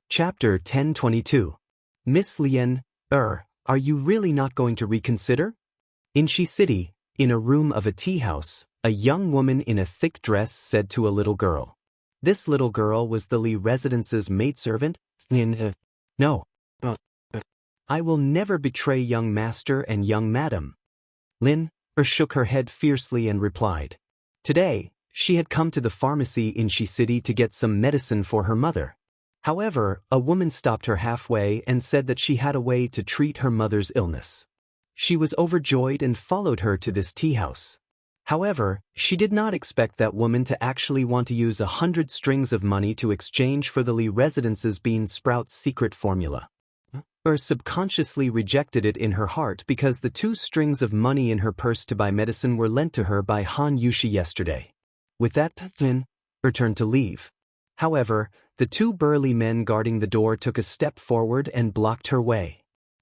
Chapter 1022. Miss Lien, are you really not going to reconsider? In Shi City, in a room of a tea house, a young woman in a thick dress said to a little girl. This little girl was the Li residence's maidservant. No. I will never betray young master and young madam. Lin shook her head fiercely and replied. Today, she had come to the pharmacy in Shi City to get some medicine for her mother. However, a woman stopped her halfway and said that she had a way to treat her mother's illness. She was overjoyed and followed her to this tea house. However, she did not expect that woman to actually want to use 100 strings of money to exchange for the Li residence's bean sprout secret formula. Subconsciously rejected it in her heart because the 2 strings of money in her purse to buy medicine were lent to her by Han Yushi yesterday. With that, Lin turned to leave. However, the 2 burly men guarding the door took a step forward and blocked her way.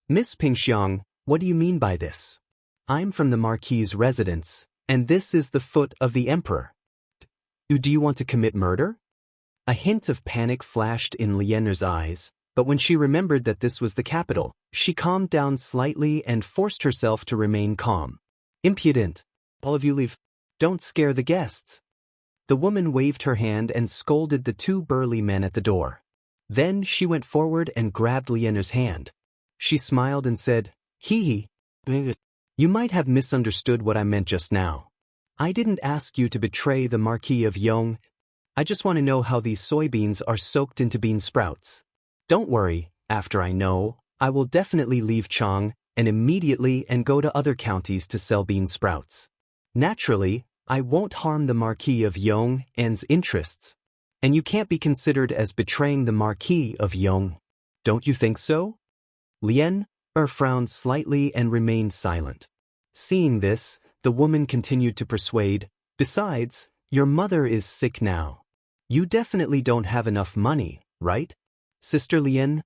Miss Pingxiang, what do you mean by this? I'm from the Marquis's residence, and this is the foot of the Emperor. Do you want to commit murder? A hint of panic flashed in Lien's eyes, but when she remembered that this was the capital, she calmed down slightly and forced herself to remain calm. Impudent. All of you leave. Don't scare the guests. The woman waved her hand and scolded the 2 burly men at the door. Then she went forward and grabbed Lien's hand. She smiled and said, You might have misunderstood what I meant just now. I didn't ask you to betray the Marquis of Yong. I just want to know how these soybeans are soaked into bean sprouts. Don't worry, after I know, I will definitely leave Chang and immediately and go to other counties to sell bean sprouts. Naturally, I won't harm the Marquis of Yong's interests. And you can't be considered as betraying the Marquis of Yong. Don't you think so? Lien frowned slightly and remained silent. Seeing this, the woman continued to persuade, besides, your mother is sick now. You definitely don't have enough money, right? Sister Lien,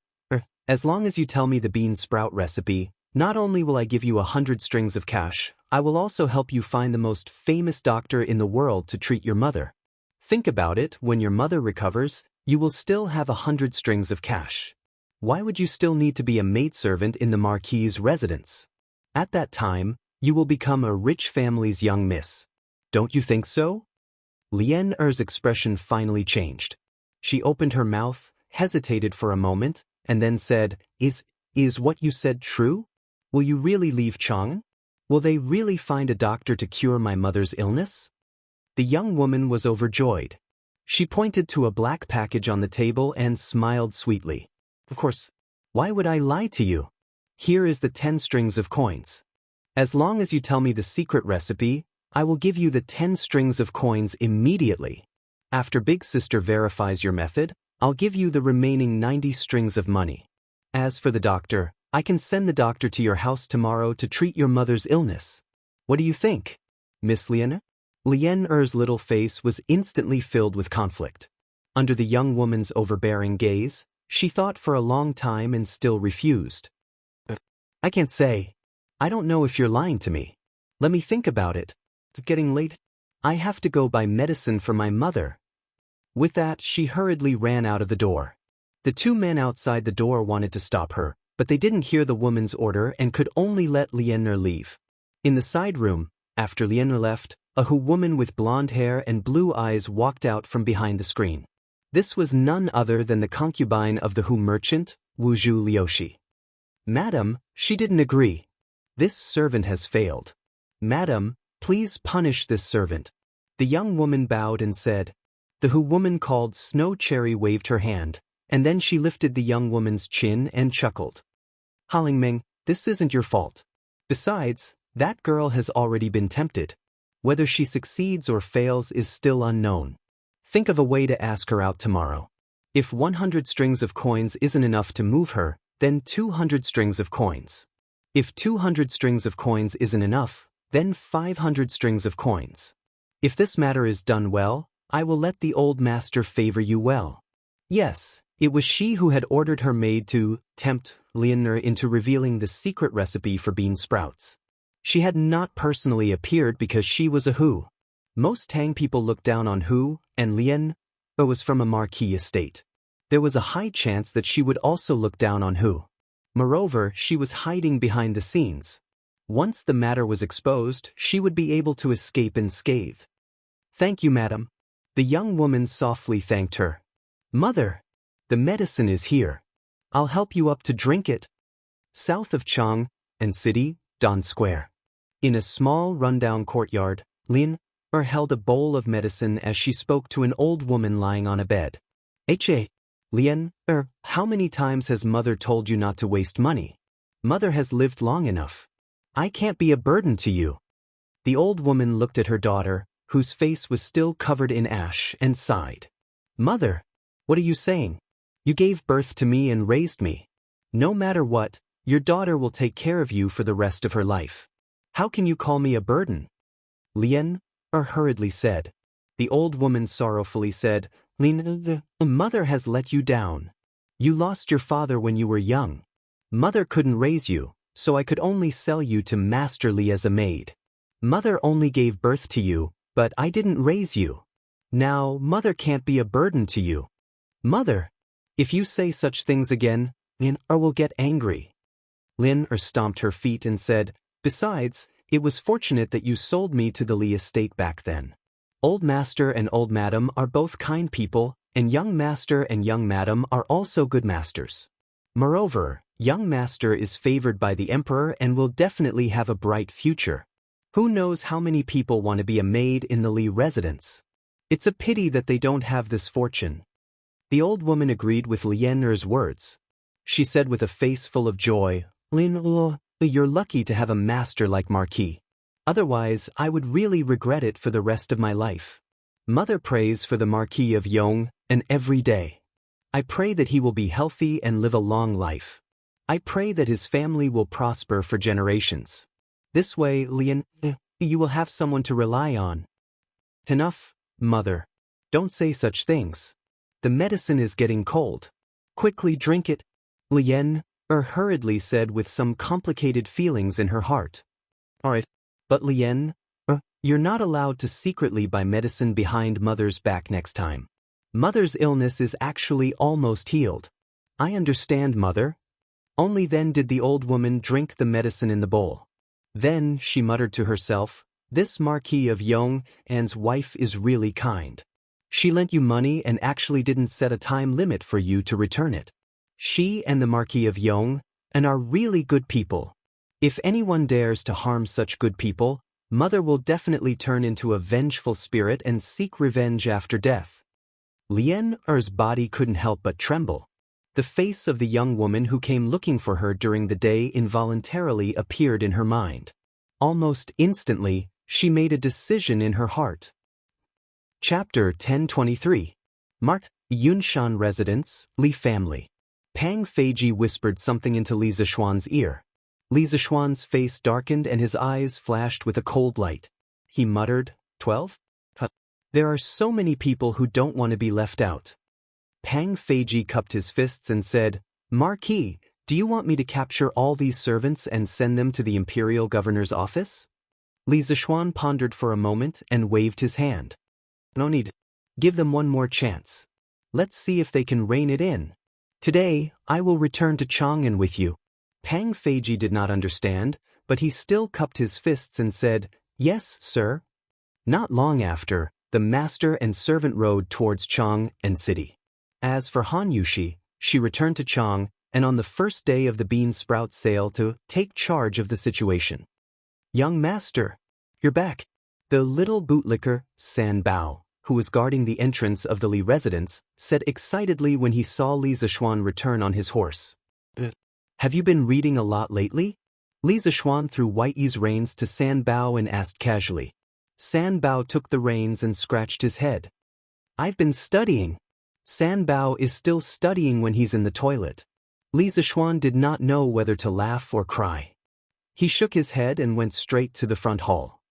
as long as you tell me the bean sprout recipe, not only will I give you 100 strings of cash, I will also help you find the most famous doctor in the world to treat your mother. Think about it, when your mother recovers, you will still have 100 strings of cash. Why would you still need to be a maidservant in the Marquis's residence? At that time, you will become a rich family's young miss. Don't you think so? Lien's expression finally changed. She opened her mouth, hesitated for a moment, and then said, Is what you said true? Will you really leave Chang? Will they really find a doctor to cure my mother's illness? The young woman was overjoyed. She pointed to a black package on the table and smiled sweetly. Of course. Why would I lie to you? Here is the 10 strings of coins. As long as you tell me the secret recipe, I will give you the 10 strings of coins immediately. After Big Sister verifies your method, I'll give you the remaining 90 strings of money. As for the doctor, I can send the doctor to your house tomorrow to treat your mother's illness. What do you think, Miss Lien? Lien's little face was instantly filled with conflict. Under the young woman's overbearing gaze, she thought for a long time and still refused. I can't say. I don't know if you're lying to me. Let me think about it. It's getting late. I have to go buy medicine for my mother. With that, she hurriedly ran out of the door. The 2 men outside the door wanted to stop her, but they didn't hear the woman's order and could only let Lien leave. In the side room, after Lien left, a woman with blonde hair and blue eyes walked out from behind the screen. This was none other than the concubine of the merchant, Wuzhu Liushi. Madam, she didn't agree. This servant has failed. Madam, please punish this servant. The young woman bowed and said. The woman called Snow Cherry waved her hand, and then she lifted the young woman's chin and chuckled. Halingming, this isn't your fault. Besides, that girl has already been tempted. Whether she succeeds or fails is still unknown. Think of a way to ask her out tomorrow. If 100 strings of coins isn't enough to move her, then 200 strings of coins. If 200 strings of coins isn't enough, then 500 strings of coins. If this matter is done well, I will let the old master favor you well. Yes, it was she who had ordered her maid to tempt Lien into revealing the secret recipe for bean sprouts. She had not personally appeared because she was a Hu. Most Tang people looked down on Hu, and Lien was from a marquis estate. there was a high chance that she would also look down on Hu. Moreover, she was hiding behind the scenes. Once the matter was exposed, she would be able to escape unscathed. "Thank you, madam." The young woman softly thanked her. "Mother, the medicine is here. I'll help you up to drink it." South of Chang and City, Don Square. In a small rundown courtyard, Lin held a bowl of medicine as she spoke to an old woman lying on a bed. Lien, how many times has mother told you not to waste money? Mother has lived long enough. I can't be a burden to you." The old woman looked at her daughter, whose face was still covered in ash, and sighed. "Mother, what are you saying? You gave birth to me and raised me. No matter what, your daughter will take care of you for the rest of her life. How can you call me a burden?" Lien hurriedly said. The old woman sorrowfully said, "Lin, the mother has let you down. You lost your father when you were young. Mother couldn't raise you, so I could only sell you to Master Li as a maid. Mother only gave birth to you, but I didn't raise you. Now, mother can't be a burden to you. Mother, if you say such things again, Lin will get angry." Lin stomped her feet and said, "Besides, it was fortunate that you sold me to the Li estate back then. Old master and old madam are both kind people, and young master and young madam are also good masters. Moreover, young master is favored by the emperor and will definitely have a bright future. Who knows how many people want to be a maid in the Li residence? It's a pity that they don't have this fortune." The old woman agreed with Lien's words. She said with a face full of joy, "Lin, you're lucky to have a master like Marquis. Otherwise, I would really regret it for the rest of my life. Mother prays for the Marquis of Yong, and every day. I pray that he will be healthy and live a long life. I pray that his family will prosper for generations. This way, Lien, you will have someone to rely on." "Enough, mother. Don't say such things. The medicine is getting cold. Quickly drink it," Lien hurriedly said with some complicated feelings in her heart. "All right, but Lien, you're not allowed to secretly buy medicine behind mother's back next time. Mother's illness is actually almost healed. I understand, mother." Only then did the old woman drink the medicine in the bowl. Then she muttered to herself, "This Marquis of Yong's wife is really kind. She lent you money and actually didn't set a time limit for you to return it. She and the Marquis of Yong are really good people. If anyone dares to harm such good people, mother will definitely turn into a vengeful spirit and seek revenge after death." Lien's body couldn't help but tremble. The face of the young woman who came looking for her during the day involuntarily appeared in her mind. Almost instantly, she made a decision in her heart. Chapter 1023. Marked, Yunshan Residence, Li Family. Pang Feiji whispered something into Li Zishuan's ear. Li Zishuan's face darkened and his eyes flashed with a cold light. He muttered, 12? There are so many people who don't want to be left out. Pang Feiji cupped his fists and said, "Marquis, do you want me to capture all these servants and send them to the imperial governor's office?" Li Zishuan pondered for a moment and waved his hand. "No need. Give them one more chance. Let's see if they can rein it in. Today, I will return to Chang'an with you." Pang Feiji did not understand, but he still cupped his fists and said, "Yes, sir." Not long after, the master and servant rode towards Chang'an City. As for Han Yushi, she returned to Chang, and on the first day of the bean sprout sale to take charge of the situation. "Young master, you're back." The little bootlicker, San Bao, who was guarding the entrance of the Li residence, said excitedly when he saw Li Zishuan return on his horse. "Have you been reading a lot lately?" Li Zishuan threw White Yi's reins to San Bao and asked casually. San Bao took the reins and scratched his head. "I've been studying." San Bao is still studying when he's in the toilet. Li Zishuan did not know whether to laugh or cry. He shook his head and went straight to the front hall.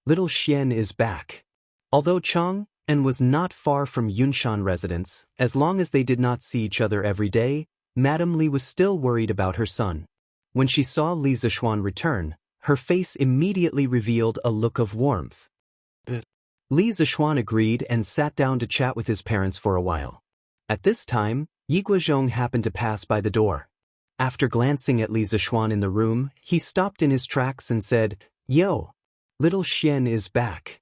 Little Xian is back. Although Chang'an was not far from Yunshan residence, as long as they did not see each other every day, Madame Li was still worried about her son. When she saw Li Zishuan return, her face immediately revealed a look of warmth. Li Zishuan agreed and sat down to chat with his parents for a while. At this time, Yi Guozhong happened to pass by the door. After glancing at Li Zixuan in the room, he stopped in his tracks and said, "Yo, little Xian is back."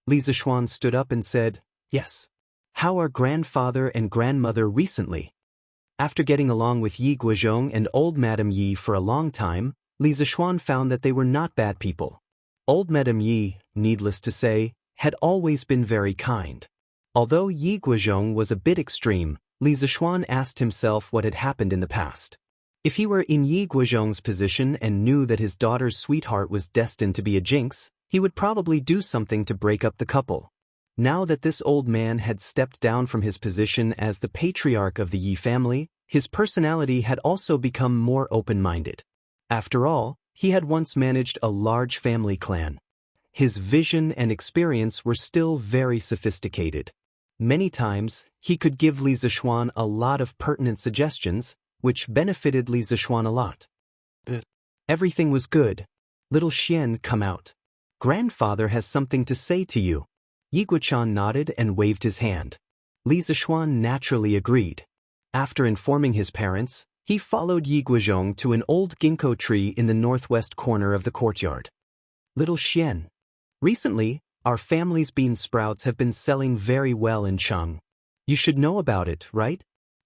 Li Zixuan stood up and said, "Yes. How are grandfather and grandmother recently?" After getting along with Yi Guozhong and old Madame Yi for a long time, Li Zixuan found that they were not bad people. Old Madame Yi, needless to say, had always been very kind. Although Yi Guozhong was a bit extreme, Li Zixuan asked himself what had happened in the past. If he were in Yi Guozhong's position and knew that his daughter's sweetheart was destined to be a jinx, he would probably do something to break up the couple. Now that this old man had stepped down from his position as the patriarch of the Yi family, his personality had also become more open-minded. After all, he had once managed a large family clan. His vision and experience were still very sophisticated. Many times, he could give Li Zixuan a lot of pertinent suggestions, which benefited Li Zixuan a lot. Everything was good. Little Xian, come out. Grandfather has something to say to you. Yi Guozhong nodded and waved his hand. Li Zixuan naturally agreed. After informing his parents, he followed Yi Guozhong to an old ginkgo tree in the northwest corner of the courtyard. Little Xian. Recently, our family's bean sprouts have been selling very well in Cheng. You should know about it, right?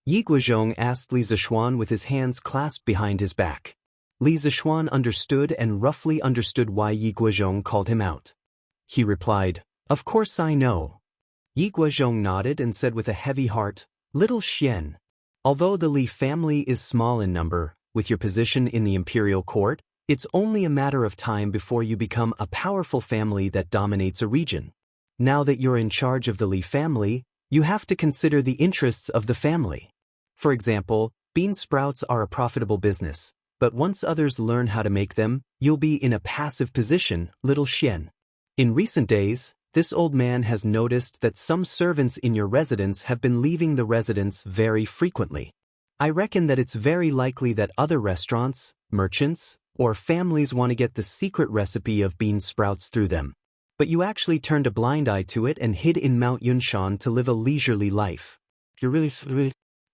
Yi Guozhong asked Li Zixuan with his hands clasped behind his back. Li Zixuan understood and roughly understood why Yi Guozhong called him out. He replied, "Of course I know." Yi Guozhong nodded and said with a heavy heart, "Little Xian. Although the Li family is small in number, with your position in the imperial court, it's only a matter of time before you become a powerful family that dominates a region. Now that you're in charge of the Li family, you have to consider the interests of the family. For example, bean sprouts are a profitable business, but once others learn how to make them, you'll be in a passive position, little Xian. In recent days, this old man has noticed that some servants in your residence have been leaving the residence very frequently. I reckon that it's very likely that other restaurants, merchants, or families want to get the secret recipe of bean sprouts through them. But you actually turned a blind eye to it and hid in Mount Yunshan to live a leisurely life. You're really...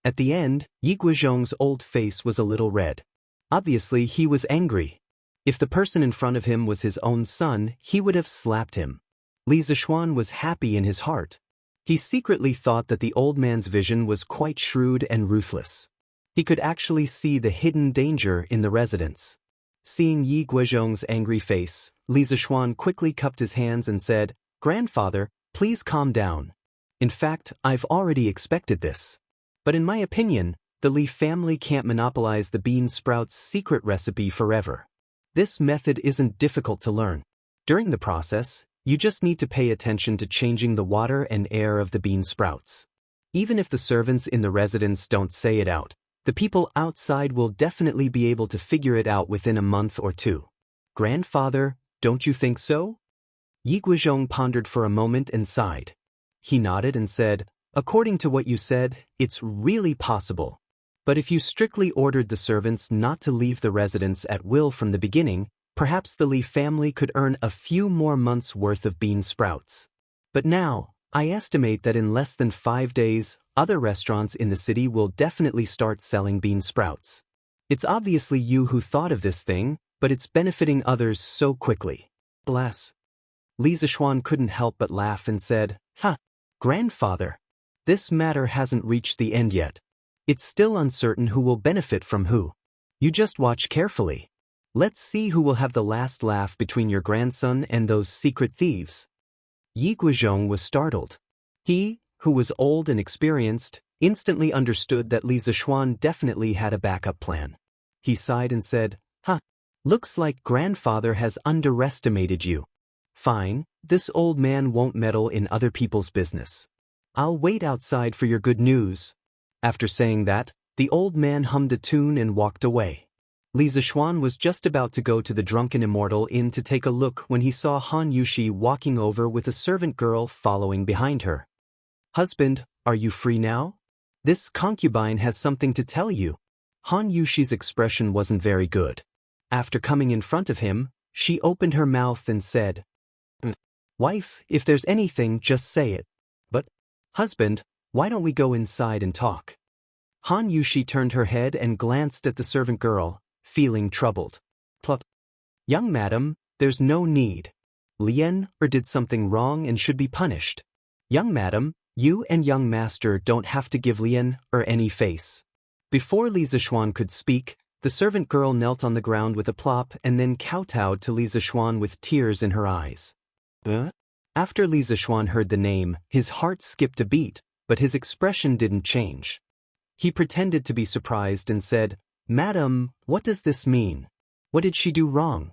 At the end, Yi Guozhong's old face was a little red. Obviously, he was angry. If the person in front of him was his own son, he would have slapped him. Li Zixuan was happy in his heart. He secretly thought that the old man's vision was quite shrewd and ruthless. He could actually see the hidden danger in the residence. Seeing Yi Guozhong's angry face, Li Zixuan quickly cupped his hands and said, "Grandfather, please calm down. In fact, I've already expected this. But in my opinion, the Li family can't monopolize the bean sprouts' secret recipe forever. This method isn't difficult to learn. During the process, you just need to pay attention to changing the water and air of the bean sprouts. Even if the servants in the residence don't say it out, the people outside will definitely be able to figure it out within a month or two. Grandfather, don't you think so?" Yi Guozhong pondered for a moment and sighed. He nodded and said, "According to what you said, it's really possible. But if you strictly ordered the servants not to leave the residence at will from the beginning, perhaps the Li family could earn a few more months' worth of bean sprouts. But now, I estimate that in less than 5 days, other restaurants in the city will definitely start selling bean sprouts. It's obviously you who thought of this thing, but it's benefiting others so quickly." Bless. Li Zixuan couldn't help but laugh and said, Grandfather, this matter hasn't reached the end yet. It's still uncertain who will benefit from who. You just watch carefully. Let's see who will have the last laugh between your grandson and those secret thieves." Yi Guozhong was startled. He, who was old and experienced, instantly understood that Li Zixuan definitely had a backup plan. He sighed and said, Looks like grandfather has underestimated you. Fine, this old man won't meddle in other people's business. I'll wait outside for your good news." After saying that, the old man hummed a tune and walked away. Li Zixuan was just about to go to the drunken Immortal Inn to take a look when he saw Han Yushi walking over with a servant girl following behind her. "Husband, are you free now? This concubine has something to tell you." Han Yushi's expression wasn't very good. After coming in front of him, she opened her mouth and said, "Wife, if there's anything, just say it. But, husband, why don't we go inside and talk?" Han Yushi turned her head and glanced at the servant girl, feeling troubled. Plop. Young madam, there's no need. Lien did something wrong and should be punished. Young madam, you and young master don't have to give Lien any face. Before Li Zixuan could speak, the servant girl knelt on the ground with a plop and then kowtowed to Li Zixuan with tears in her eyes. After Li Zixuan heard the name, his heart skipped a beat, but his expression didn't change. He pretended to be surprised and said, Madam, what does this mean? What did she do wrong?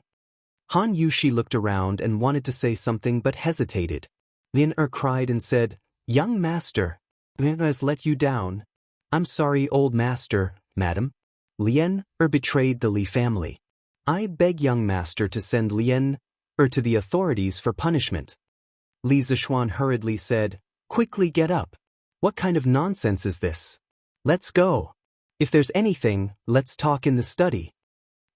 Han Yushi looked around and wanted to say something but hesitated. Lien cried and said, Young master, Lien has let you down. I'm sorry, old master, madam. Lien betrayed the Li family. I beg young master to send Lien to the authorities for punishment. Li Zixuan hurriedly said, Quickly get up. What kind of nonsense is this? Let's go. If there's anything, let's talk in the study.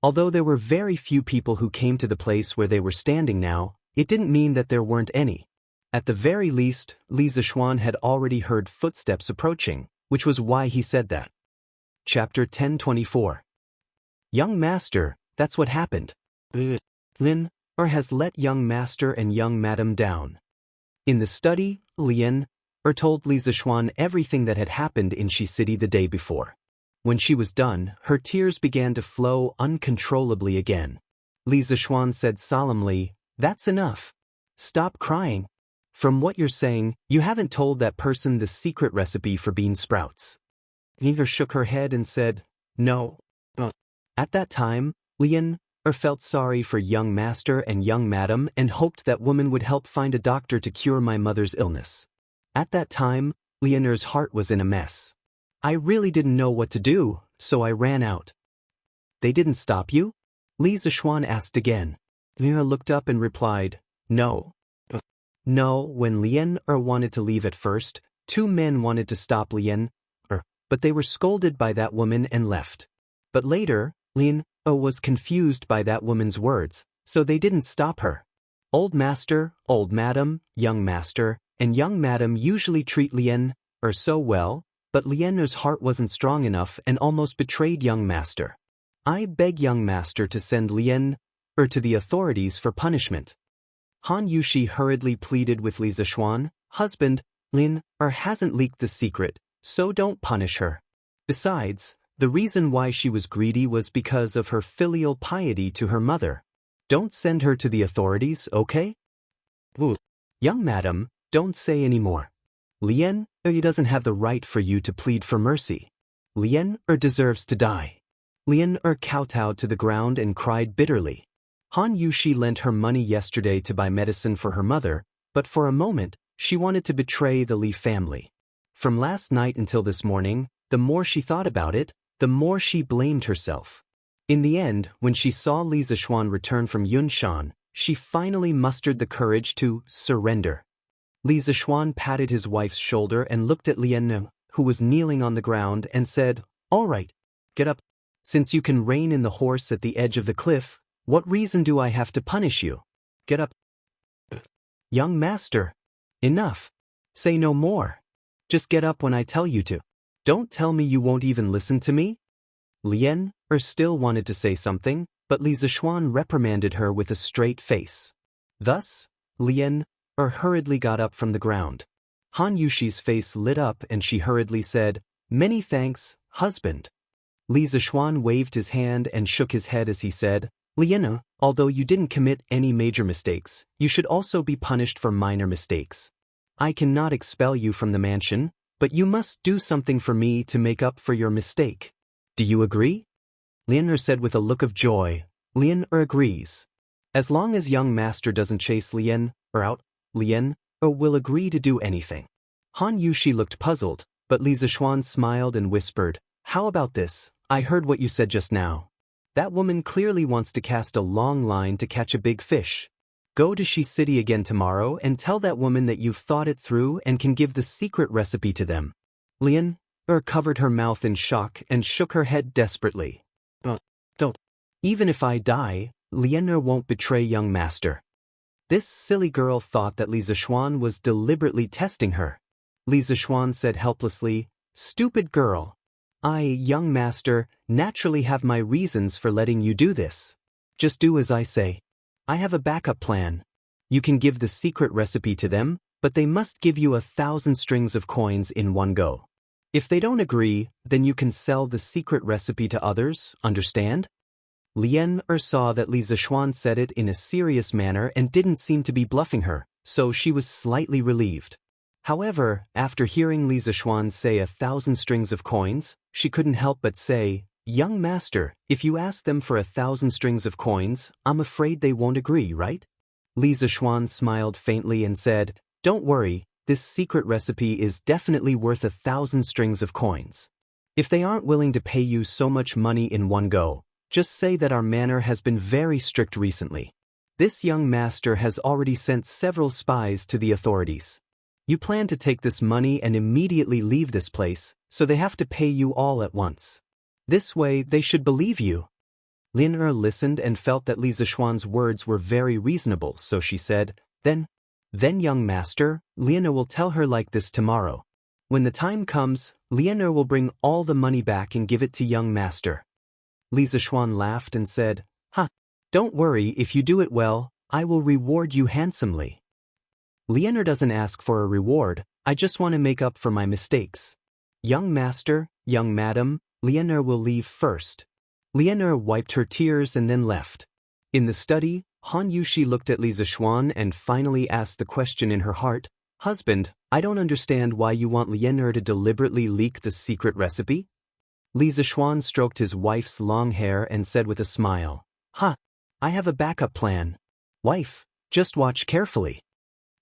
Although there were very few people who came to the place where they were standing now, it didn't mean that there weren't any. At the very least, Li Zixuan had already heard footsteps approaching, which was why he said that. Chapter 1024. Young master, that's what happened. Lin has let young master and young madam down. In the study, Lien told Li Zixuan everything that had happened in Shi City the day before. When she was done, her tears began to flow uncontrollably again. Li Zixuan said solemnly, That's enough. Stop crying. From what you're saying, you haven't told that person the secret recipe for bean sprouts. Lien shook her head and said, No. At that time, Lien felt sorry for young master and young madam and hoped that woman would help find a doctor to cure my mother's illness. At that time, Liener's heart was in a mess. I really didn't know what to do, so I ran out. They didn't stop you? Li Zixuan asked again. Liener looked up and replied, No. No, when Lien wanted to leave at first, 2 men wanted to stop Lien, but they were scolded by that woman and left. But later, Lien was confused by that woman's words, so they didn't stop her. Old master, old madam, young master, and young madam usually treat Lien so well, but Liener's heart wasn't strong enough and almost betrayed young master. I beg young master to send Lien to the authorities for punishment. Han Yushi hurriedly pleaded with Li Zixuan, Husband, Lin hasn't leaked the secret, so don't punish her. Besides, the reason why she was greedy was because of her filial piety to her mother. Don't send her to the authorities, okay? Young madam, don't say any more. Lien doesn't have the right for you to plead for mercy. Lien deserves to die. Lien kowtowed to the ground and cried bitterly. Han Yushi lent her money yesterday to buy medicine for her mother, but for a moment, she wanted to betray the Li family. From last night until this morning, the more she thought about it, the more she blamed herself. In the end, when she saw Li Zixuan return from Yunshan, she finally mustered the courage to surrender. Li Zixuan patted his wife's shoulder and looked at Lien, who was kneeling on the ground, and said, All right, get up. Since you can rein in the horse at the edge of the cliff, what reason do I have to punish you? Get up. Young master. Enough. Say no more. Just get up when I tell you to. Don't tell me you won't even listen to me? Lien still wanted to say something, but Li Zixuan reprimanded her with a straight face. Thus, Lien hurriedly got up from the ground. Han Yushi's face lit up and she hurriedly said, Many thanks, husband. Li Zixuan waved his hand and shook his head as he said, Lien, although you didn't commit any major mistakes, you should also be punished for minor mistakes. I cannot expel you from the mansion, but you must do something for me to make up for your mistake. Do you agree? Lien said with a look of joy. Lien agrees. As long as young master doesn't chase Lien out, Lien will agree to do anything. Han Yushi looked puzzled, but Li Zixuan smiled and whispered, How about this? I heard what you said just now. That woman clearly wants to cast a long line to catch a big fish. Go to Shi City again tomorrow and tell that woman that you've thought it through and can give the secret recipe to them. Lien covered her mouth in shock and shook her head desperately. Don't. Even if I die, Lien won't betray young master. This silly girl thought that Li Zixuan was deliberately testing her. Li Zixuan said helplessly, Stupid girl. I, young master, naturally have my reasons for letting you do this. Just do as I say. I have a backup plan. You can give the secret recipe to them, but they must give you 1,000 strings of coins in one go. If they don't agree, then you can sell the secret recipe to others, understand? Lien saw that Li Zixuan said it in a serious manner and didn't seem to be bluffing her, so she was slightly relieved. However, after hearing Li Zixuan say 1,000 strings of coins, she couldn't help but say, "Young master, if you ask them for 1,000 strings of coins, I'm afraid they won't agree, right?" Li Zixuan smiled faintly and said, "Don't worry, this secret recipe is definitely worth 1,000 strings of coins. If they aren't willing to pay you so much money in one go, just say that our manor has been very strict recently. This young master has already sent several spies to the authorities. You plan to take this money and immediately leave this place, so they have to pay you all at once. This way, they should believe you." Lin listened and felt that Li Zixuan's words were very reasonable, so she said, Then young master, Lin will tell her like this tomorrow. When the time comes, Lin will bring all the money back and give it to young master." Li Zixuan laughed and said, Don't worry, if you do it well, I will reward you handsomely. Lien doesn't ask for a reward, I just want to make up for my mistakes. Young master, young madam, Lien will leave first. Lien wiped her tears and then left. In the study, Han Yushi looked at Li Zixuan and finally asked the question in her heart, "Husband, I don't understand why you want Lien to deliberately leak the secret recipe?" Li Zixuan stroked his wife's long hair and said with a smile, I have a backup plan. Wife, just watch carefully."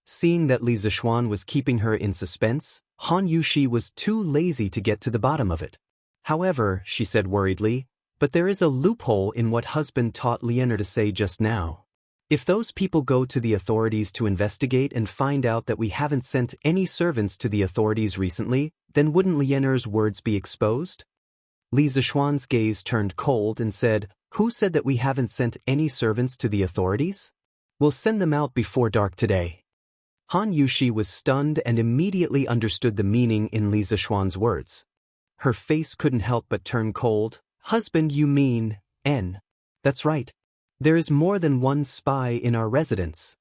Seeing that Li Zixuan was keeping her in suspense, Han Yushi was too lazy to get to the bottom of it. "However," she said worriedly, "but there is a loophole in what husband taught Lien to say just now. If those people go to the authorities to investigate and find out that we haven't sent any servants to the authorities recently, then wouldn't Lien's words be exposed?" Li Zixuan's gaze turned cold and said, "Who said that we haven't sent any servants to the authorities? We'll send them out before dark today." Han Yushi was stunned and immediately understood the meaning in Li Zixuan's words. Her face couldn't help but turn cold. "Husband, you mean, N. That's right. There is more than one spy in our residence."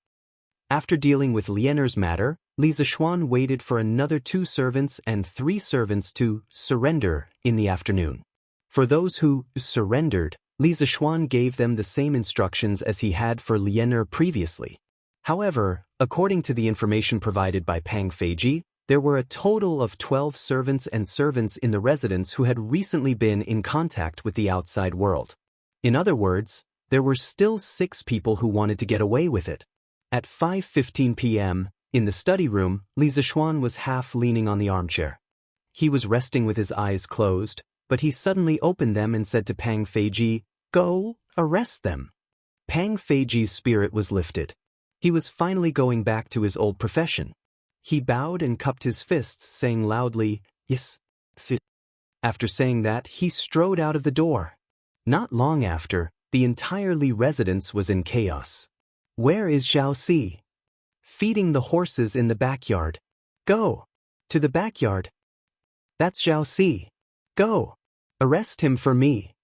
After dealing with Lien's matter, Li Zixuan waited for another 2 servants and 3 servants to surrender in the afternoon. For those who surrendered, Li Zixuan gave them the same instructions as he had for Lien previously. However, according to the information provided by Pang Feiji, there were a total of 12 servants and servants in the residence who had recently been in contact with the outside world. In other words, there were still 6 people who wanted to get away with it. At 5:15 p.m., in the study room, Li Zixuan was half leaning on the armchair. He was resting with his eyes closed, but he suddenly opened them and said to Pang Feiji, "Go, arrest them." Pang Feiji's spirit was lifted. He was finally going back to his old profession. He bowed and cupped his fists, saying loudly, "Yes." After saying that, he strode out of the door. Not long after, the entire Li residence was in chaos. "Where is Xiao Si?" "Feeding the horses in the backyard." "Go. To the backyard." "That's Xiao Si. Go. Arrest him for me."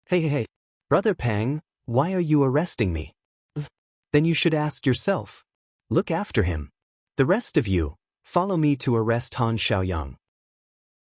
Hey, Brother Pang, why are you arresting me?" "Then you should ask yourself. Look after him. The rest of you, follow me to arrest Han Xiaoyang."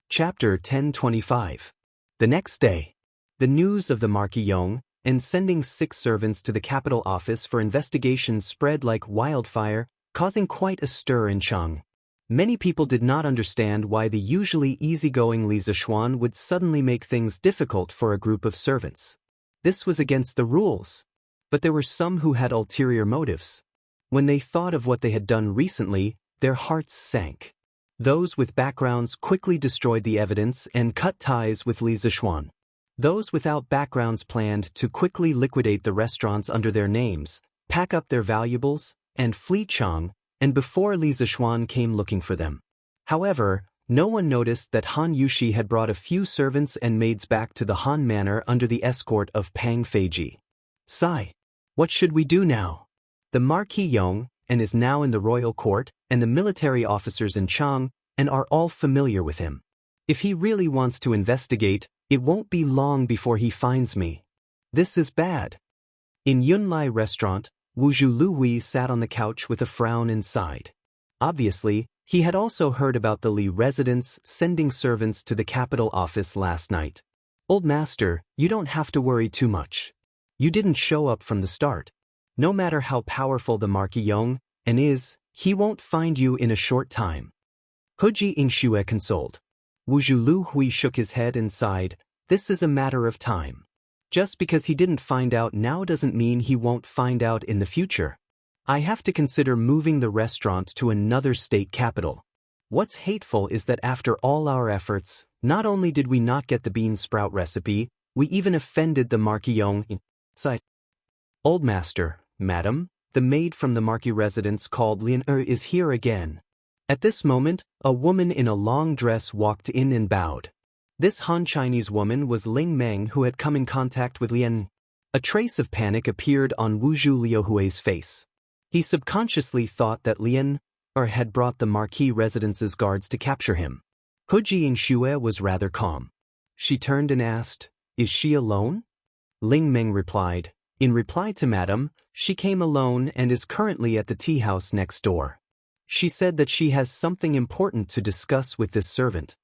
Chapter 1025. The next day, the news of the Marquis Yong and sending 6 servants to the capital office for investigation spread like wildfire, causing quite a stir in Cheng. Many people did not understand why the usually easygoing Li Zixuan would suddenly make things difficult for a group of servants. This was against the rules. But there were some who had ulterior motives. When they thought of what they had done recently, their hearts sank. Those with backgrounds quickly destroyed the evidence and cut ties with Li Zixuan. Those without backgrounds planned to quickly liquidate the restaurants under their names, pack up their valuables, and flee Cheng, and before Li Zixuan came looking for them. However, no one noticed that Han Yushi had brought a few servants and maids back to the Han Manor under the escort of Pang Feiji. "Sai, what should we do now? The Marquis Yong and is now in the royal court, and the military officers in Cheng and are all familiar with him. If he really wants to investigate, it won't be long before he finds me. This is bad. In Yunlai restaurant, Wuzhu Luhui sat on the couch with a frown inside. Obviously, he had also heard about the Li residents sending servants to the capital office last night. Old master, you don't have to worry too much. You didn't show up from the start. No matter how powerful the Marquis Yong and is, he won't find you in a short time. Huji Ingxue consoled. Wuzhu Luhui shook his head and sighed. This is a matter of time. Just because he didn't find out now doesn't mean he won't find out in the future. I have to consider moving the restaurant to another state capital. What's hateful is that after all our efforts, not only did we not get the bean sprout recipe, we even offended the Marquis Yong. Old master, madam, the maid from the Marquis residence called Lin is here again. At this moment, a woman in a long dress walked in and bowed. This Han Chinese woman was Ling Meng, who had come in contact with Lien. A trace of panic appeared on Wuzhu Liuhui's face. He subconsciously thought that Lien had brought the Marquis residence's guards to capture him. Huji Ingxue was rather calm. She turned and asked, "Is she alone?" Ling Meng replied, "In reply to madam, she came alone and is currently at the tea house next door. She said that she has something important to discuss with this servant."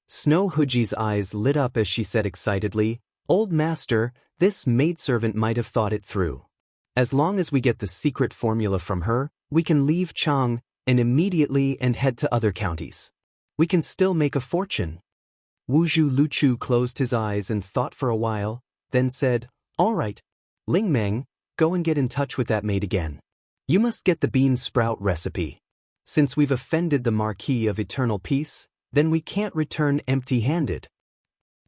Snow Huji's eyes lit up as she said excitedly, "Old master, this maidservant might have thought it through. As long as we get the secret formula from her, we can leave Chang and immediately and head to other counties. We can still make a fortune." Wuzhu Luchu closed his eyes and thought for a while, then said, "All right. Ling Meng, go and get in touch with that maid again. You must get the bean sprout recipe. Since we've offended the Marquis of Eternal Peace, then we can't return empty-handed."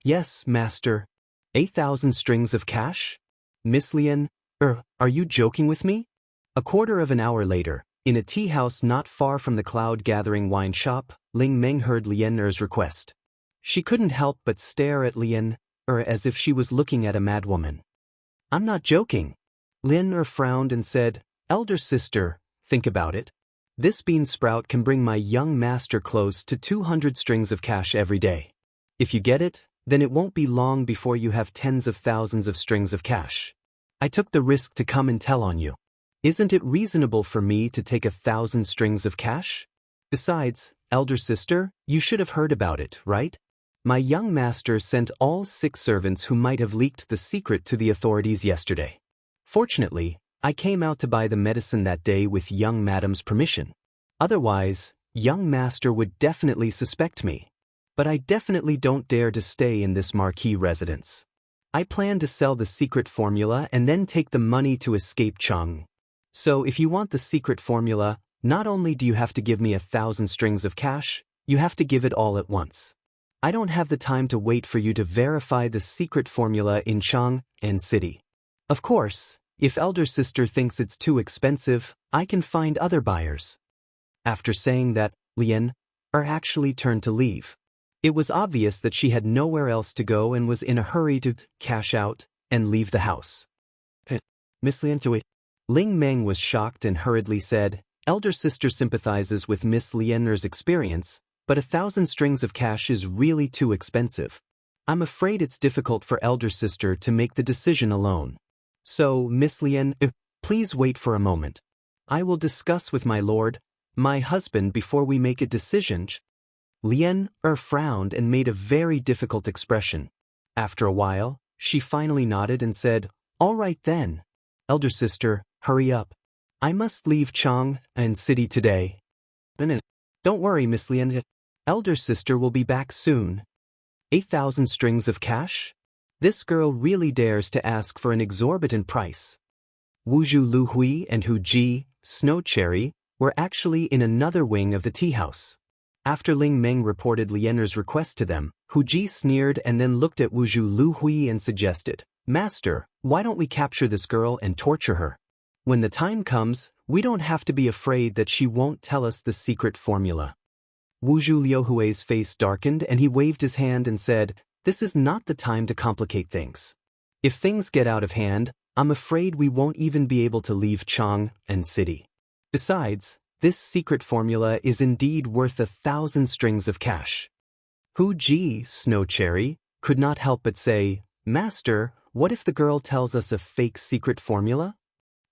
"Yes, master." 8,000 strings of cash? Miss Lien, are you joking with me? A quarter of an hour later, in a tea house not far from the cloud-gathering wine shop, Ling Meng heard Lien request. She couldn't help but stare at Lien as if she was looking at a madwoman. "I'm not joking." Lien frowned and said, "Elder sister, think about it. This bean sprout can bring my young master close to 200 strings of cash every day. If you get it, then it won't be long before you have tens of thousands of strings of cash. I took the risk to come and tell on you. Isn't it reasonable for me to take 1,000 strings of cash? Besides, elder sister, you should have heard about it, right? My young master sent all 6 servants who might have leaked the secret to the authorities yesterday. Fortunately, I came out to buy the medicine that day with young madam's permission. Otherwise, young master would definitely suspect me. But I definitely don't dare to stay in this Marquis residence. I plan to sell the secret formula and then take the money to escape Chang. So if you want the secret formula, not only do you have to give me 1,000 strings of cash, you have to give it all at once. I don't have the time to wait for you to verify the secret formula in Chang and City. Of course, if elder sister thinks it's too expensive, I can find other buyers." After saying that, Lien actually turned to leave. It was obvious that she had nowhere else to go and was in a hurry to cash out and leave the house. "Miss Lien, Ling Meng was shocked and hurriedly said, "Elder sister sympathizes with Miss Lien's experience, but 1,000 strings of cash is really too expensive. I'm afraid it's difficult for elder sister to make the decision alone. So, Miss Lien, please wait for a moment. I will discuss with my lord, my husband, before we make a decision." Lien frowned and made a very difficult expression. After a while, she finally nodded and said, "All right then. Elder sister, hurry up. I must leave Chang and City today." "Don't worry, Miss Lien. Elder sister will be back soon." 8,000 strings of cash? This girl really dares to ask for an exorbitant price. Wuzhu Luhui and Hu Ji, Snow Cherry, were actually in another wing of the tea house. After Ling Meng reported Lien's request to them, Hu Ji sneered and then looked at Wuzhu Luhui and suggested, "Master, why don't we capture this girl and torture her? When the time comes, we don't have to be afraid that she won't tell us the secret formula." Wuzhu Liuhui's face darkened and he waved his hand and said, "This is not the time to complicate things. If things get out of hand, I'm afraid we won't even be able to leave Chang and City. Besides, this secret formula is indeed worth 1,000 strings of cash." Hu Ji, Snow Cherry, could not help but say, "Master, what if the girl tells us a fake secret formula?"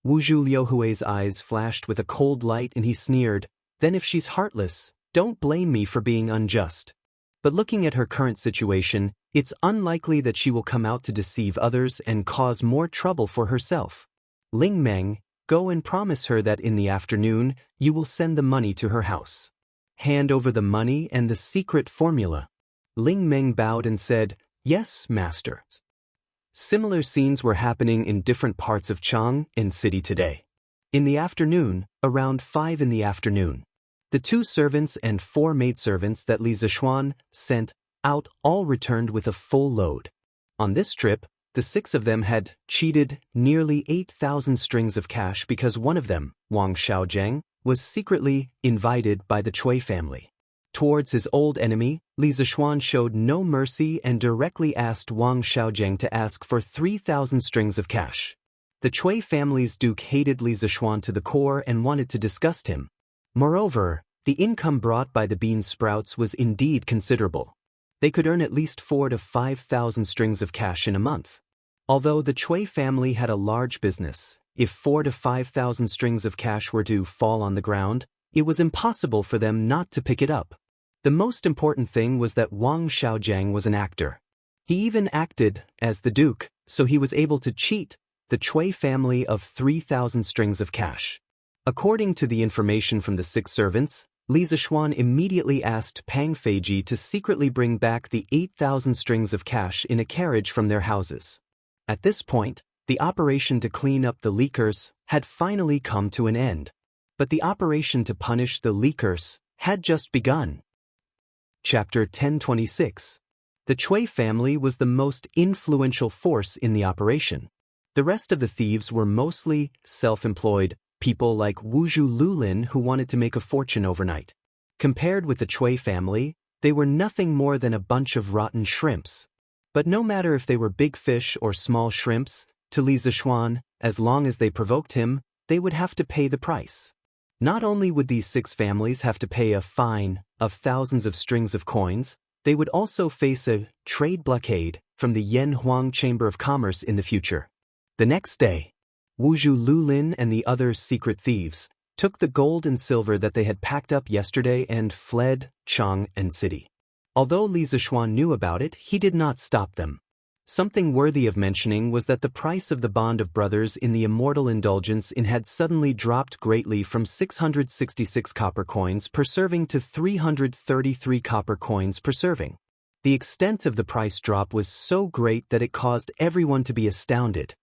Wu Zhu Liuhui's eyes flashed with a cold light and he sneered, "Then if she's heartless, don't blame me for being unjust. But looking at her current situation, it's unlikely that she will come out to deceive others and cause more trouble for herself. Ling Meng, go and promise her that in the afternoon, you will send the money to her house. Hand over the money and the secret formula." Ling Meng bowed and said, "Yes, master." Similar scenes were happening in different parts of Chang'an City today. In the afternoon, around 5 in the afternoon, the 2 servants and 4 maidservants that Li Zishuan sent out all returned with a full load. On this trip, the 6 of them had cheated nearly 8,000 strings of cash because one of them, Wang Xiaojiang, was secretly invited by the Cui family. Towards his old enemy, Li Zishuan showed no mercy and directly asked Wang Xiaojiang to ask for 3,000 strings of cash. The Cui family's duke hated Li Zishuan to the core and wanted to disgust him. Moreover, the income brought by the bean sprouts was indeed considerable. They could earn at least 4,000 to 5,000 strings of cash in a month. Although the Cui family had a large business, if 4,000 to 5,000 strings of cash were to fall on the ground, it was impossible for them not to pick it up. The most important thing was that Wang Xiaojiang was an actor. He even acted as the duke, so he was able to cheat the Cui family of 3,000 strings of cash. According to the information from the 6 servants, Li Zishuan immediately asked Pang Feiji to secretly bring back the 8,000 strings of cash in a carriage from their houses. At this point, the operation to clean up the leakers had finally come to an end. But the operation to punish the leakers had just begun. Chapter 1026. The Cui family was the most influential force in the operation. The rest of the thieves were mostly self-employed people like Wu Zhu Lulin who wanted to make a fortune overnight. Compared with the Cui family, they were nothing more than a bunch of rotten shrimps. But no matter if they were big fish or small shrimps, to Li Zishuan, as long as they provoked him, they would have to pay the price. Not only would these 6 families have to pay a fine of thousands of strings of coins, they would also face a trade blockade from the Yanhuang Chamber of Commerce in the future. The next day, Wu Zhu Lulin and the other secret thieves took the gold and silver that they had packed up yesterday and fled Chang'an City. Although Li Zishuan knew about it, he did not stop them. Something worthy of mentioning was that the price of the bond of brothers in the Immortal indulgence had suddenly dropped greatly from 666 copper coins per serving to 333 copper coins per serving. The extent of the price drop was so great that it caused everyone to be astounded.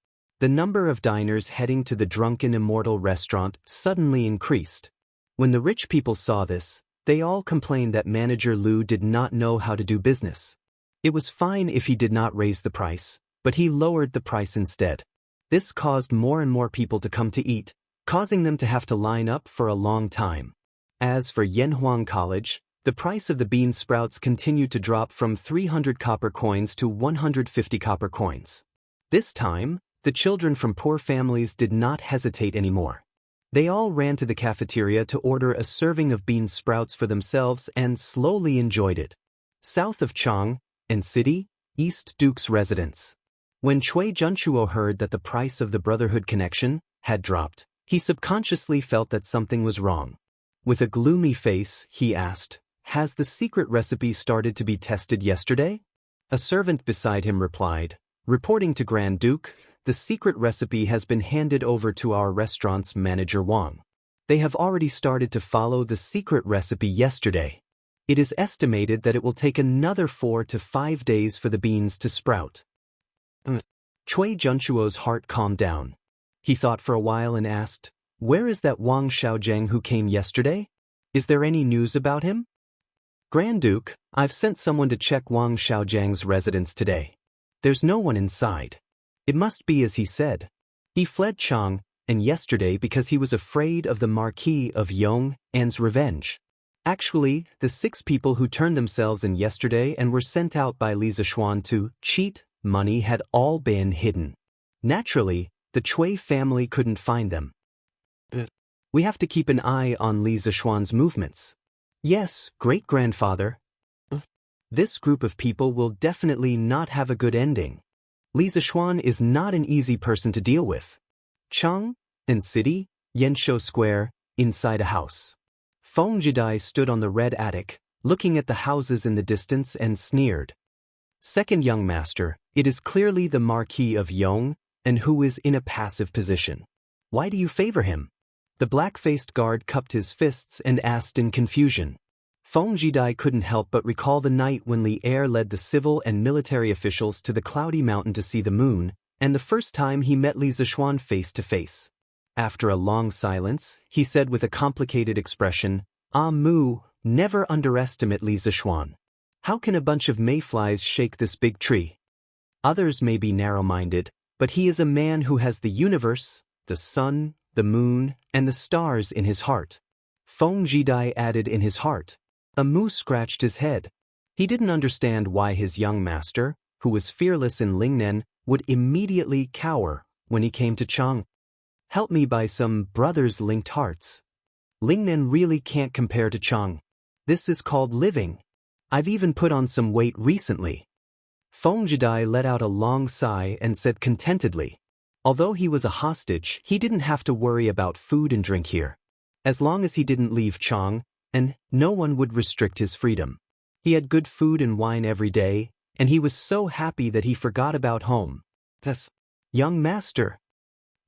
The number of diners heading to the drunken Immortal restaurant suddenly increased. When the rich people saw this, they all complained that manager Lu did not know how to do business. It was fine if he did not raise the price, but he lowered the price instead. This caused more and more people to come to eat, causing them to have to line up for a long time. As for Yanhuang College, the price of the bean sprouts continued to drop from 300 copper coins to 150 copper coins. This time, the children from poor families did not hesitate anymore. They all ran to the cafeteria to order a serving of bean sprouts for themselves and slowly enjoyed it. South of Chang'an City, East Duke's residence. When Cui Junchuo heard that the price of the Brotherhood connection had dropped, he subconsciously felt that something was wrong. With a gloomy face, he asked, "Has the secret recipe started to be tested yesterday?" A servant beside him replied, "Reporting to Grand Duke, the secret recipe has been handed over to our restaurant's manager Wang. They have already started to follow the secret recipe yesterday. It is estimated that it will take another 4 to 5 days for the beans to sprout." Cui Junchuo's heart calmed down. He thought for a while and asked, "Where is that Wang Xiaojiang who came yesterday? Is there any news about him?" "Grand Duke, I've sent someone to check Wang Xiaojiang's residence today. There's no one inside. It must be as he said. He fled Chang'an yesterday because he was afraid of the Marquis of Yong'an's revenge. Actually, the 6 people who turned themselves in yesterday and were sent out by Li Zishuan to cheat money had all been hidden. Naturally, the Cui family couldn't find them. We have to keep an eye on Li Zishuan's movements." "Yes, great-grandfather." This group of people will definitely not have a good ending. Li Zishuan is not an easy person to deal with. Chang and City, Yanshou Square, inside a house. Feng Jidai stood on the red attic, looking at the houses in the distance and sneered. Second young master, it is clearly the Marquis of Yong, and who is in a passive position. Why do you favor him? The black-faced guard cupped his fists and asked in confusion. Feng Jidai couldn't help but recall the night when Li Er led the civil and military officials to the cloudy mountain to see the moon, and the first time he met Li Zishuan face to face. After a long silence, he said with a complicated expression, "Ah Mu, never underestimate Li Zishuan. How can a bunch of mayflies shake this big tree?" Others may be narrow-minded, but he is a man who has the universe, the sun, the moon, and the stars in his heart. Feng Jidai added in his heart. Mu scratched his head. He didn't understand why his young master, who was fearless in Lingnan, would immediately cower when he came to Chang. Help me buy some brothers-linked hearts. Lingnan really can't compare to Chang. This is called living. I've even put on some weight recently. Feng Jidai let out a long sigh and said contentedly. Although he was a hostage, he didn't have to worry about food and drink here. As long as he didn't leave Chang, and no one would restrict his freedom. He had good food and wine every day, and he was so happy that he forgot about home. Yes, young master.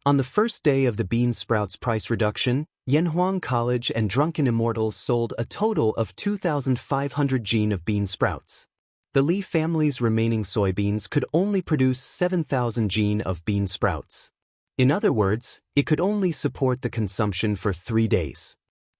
On the first day of the bean sprouts price reduction, Yanhuang College and Drunken Immortals sold a total of 2,500 jin of bean sprouts. The Li family's remaining soybeans could only produce 7,000 jin of bean sprouts. In other words, it could only support the consumption for 3 days.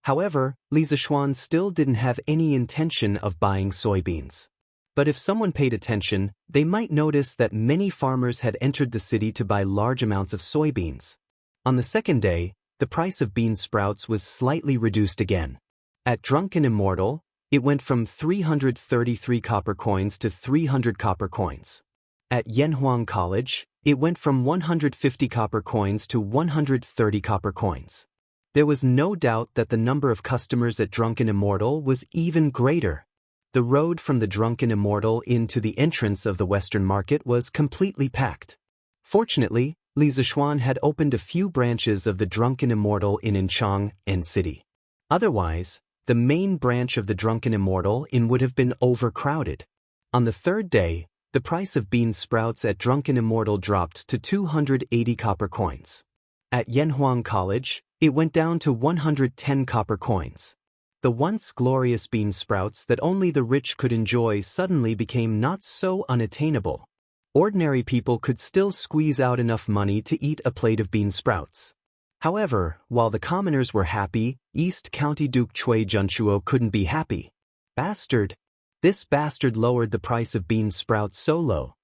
However, Li Zishuan still didn't have any intention of buying soybeans. But if someone paid attention, they might notice that many farmers had entered the city to buy large amounts of soybeans. On the second day, the price of bean sprouts was slightly reduced again. At Drunken Immortal, it went from 333 copper coins to 300 copper coins. At Yanhuang College, it went from 150 copper coins to 130 copper coins. There was no doubt that the number of customers at Drunken Immortal was even greater. The road from the Drunken Immortal into the entrance of the Western Market was completely packed. Fortunately, Li Zishuan had opened a few branches of the Drunken Immortal in Inchang and City. Otherwise, the main branch of the Drunken Immortal in would have been overcrowded. On the third day, the price of bean sprouts at Drunken Immortal dropped to 280 copper coins. At Yanhuang College, it went down to 110 copper coins. The once glorious bean sprouts that only the rich could enjoy suddenly became not so unattainable. Ordinary people could still squeeze out enough money to eat a plate of bean sprouts. However, while the commoners were happy, East County Duke Chui Junchuo couldn't be happy. Bastard! This bastard lowered the price of bean sprouts so low.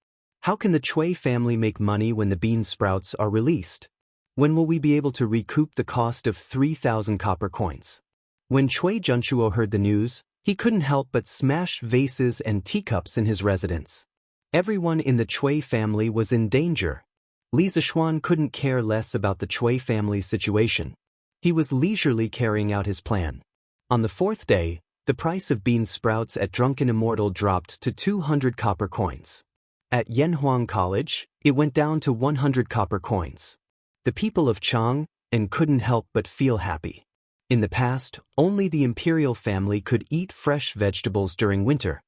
How can the Chui family make money when the bean sprouts are released? When will we be able to recoup the cost of 3,000 copper coins? When Chui Junchuo heard the news, he couldn't help but smash vases and teacups in his residence. Everyone in the Chui family was in danger. Li Zishuan couldn't care less about the Chui family's situation. He was leisurely carrying out his plan. On the fourth day, the price of bean sprouts at Drunken Immortal dropped to 200 copper coins. At Yanhuang College, it went down to 100 copper coins. The people of Chang and couldn't help but feel happy. In the past, only the imperial family could eat fresh vegetables during winter.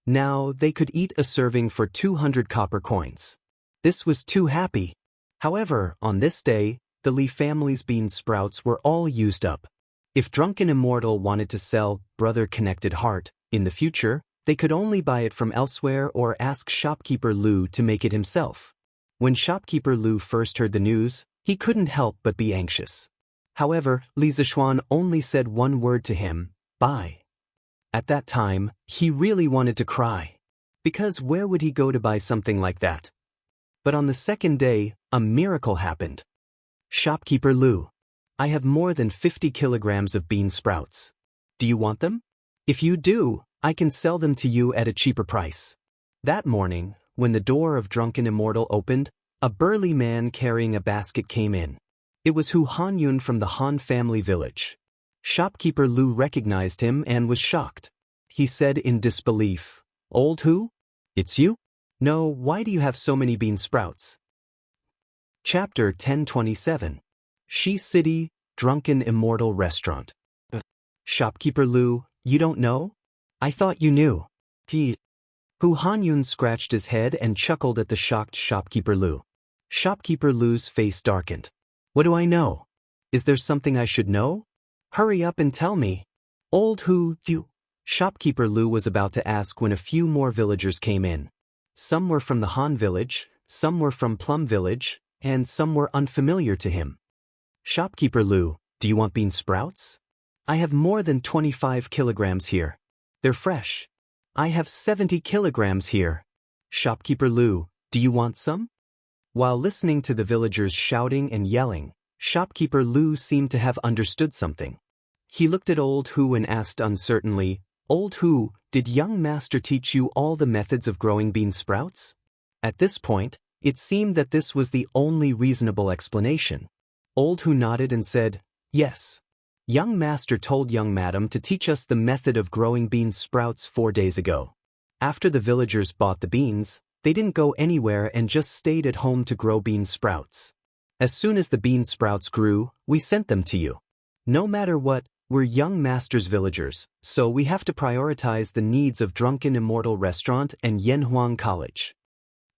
Now they could eat a serving for 200 copper coins. This was too happy. However, on this day, the Li family's bean sprouts were all used up. If Drunken Immortal wanted to sell Brother Connected Heart in the future, they could only buy it from elsewhere or ask shopkeeper Lu to make it himself. When shopkeeper Lu first heard the news, he couldn't help but be anxious. However, Li Zishuan only said one word to him, "Buy." At that time, he really wanted to cry. Because where would he go to buy something like that? But on the second day, a miracle happened. Shopkeeper Lu, I have more than 50 kilograms of bean sprouts. Do you want them? If you do, I can sell them to you at a cheaper price. That morning, when the door of Drunken Immortal opened, a burly man carrying a basket came in. It was Hu Hanyun from the Han family village. Shopkeeper Lu recognized him and was shocked. He said in disbelief, Old who? It's you? No, why do you have so many bean sprouts? Chapter 1027. Shi City, Drunken Immortal Restaurant. Shopkeeper Lu, you don't know? I thought you knew. Hu Hanyun scratched his head and chuckled at the shocked Shopkeeper Lu. Shopkeeper Lu's face darkened. What do I know? Is there something I should know? Hurry up and tell me. Old Hu, you. Shopkeeper Lu was about to ask when a few more villagers came in. Some were from the Han village, some were from Plum village, and some were unfamiliar to him. Shopkeeper Lu, do you want bean sprouts? I have more than 25 kilograms here. They're fresh. I have 70 kilograms here. Shopkeeper Lu, do you want some? While listening to the villagers shouting and yelling, Shopkeeper Lu seemed to have understood something. He looked at Old Hu and asked uncertainly, Old Hu, did young master teach you all the methods of growing bean sprouts? At this point, it seemed that this was the only reasonable explanation. Old Hu nodded and said, yes. Young master told young madam to teach us the method of growing bean sprouts 4 days ago. After the villagers bought the beans, they didn't go anywhere and just stayed at home to grow bean sprouts. As soon as the bean sprouts grew, we sent them to you. No matter what, we're young master's villagers, so we have to prioritize the needs of Drunken Immortal Restaurant and Yanhuang College.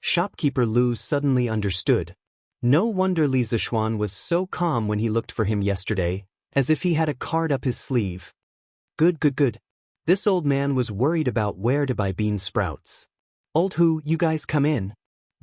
Shopkeeper Lu suddenly understood. No wonder Li Zixuan was so calm when he looked for him yesterday, as if he had a card up his sleeve. Good. This old man was worried about where to buy bean sprouts. Old Hu, you guys come in.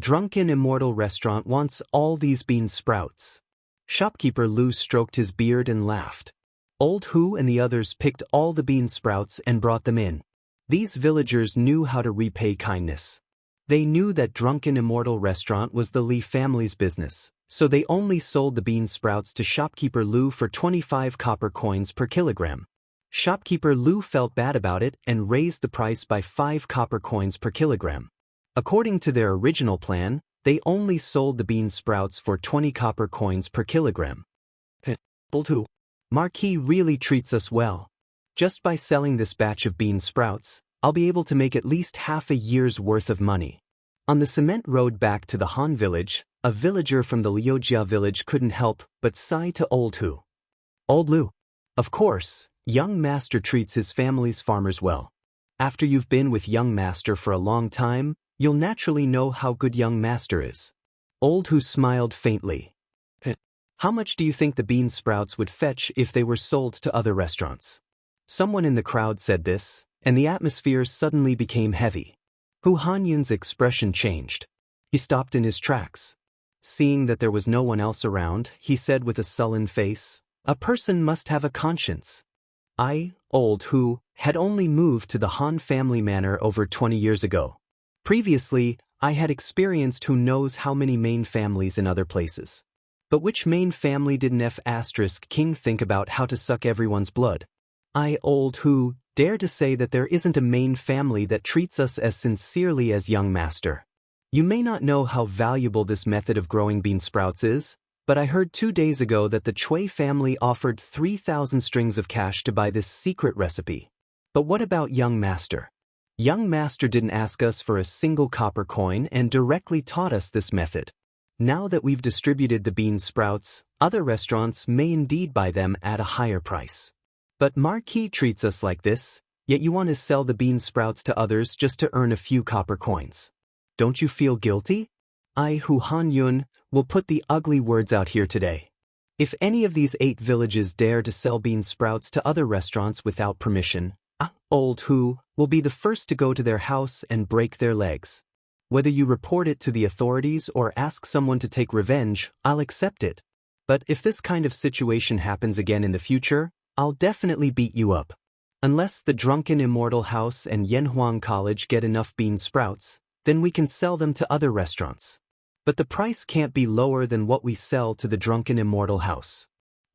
Drunken Immortal Restaurant wants all these bean sprouts. Shopkeeper Lu stroked his beard and laughed. Old Hu and the others picked all the bean sprouts and brought them in. These villagers knew how to repay kindness. They knew that Drunken Immortal Restaurant was the Li family's business, so they only sold the bean sprouts to Shopkeeper Lu for 25 copper coins per kilogram. Shopkeeper Lu felt bad about it and raised the price by 5 copper coins per kilogram. According to their original plan, they only sold the bean sprouts for 20 copper coins per kilogram. Old Hu, Marquis really treats us well. Just by selling this batch of bean sprouts, I'll be able to make at least half a year's worth of money. On the cement road back to the Han village, a villager from the Liujia village couldn't help but sigh to Old Hu. Old Lu, of course, young master treats his family's farmers well. After you've been with young master for a long time, you'll naturally know how good young master is. Old Hu smiled faintly. How much do you think the bean sprouts would fetch if they were sold to other restaurants? Someone in the crowd said this, and the atmosphere suddenly became heavy. Hu Hanyun's expression changed. He stopped in his tracks. Seeing that there was no one else around, he said with a sullen face, a person must have a conscience. I, Old Hu, had only moved to the Han family manor over 20 years ago. Previously, I had experienced who knows how many main families in other places. But which main family didn't King think about how to suck everyone's blood? I, Old Hu, dare to say that there isn't a main family that treats us as sincerely as young master. You may not know how valuable this method of growing bean sprouts is, but I heard 2 days ago that the Chui family offered 3,000 strings of cash to buy this secret recipe. But what about young master? Young master didn't ask us for a single copper coin and directly taught us this method. Now that we've distributed the bean sprouts, other restaurants may indeed buy them at a higher price. But Marquis treats us like this, yet you want to sell the bean sprouts to others just to earn a few copper coins. Don't you feel guilty? I, Hu Hanyun, will put the ugly words out here today. If any of these 8 villages dare to sell bean sprouts to other restaurants without permission, Old Hu will be the first to go to their house and break their legs. Whether you report it to the authorities or ask someone to take revenge, I'll accept it. But if this kind of situation happens again in the future, I'll definitely beat you up. Unless the Drunken Immortal House and Yanhuang College get enough bean sprouts, then we can sell them to other restaurants. But the price can't be lower than what we sell to the Drunken Immortal House.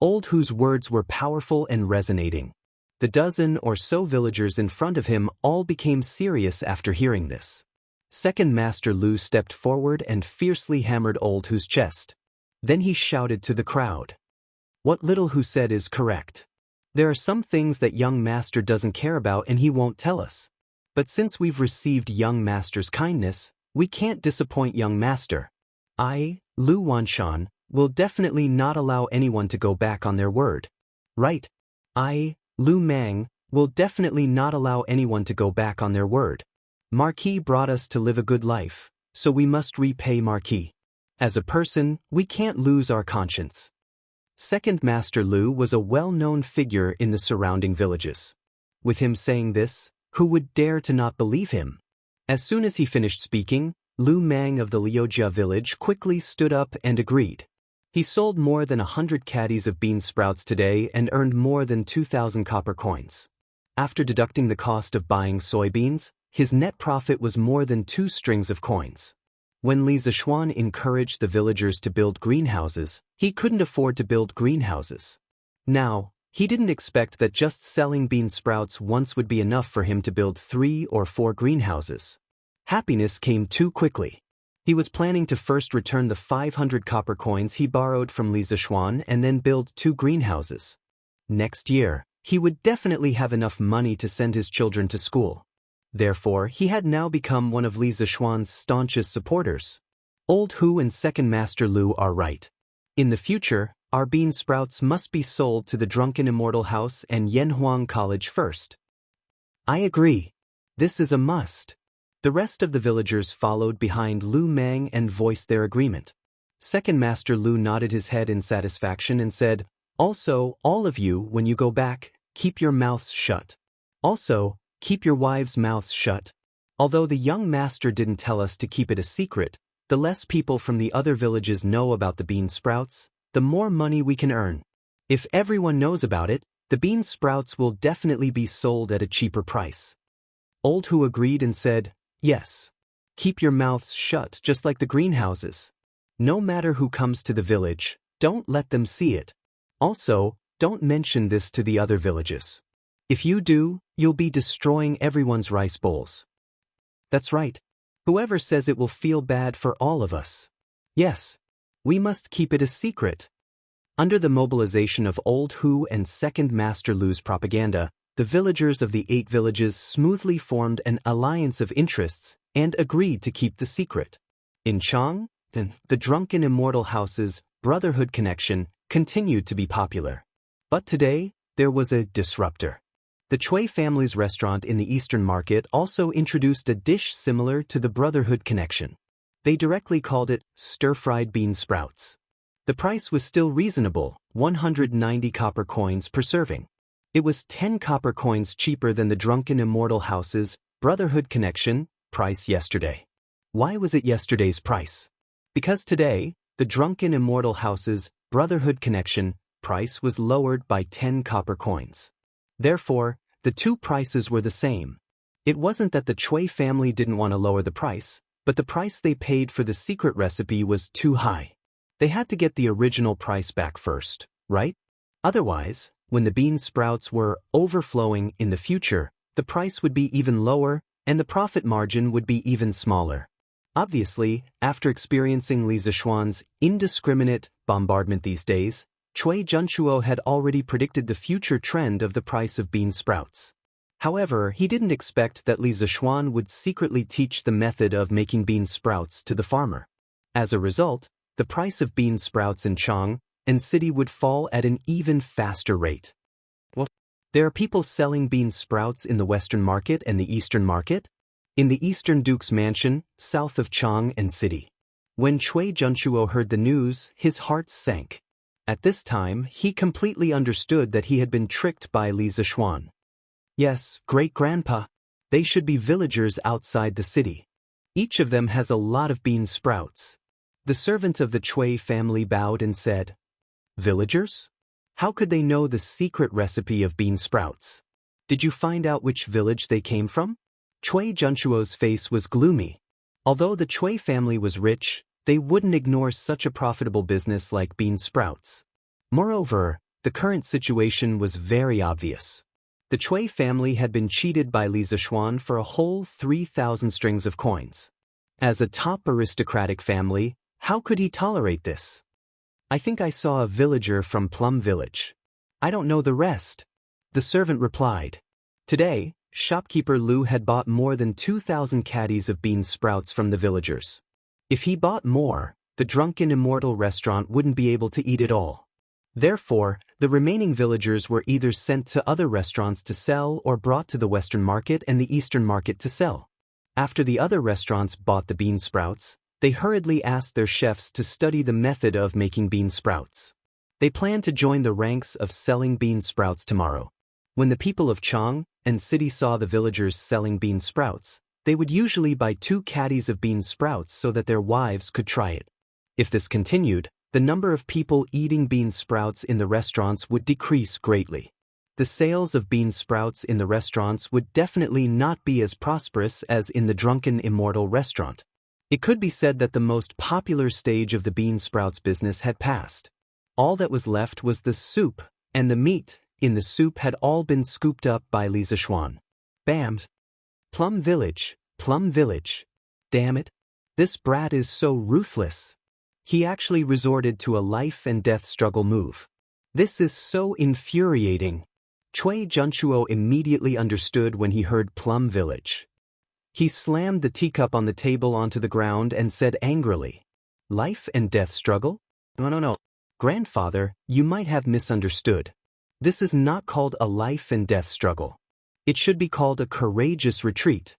Old Hu's words were powerful and resonating. The dozen or so villagers in front of him all became serious after hearing this. Second Master Lu stepped forward and fiercely hammered Old Hu's chest. Then he shouted to the crowd. What little Hu said is correct. There are some things that young master doesn't care about and he won't tell us. But since we've received young master's kindness, we can't disappoint young master. I, Lu Wanshan, will definitely not allow anyone to go back on their word. Right. I, Lu Mang, will definitely not allow anyone to go back on their word. Marquis brought us to live a good life, so we must repay Marquis. As a person, we can't lose our conscience. Second Master Lu was a well-known figure in the surrounding villages. With him saying this, who would dare to not believe him? As soon as he finished speaking, Lu Mang of the Liujia village quickly stood up and agreed. He sold more than 100 caddies of bean sprouts today and earned more than 2,000 copper coins. After deducting the cost of buying soybeans, his net profit was more than 2 strings of coins. When Li Zishuan encouraged the villagers to build greenhouses, he couldn't afford to build greenhouses. Now, he didn't expect that just selling bean sprouts once would be enough for him to build 3 or 4 greenhouses. Happiness came too quickly. He was planning to first return the 500 copper coins he borrowed from Li Zishuan and then build 2 greenhouses. Next year, he would definitely have enough money to send his children to school. Therefore, he had now become one of Li Zishuan's staunchest supporters. Old Hu and Second Master Lu are right. In the future, our bean sprouts must be sold to the Drunken Immortal House and Yanhuang College first. I agree. This is a must. The rest of the villagers followed behind Lu Mang and voiced their agreement. Second Master Lu nodded his head in satisfaction and said, "Also, all of you, when you go back, keep your mouths shut. Also, keep your wives' mouths shut." Although the young master didn't tell us to keep it a secret, the less people from the other villages know about the bean sprouts, the more money we can earn. If everyone knows about it, the bean sprouts will definitely be sold at a cheaper price. Old Hu agreed and said, "Yes. Keep your mouths shut just like the greenhouses. No matter who comes to the village, don't let them see it. Also, don't mention this to the other villages. If you do, you'll be destroying everyone's rice bowls." That's right. Whoever says it will feel bad for all of us. Yes. We must keep it a secret. Under the mobilization of Old Hu and Second Master Lu's propaganda, the villagers of the 8 villages smoothly formed an alliance of interests and agreed to keep the secret. In Chang, the Drunken Immortal House's brotherhood connection continued to be popular. But today, there was a disruptor. The Chui family's restaurant in the Eastern Market also introduced a dish similar to the brotherhood connection. They directly called it stir-fried bean sprouts. The price was still reasonable, 190 copper coins per serving. It was 10 copper coins cheaper than the Drunken Immortal House's brotherhood connection price yesterday. Why was it yesterday's price? Because today, the Drunken Immortal House's brotherhood connection price was lowered by 10 copper coins. Therefore, the two prices were the same. It wasn't that the Chui family didn't want to lower the price, but the price they paid for the secret recipe was too high. They had to get the original price back first, right? Otherwise, when the bean sprouts were overflowing in the future, the price would be even lower and the profit margin would be even smaller. Obviously, after experiencing Li Zishuan's indiscriminate bombardment these days, Chui Junchuo had already predicted the future trend of the price of bean sprouts. However, he didn't expect that Li Zishuan would secretly teach the method of making bean sprouts to the farmer. As a result, the price of bean sprouts in Chang and city would fall at an even faster rate. Well, there are people selling bean sprouts in the Western Market and the Eastern Market? In the Eastern Duke's Mansion, south of Chang and city. When Chui Junchuo heard the news, his heart sank. At this time, he completely understood that he had been tricked by Li Zishuan. Yes, great-grandpa. They should be villagers outside the city. Each of them has a lot of bean sprouts. The servant of the Chui family bowed and said, "Villagers? How could they know the secret recipe of bean sprouts? Did you find out which village they came from?" Chui Junchuo's face was gloomy. Although the Chui family was rich, they wouldn't ignore such a profitable business like bean sprouts. Moreover, the current situation was very obvious. The Chui family had been cheated by Li Zishuan for a whole 3,000 strings of coins. As a top aristocratic family, how could he tolerate this? "I think I saw a villager from Plum Village. I don't know the rest," the servant replied. Today, shopkeeper Lu had bought more than 2,000 caddies of bean sprouts from the villagers. If he bought more, the drunken Immortal restaurant wouldn't be able to eat it all. Therefore, the remaining villagers were either sent to other restaurants to sell or brought to the Western market and the Eastern market to sell. After the other restaurants bought the bean sprouts, they hurriedly asked their chefs to study the method of making bean sprouts. They planned to join the ranks of selling bean sprouts tomorrow. When the people of Chang and city saw the villagers selling bean sprouts, they would usually buy 2 caddies of bean sprouts so that their wives could try it. If this continued, the number of people eating bean sprouts in the restaurants would decrease greatly. The sales of bean sprouts in the restaurants would definitely not be as prosperous as in the drunken Immortal restaurant. It could be said that the most popular stage of the bean sprouts business had passed. All that was left was the soup, and the meat in the soup had all been scooped up by Li Zishuan. Bams! Plum Village, Plum Village. Damn it! This brat is so ruthless. He actually resorted to a life-and-death struggle move. This is so infuriating. Cui Junchuo immediately understood when he heard Plum Village. He slammed the teacup on the table onto the ground and said angrily, "Life-and-death struggle? No. Grandfather, you might have misunderstood. This is not called a life-and-death struggle. It should be called a courageous retreat."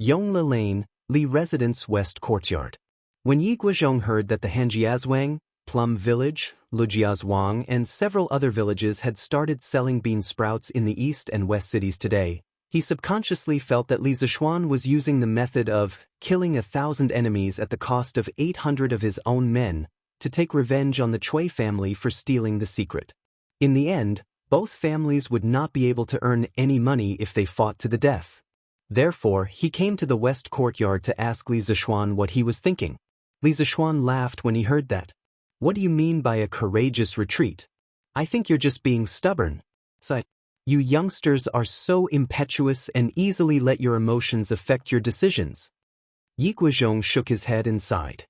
Yongle Lane, Li Residence West Courtyard. When Yi Guozhong heard that the Hanjiazwang, Plum Village, Lujiazwang and several other villages had started selling bean sprouts in the east and west cities today, he subconsciously felt that Li Zishuan was using the method of killing 1,000 enemies at the cost of 800 of his own men to take revenge on the Cui family for stealing the secret. In the end, both families would not be able to earn any money if they fought to the death. Therefore, he came to the west courtyard to ask Li Zishuan what he was thinking. Li Zishuan laughed when he heard that. "What do you mean by a courageous retreat? I think you're just being stubborn. You youngsters are so impetuous and easily let your emotions affect your decisions." Yi Guozhong shook his head and sighed.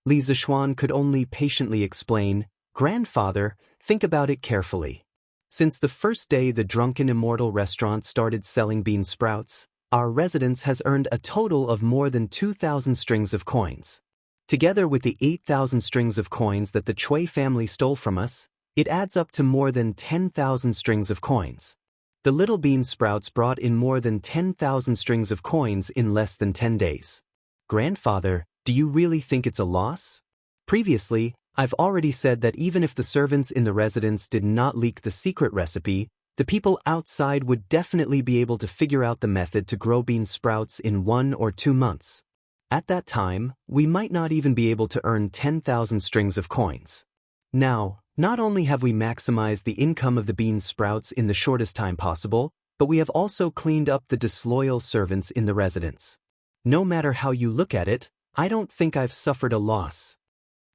Li Zishuan could only patiently explain, "Grandfather, think about it carefully. Since the first day the drunken Immortal restaurant started selling bean sprouts, our residence has earned a total of more than 2,000 strings of coins. Together with the 8,000 strings of coins that the Cui family stole from us, it adds up to more than 10,000 strings of coins. The little bean sprouts brought in more than 10,000 strings of coins in less than 10 days. Grandfather, do you really think it's a loss? Previously, I've already said that even if the servants in the residence did not leak the secret recipe, the people outside would definitely be able to figure out the method to grow bean sprouts in 1 or 2 months. At that time, we might not even be able to earn 10,000 strings of coins. Now, not only have we maximized the income of the bean sprouts in the shortest time possible, but we have also cleaned up the disloyal servants in the residence. No matter how you look at it, I don't think I've suffered a loss."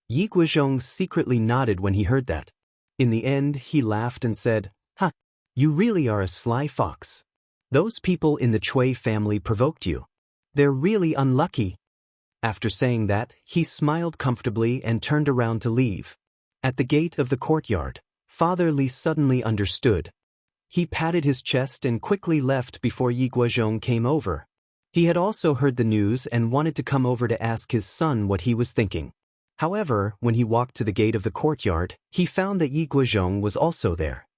Yi Guozhong secretly nodded when he heard that. In the end, he laughed and said, "Ha! You really are a sly fox. Those people in the Cui family provoked you. They're really unlucky." After saying that, he smiled comfortably and turned around to leave. At the gate of the courtyard, Father Li suddenly understood. He patted his chest and quickly left before Yi Guozhong came over. He had also heard the news and wanted to come over to ask his son what he was thinking. However, when he walked to the gate of the courtyard, he found that Yi Guozhong was also there.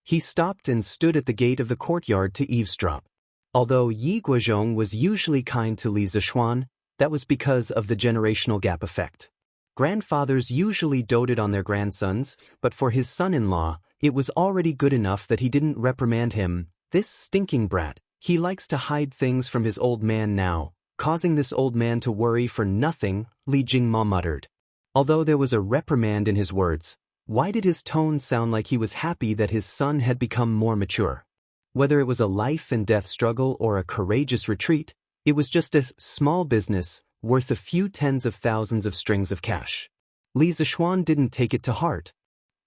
He stopped and stood at the gate of the courtyard to eavesdrop. Although Yi Guozhong was usually kind to Li Zishuan, that was because of the generational gap effect. Grandfathers usually doted on their grandsons, but for his son-in-law, it was already good enough that he didn't reprimand him. "This stinking brat, he likes to hide things from his old man now, causing this old man to worry for nothing," Li Jingma muttered. Although there was a reprimand in his words, why did his tone sound like he was happy that his son had become more mature? Whether it was a life-and-death struggle or a courageous retreat, it was just a small business, worth a few tens of thousands of strings of cash. Li Zishuan didn't take it to heart.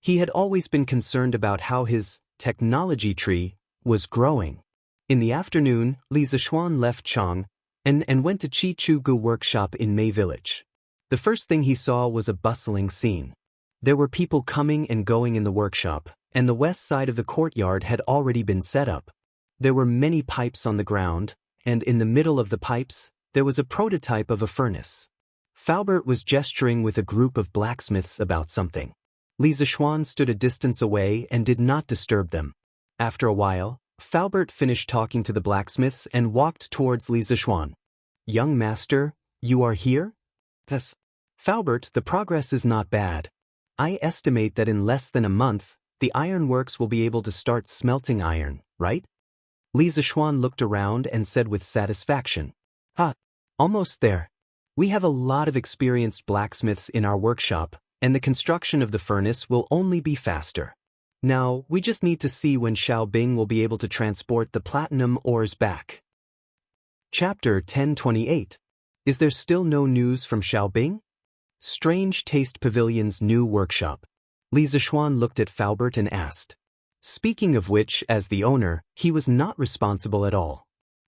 He had always been concerned about how his technology tree was growing. In the afternoon, Li Zishuan left Chang and went to Chi Chugu workshop in Mei Village. The first thing he saw was a bustling scene. There were people coming and going in the workshop, and the west side of the courtyard had already been set up. There were many pipes on the ground, and in the middle of the pipes, there was a prototype of a furnace. Faubert was gesturing with a group of blacksmiths about something. Li Zixuan stood a distance away and did not disturb them. After a while, Faubert finished talking to the blacksmiths and walked towards Li Zixuan. "Young master, you are here?" "Yes." "Faubert, the progress is not bad. I estimate that in less than a month, the ironworks will be able to start smelting iron, right?" Li Zixuan looked around and said with satisfaction, "Almost there. We have a lot of experienced blacksmiths in our workshop, and the construction of the furnace will only be faster. Now, we just need to see when Xiaobing will be able to transport the platinum ores back." Chapter 1028. Is there still no news from Xiaobing? Strange Taste Pavilion's new workshop. Li Zixuan looked at Faubert and asked. Speaking of which, as the owner, he was not responsible at all.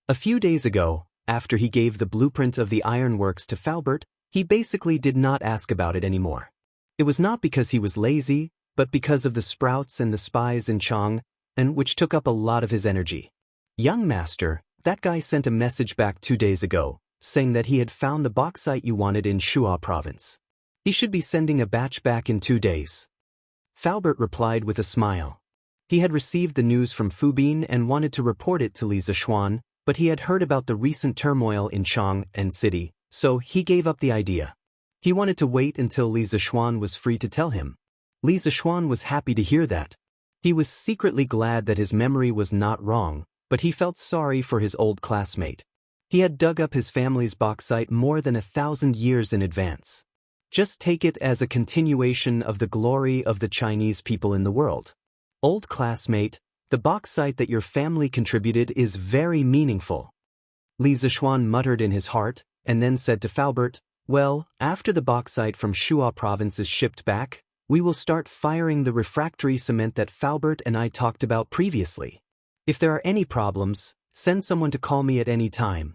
A few days ago, after he gave the blueprint of the ironworks to Faubert, he basically did not ask about it anymore. It was not because he was lazy, but because of the sprouts and the spies in Chang, and which took up a lot of his energy. "Young master, that guy sent a message back 2 days ago, saying that he had found the bauxite you wanted in Shuo province. He should be sending a batch back in 2 days. Faubert replied with a smile. He had received the news from Fubin and wanted to report it to Li Zixuan, but he had heard about the recent turmoil in Chang and city, so he gave up the idea. He wanted to wait until Li Zixuan was free to tell him. Li Zixuan was happy to hear that. He was secretly glad that his memory was not wrong, but he felt sorry for his old classmate. He had dug up his family's bauxite more than 1,000 years in advance. Just take it as a continuation of the glory of the Chinese people in the world. Old classmate, the bauxite that your family contributed is very meaningful. Li Zixuan muttered in his heart, and then said to Faubert, "Well, after the bauxite from Shuo province is shipped back, we will start firing the refractory cement that Faubert and I talked about previously. If there are any problems, send someone to call me at any time."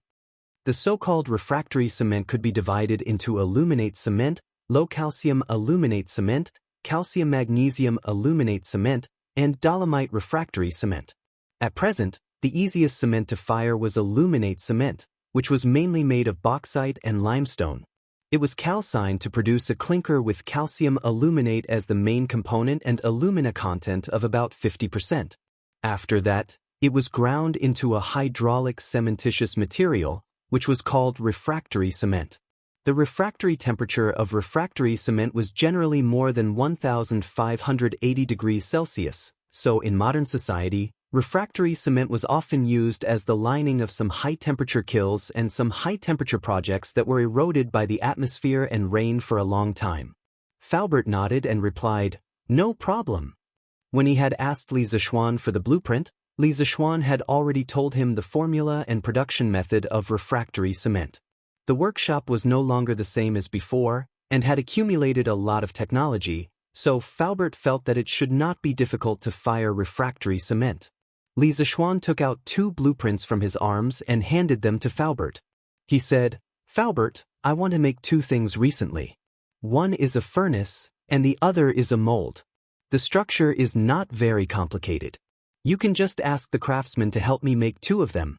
The so-called refractory cement could be divided into aluminate cement, low-calcium aluminate cement, calcium-magnesium aluminate cement, and dolomite refractory cement. At present, the easiest cement to fire was aluminate cement, which was mainly made of bauxite and limestone. It was calcined to produce a clinker with calcium aluminate as the main component and alumina content of about 50%. After that, it was ground into a hydraulic cementitious material, which was called refractory cement. The refractory temperature of refractory cement was generally more than 1,580 degrees Celsius, so in modern society, refractory cement was often used as the lining of some high-temperature kilns and some high-temperature projects that were eroded by the atmosphere and rain for a long time. Faubert nodded and replied, "No problem." When he had asked Li Zixuan for the blueprint, Li Zixuan had already told him the formula and production method of refractory cement. The workshop was no longer the same as before, and had accumulated a lot of technology, so Faubert felt that it should not be difficult to fire refractory cement. Li Zixuan took out 2 blueprints from his arms and handed them to Faubert. He said, "Faubert, I want to make 2 things recently. One is a furnace, and the other is a mold. The structure is not very complicated. You can just ask the craftsman to help me make 2 of them."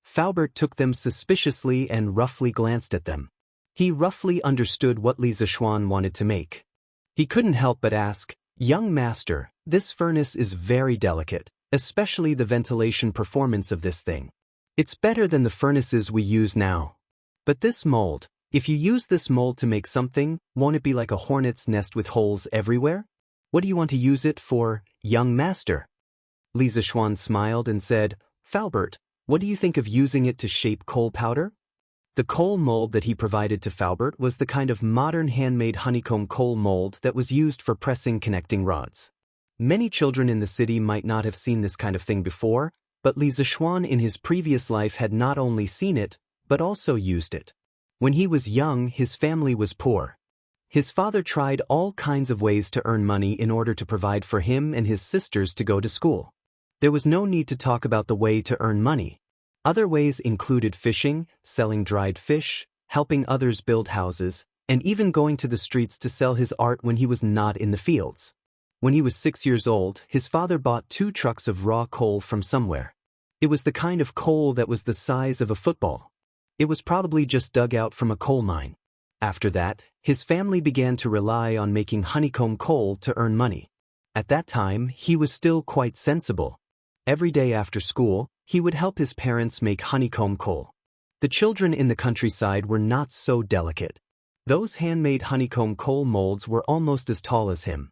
Faubert took them suspiciously and roughly glanced at them. He roughly understood what Li Zixuan wanted to make. He couldn't help but ask, "Young master, this furnace is very delicate, especially the ventilation performance of this thing. It's better than the furnaces we use now. But this mold, if you use this mold to make something, won't it be like a hornet's nest with holes everywhere? What do you want to use it for, young master?" Li Zixuan smiled and said, "Faubert, what do you think of using it to shape coal powder?" The coal mold that he provided to Faubert was the kind of modern handmade honeycomb coal mold that was used for pressing connecting rods. Many children in the city might not have seen this kind of thing before, but Li Zixuan in his previous life had not only seen it, but also used it. When he was young, his family was poor. His father tried all kinds of ways to earn money in order to provide for him and his sisters to go to school. There was no need to talk about the way to earn money. Other ways included fishing, selling dried fish, helping others build houses, and even going to the streets to sell his art when he was not in the fields. When he was 6 years old, his father bought 2 trucks of raw coal from somewhere. It was the kind of coal that was the size of a football. It was probably just dug out from a coal mine. After that, his family began to rely on making honeycomb coal to earn money. At that time, he was still quite sensible. Every day after school, he would help his parents make honeycomb coal. The children in the countryside were not so delicate. Those handmade honeycomb coal molds were almost as tall as him.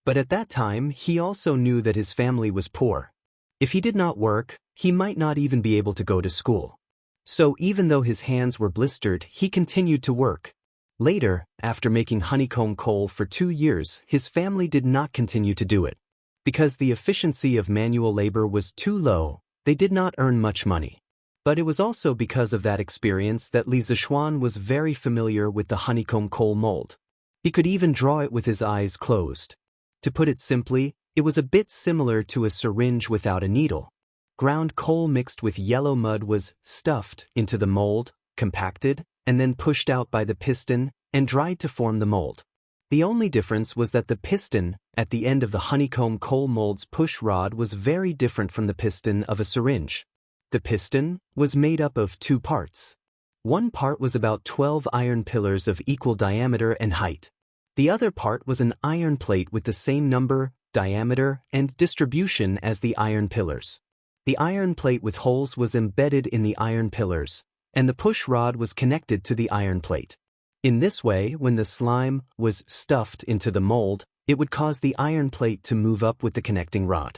But at that time, he also knew that his family was poor. If he did not work, he might not even be able to go to school. So even though his hands were blistered, he continued to work. Later, after making honeycomb coal for 2 years, his family did not continue to do it. Because the efficiency of manual labor was too low, they did not earn much money. But it was also because of that experience that Li Zixuan was very familiar with the honeycomb coal mold. He could even draw it with his eyes closed. To put it simply, it was a bit similar to a syringe without a needle. Ground coal mixed with yellow mud was stuffed into the mold, compacted, and then pushed out by the piston and dried to form the mold. The only difference was that the piston at the end of the honeycomb coal mold's push rod was very different from the piston of a syringe. The piston was made up of 2 parts. One part was about 12 iron pillars of equal diameter and height. The other part was an iron plate with the same number, diameter, and distribution as the iron pillars. The iron plate with holes was embedded in the iron pillars, and the push rod was connected to the iron plate. In this way, when the slime was stuffed into the mold, it would cause the iron plate to move up with the connecting rod.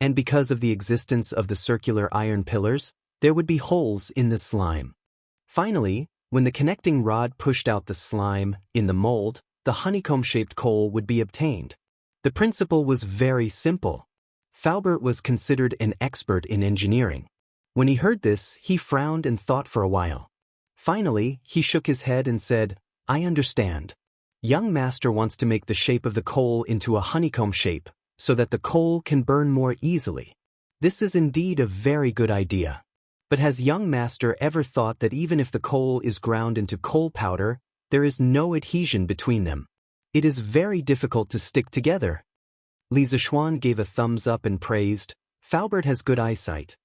And because of the existence of the circular iron pillars, there would be holes in the slime. Finally, when the connecting rod pushed out the slime in the mold, the honeycomb-shaped coal would be obtained. The principle was very simple. Faubert was considered an expert in engineering. When he heard this, he frowned and thought for a while. Finally, he shook his head and said, "I understand. Young master wants to make the shape of the coal into a honeycomb shape, so that the coal can burn more easily. This is indeed a very good idea. But has young master ever thought that even if the coal is ground into coal powder, there is no adhesion between them? It is very difficult to stick together." Li Zixuan gave a thumbs up and praised, "Faubert has good eyesight.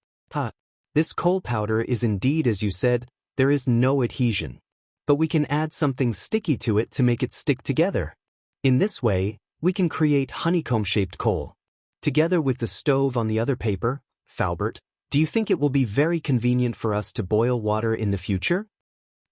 This coal powder is indeed as you said, there is no adhesion. But we can add something sticky to it to make it stick together. In this way, we can create honeycomb-shaped coal. Together with the stove on the other paper, Faubert, do you think it will be very convenient for us to boil water in the future?"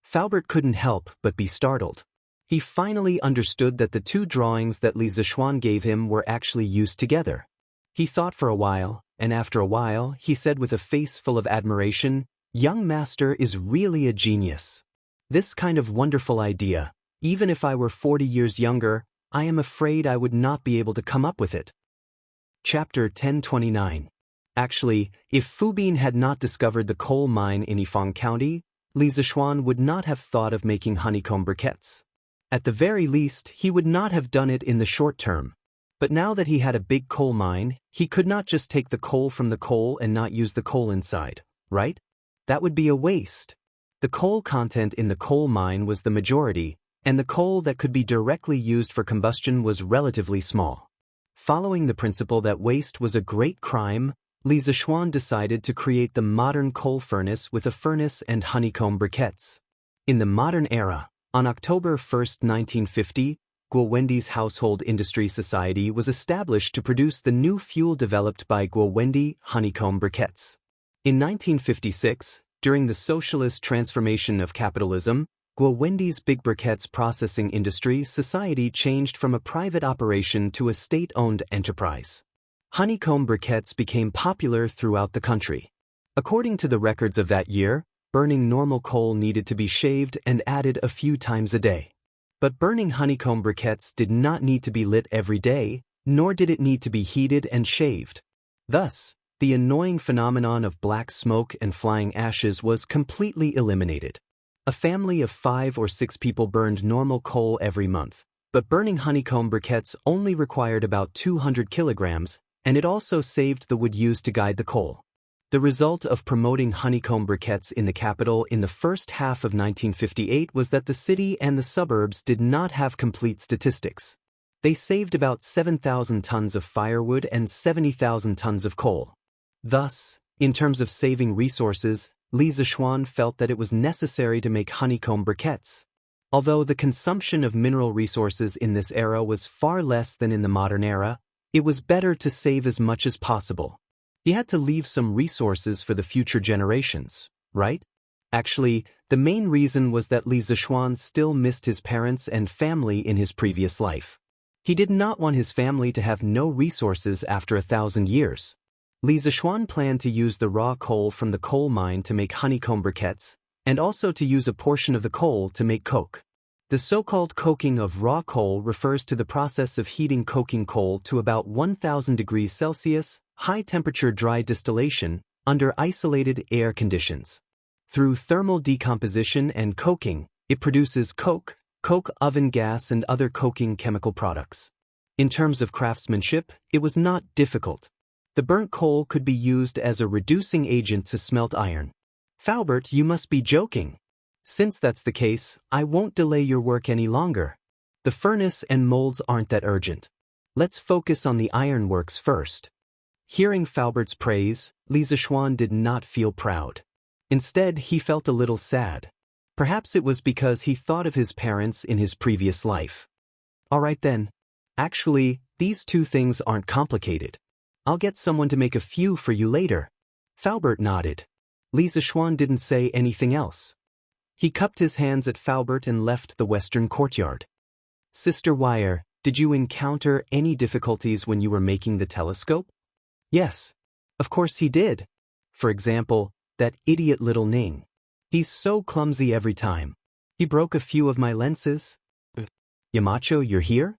Faubert couldn't help but be startled. He finally understood that the 2 drawings that Li Zixuan gave him were actually used together. He thought for a while, and after a while, he said with a face full of admiration, "Young master is really a genius. This kind of wonderful idea, even if I were 40 years younger, I am afraid I would not be able to come up with it." Chapter 1029. Actually, if Fubin had not discovered the coal mine in Yifang County, Li Zixuan would not have thought of making honeycomb briquettes. At the very least, he would not have done it in the short term. But now that he had a big coal mine, he could not just take the coal from the coal and not use the coal inside, right? That would be a waste. The coal content in the coal mine was the majority, and the coal that could be directly used for combustion was relatively small. Following the principle that waste was a great crime, Li Zixuan decided to create the modern coal furnace with a furnace and honeycomb briquettes. In the modern era, on October 1, 1950, Guowendi's Household Industry Society was established to produce the new fuel developed by Guowendi honeycomb briquettes. In 1956, during the socialist transformation of capitalism, Guowendi's Big Briquettes Processing Industry Society changed from a private operation to a state-owned enterprise. Honeycomb briquettes became popular throughout the country. According to the records of that year, burning normal coal needed to be shaved and added a few times a day. But burning honeycomb briquettes did not need to be lit every day, nor did it need to be heated and shaved. Thus, the annoying phenomenon of black smoke and flying ashes was completely eliminated. A family of 5 or 6 people burned normal coal every month, but burning honeycomb briquettes only required about 200 kilograms, and it also saved the wood used to guide the coal. The result of promoting honeycomb briquettes in the capital in the first half of 1958 was that the city and the suburbs did not have complete statistics. They saved about 7,000 tons of firewood and 70,000 tons of coal. Thus, In terms of saving resources, Li Zixuan felt that it was necessary to make honeycomb briquettes. Although the consumption of mineral resources in this era was far less than in the modern era, it was better to save as much as possible. He had to leave some resources for the future generations, right? Actually, the main reason was that Li Zixuan still missed his parents and family in his previous life. He did not want his family to have no resources after 1,000 years. Li Zixuan planned to use the raw coal from the coal mine to make honeycomb briquettes, and also to use a portion of the coal to make coke. The so-called coking of raw coal refers to the process of heating coking coal to about 1,000 degrees Celsius, high-temperature dry distillation, under isolated air conditions. Through thermal decomposition and coking, it produces coke, coke oven gas and other coking chemical products. In terms of craftsmanship, it was not difficult. The burnt coal could be used as a reducing agent to smelt iron. Faubert, you must be joking. Since that's the case, I won't delay your work any longer. The furnace and molds aren't that urgent. Let's focus on the ironworks first. Hearing Faubert's praise, Li Zixuan did not feel proud. Instead, he felt a little sad. Perhaps it was because he thought of his parents in his previous life. All right then. Actually, these two things aren't complicated. I'll get someone to make a few for you later. Faubert nodded. Li Zixuan didn't say anything else. He cupped his hands at Faubert and left the western courtyard. Sister Wire, did you encounter any difficulties when you were making the telescope? Yes. Of course he did. For example, that idiot little Ning. He's so clumsy every time. He broke a few of my lenses. Yamacho, you're here?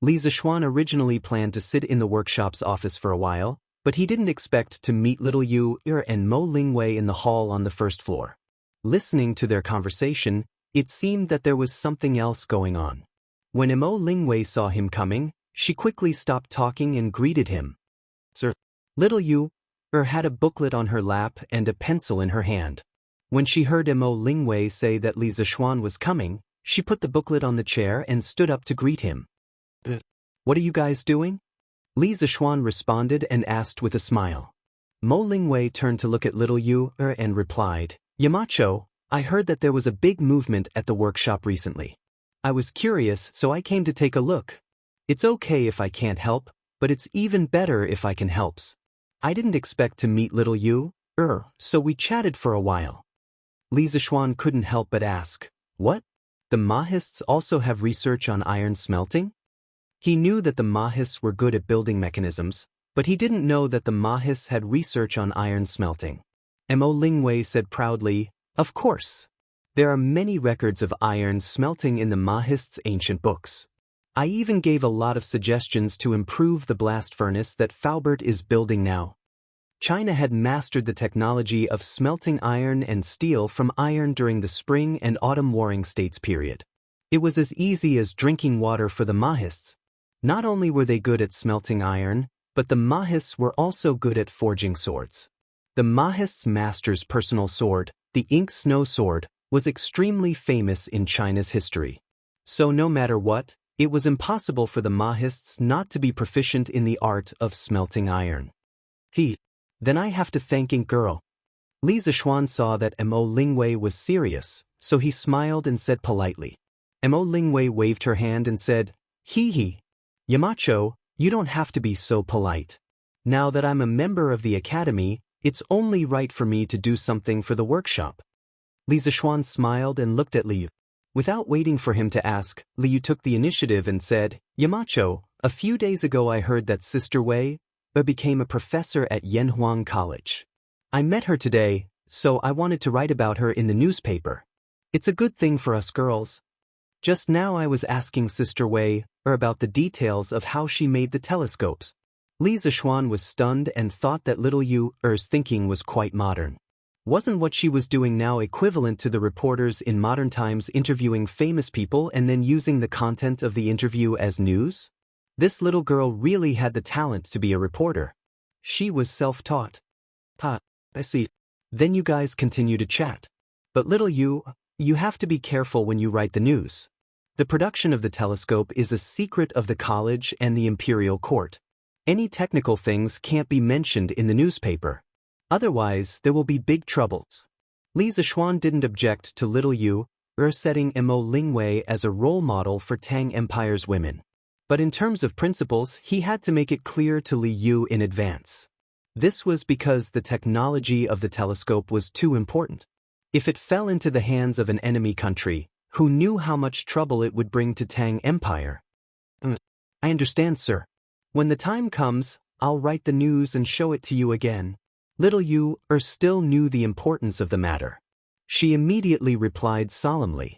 Li Zixuan originally planned to sit in the workshop's office for a while, but he didn't expect to meet little Yu and Mo Lingwei in the hall on the first floor. Listening to their conversation, it seemed that there was something else going on. When Mo Lingwei saw him coming, she quickly stopped talking and greeted him. Sir, little Yu had a booklet on her lap and a pencil in her hand. When she heard Mo Lingwei say that Li Zixuan was coming, she put the booklet on the chair and stood up to greet him. What are you guys doing? Li Zixuan responded and asked with a smile. Mo Lingwei turned to look at little Yu and replied, Yamacho, I heard that there was a big movement at the workshop recently. I was curious, so I came to take a look. It's okay if I can't help, but it's even better if I can helps. I didn't expect to meet little Yu, so we chatted for a while. Li Zixuan couldn't help but ask, what? The Mahists also have research on iron smelting? He knew that the Mahists were good at building mechanisms, but he didn't know that the Mahists had research on iron smelting. Mo Lingwei said proudly, of course. There are many records of iron smelting in the Mahists' ancient books. I even gave a lot of suggestions to improve the blast furnace that Faubert is building now. China had mastered the technology of smelting iron and steel from iron during the Spring and Autumn Warring States period. It was as easy as drinking water for the Mahists. Not only were they good at smelting iron, but the Mahists were also good at forging swords. The Mahists' master's personal sword, the Ink Snow Sword, was extremely famous in China's history. So no matter what, it was impossible for the Mahists not to be proficient in the art of smelting iron. Then I have to thank Ink Girl. Li Zixuan saw that Mo Lingwei was serious, so he smiled and said politely. Mo Lingwei waved her hand and said, Hee. Yamacho, you don't have to be so polite. Now that I'm a member of the academy, it's only right for me to do something for the workshop. Li Zixuan smiled and looked at Liu. Without waiting for him to ask, Liu took the initiative and said, Yamacho, a few days ago I heard that Sister Wei became a professor at Yanhuang College. I met her today, so I wanted to write about her in the newspaper. It's a good thing for us girls. Just now I was asking Sister Wei about the details of how she made the telescopes. Li Zixuan was stunned and thought that little Yu's thinking was quite modern. Wasn't what she was doing now equivalent to the reporters in modern times interviewing famous people and then using the content of the interview as news? This little girl really had the talent to be a reporter. She was self-taught. I see. Then you guys continue to chat. But little you have to be careful when you write the news. The production of the telescope is a secret of the college and the imperial court. Any technical things can't be mentioned in the newspaper. Otherwise, there will be big troubles. Li Zixuan didn't object to little Yu setting Mo Lingwei as a role model for Tang Empire's women. But in terms of principles, he had to make it clear to Li Yu in advance. This was because the technology of the telescope was too important. If it fell into the hands of an enemy country, who knew how much trouble it would bring to Tang Empire? I understand, sir. When the time comes, I'll write the news and show it to you again. Little Yu still knew the importance of the matter. She immediately replied solemnly.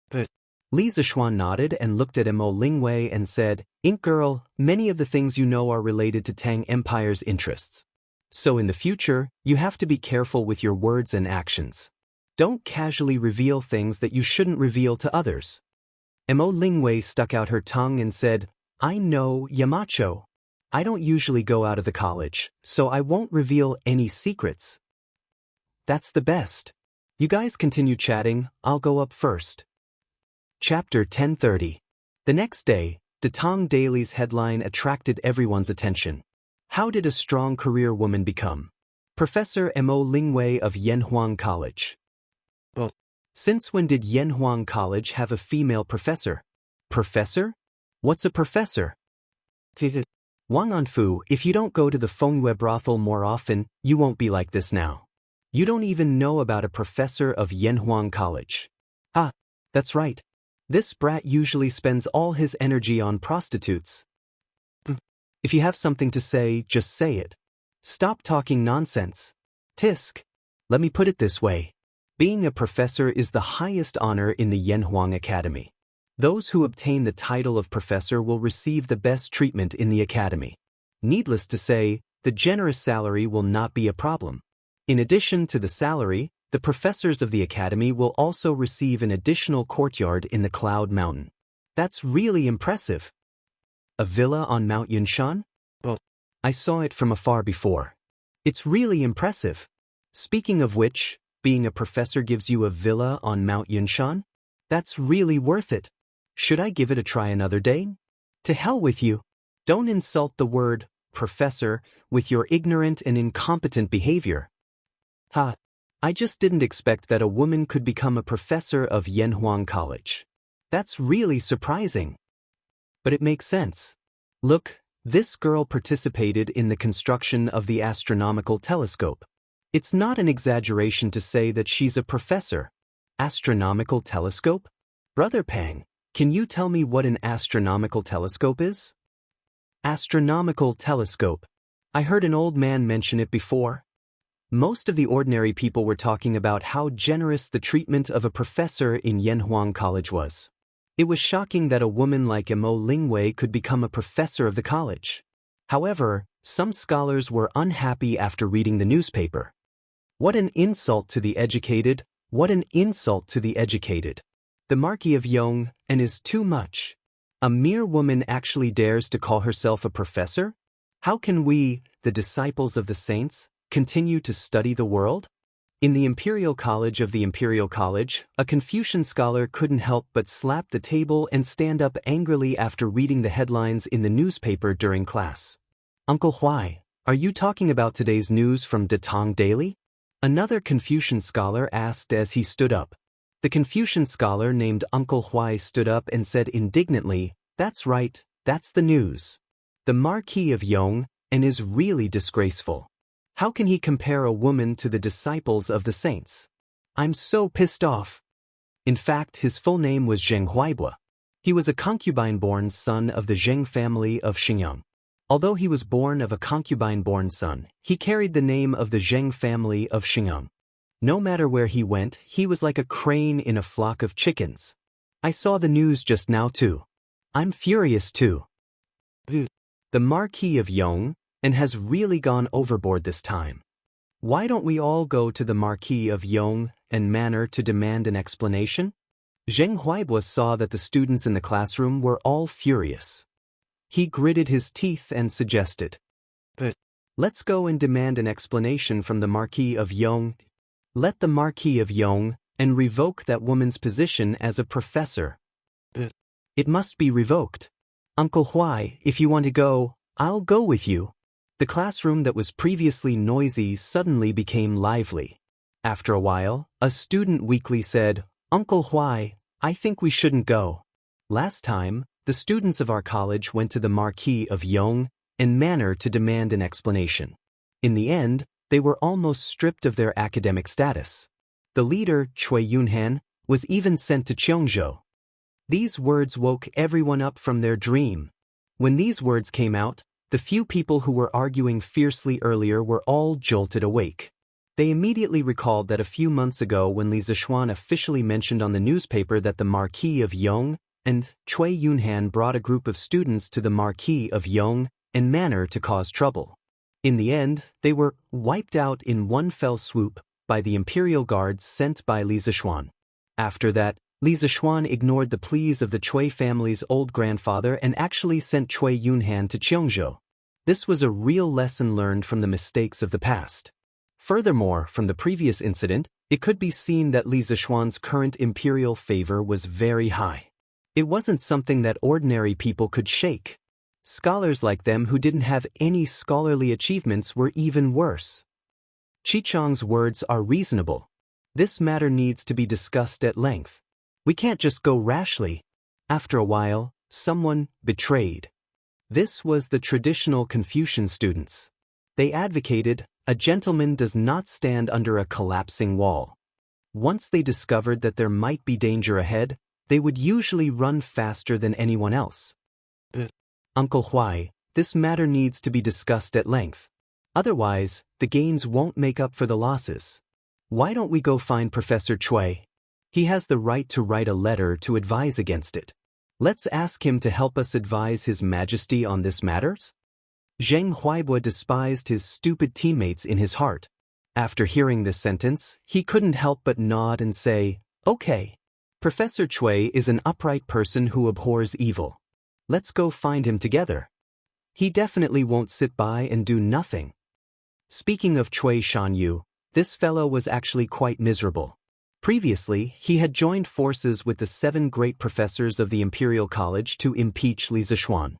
But Li Zixuan nodded and looked at Mo Lingwei and said, "Ink girl, many of the things you know are related to Tang Empire's interests. So in the future, you have to be careful with your words and actions. Don't casually reveal things that you shouldn't reveal to others." Mo Lingwei stuck out her tongue and said, "I know, Yamacho. I don't usually go out of the college, so I won't reveal any secrets." "That's the best. You guys continue chatting, I'll go up first." Chapter 1030. The next day, Datong Daily's headline attracted everyone's attention. How did a strong career woman become? Professor Mo Lingwei of Yanhuang College. Well, since when did Yanhuang College have a female professor? Professor? What's a professor? Wang Anfu, if you don't go to the Fengyue brothel more often, you won't be like this now. You don't even know about a professor of Yanhuang College. Ah, that's right. This brat usually spends all his energy on prostitutes. If you have something to say, just say it. Stop talking nonsense. Tisk. Let me put it this way. Being a professor is the highest honor in the Yanhuang Academy. Those who obtain the title of professor will receive the best treatment in the academy. Needless to say, the generous salary will not be a problem. In addition to the salary, the professors of the academy will also receive an additional courtyard in the Cloud Mountain. That's really impressive. A villa on Mount Yunshan? Well, I saw it from afar before. It's really impressive. Speaking of which, being a professor gives you a villa on Mount Yunshan? That's really worth it. Should I give it a try another day? To hell with you. Don't insult the word professor with your ignorant and incompetent behavior. Ha! I just didn't expect that a woman could become a professor of Yanhuang College. That's really surprising. But it makes sense. Look, this girl participated in the construction of the astronomical telescope. It's not an exaggeration to say that she's a professor. Astronomical telescope? Brother Pang, can you tell me what an astronomical telescope is? Astronomical telescope. I heard an old man mention it before. Most of the ordinary people were talking about how generous the treatment of a professor in Yanhuang College was. It was shocking that a woman like Mo Lingwei could become a professor of the college. However, some scholars were unhappy after reading the newspaper. What an insult to the educated, what an insult to the educated. The Marquis of Yong, and is too much. A mere woman actually dares to call herself a professor? How can we, the disciples of the saints, continue to study the world? In the Imperial College of the Imperial College, a Confucian scholar couldn't help but slap the table and stand up angrily after reading the headlines in the newspaper during class. Uncle Huai, are you talking about today's news from Datong Daily? Another Confucian scholar asked as he stood up. The Confucian scholar named Uncle Huai stood up and said indignantly, "That's right, that's the news. The Marquis of Yong, and is really disgraceful. How can he compare a woman to the disciples of the saints? I'm so pissed off." In fact, his full name was Zheng Huaibua. He was a concubine-born son of the Zheng family of Xingyang. Although he was born of a concubine-born son, he carried the name of the Zheng family of Xingyang. No matter where he went, he was like a crane in a flock of chickens. I saw the news just now too. I'm furious too. The Marquis of Yong, and has really gone overboard this time. Why don't we all go to the Marquis of Yong and Manor to demand an explanation? Zheng Huaibua saw that the students in the classroom were all furious. He gritted his teeth and suggested, "But let's go and demand an explanation from the Marquis of Yong. Let the Marquis of Yong and revoke that woman's position as a professor. But it must be revoked. Uncle Huai, if you want to go, I'll go with you." The classroom that was previously noisy suddenly became lively. After a while, a student weakly said, "Uncle Huai, I think we shouldn't go. Last time, the students of our college went to the Marquis of Yong and Manor to demand an explanation. In the end, they were almost stripped of their academic status. The leader, Cui Yunhan, was even sent to Cheongzhou." These words woke everyone up from their dream. When these words came out, the few people who were arguing fiercely earlier were all jolted awake. They immediately recalled that a few months ago when Li Zixuan officially mentioned on the newspaper that the Marquis of Yong and Cui Yunhan brought a group of students to the Marquis of Yong and Manor to cause trouble. In the end, they were wiped out in one fell swoop by the imperial guards sent by Li Zixuan. After that, Li Zixuan ignored the pleas of the Cui family's old grandfather and actually sent Cui Yunhan to Cheongzhou. This was a real lesson learned from the mistakes of the past. Furthermore, from the previous incident, it could be seen that Li Zixuan's current imperial favor was very high. It wasn't something that ordinary people could shake. Scholars like them who didn't have any scholarly achievements were even worse. Qichong's words are reasonable. This matter needs to be discussed at length. We can't just go rashly. After a while, someone betrayed. This was the traditional Confucian students. They advocated, "A gentleman does not stand under a collapsing wall." Once they discovered that there might be danger ahead, they would usually run faster than anyone else. Uncle Huai, this matter needs to be discussed at length. Otherwise, the gains won't make up for the losses. Why don't we go find Professor Cui? He has the right to write a letter to advise against it. Let's ask him to help us advise His Majesty on this matters? Zheng Huaibua despised his stupid teammates in his heart. After hearing this sentence, he couldn't help but nod and say, "Okay. Professor Cui is an upright person who abhors evil. Let's go find him together. He definitely won't sit by and do nothing." Speaking of Cui Shanyu, this fellow was actually quite miserable. Previously, he had joined forces with the 7 great professors of the Imperial College to impeach Li Zixuan.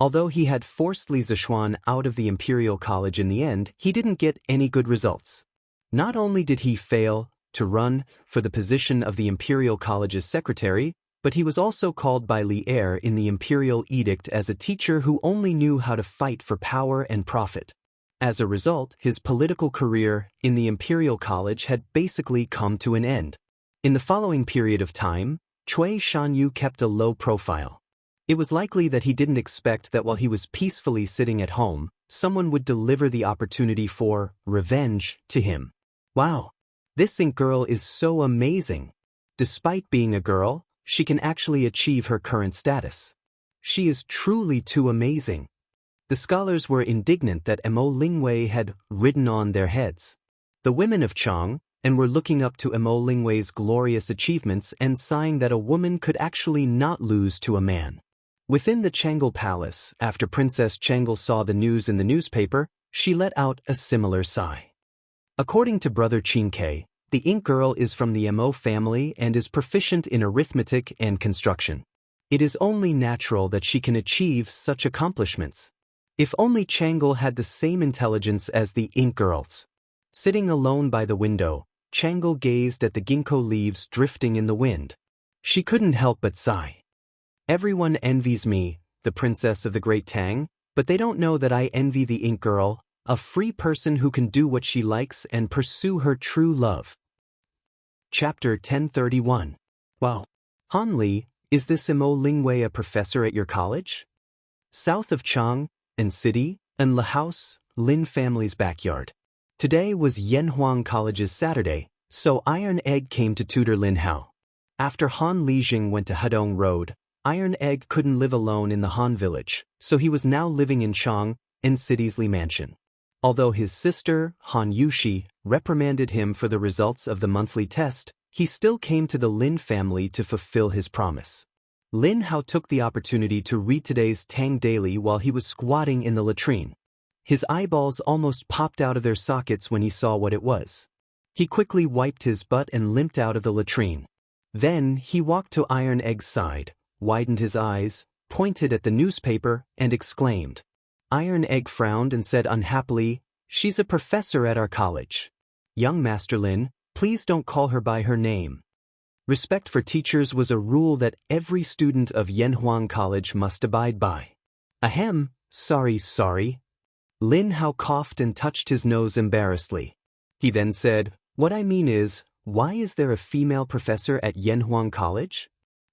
Although he had forced Li Zixuan out of the Imperial College in the end, he didn't get any good results. Not only did he fail to run for the position of the Imperial College's secretary, but he was also called by Li Er in the Imperial Edict as a teacher who only knew how to fight for power and profit. As a result, his political career in the Imperial College had basically come to an end. In the following period of time, Cui Shanyu kept a low profile. It was likely that he didn't expect that while he was peacefully sitting at home, someone would deliver the opportunity for revenge to him. Wow, this Ink girl is so amazing. Despite being a girl, she can actually achieve her current status. She is truly too amazing. The scholars were indignant that Mo Lingwei had ridden on their heads. The women of Chang and were looking up to Mo Lingwei's glorious achievements and sighing that a woman could actually not lose to a man. Within the Changle Palace, after Princess Changle saw the news in the newspaper, she let out a similar sigh. According to Brother Qingke, the Ink girl is from the Mo family and is proficient in arithmetic and construction. It is only natural that she can achieve such accomplishments. If only Changle had the same intelligence as the Ink girls. Sitting alone by the window, Changle gazed at the ginkgo leaves drifting in the wind. She couldn't help but sigh. Everyone envies me, the princess of the Great Tang, but they don't know that I envy the Ink girl, a free person who can do what she likes and pursue her true love. Chapter 1031. Wow. Han Li, is this Mo Lingwei a professor at your college? South of Chang and City, and La House, Lin family's backyard. Today was Yanhuang College's Saturday, so Iron Egg came to tutor Lin Hao. After Han Lijing went to Hedong Road, Iron Egg couldn't live alone in the Han village, so he was now living in Chang and City's Li mansion. Although his sister, Han Yushi, reprimanded him for the results of the monthly test, he still came to the Lin family to fulfill his promise. Lin Hao took the opportunity to read today's Tang Daily while he was squatting in the latrine. His eyeballs almost popped out of their sockets when he saw what it was. He quickly wiped his butt and limped out of the latrine. Then he walked to Iron Egg's side, widened his eyes, pointed at the newspaper, and exclaimed, Iron Egg frowned and said unhappily, "She's a professor at our college. Young Master Lin, please don't call her by her name." Respect for teachers was a rule that every student of Yanhuang College must abide by. Ahem, sorry. Lin Hao coughed and touched his nose embarrassedly. He then said, "What I mean is, why is there a female professor at Yanhuang College?"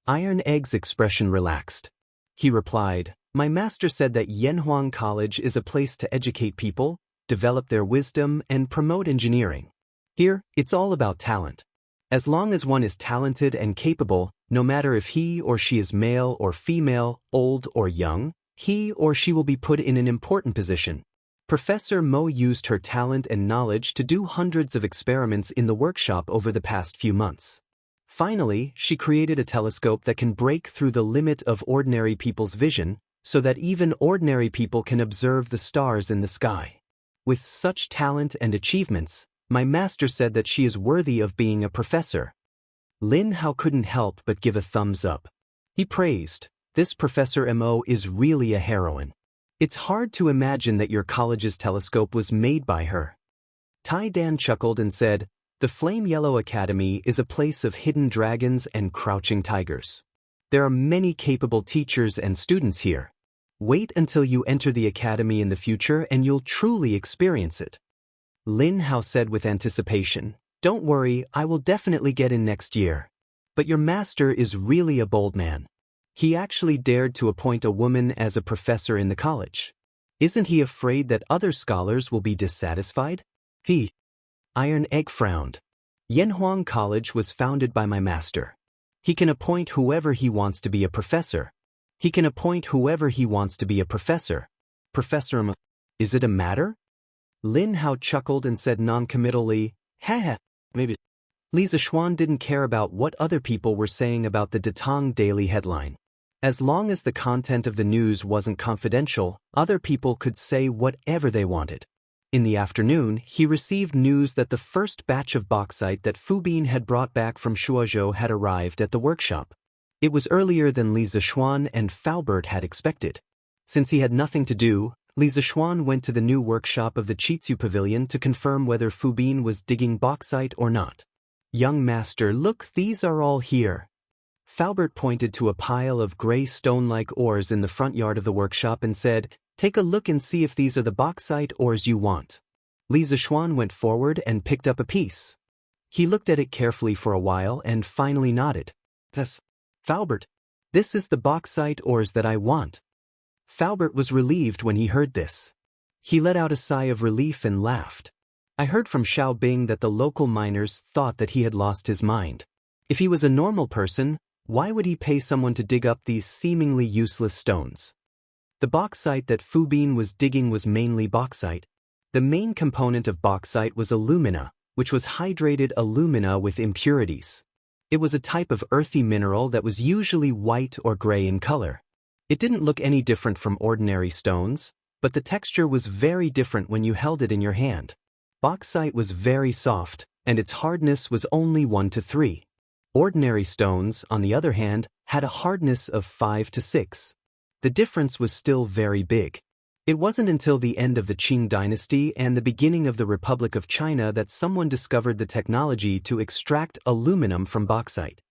Iron Egg's expression relaxed. He replied, "My master said that Yanhuang College is a place to educate people, develop their wisdom, and promote engineering. Here, it's all about talent. As long as one is talented and capable, no matter if he or she is male or female, old or young, he or she will be put in an important position." Professor Mo used her talent and knowledge to do hundreds of experiments in the workshop over the past few months. Finally, she created a telescope that can break through the limit of ordinary people's vision, so that even ordinary people can observe the stars in the sky. With such talent and achievements, my master said that she is worthy of being a professor. Lin Hao couldn't help but give a thumbs up. He praised, "This Professor Mo is really a heroine. It's hard to imagine that your college's telescope was made by her." Tai Dan chuckled and said, "The Flame Yellow Academy is a place of hidden dragons and crouching tigers. There are many capable teachers and students here. Wait until you enter the academy in the future and you'll truly experience it." Lin Hao said with anticipation, "Don't worry, I will definitely get in next year. But your master is really a bold man. He actually dared to appoint a woman as a professor in the college. Isn't he afraid that other scholars will be dissatisfied?" Iron Egg frowned. "Yanhuang College was founded by my master. He can appoint whoever he wants to be a professor. Professor M. Is it a matter?" Lin Hao chuckled and said noncommittally, "Haha, maybe." Li Zixuan didn't care about what other people were saying about the Datang Daily headline. As long as the content of the news wasn't confidential, other people could say whatever they wanted. In the afternoon, he received news that the first batch of bauxite that Fubin had brought back from Shuozhou had arrived at the workshop. It was earlier than Li Zixuan and Faubert had expected. Since he had nothing to do, Li Zixuan went to the new workshop of the Chitsu Pavilion to confirm whether Fubin was digging bauxite or not. "Young master, look, these are all here." Faubert pointed to a pile of gray stone-like ores in the front yard of the workshop and said, "Take a look and see if these are the bauxite ores you want." Li Zixuan went forward and picked up a piece. He looked at it carefully for a while and finally nodded. "Yes, Faubert, this is the bauxite ores that I want." Faubert was relieved when he heard this. He let out a sigh of relief and laughed. "I heard from Xiao Bing that the local miners thought that he had lost his mind. If he was a normal person, why would he pay someone to dig up these seemingly useless stones?" The bauxite that Fubin was digging was mainly bauxite. The main component of bauxite was alumina, which was hydrated alumina with impurities. It was a type of earthy mineral that was usually white or gray in color. It didn't look any different from ordinary stones, but the texture was very different when you held it in your hand. Bauxite was very soft, and its hardness was only 1 to 3. Ordinary stones, on the other hand, had a hardness of 5 to 6. The difference was still very big. It wasn't until the end of the Qing dynasty and the beginning of the Republic of China that someone discovered the technology to extract aluminum from bauxite.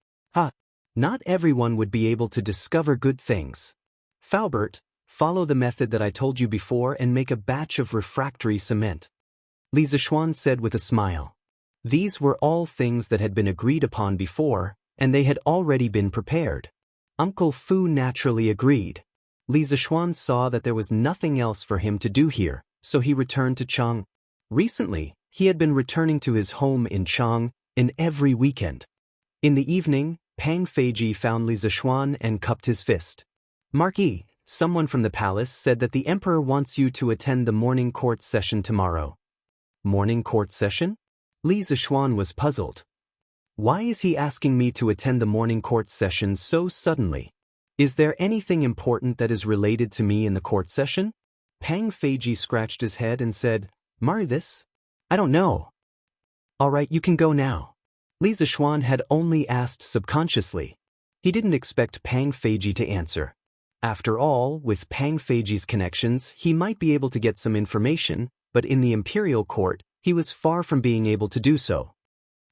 Not everyone would be able to discover good things. Faubert, follow the method that I told you before and make a batch of refractory cement." Li Zixuan said with a smile. These were all things that had been agreed upon before, and they had already been prepared. Uncle Fu naturally agreed. Li Zixuan saw that there was nothing else for him to do here, so he returned to Chang. Recently, he had been returning to his home in Chang every weekend. In the evening, Pang Feiji found Li Zixuan and cupped his fist. "Marquis, someone from the palace said that the emperor wants you to attend the morning court session tomorrow." "Morning court session?" Li Zixuan was puzzled. "Why is he asking me to attend the morning court session so suddenly? Is there anything important that is related to me in the court session?" Pang Feiji scratched his head and said, "This? I don't know." "All right, you can go now." Li Zixuan had only asked subconsciously. He didn't expect Pang Feiji to answer. After all, with Pang Feiji's connections, he might be able to get some information, but in the imperial court, he was far from being able to do so.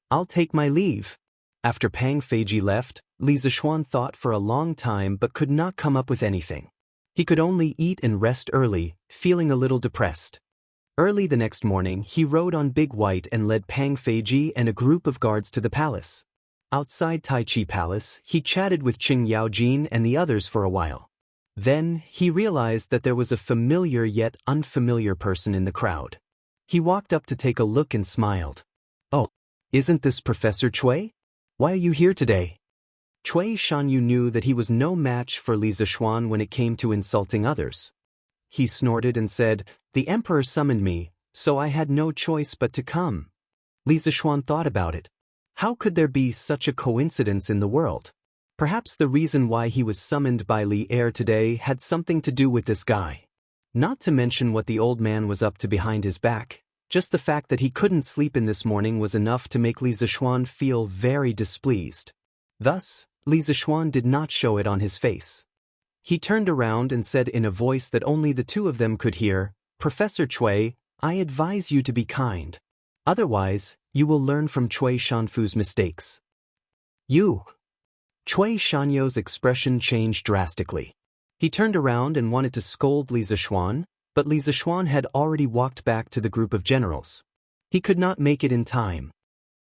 I'll take my leave. After Pang Feiji left, Li Zixuan thought for a long time but could not come up with anything. He could only eat and rest early, feeling a little depressed. Early the next morning, he rode on Big White and led Pang Feiji and a group of guards to the palace. Outside Tai Chi Palace, he chatted with Qing Yaojin and the others for a while. Then, he realized that there was a familiar yet unfamiliar person in the crowd. He walked up to take a look and smiled. "Oh, isn't this Professor Cui? Why are you here today?" Cui Shanyu knew that he was no match for Li Zixuan when it came to insulting others. He snorted and said, "The emperor summoned me, so I had no choice but to come." Li Zixuan thought about it. How could there be such a coincidence in the world? Perhaps the reason why he was summoned by Li Er today had something to do with this guy. Not to mention what the old man was up to behind his back, just the fact that he couldn't sleep in this morning was enough to make Li Zixuan feel very displeased. Thus, Li Zixuan did not show it on his face. He turned around and said in a voice that only the two of them could hear, "Professor Cui, I advise you to be kind. Otherwise, you will learn from Cui Shanfu's mistakes." "You?" Cui Shanyo's expression changed drastically. He turned around and wanted to scold Li Zixuan, but Li Zixuan had already walked back to the group of generals. He could not make it in time.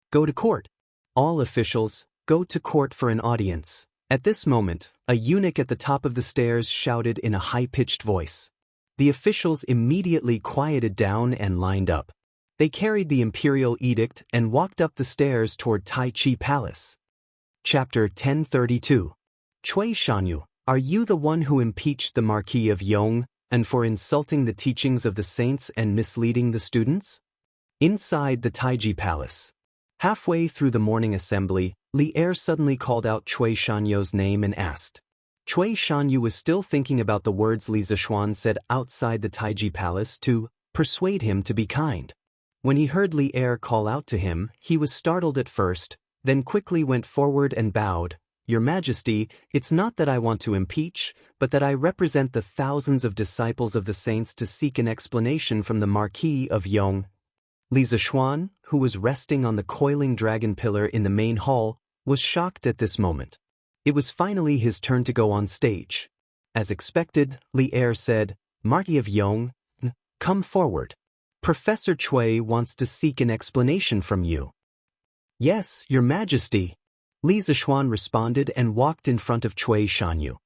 "Go to court. All officials, go to court for an audience." At this moment, a eunuch at the top of the stairs shouted in a high-pitched voice. The officials immediately quieted down and lined up. They carried the imperial edict and walked up the stairs toward Tai Chi Palace. Chapter 1032. Cui Shanyu, are you the one who impeached the Marquis of Yong, and for insulting the teachings of the saints and misleading the students? Inside the Taiji Palace. Halfway through the morning assembly, Li Er suddenly called out Cui Shanyo's name and asked. Cui Shanyu was still thinking about the words Li Zixuan said outside the Taiji Palace to persuade him to be kind. When he heard Li Er call out to him, he was startled at first, then quickly went forward and bowed. "Your Majesty, it's not that I want to impeach, but that I represent the thousands of disciples of the saints to seek an explanation from the Marquis of Yong." Li Zixuan, who was resting on the coiling dragon pillar in the main hall, was shocked at this moment. It was finally his turn to go on stage. As expected, Li Er said, "Marquis of Yong, come forward. Professor Cui wants to seek an explanation from you." "Yes, Your Majesty." Li Zixuan responded and walked in front of Cui Shanyu.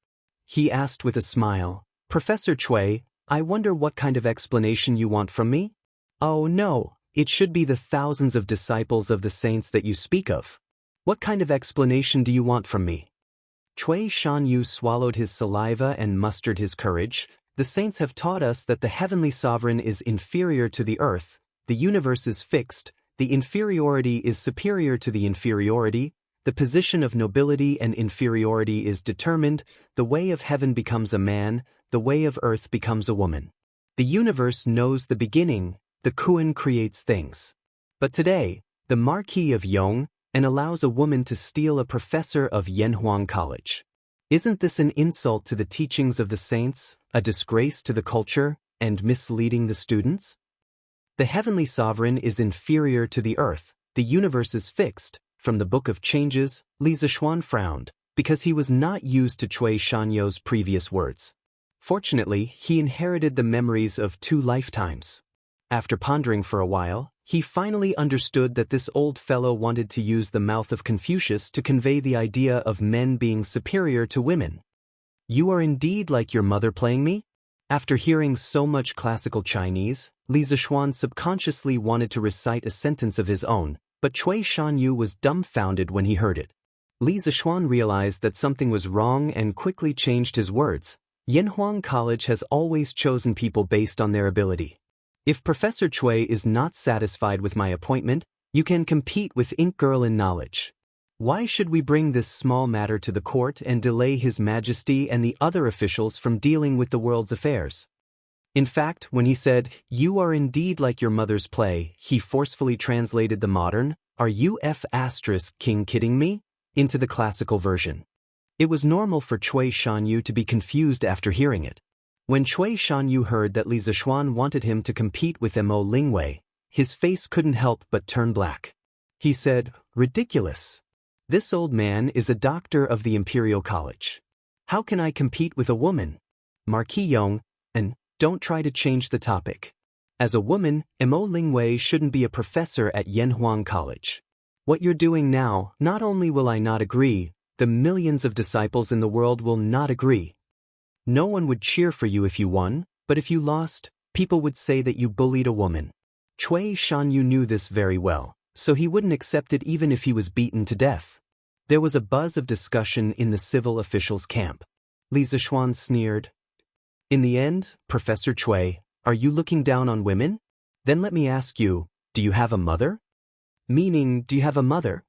He asked with a smile, "Professor Cui, I wonder what kind of explanation you want from me?" "Oh no, it should be the thousands of disciples of the saints that you speak of. What kind of explanation do you want from me?" Cui Shanyu swallowed his saliva and mustered his courage. "The saints have taught us that the heavenly sovereign is inferior to the earth, the universe is fixed, the inferiority is superior to the inferiority, the position of nobility and inferiority is determined, the way of heaven becomes a man, the way of earth becomes a woman. The universe knows the beginning, the Kuan creates things. But today, the Marquis of Yong, and allows a woman to steal a professor of Yanhuang College. Isn't this an insult to the teachings of the saints, a disgrace to the culture, and misleading the students? The heavenly sovereign is inferior to the earth, the universe is fixed." From the Book of Changes, Li Zixuan frowned, because he was not used to Cui Shanyo's previous words. Fortunately, he inherited the memories of 2 lifetimes. After pondering for a while, he finally understood that this old fellow wanted to use the mouth of Confucius to convey the idea of men being superior to women. "You are indeed like your mother playing me?" After hearing so much classical Chinese, Li Zixuan subconsciously wanted to recite a sentence of his own, but Cui Shanyu was dumbfounded when he heard it. Li Zixuan realized that something was wrong and quickly changed his words. "Yanhuang College has always chosen people based on their ability. If Professor Cui is not satisfied with my appointment, you can compete with Ink Girl in knowledge. Why should we bring this small matter to the court and delay His Majesty and the other officials from dealing with the world's affairs?" In fact, when he said, "You are indeed like your mother's play," he forcefully translated the modern, "Are you King kidding me?" into the classical version. It was normal for Cui Shanyu to be confused after hearing it. When Cui Shanyu heard that Li Zixuan wanted him to compete with Mo Lingwei, his face couldn't help but turn black. He said, "Ridiculous. This old man is a doctor of the Imperial College. How can I compete with a woman? Marquis Yong, and don't try to change the topic. As a woman, Mo Lingwei shouldn't be a professor at Yanhuang College. What you're doing now, not only will I not agree, the millions of disciples in the world will not agree. No one would cheer for you if you won, but if you lost, people would say that you bullied a woman." Cui Shanyu knew this very well, so he wouldn't accept it even if he was beaten to death. There was a buzz of discussion in the civil officials' camp. Li Zixuan sneered. "In the end, Professor Cui, are you looking down on women? Then let me ask you, do you have a mother? Meaning, do you have a mother?"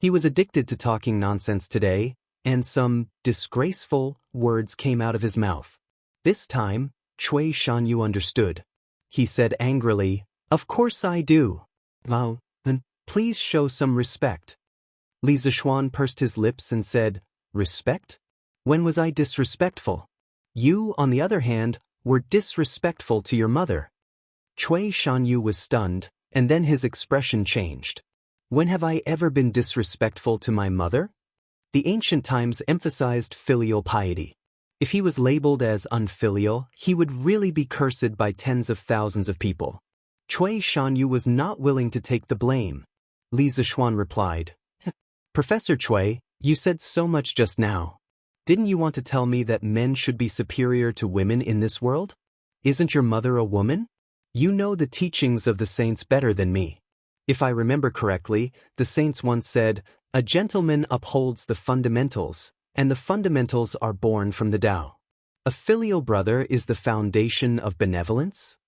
He was addicted to talking nonsense today, and some disgraceful words came out of his mouth. This time, Cui Shanyu understood. He said angrily, "Of course I do. Well, then, please show some respect." Li Zixuan pursed his lips and said, "Respect? When was I disrespectful? You, on the other hand, were disrespectful to your mother." Cui Shanyu was stunned, and then his expression changed. "When have I ever been disrespectful to my mother?" The ancient times emphasized filial piety. If he was labeled as unfilial, he would really be cursed by tens of thousands of people. Cui Shanyu was not willing to take the blame. Li Zixuan replied, "Professor Cui, you said so much just now. Didn't you want to tell me that men should be superior to women in this world? Isn't your mother a woman? You know the teachings of the saints better than me. If I remember correctly, the saints once said, 'A gentleman upholds the fundamentals, and the fundamentals are born from the Tao. A filial brother is the foundation of benevolence.'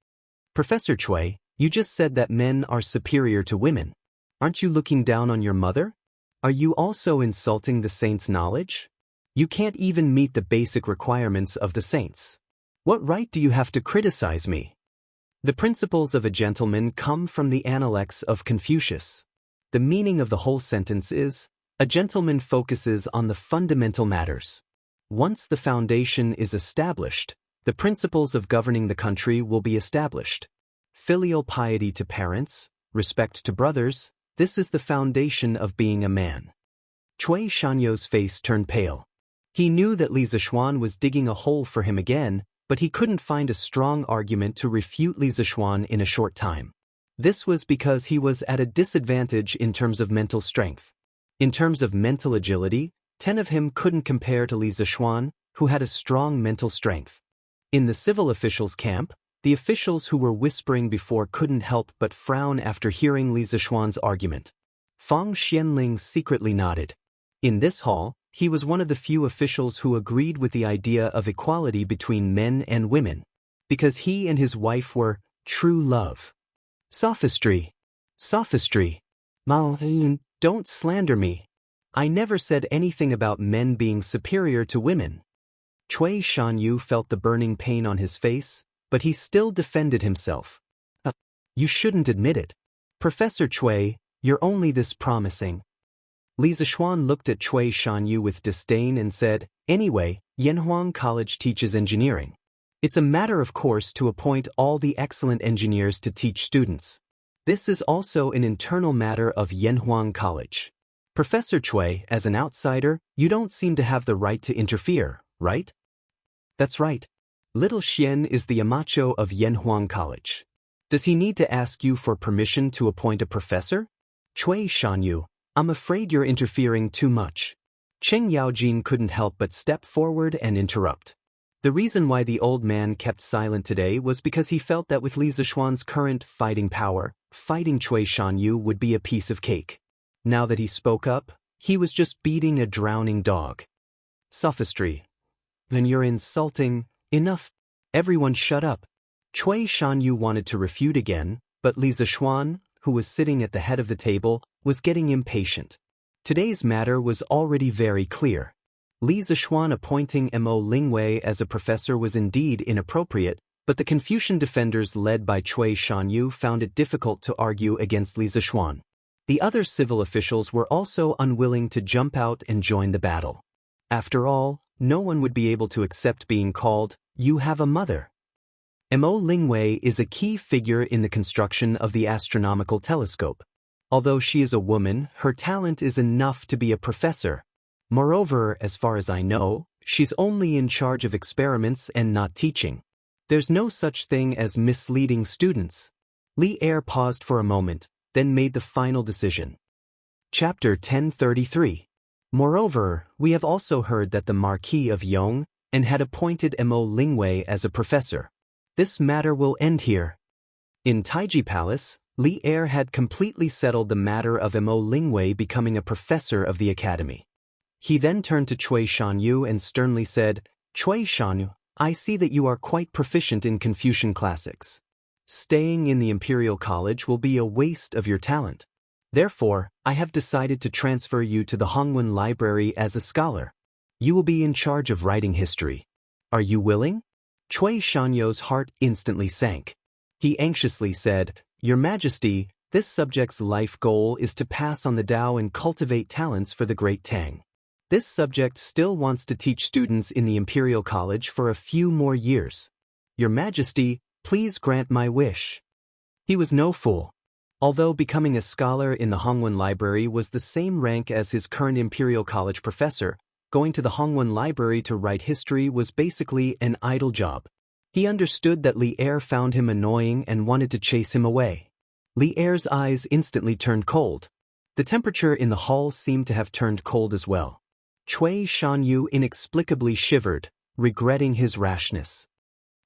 Professor Cui, you just said that men are superior to women. Aren't you looking down on your mother? Are you also insulting the saints' knowledge? You can't even meet the basic requirements of the saints. What right do you have to criticize me?" The principles of a gentleman come from the Analects of Confucius. The meaning of the whole sentence is, a gentleman focuses on the fundamental matters. Once the foundation is established, the principles of governing the country will be established. Filial piety to parents, respect to brothers, this is the foundation of being a man. Cui Shanyu's face turned pale. He knew that Li Zixuan was digging a hole for him again, but he couldn't find a strong argument to refute Li Zixuan in a short time. This was because he was at a disadvantage in terms of mental strength. In terms of mental agility, 10 of him couldn't compare to Li Zixuan, who had a strong mental strength. In the civil officials' camp, the officials who were whispering before couldn't help but frown after hearing Li Zixuan's argument. Fang Xianling secretly nodded. In this hall, he was one of the few officials who agreed with the idea of equality between men and women, because he and his wife were true love. Sophistry. Sophistry. Mao, don't slander me. I never said anything about men being superior to women. Cui Shanyu felt the burning pain on his face, but he still defended himself. You shouldn't admit it. Professor Cui, you're only this promising. Li Zixuan looked at Cui Shanyu with disdain and said, "Anyway, Yanhuang College teaches engineering. It's a matter of course to appoint all the excellent engineers to teach students. This is also an internal matter of Yanhuang College. Professor Cui, as an outsider, you don't seem to have the right to interfere, right?" "That's right. Little Xian is the Yamacho of Yanhuang College. Does he need to ask you for permission to appoint a professor?" "Cui Shanyu, I'm afraid you're interfering too much." Cheng Yaojin couldn't help but step forward and interrupt. The reason why the old man kept silent today was because he felt that with Li Zixuan's current fighting power, fighting Cui Shanyu would be a piece of cake. Now that he spoke up, he was just beating a drowning dog. "Sophistry. Then you're insulting. Enough. Everyone shut up." Cui Shanyu wanted to refute again, but Li Zixuan, who was sitting at the head of the table, was getting impatient. Today's matter was already very clear. Li Zixuan appointing Mo Lingwei as a professor was indeed inappropriate, but the Confucian defenders led by Cui Shanyu found it difficult to argue against Li Zixuan. The other civil officials were also unwilling to jump out and join the battle. After all, no one would be able to accept being called, "You have a mother." Mo Lingwei is a key figure in the construction of the astronomical telescope. Although she is a woman, her talent is enough to be a professor. Moreover, as far as I know, she's only in charge of experiments and not teaching. There's no such thing as misleading students. Li Er paused for a moment, then made the final decision. Chapter 1033. Moreover, we have also heard that the Marquis of Yong and had appointed Mo Lingwei as a professor. This matter will end here. In Taiji Palace, Li Er had completely settled the matter of Mo Lingwei becoming a professor of the academy. He then turned to Cui Shanyu and sternly said, "Cui Shanyu, I see that you are quite proficient in Confucian classics. Staying in the Imperial College will be a waste of your talent. Therefore, I have decided to transfer you to the Hongwen Library as a scholar. You will be in charge of writing history. Are you willing?" Cui Shanyu's heart instantly sank. He anxiously said, "Your Majesty, this subject's life goal is to pass on the Dao and cultivate talents for the Great Tang. This subject still wants to teach students in the Imperial College for a few more years. Your Majesty, please grant my wish." He was no fool. Although becoming a scholar in the Hongwen Library was the same rank as his current Imperial College professor, going to the Hongwen Library to write history was basically an idle job. He understood that Li Er found him annoying and wanted to chase him away. Li Er's eyes instantly turned cold. The temperature in the hall seemed to have turned cold as well. Cui Shanyu inexplicably shivered, regretting his rashness.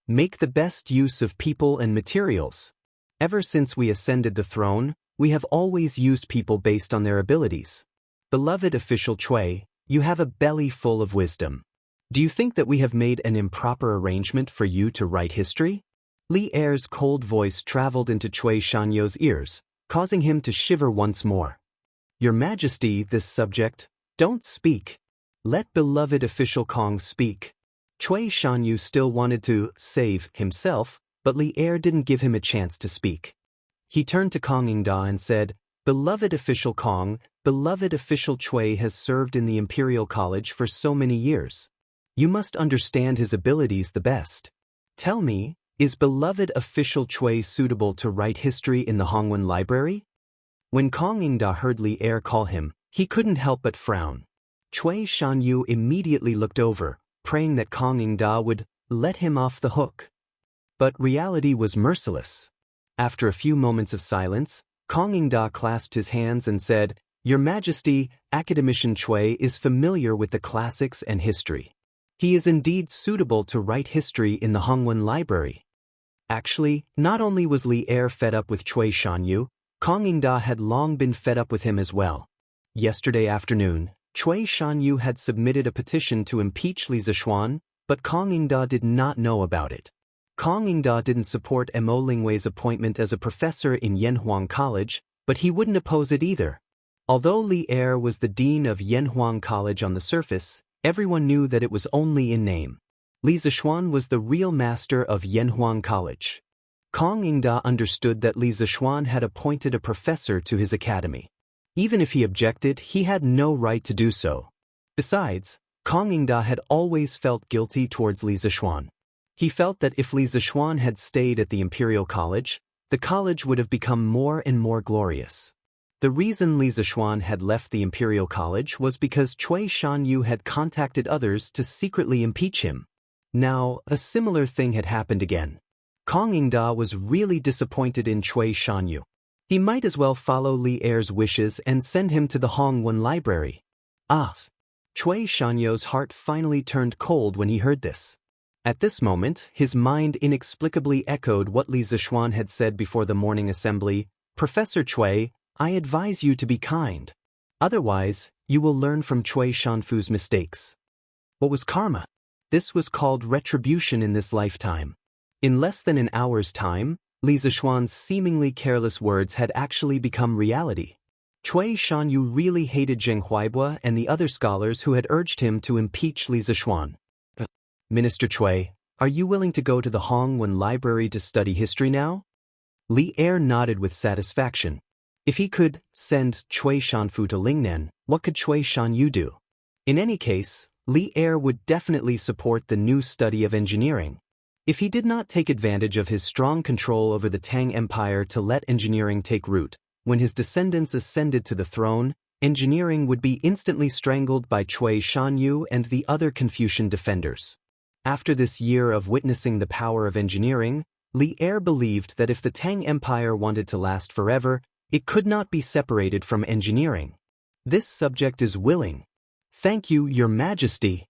Make the best use of people and materials. Ever since we ascended the throne, we have always used people based on their abilities. Beloved official Cui, you have a belly full of wisdom. Do you think that we have made an improper arrangement for you to write history? Li Er's cold voice traveled into Cui Shanyu's ears, causing him to shiver once more. Your Majesty, this subject, don't speak. Let beloved official Kong speak. Cui Shanyu still wanted to save himself, but Li Er didn't give him a chance to speak. He turned to Kong Yingda and said, "Beloved official Kong, beloved official Cui has served in the Imperial College for so many years. You must understand his abilities the best. Tell me, is beloved official Cui suitable to write history in the Hongwen Library?" When Kong Yingda heard Li Er call him, he couldn't help but frown. Cui Shanyu immediately looked over, praying that Kong Yingda would let him off the hook. But reality was merciless. After a few moments of silence, Kong Yingda clasped his hands and said, "Your Majesty, Academician Cui is familiar with the classics and history. He is indeed suitable to write history in the Hongwen Library." Actually, not only was Li Er fed up with Cui Shanyu, Kong Yingda had long been fed up with him as well. Yesterday afternoon, Cui Shanyu had submitted a petition to impeach Li Zishuan, but Kong Yingda did not know about it. Kong Yingda didn't support Mo Lingwei's appointment as a professor in Yanhuang College, but he wouldn't oppose it either. Although Li Er was the dean of Yanhuang College on the surface, everyone knew that it was only in name. Li Zishuan was the real master of Yanhuang College. Kong Yingda understood that Li Zishuan had appointed a professor to his academy. Even if he objected, he had no right to do so. Besides, Kong Yingda had always felt guilty towards Li Zishuan. He felt that if Li Zishuan had stayed at the Imperial College, the college would have become more and more glorious. The reason Li Zishuan had left the Imperial College was because Cui Shanyu had contacted others to secretly impeach him. Now, a similar thing had happened again. Kong Yingda was really disappointed in Cui Shanyu. He might as well follow Li Er's wishes and send him to the Hongwen Library. Cui Shanyu's heart finally turned cold when he heard this. At this moment, his mind inexplicably echoed what Li Zishuan had said before the morning assembly, "Professor Cui, I advise you to be kind. Otherwise, you will learn from Cui Shanfu's mistakes." What was karma? This was called retribution in this lifetime. In less than an hour's time, Li Zishuan's seemingly careless words had actually become reality. Cui Shanyu really hated Zheng Huaibua and the other scholars who had urged him to impeach Li Zishuan. "Minister Cui, are you willing to go to the Hongwen Library to study history now?" Li Er nodded with satisfaction. If he could send Cui Shanfu to Lingnan, what could Cui Shanyu do? In any case, Li Er would definitely support the new study of engineering. If he did not take advantage of his strong control over the Tang Empire to let engineering take root, when his descendants ascended to the throne, engineering would be instantly strangled by Cui Shanyu and the other Confucian defenders. After this year of witnessing the power of engineering, Li Er believed that if the Tang Empire wanted to last forever, it could not be separated from engineering. This subject is willing. Thank you, Your Majesty.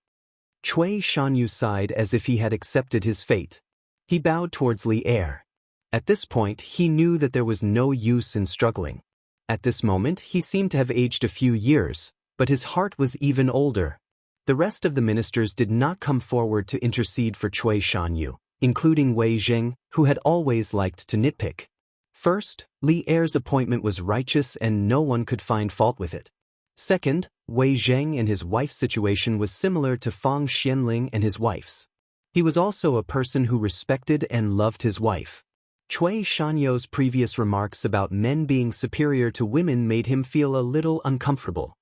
Cui Shanyu sighed as if he had accepted his fate. He bowed towards Li Er. At this point, he knew that there was no use in struggling. At this moment, he seemed to have aged a few years, but his heart was even older. The rest of the ministers did not come forward to intercede for Cui Shanyu, including Wei Zheng, who had always liked to nitpick. First, Li Er's appointment was righteous and no one could find fault with it. Second, Wei Zheng and his wife's situation was similar to Fang Xianling and his wife's. He was also a person who respected and loved his wife. Cui Shanyu's previous remarks about men being superior to women made him feel a little uncomfortable.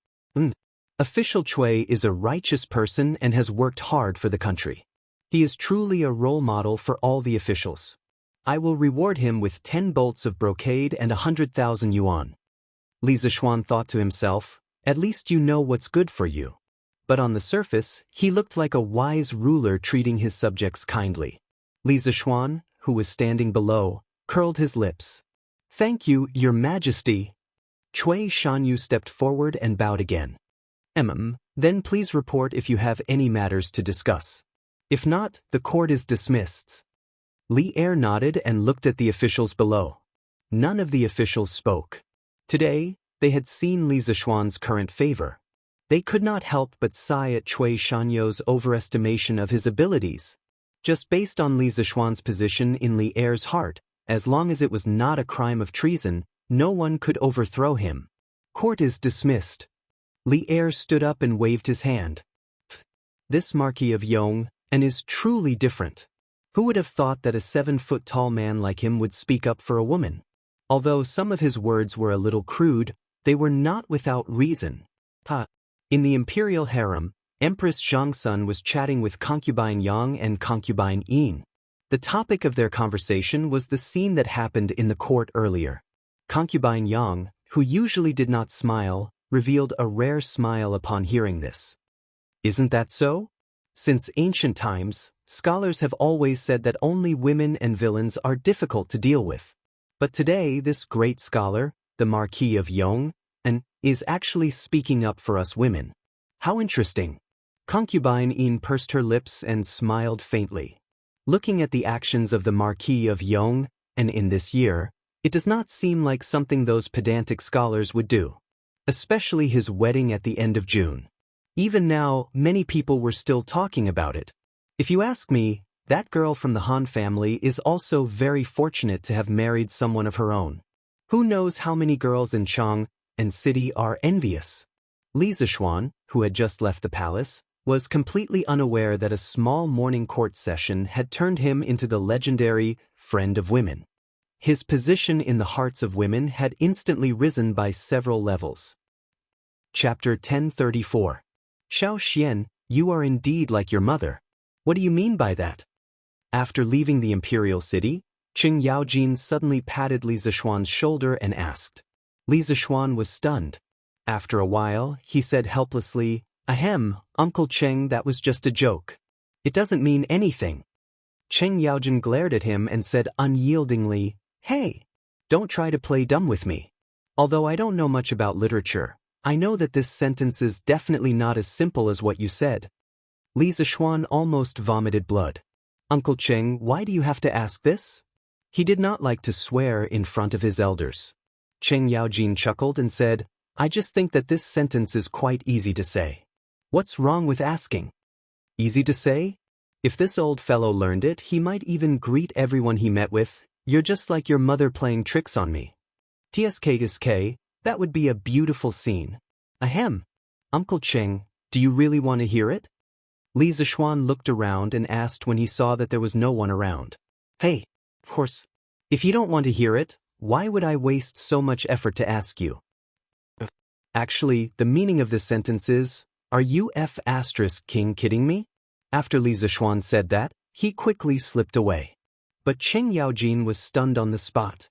Official Cui is a righteous person and has worked hard for the country. He is truly a role model for all the officials. I will reward him with 10 bolts of brocade and 100,000 yuan. Li Zishuan thought to himself, at least you know what's good for you. But on the surface, he looked like a wise ruler treating his subjects kindly. Li Zishuan, who was standing below, curled his lips. Thank you, Your Majesty. Cui Shanyu stepped forward and bowed again. Then please report if you have any matters to discuss. If not, the court is dismissed. Li Er nodded and looked at the officials below. None of the officials spoke. Today, they had seen Li Zishuan's current favor. They could not help but sigh at Cui Shanyu's overestimation of his abilities. Just based on Li Zishuan's position in Li Er's heart, as long as it was not a crime of treason, no one could overthrow him. Court is dismissed. Li Er stood up and waved his hand. This Marquis of Yong, and is truly different. Who would have thought that a 7-foot-tall man like him would speak up for a woman? Although some of his words were a little crude, they were not without reason. In the imperial harem, Empress Zhangsun was chatting with Concubine Yang and Concubine Yin. The topic of their conversation was the scene that happened in the court earlier. Concubine Yang, who usually did not smile, revealed a rare smile upon hearing this. Isn't that so? Since ancient times, scholars have always said that only women and villains are difficult to deal with. But today this great scholar, the Marquis of Yong, is actually speaking up for us women. How interesting. Concubine Yin pursed her lips and smiled faintly. Looking at the actions of the Marquis of Yong, and in this year, it does not seem like something those pedantic scholars would do. Especially his wedding at the end of June. Even now, many people were still talking about it. If you ask me, that girl from the Han family is also very fortunate to have married someone of her own. Who knows how many girls in Chang and city are envious? Li Zishuan, who had just left the palace, was completely unaware that a small morning court session had turned him into the legendary friend of women. His position in the hearts of women had instantly risen by several levels. Chapter 1034. Xiao Xian, you are indeed like your mother. What do you mean by that? After leaving the imperial city, Qing Yaojin suddenly patted Li Zishuan's shoulder and asked. Li Zishuan was stunned. After a while, he said helplessly, Ahem, Uncle Cheng, that was just a joke. It doesn't mean anything. Qing Yaojin glared at him and said unyieldingly, Hey, don't try to play dumb with me. Although I don't know much about literature, I know that this sentence is definitely not as simple as what you said. Li Zishuan almost vomited blood. Uncle Cheng, why do you have to ask this? He did not like to swear in front of his elders. Qing Yaojin chuckled and said, I just think that this sentence is quite easy to say. What's wrong with asking? Easy to say? If this old fellow learned it, he might even greet everyone he met with, You're just like your mother playing tricks on me. TSK, that would be a beautiful scene. Ahem. Uncle Cheng, do you really want to hear it? Li Zishuan looked around and asked when he saw that there was no one around. Hey, of course. If you don't want to hear it, why would I waste so much effort to ask you? Actually, the meaning of this sentence is, Are you King kidding me? After Li Zixuan said that, he quickly slipped away. But Cheng Yaojin was stunned on the spot.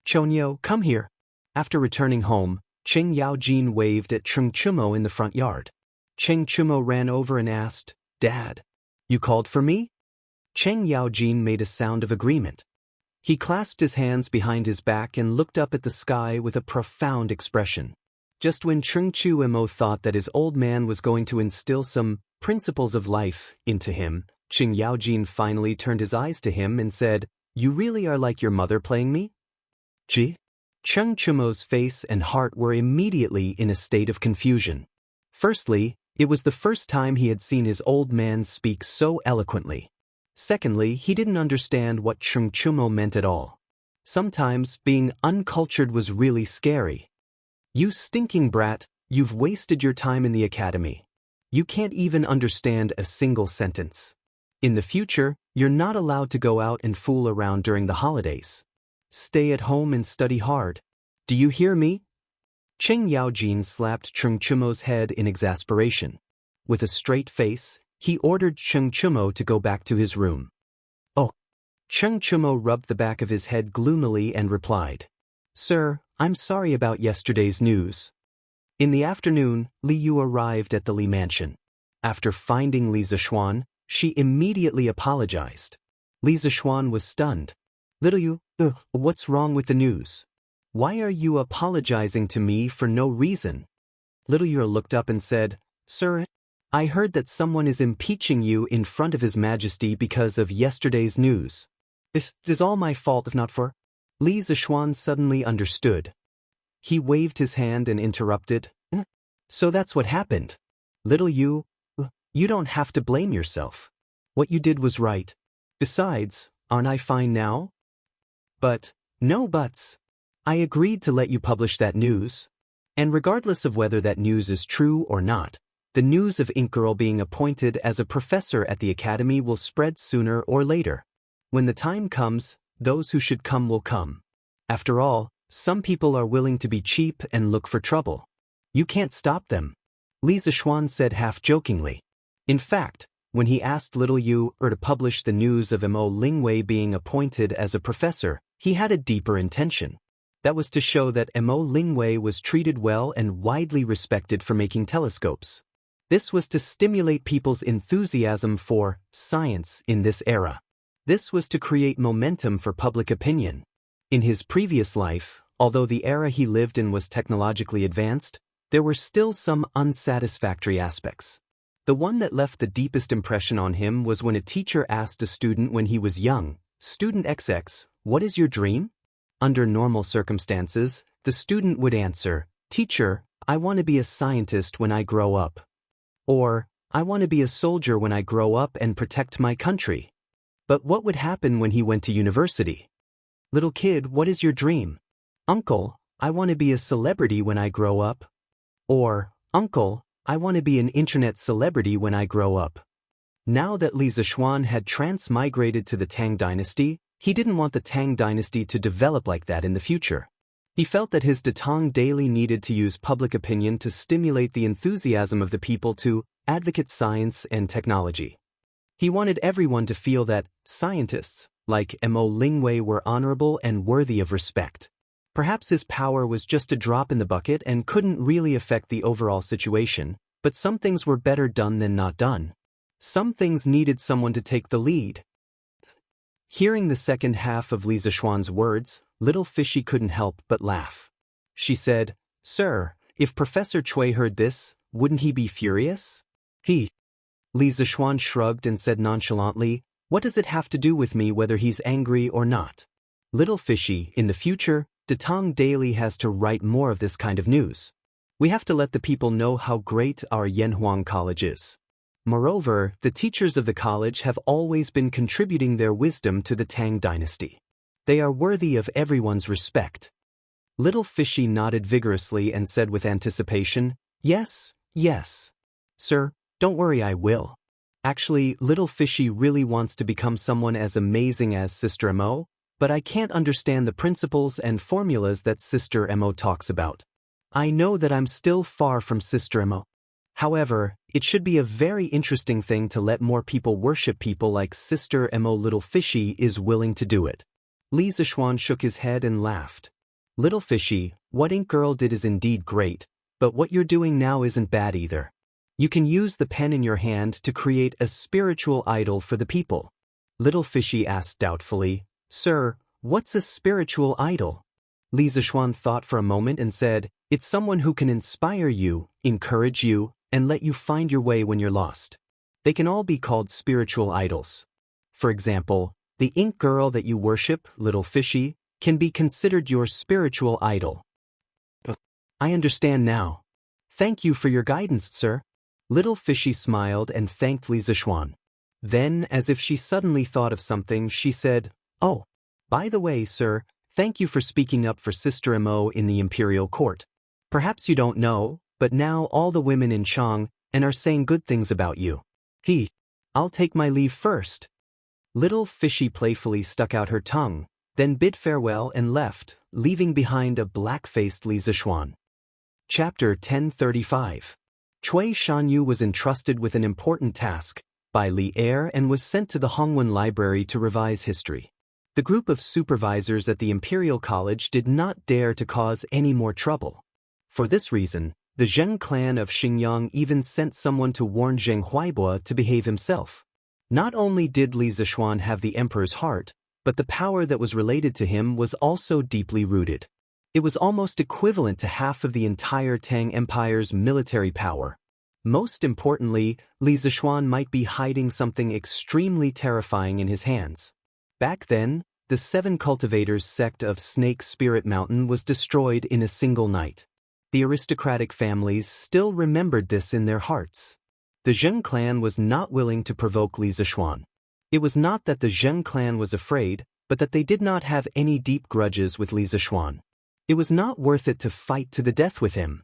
Chonyo, come here. After returning home, Cheng Yaojin waved at Cheng Chumo in the front yard. Cheng Chumo ran over and asked, Dad, you called for me? Cheng Yaojin made a sound of agreement. He clasped his hands behind his back and looked up at the sky with a profound expression. Just when Cheng Chumo thought that his old man was going to instill some principles of life into him, Cheng Yaojin finally turned his eyes to him and said, You really are like your mother playing me? Gee? Cheng Chumo's face and heart were immediately in a state of confusion. Firstly, it was the first time he had seen his old man speak so eloquently. Secondly, he didn't understand what Cheng Chumo meant at all. Sometimes, being uncultured was really scary. You stinking brat, you've wasted your time in the academy. You can't even understand a single sentence. In the future, you're not allowed to go out and fool around during the holidays. Stay at home and study hard. Do you hear me? Cheng Yaojin slapped Cheng Chumo's head in exasperation. With a straight face, he ordered Cheng Chumo to go back to his room. Oh. Cheng Chumo rubbed the back of his head gloomily and replied, Sir, I'm sorry about yesterday's news. In the afternoon, Li Yu arrived at the Li mansion. After finding Li Zixuan, she immediately apologized. Li Zixuan was stunned. Little Yu, what's wrong with the news? Why are you apologizing to me for no reason? Little Yu looked up and said, Sir, I heard that someone is impeaching you in front of His Majesty because of yesterday's news. This is all my fault if not for... Li Zixuan suddenly understood. He waved his hand and interrupted. So that's what happened. Little Yu, you don't have to blame yourself. What you did was right. Besides, aren't I fine now? But, no buts. I agreed to let you publish that news. And regardless of whether that news is true or not, the news of Ink Girl being appointed as a professor at the academy will spread sooner or later. When the time comes, those who should come will come. After all, some people are willing to be cheap and look for trouble. You can't stop them. Li Zixuan said half-jokingly. In fact, when he asked Little Yu to publish the news of Mo Lingwei being appointed as a professor, he had a deeper intention. That was to show that Mo Lingwei was treated well and widely respected for making telescopes. This was to stimulate people's enthusiasm for science in this era. This was to create momentum for public opinion. In his previous life, although the era he lived in was technologically advanced, there were still some unsatisfactory aspects. The one that left the deepest impression on him was when a teacher asked a student when he was young, Student XX, what is your dream? Under normal circumstances, the student would answer, Teacher, I want to be a scientist when I grow up. Or, I want to be a soldier when I grow up and protect my country. But what would happen when he went to university? Little kid, what is your dream? Uncle, I want to be a celebrity when I grow up. Or, Uncle, I want to be an internet celebrity when I grow up. Now that Li Zixuan had transmigrated to the Tang dynasty, he didn't want the Tang dynasty to develop like that in the future. He felt that his Datang daily needed to use public opinion to stimulate the enthusiasm of the people to advocate science and technology. He wanted everyone to feel that scientists, like Mo Lingwei, were honorable and worthy of respect. Perhaps his power was just a drop in the bucket and couldn't really affect the overall situation, but some things were better done than not done. Some things needed someone to take the lead. Hearing the second half of Li Zixuan's words, Little Fishy couldn't help but laugh. She said, Sir, if Professor Cui heard this, wouldn't he be furious? Li Zixuan shrugged and said nonchalantly, What does it have to do with me whether he's angry or not? Little Fishy, in the future, Datang Daily has to write more of this kind of news. We have to let the people know how great our Yanhuang College is. Moreover, the teachers of the college have always been contributing their wisdom to the Tang dynasty. They are worthy of everyone's respect. Little Fishy nodded vigorously and said with anticipation, Yes, yes. Sir, don't worry, I will. Actually, Little Fishy really wants to become someone as amazing as Sister Mo, but I can't understand the principles and formulas that Sister Mo talks about. I know that I'm still far from Sister Mo. However, it should be a very interesting thing to let more people worship people like Sister Mo. Little Fishy is willing to do it. Li Zishuan shook his head and laughed. Little Fishy, what Ink Girl did is indeed great, but what you're doing now isn't bad either. You can use the pen in your hand to create a spiritual idol for the people. Little Fishy asked doubtfully, Sir, what's a spiritual idol? Li Zishuan thought for a moment and said, It's someone who can inspire you, encourage you, and let you find your way when you're lost. They can all be called spiritual idols. For example, the ink girl that you worship, Little Fishy, can be considered your spiritual idol. I understand now. Thank you for your guidance, sir. Little Fishy smiled and thanked Li Zishuan. Then, as if she suddenly thought of something, she said, Oh, by the way, sir, thank you for speaking up for Sister Mo in the imperial court. Perhaps you don't know, but now all the women in Chang and are saying good things about you. I'll take my leave first. Little Fishy playfully stuck out her tongue, then bid farewell and left, leaving behind a black-faced Li Zishuan. Chapter 1035. Cui Shanyu was entrusted with an important task by Li Er and was sent to the Hongwen Library to revise history. The group of supervisors at the Imperial College did not dare to cause any more trouble. For this reason, the Zheng clan of Xingyang even sent someone to warn Zheng Huaibo to behave himself. Not only did Li Zishuan have the emperor's heart, but the power that was related to him was also deeply rooted. It was almost equivalent to half of the entire Tang Empire's military power. Most importantly, Li Zishuan might be hiding something extremely terrifying in his hands. Back then, the 7 cultivators sect of Snake Spirit Mountain was destroyed in a single night. The aristocratic families still remembered this in their hearts. The Zheng clan was not willing to provoke Li Zishuan. It was not that the Zheng clan was afraid, but that they did not have any deep grudges with Li Zishuan. It was not worth it to fight to the death with him.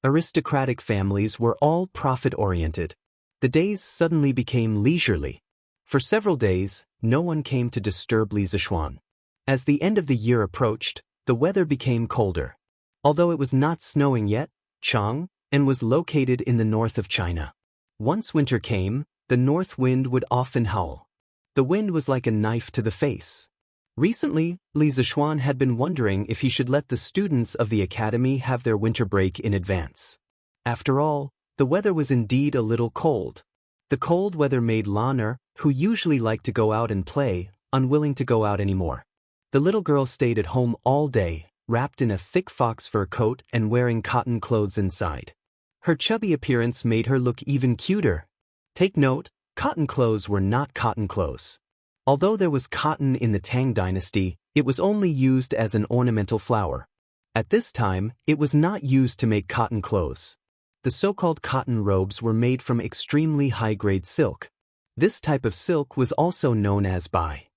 Aristocratic families were all profit-oriented. The days suddenly became leisurely. For several days, no one came to disturb Li Zishuan. As the end of the year approached, the weather became colder. Although it was not snowing yet, Chang'an was located in the north of China. Once winter came, the north wind would often howl. The wind was like a knife to the face. Recently, Li Zishuan had been wondering if he should let the students of the academy have their winter break in advance. After all, the weather was indeed a little cold. The cold weather made Lan'er, who usually liked to go out and play, unwilling to go out anymore. The little girl stayed at home all day, wrapped in a thick fox fur coat and wearing cotton clothes inside. Her chubby appearance made her look even cuter. Take note, cotton clothes were not cotton clothes. Although there was cotton in the Tang dynasty, it was only used as an ornamental flower. At this time, it was not used to make cotton clothes. The so-called cotton robes were made from extremely high-grade silk. This type of silk was also known as bai.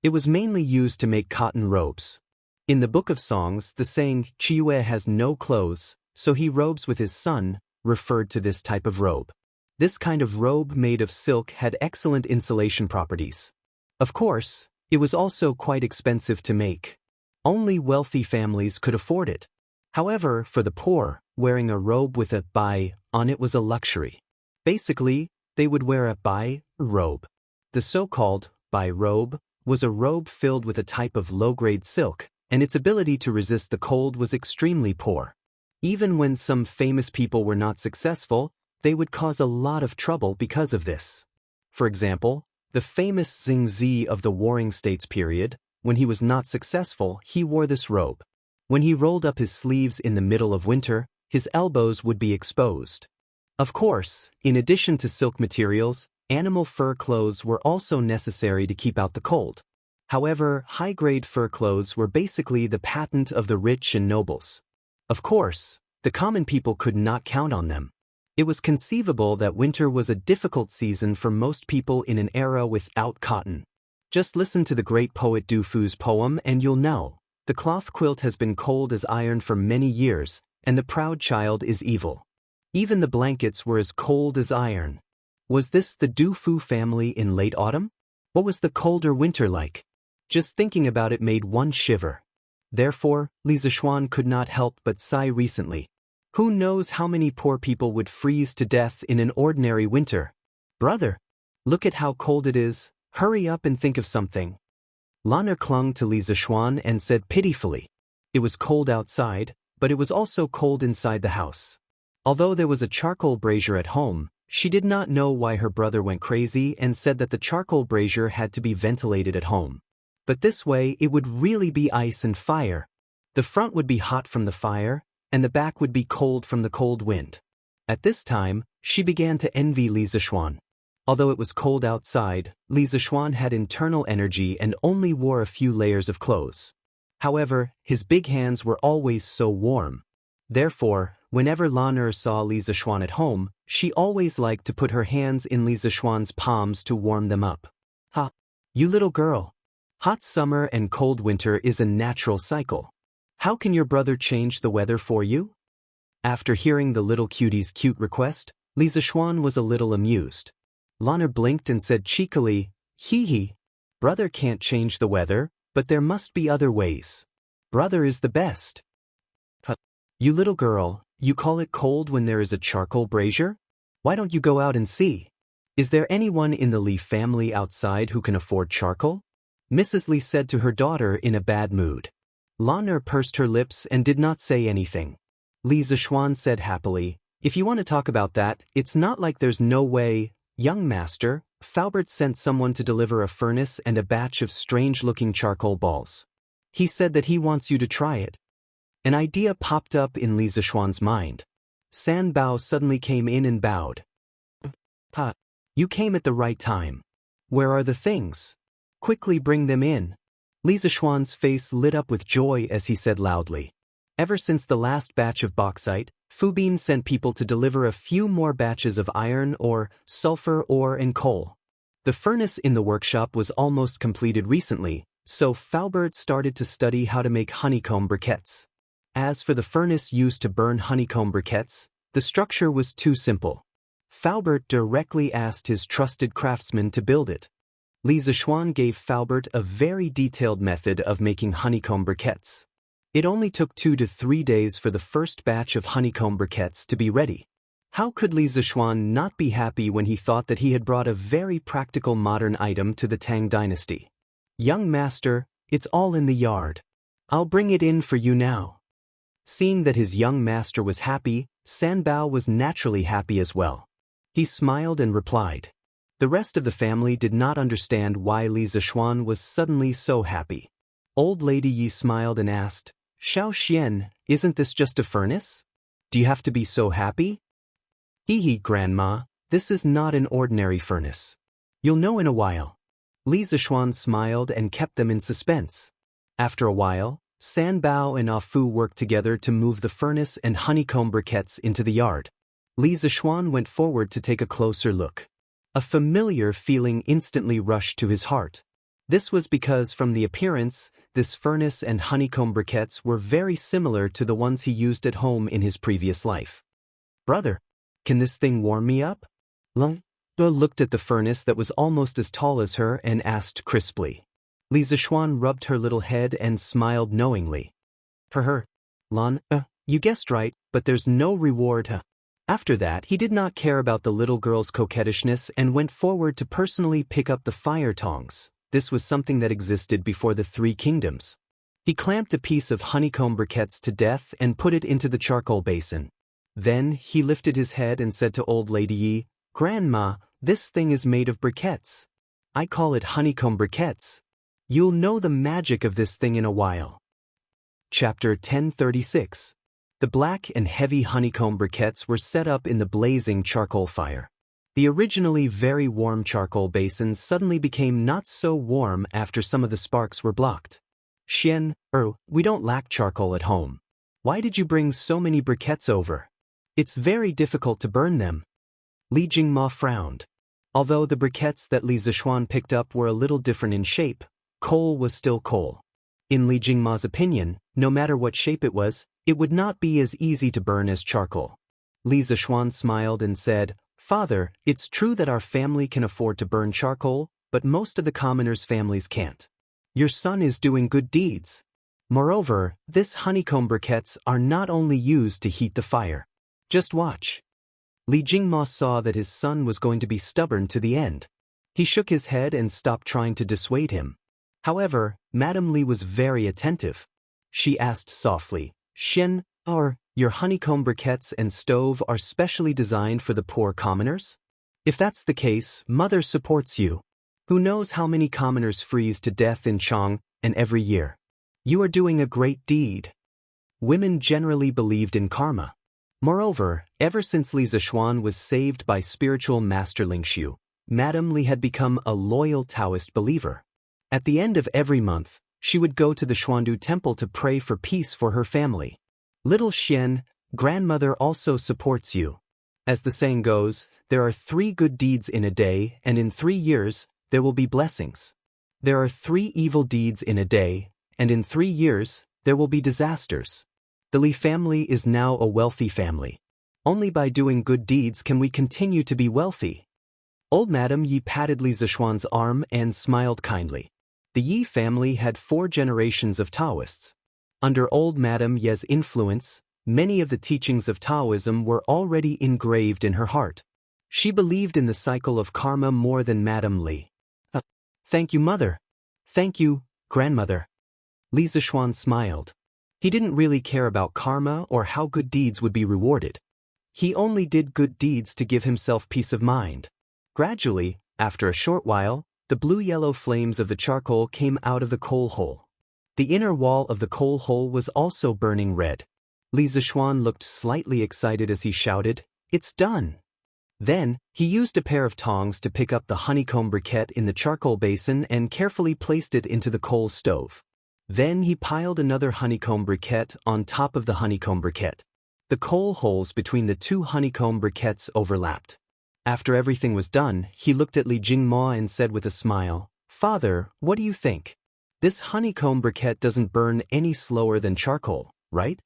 It was mainly used to make cotton robes. In the Book of Songs, the saying, Chiyue has no clothes, so he robes with his son, referred to this type of robe. This kind of robe made of silk had excellent insulation properties. Of course, it was also quite expensive to make. Only wealthy families could afford it. However, for the poor, wearing a robe with a bai on it was a luxury. Basically, they would wear a bai robe. The so-called bai robe was a robe filled with a type of low-grade silk, and its ability to resist the cold was extremely poor. Even when some famous people were not successful, they would cause a lot of trouble because of this. For example, the famous Xingzi of the Warring States period, when he was not successful, he wore this robe. When he rolled up his sleeves in the middle of winter, his elbows would be exposed. Of course, in addition to silk materials, animal fur clothes were also necessary to keep out the cold. However, high-grade fur clothes were basically the patent of the rich and nobles. Of course, the common people could not count on them. It was conceivable that winter was a difficult season for most people in an era without cotton. Just listen to the great poet Du Fu's poem and you'll know. The cloth quilt has been cold as iron for many years, and the proud child is evil. Even the blankets were as cold as iron. Was this the Du Fu family in late autumn? What was the colder winter like? Just thinking about it made one shiver. Therefore, Li Zishuan could not help but sigh recently. Who knows how many poor people would freeze to death in an ordinary winter? Brother, look at how cold it is, hurry up and think of something. Lana clung to Li Zishuan and said pitifully. It was cold outside, but it was also cold inside the house. Although there was a charcoal brazier at home, she did not know why her brother went crazy and said that the charcoal brazier had to be ventilated at home. But this way it would really be ice and fire. The front would be hot from the fire, and the back would be cold from the cold wind. At this time, she began to envy Li Zishuan. Although it was cold outside, Li Zishuan had internal energy and only wore a few layers of clothes. However, his big hands were always so warm. Therefore, whenever Lan saw Li Zishuan at home, she always liked to put her hands in Li Zishuan's palms to warm them up. Ha! You little girl! Hot summer and cold winter is a natural cycle. How can your brother change the weather for you? After hearing the little cutie's cute request, Li Zishuan was a little amused. Lan blinked and said cheekily, hee, brother can't change the weather, but there must be other ways. Brother is the best. You little girl, you call it cold when there is a charcoal brazier? Why don't you go out and see? Is there anyone in the Li family outside who can afford charcoal? Mrs. Li said to her daughter in a bad mood. Lan pursed her lips and did not say anything. Li Zishuan said happily, if you want to talk about that, it's not like there's no way. Young master, Faubert sent someone to deliver a furnace and a batch of strange-looking charcoal balls. He said that he wants you to try it. An idea popped up in Li Zishuan's mind. San Bao suddenly came in and bowed. Ha! You came at the right time. Where are the things? Quickly bring them in. Li Zishuan's face lit up with joy as he said loudly. Ever since the last batch of bauxite, Fubin sent people to deliver a few more batches of iron ore, sulfur ore and coal. The furnace in the workshop was almost completed recently, so Faubert started to study how to make honeycomb briquettes. As for the furnace used to burn honeycomb briquettes, the structure was too simple. Faubert directly asked his trusted craftsman to build it. Li Zishuan gave Faubert a very detailed method of making honeycomb briquettes. It only took 2 to 3 days for the first batch of honeycomb briquettes to be ready. How could Li Zishuan not be happy when he thought that he had brought a very practical modern item to the Tang dynasty? Young master, it's all in the yard. I'll bring it in for you now. Seeing that his young master was happy, San Bao was naturally happy as well. He smiled and replied. The rest of the family did not understand why Li Zishuan was suddenly so happy. Old Lady Yi smiled and asked, Xiao Xian, isn't this just a furnace? Do you have to be so happy? Hee, Grandma, this is not an ordinary furnace. You'll know in a while. Li Zishuan smiled and kept them in suspense. After a while, San Bao and Afu worked together to move the furnace and honeycomb briquettes into the yard. Li Zishuan went forward to take a closer look. A familiar feeling instantly rushed to his heart. This was because from the appearance, this furnace and honeycomb briquettes were very similar to the ones he used at home in his previous life. Brother, can this thing warm me up? Lan looked at the furnace that was almost as tall as her and asked crisply. Li Zishuan rubbed her little head and smiled knowingly. For her, Lan, you guessed right, but there's no reward. After that, he did not care about the little girl's coquettishness and went forward to personally pick up the fire tongs. This was something that existed before the 3 kingdoms. He clamped a piece of honeycomb briquettes to death and put it into the charcoal basin. Then he lifted his head and said to Old Lady Yi, Grandma, this thing is made of briquettes. I call it honeycomb briquettes. You'll know the magic of this thing in a while. Chapter 1036. The black and heavy honeycomb briquettes were set up in the blazing charcoal fire. The originally very warm charcoal basins suddenly became not so warm after some of the sparks were blocked. Xian, we don't lack charcoal at home. Why did you bring so many briquettes over? It's very difficult to burn them. Li Jingma frowned. Although the briquettes that Li Zishuan picked up were a little different in shape, coal was still coal. In Li Jingma's opinion, no matter what shape it would not be as easy to burn as charcoal. Li Zishuan smiled and said, Father, it's true that our family can afford to burn charcoal, but most of the commoners' families can't. Your son is doing good deeds. Moreover, this honeycomb briquettes are not only used to heat the fire. Just watch. Li Jingma saw that his son was going to be stubborn to the end. He shook his head and stopped trying to dissuade him. However, Madame Li was very attentive. She asked softly, "Xian, your honeycomb briquettes and stove are specially designed for the poor commoners? If that's the case, Mother supports you. Who knows how many commoners freeze to death in Chang and every year? You are doing a great deed." Women generally believed in karma. Moreover, ever since Li Zishuan was saved by spiritual master Lingxiu, Madame Li had become a loyal Taoist believer. At the end of every month, she would go to the Xuandu temple to pray for peace for her family. "Little Xian, grandmother also supports you. As the saying goes, there are 3 good deeds in a day, and in 3 years, there will be blessings. There are 3 evil deeds in a day, and in 3 years, there will be disasters. The Li family is now a wealthy family. Only by doing good deeds can we continue to be wealthy." Old Madame Yi patted Li Zishuan's arm and smiled kindly. The Yi family had 4 generations of Taoists. Under old Madame Ye's influence, many of the teachings of Taoism were already engraved in her heart. She believed in the cycle of karma more than Madame Li. "Thank you, Mother." "Thank you, Grandmother." Li Zishuan smiled. He didn't really care about karma or how good deeds would be rewarded. He only did good deeds to give himself peace of mind. Gradually, after a short while, the blue-yellow flames of the charcoal came out of the coal hole. The inner wall of the coal hole was also burning red. Li Zishuan looked slightly excited as he shouted, "It's done!" Then, he used a pair of tongs to pick up the honeycomb briquette in the charcoal basin and carefully placed it into the coal stove. Then he piled another honeycomb briquette on top of the honeycomb briquette. The coal holes between the 2 honeycomb briquettes overlapped. After everything was done, he looked at Li Jingma and said with a smile, "Father, what do you think? This honeycomb briquette doesn't burn any slower than charcoal, right?"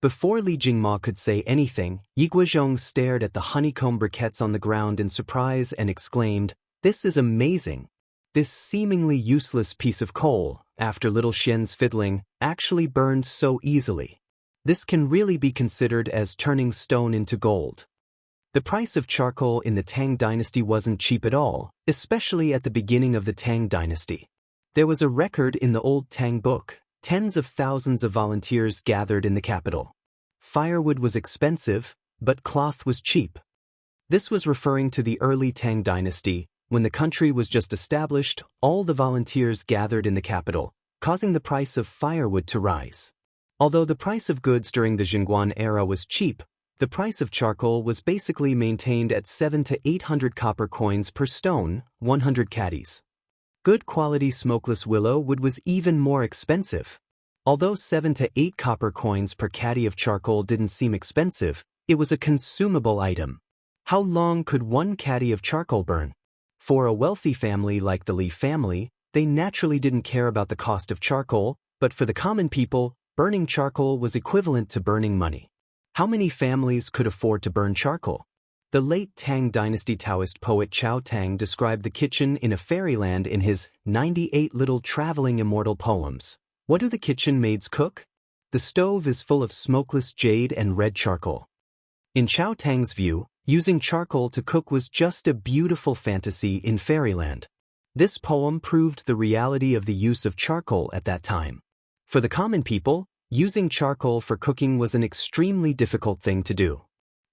Before Li Jingma could say anything, Yi Guozhong stared at the honeycomb briquettes on the ground in surprise and exclaimed, "This is amazing! This seemingly useless piece of coal, after little Xian's fiddling, actually burned so easily. This can really be considered as turning stone into gold." The price of charcoal in the Tang dynasty wasn't cheap at all, especially at the beginning of the Tang dynasty. There was a record in the old Tang book. Tens of thousands of volunteers gathered in the capital. Firewood was expensive, but cloth was cheap. This was referring to the early Tang dynasty. When the country was just established, all the volunteers gathered in the capital, causing the price of firewood to rise. Although the price of goods during the Jingguan era was cheap, the price of charcoal was basically maintained at 700 to 800 copper coins per stone, 100 caddies. Good quality smokeless willow wood was even more expensive. Although 7 to 8 copper coins per caddy of charcoal didn't seem expensive, it was a consumable item. How long could 1 caddy of charcoal burn? For a wealthy family like the Li family, they naturally didn't care about the cost of charcoal, but for the common people, burning charcoal was equivalent to burning money. How many families could afford to burn charcoal? The late Tang dynasty Taoist poet Chao Tang described the kitchen in a fairyland in his 98 Little Traveling Immortal poems. What do the kitchen maids cook? The stove is full of smokeless jade and red charcoal. In Chao Tang's view, using charcoal to cook was just a beautiful fantasy in fairyland. This poem proved the reality of the use of charcoal at that time. For the common people, using charcoal for cooking was an extremely difficult thing to do.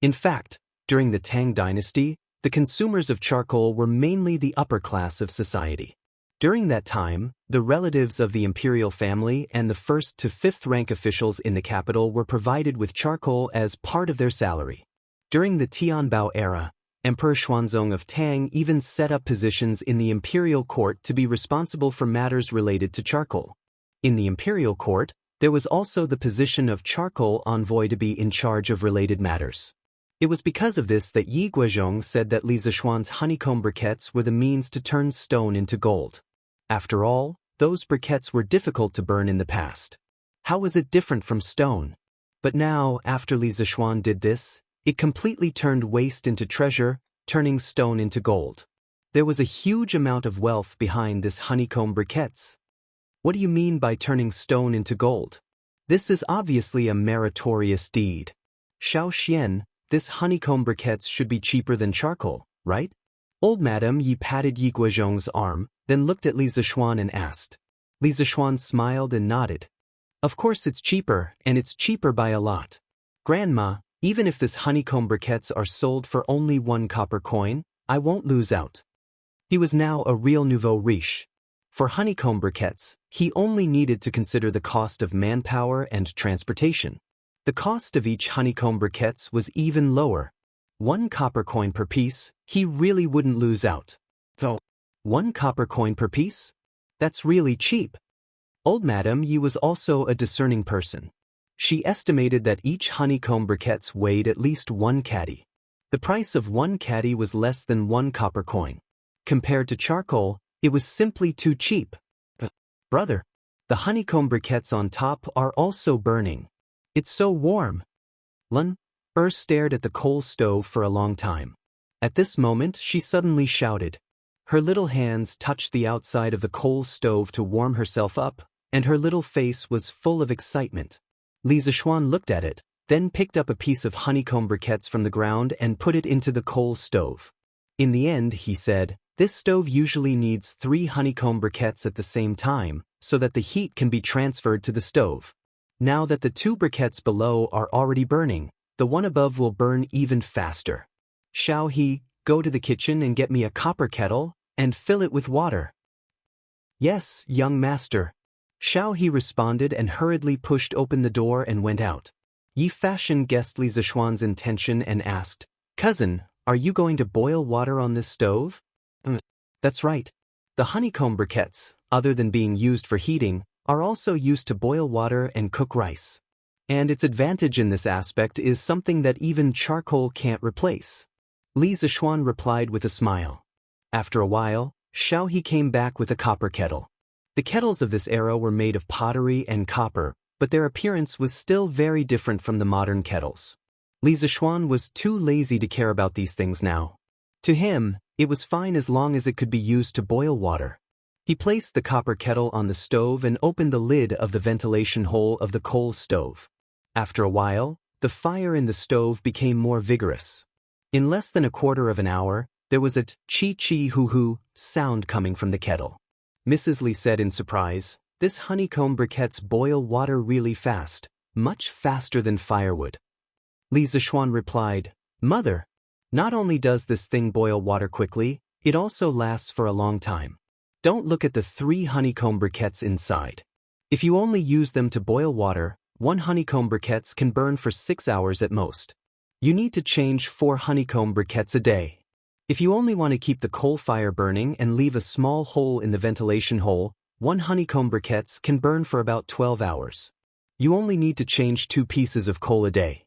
In fact, during the Tang dynasty, the consumers of charcoal were mainly the upper class of society. During that time, the relatives of the imperial family and the 1st to 5th rank officials in the capital were provided with charcoal as part of their salary. During the Tianbao era, Emperor Xuanzong of Tang even set up positions in the imperial court to be responsible for matters related to charcoal. In the imperial court, there was also the position of charcoal envoy to be in charge of related matters. It was because of this that Yi Guozhong said that Li Zishuan's honeycomb briquettes were the means to turn stone into gold. After all, those briquettes were difficult to burn in the past. How was it different from stone? But now, after Li Zishuan did this, it completely turned waste into treasure, turning stone into gold. There was a huge amount of wealth behind this honeycomb briquettes. What do you mean by turning stone into gold? This is obviously a meritorious deed. Xiao Xian, this honeycomb briquettes should be cheaper than charcoal, right? Old Madame Yi patted Yi Guozhong's arm, then looked at Li Zishuan and asked. Li Zishuan smiled and nodded. Of course it's cheaper, and it's cheaper by a lot. Grandma, even if this honeycomb briquettes are sold for only 1 copper coin, I won't lose out. He was now a real nouveau riche. For honeycomb briquettes, he only needed to consider the cost of manpower and transportation. The cost of each honeycomb briquettes was even lower. 1 copper coin per piece, he really wouldn't lose out. So, 1 copper coin per piece? That's really cheap. Old Madame Yi was also a discerning person. She estimated that each honeycomb briquettes weighed at least 1 caddy. The price of 1 caddy was less than 1 copper coin. Compared to charcoal, it was simply too cheap. Brother, the honeycomb briquettes on top are also burning. It's so warm. Lun stared at the coal stove for a long time. At this moment, she suddenly shouted. Her little hands touched the outside of the coal stove to warm herself up, and her little face was full of excitement. Li Zishuan looked at it, then picked up a piece of honeycomb briquettes from the ground and put it into the coal stove. In the end, he said, this stove usually needs 3 honeycomb briquettes at the same time, so that the heat can be transferred to the stove. Now that the 2 briquettes below are already burning, the one above will burn even faster. Shall he go to the kitchen and get me a copper kettle, and fill it with water? Yes, young master. Xiao He responded and hurriedly pushed open the door and went out. Yi Fashion guessed Li Zishuan's intention and asked, Cousin, are you going to boil water on this stove? That's right. The honeycomb briquettes, other than being used for heating, are also used to boil water and cook rice. And its advantage in this aspect is something that even charcoal can't replace. Li Zishuan replied with a smile. After a while, Xiao He came back with a copper kettle. The kettles of this era were made of pottery and copper, but their appearance was still very different from the modern kettles. Li Zishuan was too lazy to care about these things now. To him, it was fine as long as it could be used to boil water. He placed the copper kettle on the stove and opened the lid of the ventilation hole of the coal stove. After a while, the fire in the stove became more vigorous. In less than a quarter of an hour, there was a chi-chi-hoo-hoo sound coming from the kettle. Mrs. Li said in surprise, this honeycomb briquettes boil water really fast, much faster than firewood. Li Zishuan replied, Mother, not only does this thing boil water quickly, it also lasts for a long time. Don't look at the 3 honeycomb briquettes inside. If you only use them to boil water, 1 honeycomb briquettes can burn for 6 hours at most. You need to change 4 honeycomb briquettes a day. If you only want to keep the coal fire burning and leave a small hole in the ventilation hole, 1 honeycomb briquettes can burn for about 12 hours. You only need to change 2 pieces of coal a day.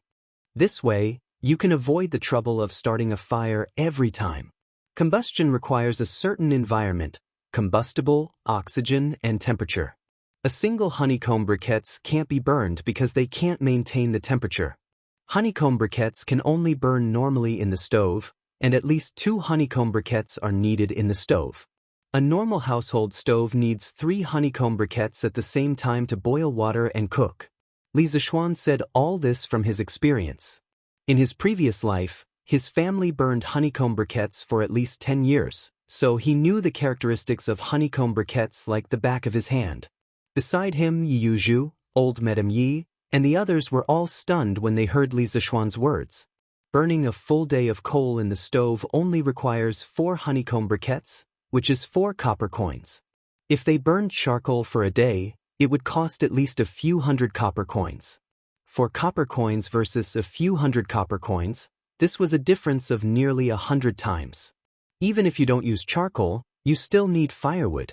This way, you can avoid the trouble of starting a fire every time. Combustion requires a certain environment, combustible, oxygen, and temperature. A single honeycomb briquettes can't be burned because they can't maintain the temperature. Honeycomb briquettes can only burn normally in the stove, and at least 2 honeycomb briquettes are needed in the stove. A normal household stove needs 3 honeycomb briquettes at the same time to boil water and cook. Li Zishuan said all this from his experience. In his previous life, his family burned honeycomb briquettes for at least 10 years, so he knew the characteristics of honeycomb briquettes like the back of his hand. Beside him, Yi Yuzhu, old Madame Yi, and the others were all stunned when they heard Li Zishuan's words. Burning a full day of coal in the stove only requires 4 honeycomb briquettes, which is 4 copper coins. If they burned charcoal for a day, it would cost at least a few hundred copper coins. For copper coins versus a few hundred copper coins, this was a difference of nearly 100 times. Even if you don't use charcoal, you still need firewood.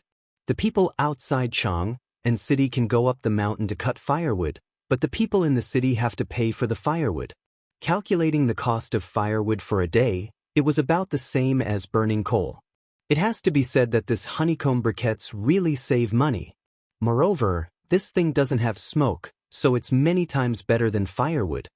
The people outside Chang and city can go up the mountain to cut firewood, but the people in the city have to pay for the firewood. Calculating the cost of firewood for a day, it was about the same as burning coal. It has to be said that this honeycomb briquettes really save money. Moreover, this thing doesn't have smoke, so it's many times better than firewood.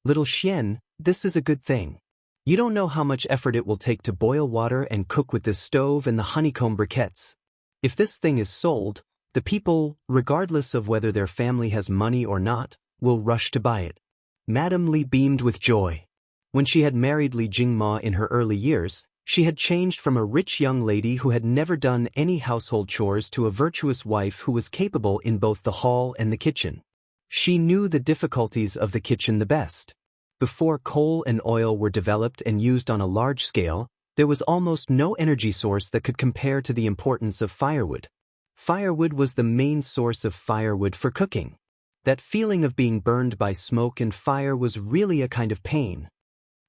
Little Xian, this is a good thing. You don't know how much effort it will take to boil water and cook with this stove and the honeycomb briquettes. If this thing is sold, The people, regardless of whether their family has money or not, will rush to buy it. Madame Li beamed with joy. When she had married Li Jingma in her early years, she had changed from a rich young lady who had never done any household chores to a virtuous wife who was capable in both the hall and the kitchen. She knew the difficulties of the kitchen the best. Before coal and oil were developed and used on a large scale, there was almost no energy source that could compare to the importance of firewood. Firewood was the main source of firewood for cooking. That feeling of being burned by smoke and fire was really a kind of pain.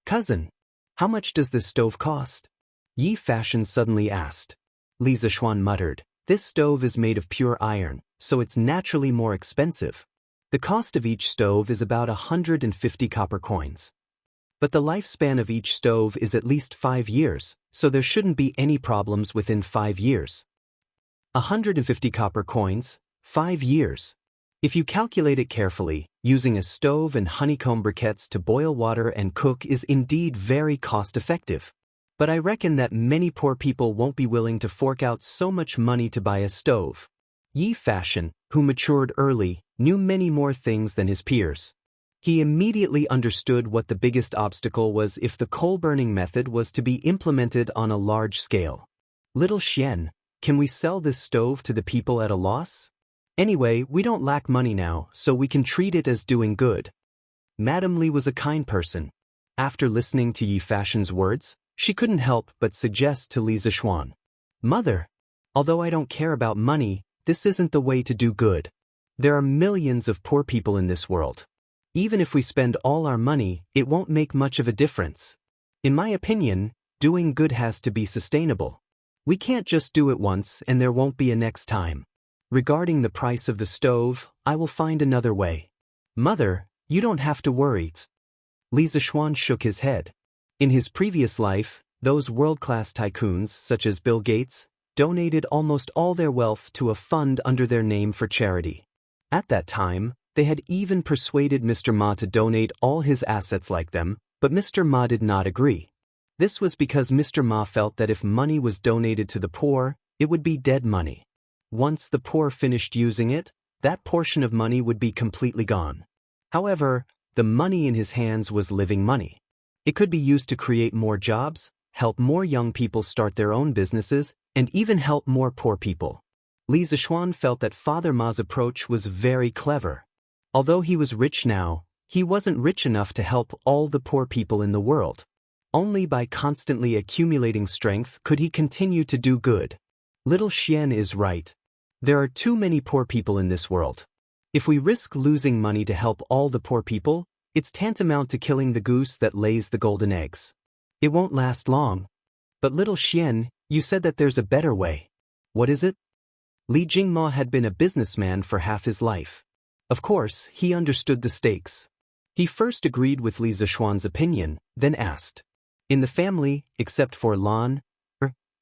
"Cousin, how much does this stove cost?" Yi Fashion suddenly asked. Li Zishuan muttered, "This stove is made of pure iron, so it's naturally more expensive. The cost of each stove is about 150 copper coins. But the lifespan of each stove is at least 5 years, so there shouldn't be any problems within 5 years. 150 copper coins, 5 years. If you calculate it carefully, using a stove and honeycomb briquettes to boil water and cook is indeed very cost-effective. But I reckon that many poor people won't be willing to fork out so much money to buy a stove." Yi Fashion, who matured early, knew many more things than his peers. He immediately understood what the biggest obstacle was if the coal-burning method was to be implemented on a large scale. "Little Xian, can we sell this stove to the people at a loss? Anyway, we don't lack money now, so we can treat it as doing good." Madame Li was a kind person. After listening to Yi Fashion's words, she couldn't help but suggest to Li Zishuan, "Mother, although I don't care about money, this isn't the way to do good. There are millions of poor people in this world. Even if we spend all our money, it won't make much of a difference. In my opinion, doing good has to be sustainable. We can't just do it once and there won't be a next time. Regarding the price of the stove, I will find another way. Mother, you don't have to worry." Li Zishuan shook his head. In his previous life, those world-class tycoons, such as Bill Gates, donated almost all their wealth to a fund under their name for charity. At that time, they had even persuaded Mr. Ma to donate all his assets like them, but Mr. Ma did not agree. This was because Mr. Ma felt that if money was donated to the poor, it would be dead money. Once the poor finished using it, that portion of money would be completely gone. However, the money in his hands was living money. It could be used to create more jobs, help more young people start their own businesses, and even help more poor people. Li Zishuan felt that Father Ma's approach was very clever. Although he was rich now, he wasn't rich enough to help all the poor people in the world. Only by constantly accumulating strength could he continue to do good. Little Xian is right. There are too many poor people in this world. If we risk losing money to help all the poor people, it's tantamount to killing the goose that lays the golden eggs. It won't last long. But little Xian, you said that there's a better way. What is it? Li Jingma had been a businessman for half his life. Of course, he understood the stakes. He first agreed with Li Zishuan's opinion, then asked. In the family, except for Lan,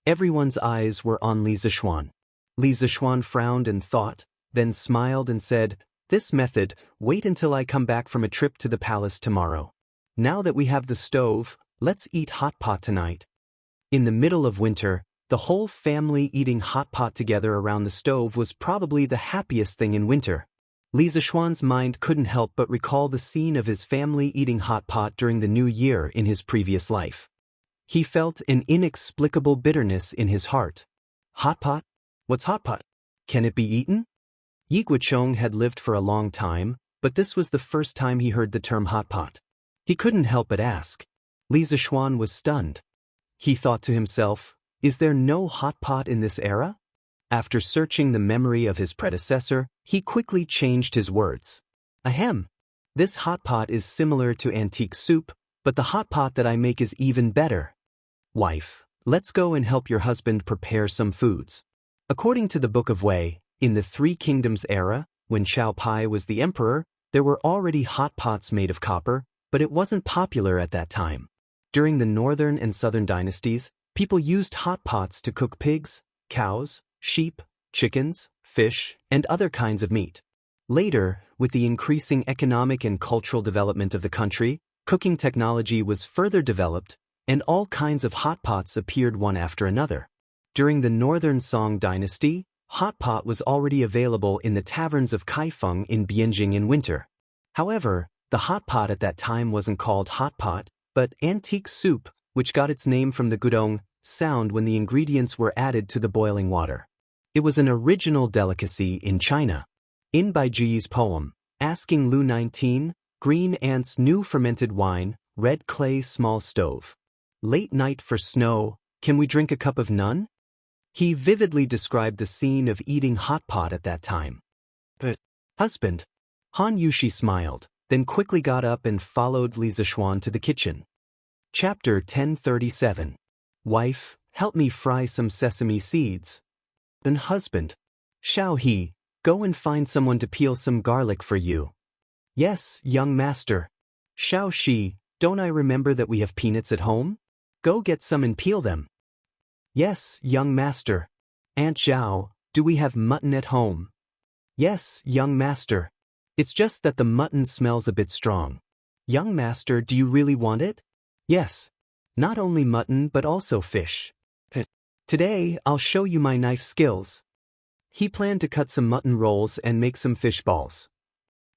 everyone's eyes were on Li Zishuan. Li Zishuan frowned and thought, then smiled and said, "This method, wait until I come back from a trip to the palace tomorrow. Now that we have the stove, let's eat hot pot tonight." In the middle of winter, the whole family eating hot pot together around the stove was probably the happiest thing in winter. Li Zishuan's mind couldn't help but recall the scene of his family eating hot pot during the new year in his previous life. He felt an inexplicable bitterness in his heart. Hot pot? What's hot pot? Can it be eaten? Yi Guichong had lived for a long time, but this was the first time he heard the term hot pot. He couldn't help but ask. Li Zishuan was stunned. He thought to himself, is there no hot pot in this era? After searching the memory of his predecessor, he quickly changed his words. Ahem. This hot pot is similar to antique soup, but the hot pot that I make is even better. Wife, let's go and help your husband prepare some foods. According to the Book of Wei, in the Three Kingdoms era, when Xiao Pai was the emperor, there were already hot pots made of copper, but it wasn't popular at that time. During the northern and southern dynasties, people used hot pots to cook pigs, cows, sheep, chickens, fish, and other kinds of meat. Later, with the increasing economic and cultural development of the country, cooking technology was further developed, and all kinds of hot pots appeared one after another. During the Northern Song dynasty, hot pot was already available in the taverns of Kaifeng in Bianjing in winter. However, the hot pot at that time wasn't called hot pot, but antique soup, which got its name from the gudong sound when the ingredients were added to the boiling water. It was an original delicacy in China. In Baiji's poem, Asking Lu 19, green ants new fermented wine, red clay small stove. Late night for snow, can we drink a cup of none? He vividly described the scene of eating hot pot at that time. But, husband. Han Yushi smiled, then quickly got up and followed Li Zixuan to the kitchen. Chapter 1037. Wife, help me fry some sesame seeds. Then husband. Shao He, go and find someone to peel some garlic for you. Yes, young master. Shao Shi, don't I remember that we have peanuts at home? Go get some and peel them. Yes, young master. Aunt Zhao, do we have mutton at home? Yes, young master. It's just that the mutton smells a bit strong. Young master, do you really want it? Yes. Not only mutton but also fish. Today, I'll show you my knife skills. He planned to cut some mutton rolls and make some fish balls.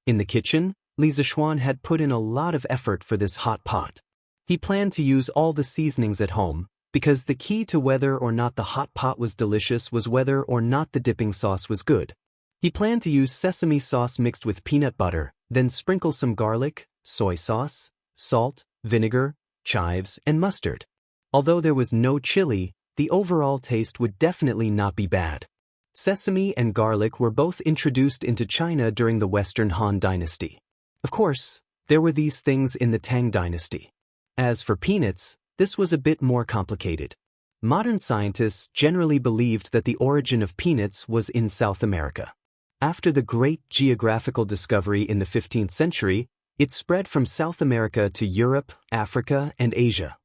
In the kitchen, Li Zixuan had put in a lot of effort for this hot pot. He planned to use all the seasonings at home, because the key to whether or not the hot pot was delicious was whether or not the dipping sauce was good. He planned to use sesame sauce mixed with peanut butter, then sprinkle some garlic, soy sauce, salt, vinegar, chives, and mustard. Although there was no chili, the overall taste would definitely not be bad. Sesame and garlic were both introduced into China during the Western Han Dynasty. Of course, there were these things in the Tang Dynasty. As for peanuts, this was a bit more complicated. Modern scientists generally believed that the origin of peanuts was in South America. After the great geographical discovery in the 15th century, it spread from South America to Europe, Africa, and Asia.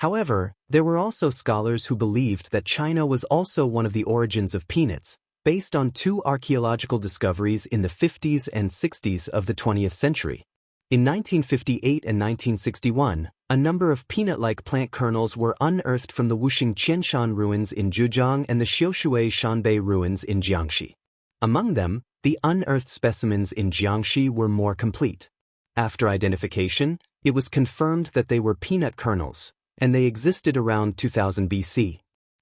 However, there were also scholars who believed that China was also one of the origins of peanuts, based on two archaeological discoveries in the 50s and 60s of the 20th century. In 1958 and 1961, a number of peanut-like plant kernels were unearthed from the Wuxia Qianshan ruins in Zhejiang and the Xiushui Shanbei ruins in Jiangxi. Among them, the unearthed specimens in Jiangxi were more complete. After identification, it was confirmed that they were peanut kernels, and they existed around 2000 BC.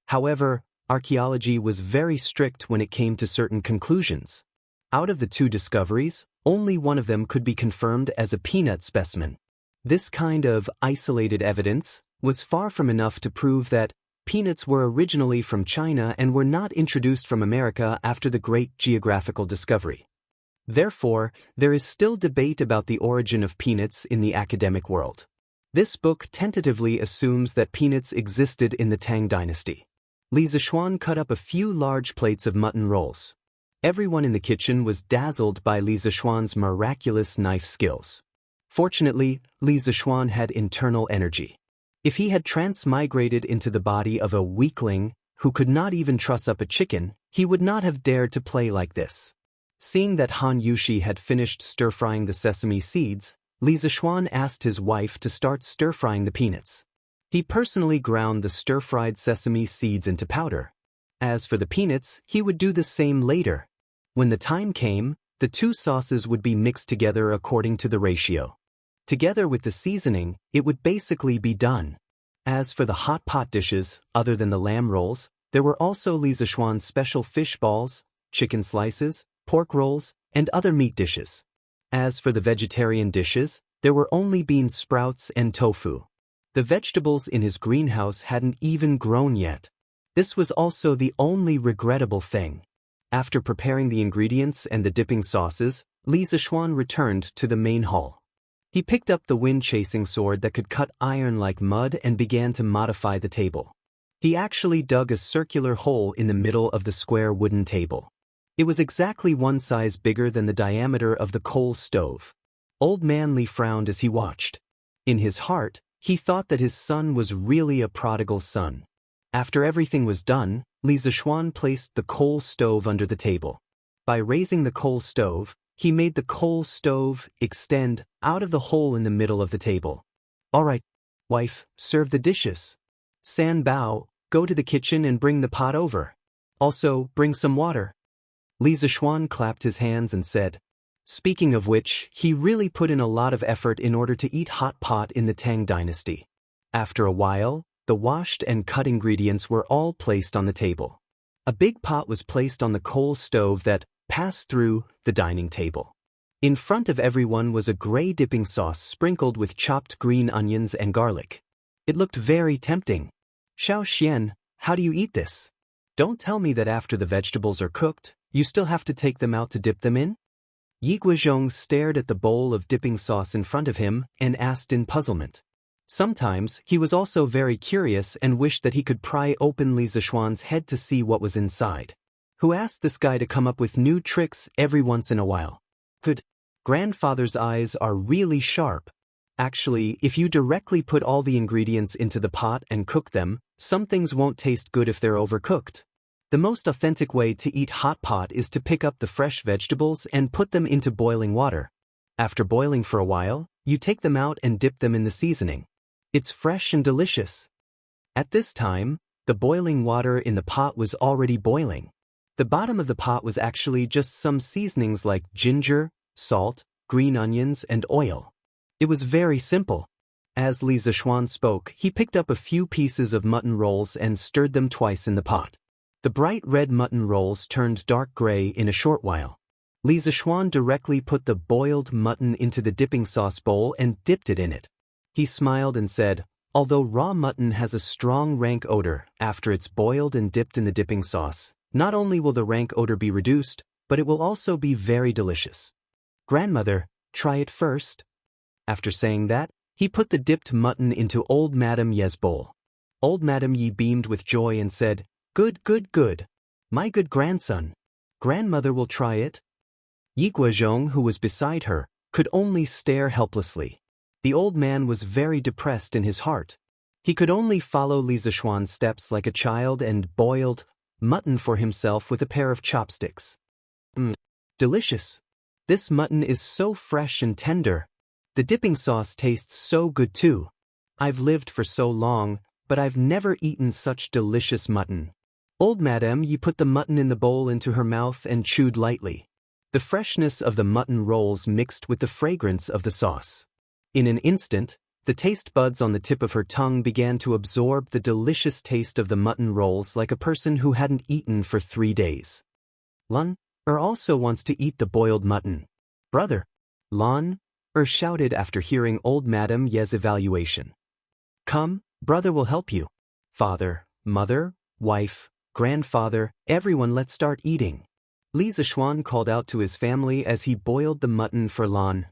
However, archaeology was very strict when it came to certain conclusions. Out of the two discoveries, only one of them could be confirmed as a peanut specimen. This kind of isolated evidence was far from enough to prove that peanuts were originally from China and were not introduced from America after the great geographical discovery. Therefore, there is still debate about the origin of peanuts in the academic world. This book tentatively assumes that peanuts existed in the Tang Dynasty. Li Zixuan cut up a few large plates of mutton rolls. Everyone in the kitchen was dazzled by Li Zixuan's miraculous knife skills. Fortunately, Li Zixuan had internal energy. If he had transmigrated into the body of a weakling who could not even truss up a chicken, he would not have dared to play like this. Seeing that Han Yushi had finished stir-frying the sesame seeds, Li Zixuan asked his wife to start stir-frying the peanuts. He personally ground the stir-fried sesame seeds into powder. As for the peanuts, he would do the same later. When the time came, the two sauces would be mixed together according to the ratio. Together with the seasoning, it would basically be done. As for the hot pot dishes, other than the lamb rolls, there were also Li Zixuan's special fish balls, chicken slices, pork rolls, and other meat dishes. As for the vegetarian dishes, there were only bean sprouts and tofu. The vegetables in his greenhouse hadn't even grown yet. This was also the only regrettable thing. After preparing the ingredients and the dipping sauces, Li Zixuan returned to the main hall. He picked up the wind-chasing sword that could cut iron like mud and began to modify the table. He actually dug a circular hole in the middle of the square wooden table. It was exactly one size bigger than the diameter of the coal stove. Old Man Li frowned as he watched. In his heart, he thought that his son was really a prodigal son. After everything was done, Li Zixuan placed the coal stove under the table. By raising the coal stove, he made the coal stove extend out of the hole in the middle of the table. All right, wife, serve the dishes. San Bao, go to the kitchen and bring the pot over. Also, bring some water. Li Zishuan clapped his hands and said, speaking of which, he really put in a lot of effort in order to eat hot pot in the Tang dynasty. After a while, the washed and cut ingredients were all placed on the table. A big pot was placed on the coal stove that passed through the dining table. In front of everyone was a gray dipping sauce sprinkled with chopped green onions and garlic. It looked very tempting. Xiao Xian, how do you eat this? Don't tell me that after the vegetables are cooked, you still have to take them out to dip them in? Yi Guozhong stared at the bowl of dipping sauce in front of him and asked in puzzlement. Sometimes, he was also very curious and wished that he could pry open Li Zishuan's head to see what was inside. Who asked this guy to come up with new tricks every once in a while? Good. Grandfather's eyes are really sharp. Actually, if you directly put all the ingredients into the pot and cook them, some things won't taste good if they're overcooked. The most authentic way to eat hot pot is to pick up the fresh vegetables and put them into boiling water. After boiling for a while, you take them out and dip them in the seasoning. It's fresh and delicious. At this time, the boiling water in the pot was already boiling. The bottom of the pot was actually just some seasonings like ginger, salt, green onions, and oil. It was very simple. As Li Zishuan spoke, he picked up a few pieces of mutton rolls and stirred them twice in the pot. The bright red mutton rolls turned dark gray in a short while. Li Zishuan directly put the boiled mutton into the dipping sauce bowl and dipped it in it. He smiled and said, although raw mutton has a strong rank odor after it's boiled and dipped in the dipping sauce, not only will the rank odor be reduced, but it will also be very delicious. Grandmother, try it first. After saying that, he put the dipped mutton into old Madame Ye's bowl. Old Madame Ye beamed with joy and said, good, good, good. My good grandson. Grandmother will try it. Yi Guozhong, who was beside her, could only stare helplessly. The old man was very depressed in his heart. He could only follow Li Zishuan's steps like a child and boiled mutton for himself with a pair of chopsticks. Delicious. This mutton is so fresh and tender. The dipping sauce tastes so good too. I've lived for so long, but I've never eaten such delicious mutton. Old Madame Yi put the mutton in the bowl into her mouth and chewed lightly. The freshness of the mutton rolls mixed with the fragrance of the sauce. In an instant, the taste buds on the tip of her tongue began to absorb the delicious taste of the mutton rolls like a person who hadn't eaten for 3 days. Lun also wants to eat the boiled mutton. Brother. Lun shouted after hearing old Madame Ye's evaluation. Come, brother will help you. Father, mother, wife, grandfather, everyone, let's start eating. Li Zishuan called out to his family as he boiled the mutton for Lan.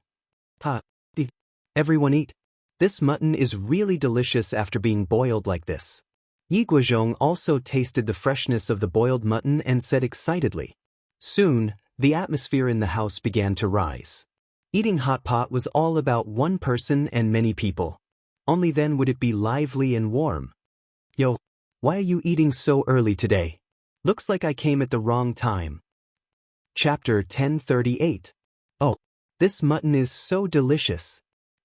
Everyone eat. This mutton is really delicious after being boiled like this. Yi Guozhong also tasted the freshness of the boiled mutton and said excitedly. Soon, the atmosphere in the house began to rise. Eating hot pot was all about one person and many people. Only then would it be lively and warm. Yo, why are you eating so early today? Looks like I came at the wrong time. Chapter 1038. Oh, this mutton is so delicious.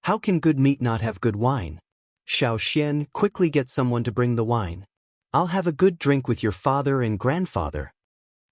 How can good meat not have good wine? Xiao Xian, quickly get someone to bring the wine. I'll have a good drink with your father and grandfather.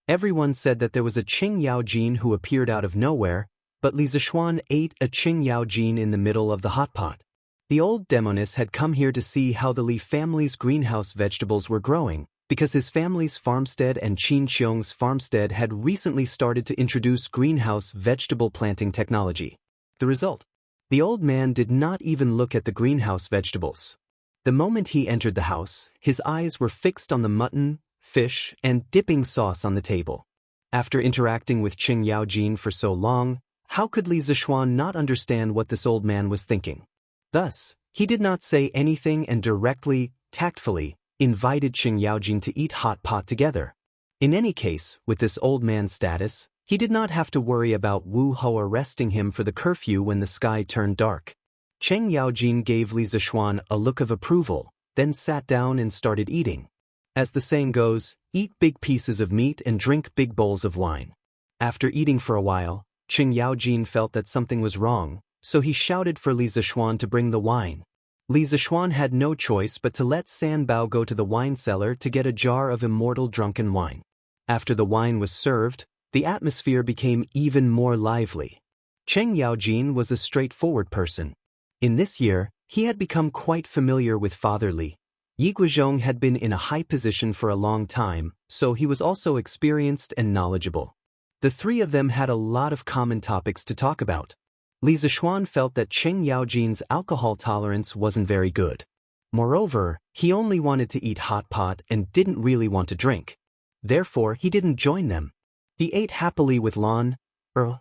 Everyone said that there was a Qing Yao Jin who appeared out of nowhere, but Li Zishuan ate a Qing Yao Jin in the middle of the hot pot. The old demoness had come here to see how the Li family's greenhouse vegetables were growing, because his family's farmstead and Qin Qiong's farmstead had recently started to introduce greenhouse vegetable planting technology. The result? The old man did not even look at the greenhouse vegetables. The moment he entered the house, his eyes were fixed on the mutton, fish, and dipping sauce on the table. After interacting with Qing Yao Jin for so long, how could Li Zishuan not understand what this old man was thinking? Thus, he did not say anything and directly, tactfully, invited Qing Yao Jin to eat hot pot together. In any case, with this old man's status, he did not have to worry about Wu Hou arresting him for the curfew when the sky turned dark. Qing Yao Jin gave Li Zishuan a look of approval, then sat down and started eating. As the saying goes, eat big pieces of meat and drink big bowls of wine. After eating for a while, Qing Yao Jin felt that something was wrong, so he shouted for Li Zishuan to bring the wine. Li Zishuan had no choice but to let San Bao go to the wine cellar to get a jar of Immortal drunken wine. After the wine was served, the atmosphere became even more lively. Cheng Yaojin was a straightforward person. In this year, he had become quite familiar with Father Li. Yi Guizhong had been in a high position for a long time, so he was also experienced and knowledgeable. The three of them had a lot of common topics to talk about. Li Zixuan felt that Cheng Yaojin's alcohol tolerance wasn't very good. Moreover, he only wanted to eat hot pot and didn't really want to drink. Therefore, he didn't join them. He ate happily with Lan,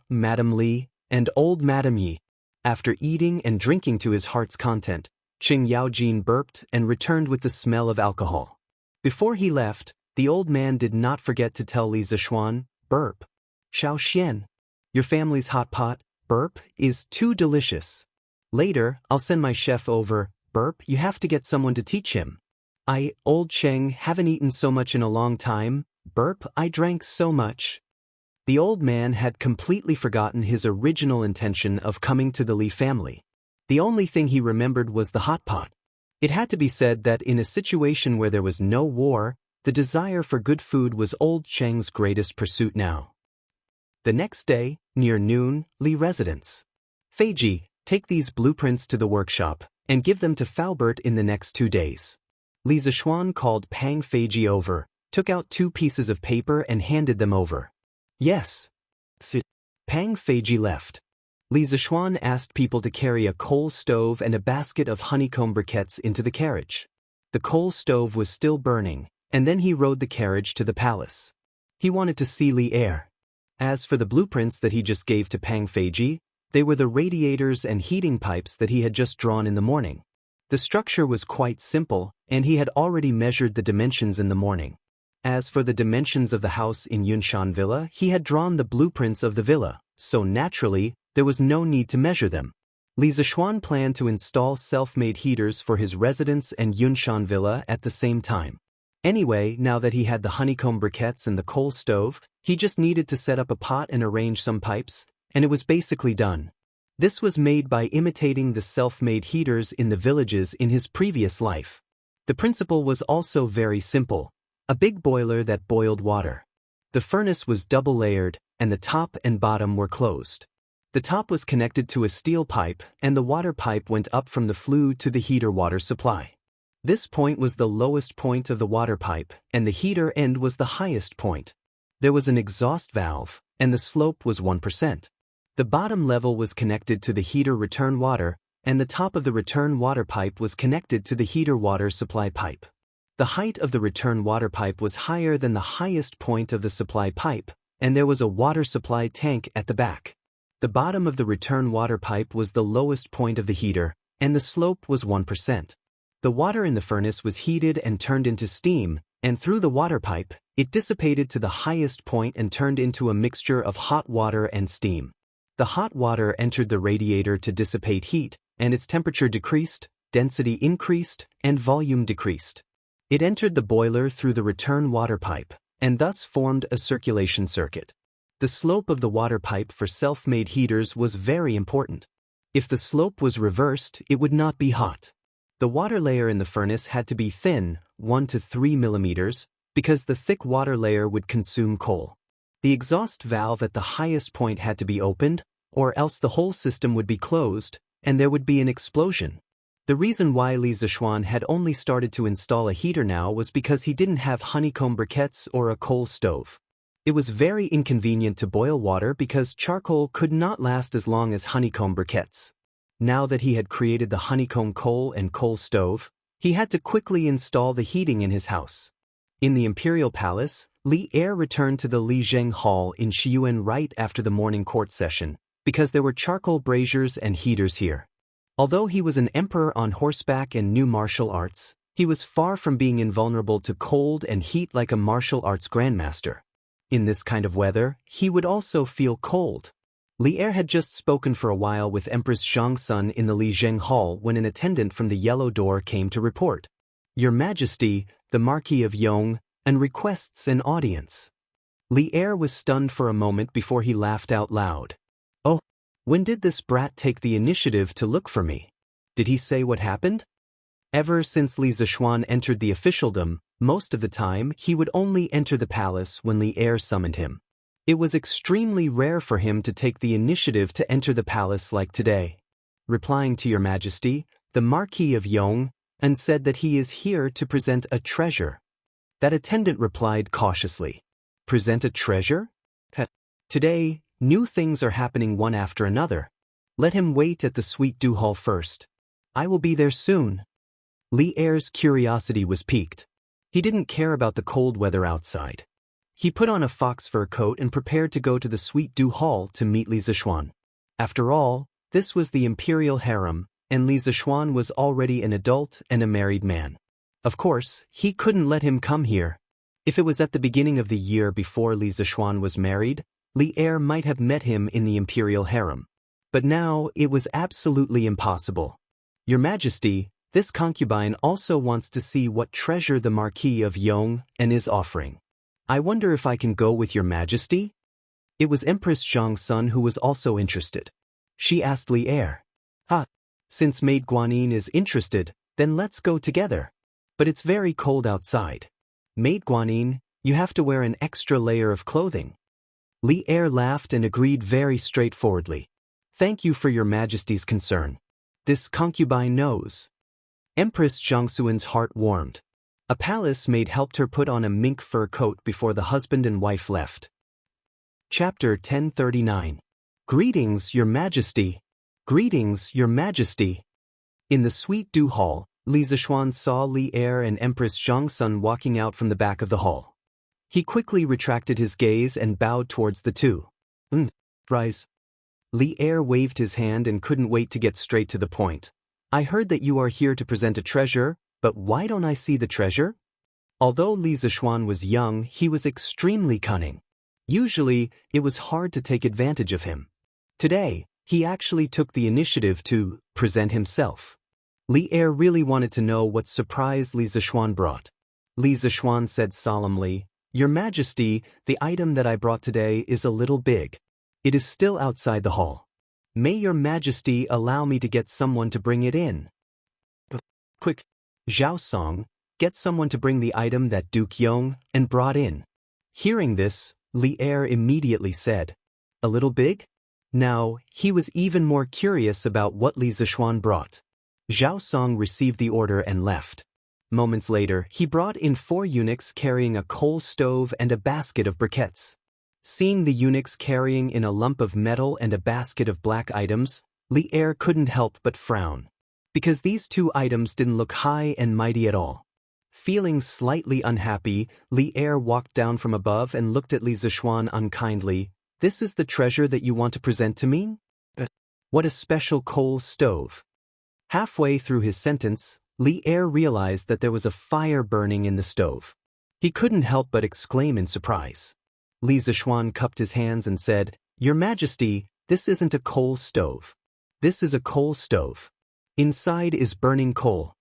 Madame Li, and old Madame Yi. After eating and drinking to his heart's content, Cheng Yaojin burped and returned with the smell of alcohol. Before he left, the old man did not forget to tell Li Zixuan, "Burp. Xiao Xian, your family's hot pot, burp, is too delicious. Later, I'll send my chef over. Burp, you have to get someone to teach him. Old Cheng, haven't eaten so much in a long time. Burp, I drank so much." The old man had completely forgotten his original intention of coming to the Li family. The only thing he remembered was the hot pot. It had to be said that in a situation where there was no war, the desire for good food was old Cheng's greatest pursuit now. The next day, near noon, Li residence. Feiji, take these blueprints to the workshop and give them to Faubert in the next 2 days. Li Zixuan called Pang Feiji over, took out 2 pieces of paper and handed them over. Yes. Pang Feiji left. Li Zixuan asked people to carry a coal stove and a basket of honeycomb briquettes into the carriage. The coal stove was still burning, and then he rode the carriage to the palace. He wanted to see Li Er. As for the blueprints that he just gave to Pang Feiji, they were the radiators and heating pipes that he had just drawn in the morning. The structure was quite simple, and he had already measured the dimensions in the morning. As for the dimensions of the house in Yunshan Villa, he had drawn the blueprints of the villa, so naturally, there was no need to measure them. Li Zixuan planned to install self-made heaters for his residence and Yunshan Villa at the same time. Anyway, now that he had the honeycomb briquettes and the coal stove, he just needed to set up a pot and arrange some pipes, and it was basically done. This was made by imitating the self-made heaters in the villages in his previous life. The principle was also very simple. A big boiler that boiled water. The furnace was double-layered, and the top and bottom were closed. The top was connected to a steel pipe, and the water pipe went up from the flue to the heater water supply. This point was the lowest point of the water pipe, and the heater end was the highest point. There was an exhaust valve, and the slope was 1%. The bottom level was connected to the heater return water, and the top of the return water pipe was connected to the heater water supply pipe. The height of the return water pipe was higher than the highest point of the supply pipe, and there was a water supply tank at the back. The bottom of the return water pipe was the lowest point of the heater, and the slope was 1%. The water in the furnace was heated and turned into steam, and through the water pipe, it dissipated to the highest point and turned into a mixture of hot water and steam. The hot water entered the radiator to dissipate heat, and its temperature decreased, density increased, and volume decreased. It entered the boiler through the return water pipe, and thus formed a circulation circuit. The slope of the water pipe for self-made heaters was very important. If the slope was reversed, it would not be hot. The water layer in the furnace had to be thin, 1 to 3 millimeters, because the thick water layer would consume coal. The exhaust valve at the highest point had to be opened, or else the whole system would be closed, and there would be an explosion. The reason why Li Zixuan had only started to install a heater now was because he didn't have honeycomb briquettes or a coal stove. It was very inconvenient to boil water because charcoal could not last as long as honeycomb briquettes. Now that he had created the honeycomb coal and coal stove, he had to quickly install the heating in his house. In the imperial palace, Li Er returned to the Li Zheng Hall in Shiyuan right after the morning court session, because there were charcoal braziers and heaters here. Although he was an emperor on horseback and knew martial arts, he was far from being invulnerable to cold and heat like a martial arts grandmaster. In this kind of weather, he would also feel cold. Li Er had just spoken for a while with Empress Zhangsun in the Li Zheng Hall when an attendant from the Yellow Door came to report. "Your Majesty, the Marquis of Yong, and requests an audience." Li Er was stunned for a moment before he laughed out loud. "Oh, when did this brat take the initiative to look for me? Did he say what happened?" Ever since Li Zixuan entered the officialdom, Most of the time, he would only enter the palace when Li Er summoned him. It was extremely rare for him to take the initiative to enter the palace like today. Replying to your majesty, the Marquis of Yong, and said that he is here to present a treasure. That attendant replied cautiously. Present a treasure? Today, new things are happening one after another. Let him wait at the Sweet Dew Hall first. I will be there soon. Li Er's curiosity was piqued. He didn't care about the cold weather outside. He put on a fox fur coat and prepared to go to the Sweet Dew Hall to meet Li Zishuan. After all, this was the imperial harem, and Li Zishuan was already an adult and a married man. Of course, he couldn't let him come here. If it was at the beginning of the year before Li Zishuan was married, Li Er might have met him in the imperial harem. But now it was absolutely impossible. Your Majesty, this concubine also wants to see what treasure the Marquis of Yong and is offering. I wonder if I can go with your Majesty? It was Empress Zhang's son who was also interested. She asked Li Er. Since Maid Guanyin is interested, then let's go together. But it's very cold outside. Maid Guanyin, you have to wear an extra layer of clothing. Li Er laughed and agreed very straightforwardly. Thank you for your Majesty's concern. This concubine knows. Empress Zhangxuan's heart warmed. A palace maid helped her put on a mink fur coat before the husband and wife left. Chapter 1039. Greetings, Your Majesty. Greetings, Your Majesty. In the Sweet Dew Hall, Li Zishuan saw Li Er and Empress Zhangxun walking out from the back of the hall. He quickly retracted his gaze and bowed towards the two. Rise. Li Er waved his hand and couldn't wait to get straight to the point. I heard that you are here to present a treasure, but why don't I see the treasure? Although Li Zishuan was young, he was extremely cunning. Usually, it was hard to take advantage of him. Today, he actually took the initiative to present himself. Li Er really wanted to know what surprise Li Zishuan brought. Li Zishuan said solemnly, Your Majesty, the item that I brought today is a little big. It is still outside the hall. May Your Majesty allow me to get someone to bring it in. Quick, Zhao Song, get someone to bring the item that Duke Yong and brought in. Hearing this, Li Er immediately said, A little big? Now, he was even more curious about what Li Zishuan brought. Zhao Song received the order and left. Moments later, he brought in 4 eunuchs carrying a coal stove and a basket of briquettes. Seeing the eunuchs carrying in a lump of metal and a basket of black items, Li Er couldn't help but frown. Because these 2 items didn't look high and mighty at all. Feeling slightly unhappy, Li Er walked down from above and looked at Li Zishuan unkindly. This is the treasure that you want to present to me? What a special coal stove. Halfway through his sentence, Li Er realized that there was a fire burning in the stove. He couldn't help but exclaim in surprise. Li Zishuan cupped his hands and said, Your Majesty, this isn't a coal stove. This is a coal stove. Inside is burning coal.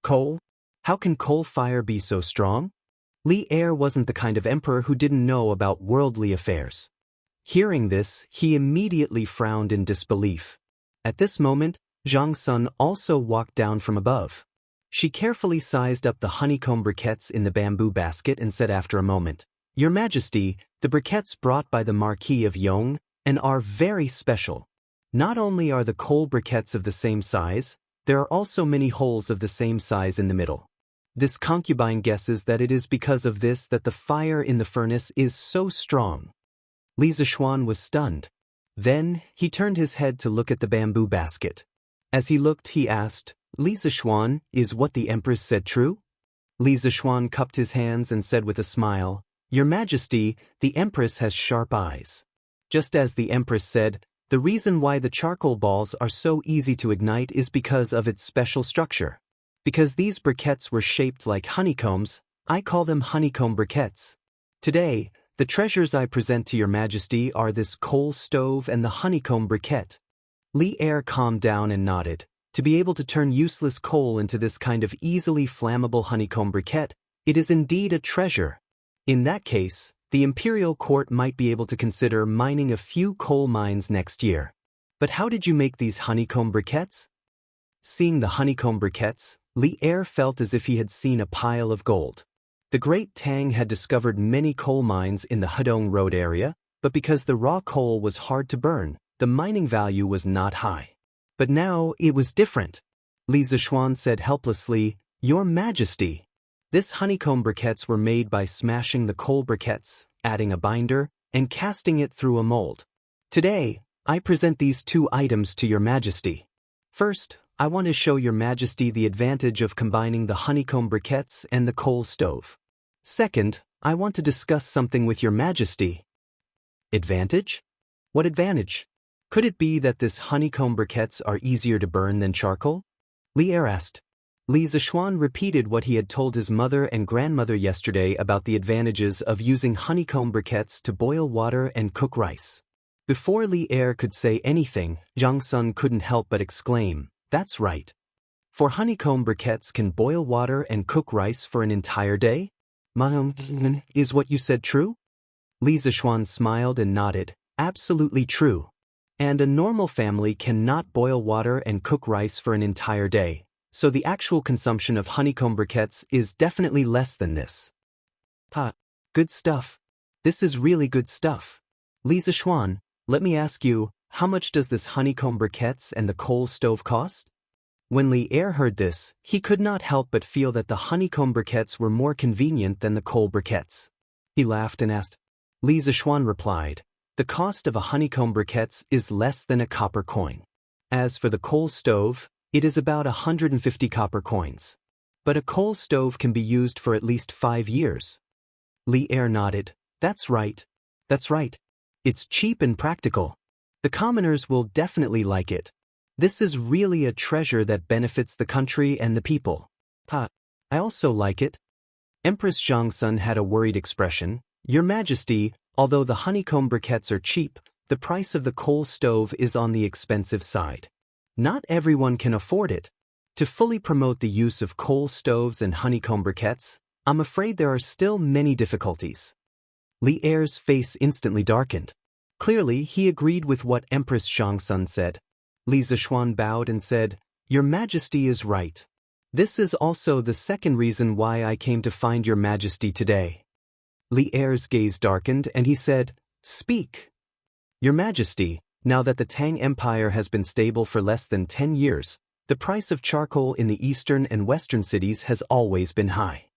Coal? How can coal fire be so strong? Li Er wasn't the kind of emperor who didn't know about worldly affairs. Hearing this, he immediately frowned in disbelief. At this moment, Zhang Sun also walked down from above. She carefully sized up the honeycomb briquettes in the bamboo basket and said after a moment, Your Majesty, the briquettes brought by the Marquis of Yong and are very special. Not only are the coal briquettes of the same size, there are also many holes of the same size in the middle. This concubine guesses that it is because of this that the fire in the furnace is so strong. Li Zishuan was stunned. Then, he turned his head to look at the bamboo basket. As he looked, he asked, Li Zishuan, is what the Empress said true? Li Zishuan cupped his hands and said with a smile, Your Majesty, the Empress has sharp eyes. Just as the Empress said, the reason why the charcoal balls are so easy to ignite is because of its special structure. Because these briquettes were shaped like honeycombs, I call them honeycomb briquettes. Today, the treasures I present to Your Majesty are this coal stove and the honeycomb briquette. Li Er calmed down and nodded. To be able to turn useless coal into this kind of easily flammable honeycomb briquette, it is indeed a treasure. In that case, the imperial court might be able to consider mining a few coal mines next year. But how did you make these honeycomb briquettes? Seeing the honeycomb briquettes, Li Er felt as if he had seen a pile of gold. The Great Tang had discovered many coal mines in the Hedong Road area, but because the raw coal was hard to burn, the mining value was not high. But now it was different. Li Zishuan said helplessly, "Your Majesty." This honeycomb briquettes were made by smashing the coal briquettes, adding a binder, and casting it through a mold. Today, I present these two items to your Majesty. First, I want to show your Majesty the advantage of combining the honeycomb briquettes and the coal stove. Second, I want to discuss something with your Majesty. Advantage? What advantage? Could it be that this honeycomb briquettes are easier to burn than charcoal? Li Er asked. Li Zishuan repeated what he had told his mother and grandmother yesterday about the advantages of using honeycomb briquettes to boil water and cook rice. Before Li Er could say anything, Zhang Sun couldn't help but exclaim, "That's right. For honeycomb briquettes can boil water and cook rice for an entire day? Is what you said true?" Li Zishuan smiled and nodded, "Absolutely true. And a normal family cannot boil water and cook rice for an entire day, so the actual consumption of honeycomb briquettes is definitely less than this." Good stuff. This is really good stuff. Li Zishuan, let me ask you, how much does this honeycomb briquettes and the coal stove cost? When Li Er heard this, he could not help but feel that the honeycomb briquettes were more convenient than the coal briquettes. He laughed and asked. Li Zishuan replied, "The cost of a honeycomb briquettes is less than a copper coin. As for the coal stove, it is about 150 copper coins. But a coal stove can be used for at least 5 years. Li Er nodded. That's right. It's cheap and practical. The commoners will definitely like it. This is really a treasure that benefits the country and the people. I also like it." Empress Zhangsun had a worried expression. "Your Majesty, although the honeycomb briquettes are cheap, the price of the coal stove is on the expensive side. Not everyone can afford it. To fully promote the use of coal stoves and honeycomb briquettes, I'm afraid there are still many difficulties." Li Er's face instantly darkened. Clearly, he agreed with what Empress Zhangsun said. Li Zishuan bowed and said, "Your Majesty is right. This is also the second reason why I came to find your Majesty today." Li Er's gaze darkened and he said, "Speak." "Your Majesty, now that the Tang Empire has been stable for less than 10 years, the price of charcoal in the eastern and western cities has always been high.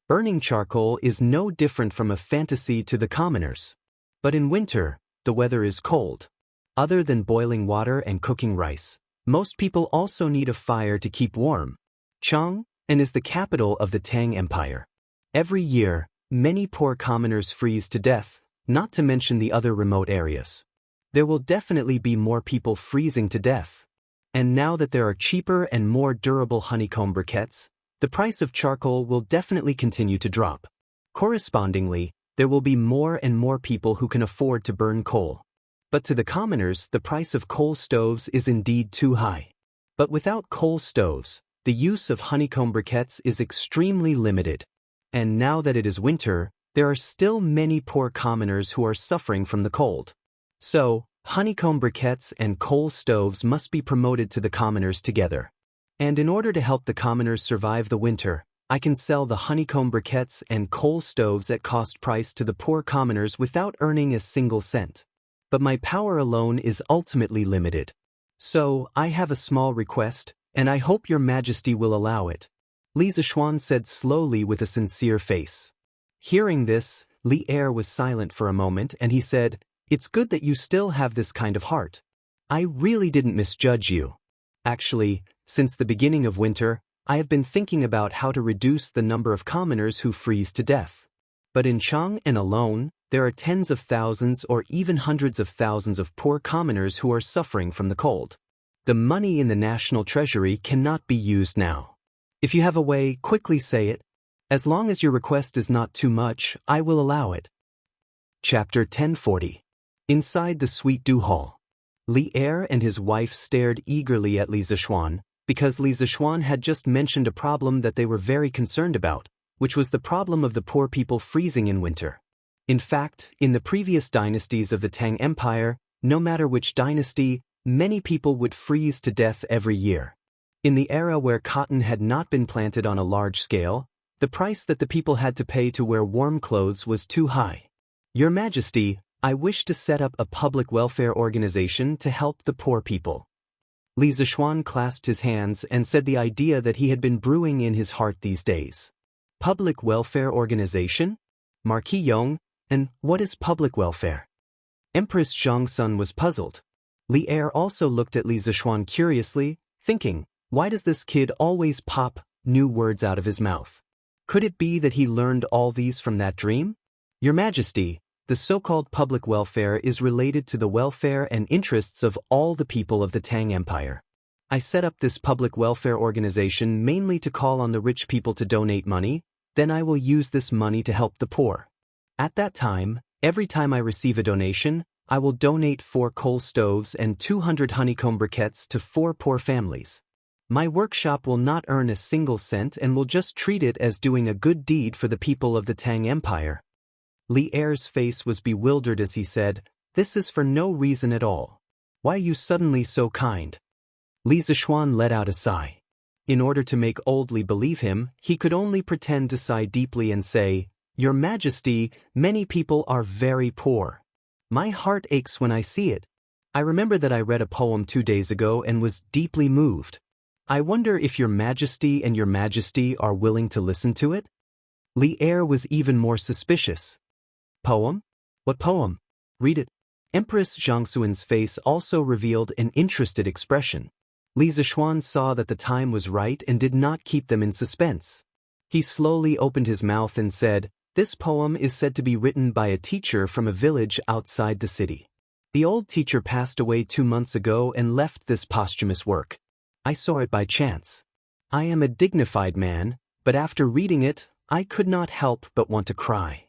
Burning charcoal is no different from a fantasy to the commoners. But in winter, the weather is cold. Other than boiling water and cooking rice, most people also need a fire to keep warm. Chang'an is the capital of the Tang Empire. Every year, many poor commoners freeze to death, not to mention the other remote areas. There will definitely be more people freezing to death. And now that there are cheaper and more durable honeycomb briquettes, the price of charcoal will definitely continue to drop. Correspondingly, there will be more and more people who can afford to burn coal. But to the commoners, the price of coal stoves is indeed too high. But without coal stoves, the use of honeycomb briquettes is extremely limited. And now that it is winter, there are still many poor commoners who are suffering from the cold. So, honeycomb briquettes and coal stoves must be promoted to the commoners together. And in order to help the commoners survive the winter, I can sell the honeycomb briquettes and coal stoves at cost price to the poor commoners without earning a single cent. But my power alone is ultimately limited. So, I have a small request, and I hope your Majesty will allow it." Li Zishuan said slowly with a sincere face. Hearing this, Li Er was silent for a moment and he said, "It's good that you still have this kind of heart. I really didn't misjudge you. Actually, since the beginning of winter, I have been thinking about how to reduce the number of commoners who freeze to death. But in Chang'an alone, there are tens of thousands or even hundreds of thousands of poor commoners who are suffering from the cold. The money in the national treasury cannot be used now. If you have a way, quickly say it. As long as your request is not too much, I will allow it." Chapter 1040. Inside the Sweet Dew Hall. Li Er and his wife stared eagerly at Li Zishuan, because Li Zishuan had just mentioned a problem that they were very concerned about, which was the problem of the poor people freezing in winter. In fact, in the previous dynasties of the Tang Empire, no matter which dynasty, many people would freeze to death every year. In the era where cotton had not been planted on a large scale, The price that the people had to pay to wear warm clothes was too high. Your Majesty, I wish to set up a public welfare organization to help the poor people. Li Zishuan clasped his hands and said the idea that he had been brewing in his heart these days. Public welfare organization? Marquis Yong, and what is public welfare? Empress Xianxia was puzzled. Li Er also looked at Li Zishuan curiously, thinking, why does this kid always pop new words out of his mouth? Could it be that he learned all these from that dream? Your Majesty, the so-called public welfare is related to the welfare and interests of all the people of the Tang Empire. I set up this public welfare organization mainly to call on the rich people to donate money, then I will use this money to help the poor. At that time, every time I receive a donation, I will donate 4 coal stoves and 200 honeycomb briquettes to 4 poor families. My workshop will not earn a single cent and will just treat it as doing a good deed for the people of the Tang Empire. Li Er's face was bewildered as he said, this is for no reason at all. Why are you suddenly so kind? Li Zishuan let out a sigh. In order to make old Li believe him, he could only pretend to sigh deeply and say, Your Majesty, many people are very poor. My heart aches when I see it. I remember that I read a poem 2 days ago and was deeply moved. I wonder if Your Majesty and Your Majesty are willing to listen to it? Li Er was even more suspicious. Poem? What poem? Read it. Empress Zhangxuan's face also revealed an interested expression. Li Zishuan saw that the time was right and did not keep them in suspense. He slowly opened his mouth and said, This poem is said to be written by a teacher from a village outside the city. The old teacher passed away 2 months ago and left this posthumous work. I saw it by chance. I am a dignified man, but after reading it, I could not help but want to cry.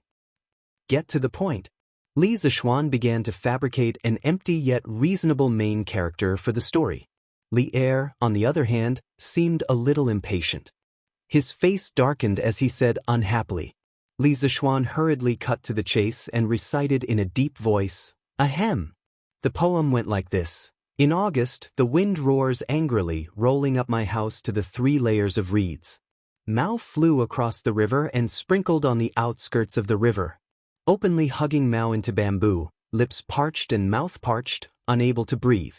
Get to the point. Li Zishuan began to fabricate an empty yet reasonable main character for the story. Li Er, on the other hand, seemed a little impatient. His face darkened as he said unhappily. Li Zishuan hurriedly cut to the chase and recited in a deep voice, Ahem. The poem went like this. In August, the wind roars angrily, rolling up my house to the 3 layers of reeds. Mao flew across the river and sprinkled on the outskirts of the river. Openly hugging Mao into bamboo, lips parched and mouth parched, unable to breathe.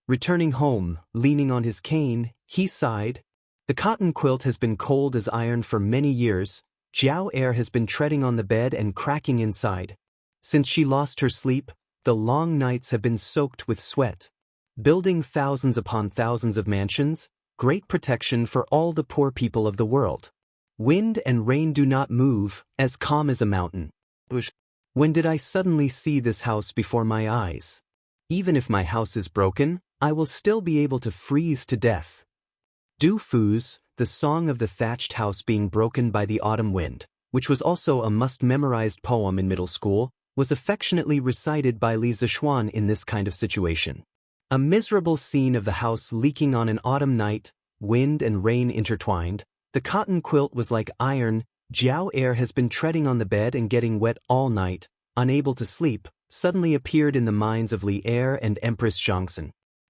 Returning home, leaning on his cane, he sighed. The cotton quilt has been cold as iron for many years. Jiao Air has been treading on the bed and cracking inside. Since she lost her sleep, the long nights have been soaked with sweat. Building thousands upon thousands of mansions, great protection for all the poor people of the world. Wind and rain do not move, as calm as a mountain. When did I suddenly see this house before my eyes? Even if my house is broken, I will still be able to freeze to death. Du Fu's, the song of the thatched house being broken by the autumn wind, which was also a must-memorized poem in middle school, was affectionately recited by Li Zishuan in this kind of situation. A miserable scene of the house leaking on an autumn night, wind and rain intertwined, the cotton quilt was like iron, Jiao Air has been treading on the bed and getting wet all night, unable to sleep, suddenly appeared in the minds of Li Er and Empress Zhangxuan.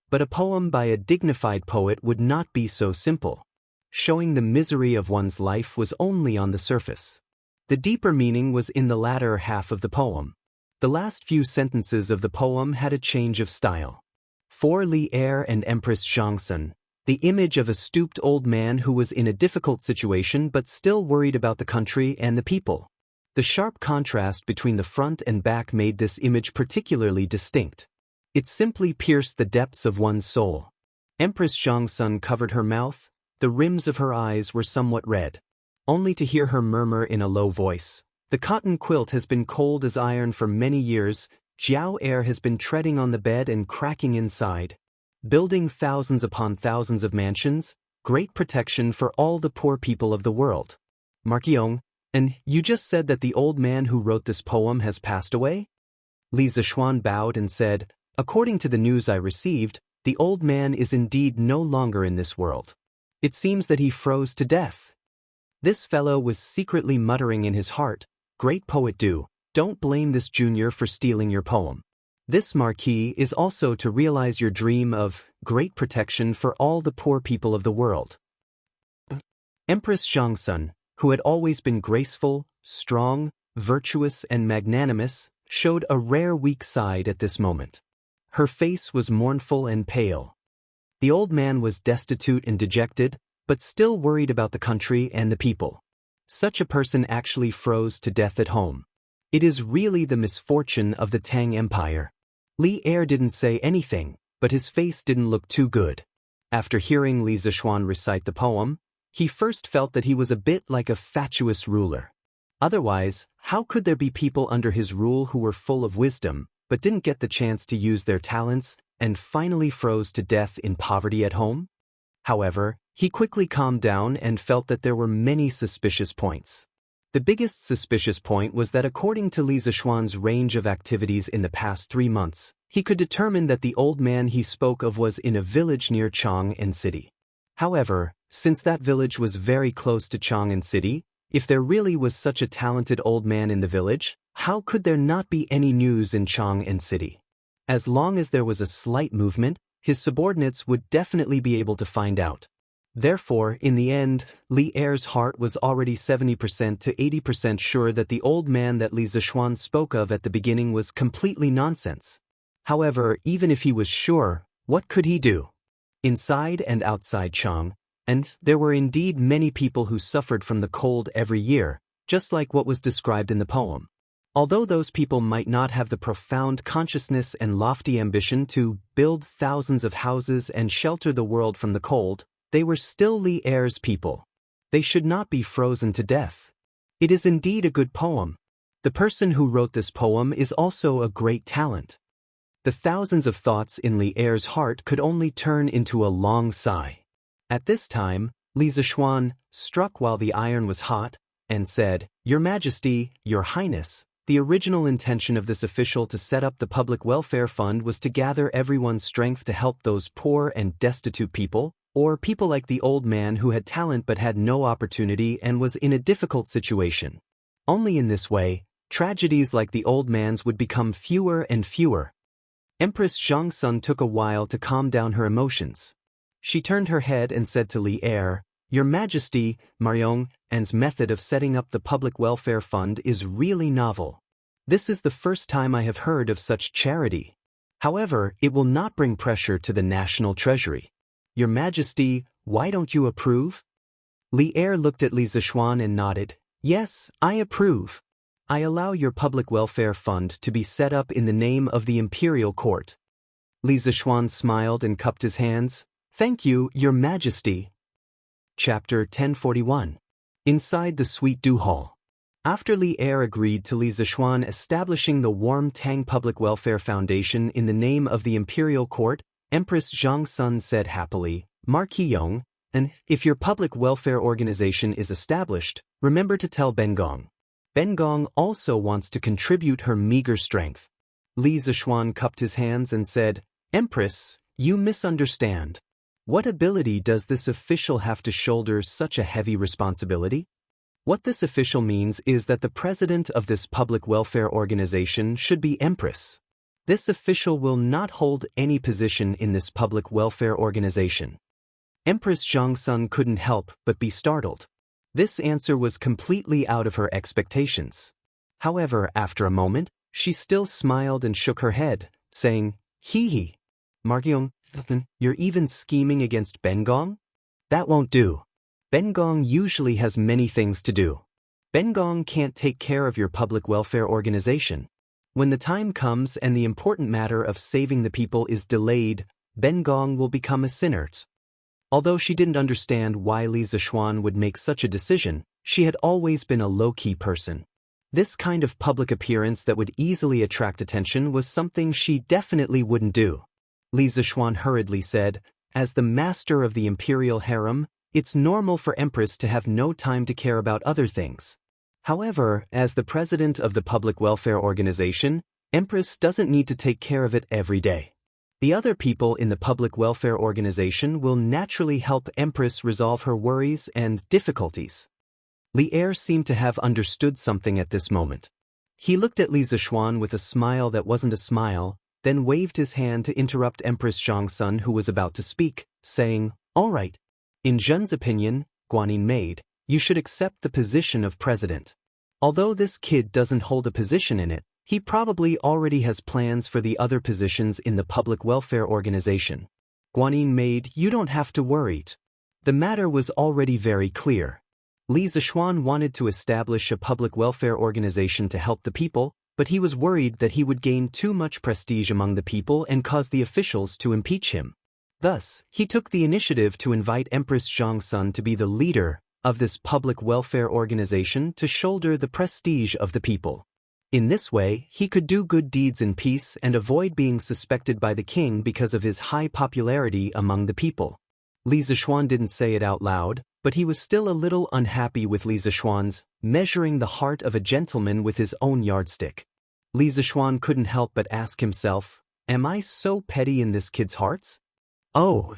But a poem by a dignified poet would not be so simple. Showing the misery of one's life was only on the surface. The deeper meaning was in the latter half of the poem. The last few sentences of the poem had a change of style. For Li Er and Empress Zhangxuan, the image of a stooped old man who was in a difficult situation but still worried about the country and the people. The sharp contrast between the front and back made this image particularly distinct. It simply pierced the depths of one's soul. Empress Zhangxuan covered her mouth, the rims of her eyes were somewhat red. Only to hear her murmur in a low voice, The cotton quilt has been cold as iron for many years, Jiao Air has been treading on the bed and cracking inside. Building thousands upon thousands of mansions, great protection for all the poor people of the world. Marquion, and you just said that the old man who wrote this poem has passed away? Li Zishuan bowed and said, according to the news I received, the old man is indeed no longer in this world. It seems that he froze to death. This fellow was secretly muttering in his heart, great poet don't blame this junior for stealing your poem. This marquis is also to realize your dream of great protection for all the poor people of the world. Empress Xianxia, who had always been graceful, strong, virtuous and magnanimous, showed a rare weak side at this moment. Her face was mournful and pale. The old man was destitute and dejected, but still worried about the country and the people. Such a person actually froze to death at home. It is really the misfortune of the Tang Empire. Li Er didn't say anything, but his face didn't look too good. After hearing Li Zishuan recite the poem, he first felt that he was a bit like a fatuous ruler. Otherwise, how could there be people under his rule who were full of wisdom, but didn't get the chance to use their talents, and finally froze to death in poverty at home? However, he quickly calmed down and felt that there were many suspicious points. The biggest suspicious point was that according to Li Zishuan's range of activities in the past 3 months, he could determine that the old man he spoke of was in a village near Chang'an City. However, since that village was very close to Chang'an City, if there really was such a talented old man in the village, how could there not be any news in Chang'an City? As long as there was a slight movement, his subordinates would definitely be able to find out. Therefore, in the end, Li Er's heart was already 70% to 80% sure that the old man that Li Zishuan spoke of at the beginning was completely nonsense. However, even if he was sure, what could he do? Inside and outside Chang'an, there were indeed many people who suffered from the cold every year, just like what was described in the poem. Although those people might not have the profound consciousness and lofty ambition to build thousands of houses and shelter the world from the cold, they were still Li Er's people. They should not be frozen to death. It is indeed a good poem. The person who wrote this poem is also a great talent. The thousands of thoughts in Li Er's heart could only turn into a long sigh. At this time, Li Zishuan struck while the iron was hot, and said, "Your Majesty, Your Highness, the original intention of this official to set up the public welfare fund was to gather everyone's strength to help those poor and destitute people, or people like the old man who had talent but had no opportunity and was in a difficult situation. Only in this way, tragedies like the old man's would become fewer and fewer." Empress Zhangsun took a while to calm down her emotions. She turned her head and said to Li Er, "Your Majesty, Marion's method of setting up the public welfare fund is really novel. This is the first time I have heard of such charity. However, it will not bring pressure to the national treasury. Your Majesty, why don't you approve?" Li Er looked at Li Zishuan and nodded. "Yes, I approve. I allow your public welfare fund to be set up in the name of the imperial court." Li Zishuan smiled and cupped his hands. "Thank you, Your Majesty." Chapter 1041. Inside the Sweet Dew Hall. After Li Er agreed to Li Zishuan establishing the Warm Tang Public Welfare Foundation in the name of the imperial court, Empress Zhangsun said happily, "Marquis Yong, and if your public welfare organization is established, remember to tell Bengong. Bengong also wants to contribute her meager strength." Li Zishuan cupped his hands and said, "Empress, you misunderstand. What ability does this official have to shoulder such a heavy responsibility? What this official means is that the president of this public welfare organization should be Empress. This official will not hold any position in this public welfare organization." Empress Zhangsun couldn't help but be startled. This answer was completely out of her expectations. However, after a moment, she still smiled and shook her head, saying, "Hee. Margyong, you're even scheming against Bengong? That won't do. Bengong usually has many things to do. Bengong can't take care of your public welfare organization. When the time comes and the important matter of saving the people is delayed, Bengong will become a sinner." Although she didn't understand why Li Zishuan would make such a decision, she had always been a low-key person. This kind of public appearance that would easily attract attention was something she definitely wouldn't do. Li Zishuan hurriedly said, "As the master of the imperial harem, it's normal for Empress to have no time to care about other things. However, as the president of the public welfare organization, Empress doesn't need to take care of it every day. The other people in the public welfare organization will naturally help Empress resolve her worries and difficulties." Li Er seemed to have understood something at this moment. He looked at Li Zishuan with a smile that wasn't a smile, then waved his hand to interrupt Empress Zhangsun, who was about to speak, saying, "All right. In Zhen's opinion, Guanyin made, You should accept the position of president. Although this kid doesn't hold a position in it, he probably already has plans for the other positions in the public welfare organization. Guanyin made, you don't have to worry. The matter was already very clear. Li Zishuan wanted to establish a public welfare organization to help the people, but he was worried that he would gain too much prestige among the people and cause the officials to impeach him. Thus, he took the initiative to invite Empress Zhongsun to be the leader of this public welfare organization to shoulder the prestige of the people. In this way, he could do good deeds in peace and avoid being suspected by the king because of his high popularity among the people. Li Zishuan didn't say it out loud, but he was still a little unhappy with Li Zishuan's measuring the heart of a gentleman with his own yardstick. Li Zishuan couldn't help but ask himself, am I so petty in this kid's hearts? Oh!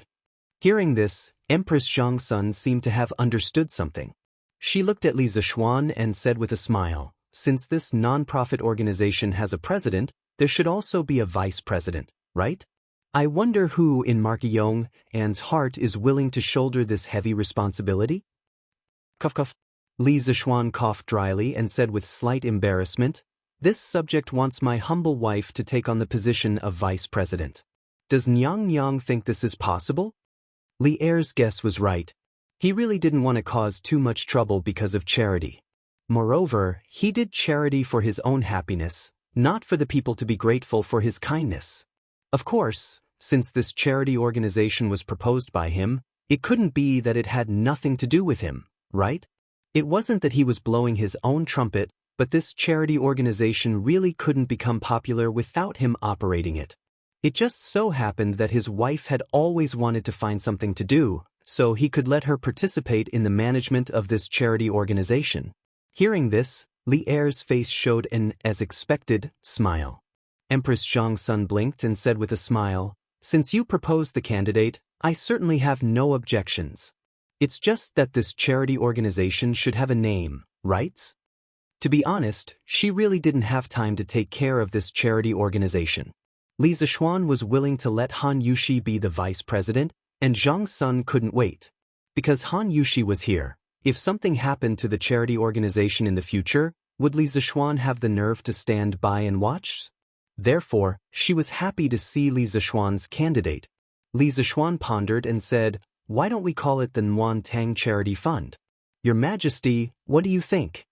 Hearing this, Empress Zhongsun seemed to have understood something. She looked at Li Zishuan and said with a smile, since this non-profit organization has a president, there should also be a vice president, right? I wonder who in Markyong An's heart is willing to shoulder this heavy responsibility? Cough cough. Li Zishuan coughed dryly and said with slight embarrassment, this subject wants my humble wife to take on the position of vice president. Does Nyang Nyang think this is possible? Li Er's guess was right. He really didn't want to cause too much trouble because of charity. Moreover, he did charity for his own happiness, not for the people to be grateful for his kindness. Of course, since this charity organization was proposed by him, it couldn't be that it had nothing to do with him, right? It wasn't that he was blowing his own trumpet, but this charity organization really couldn't become popular without him operating it. It just so happened that his wife had always wanted to find something to do, so he could let her participate in the management of this charity organization. Hearing this, Li Er's face showed an, as expected, smile. Empress Zhongsun blinked and said with a smile, since you proposed the candidate, I certainly have no objections. It's just that this charity organization should have a name, right? To be honest, she really didn't have time to take care of this charity organization. Li Zishuan was willing to let Han Yushi be the vice president, and Zhang Sun couldn't wait. Because Han Yushi was here, if something happened to the charity organization in the future, would Li Zishuan have the nerve to stand by and watch? Therefore, she was happy to see Li Zishuan's candidate. Li Zishuan pondered and said, why don't we call it the Nuantang Charity Fund? Your Majesty, what do you think?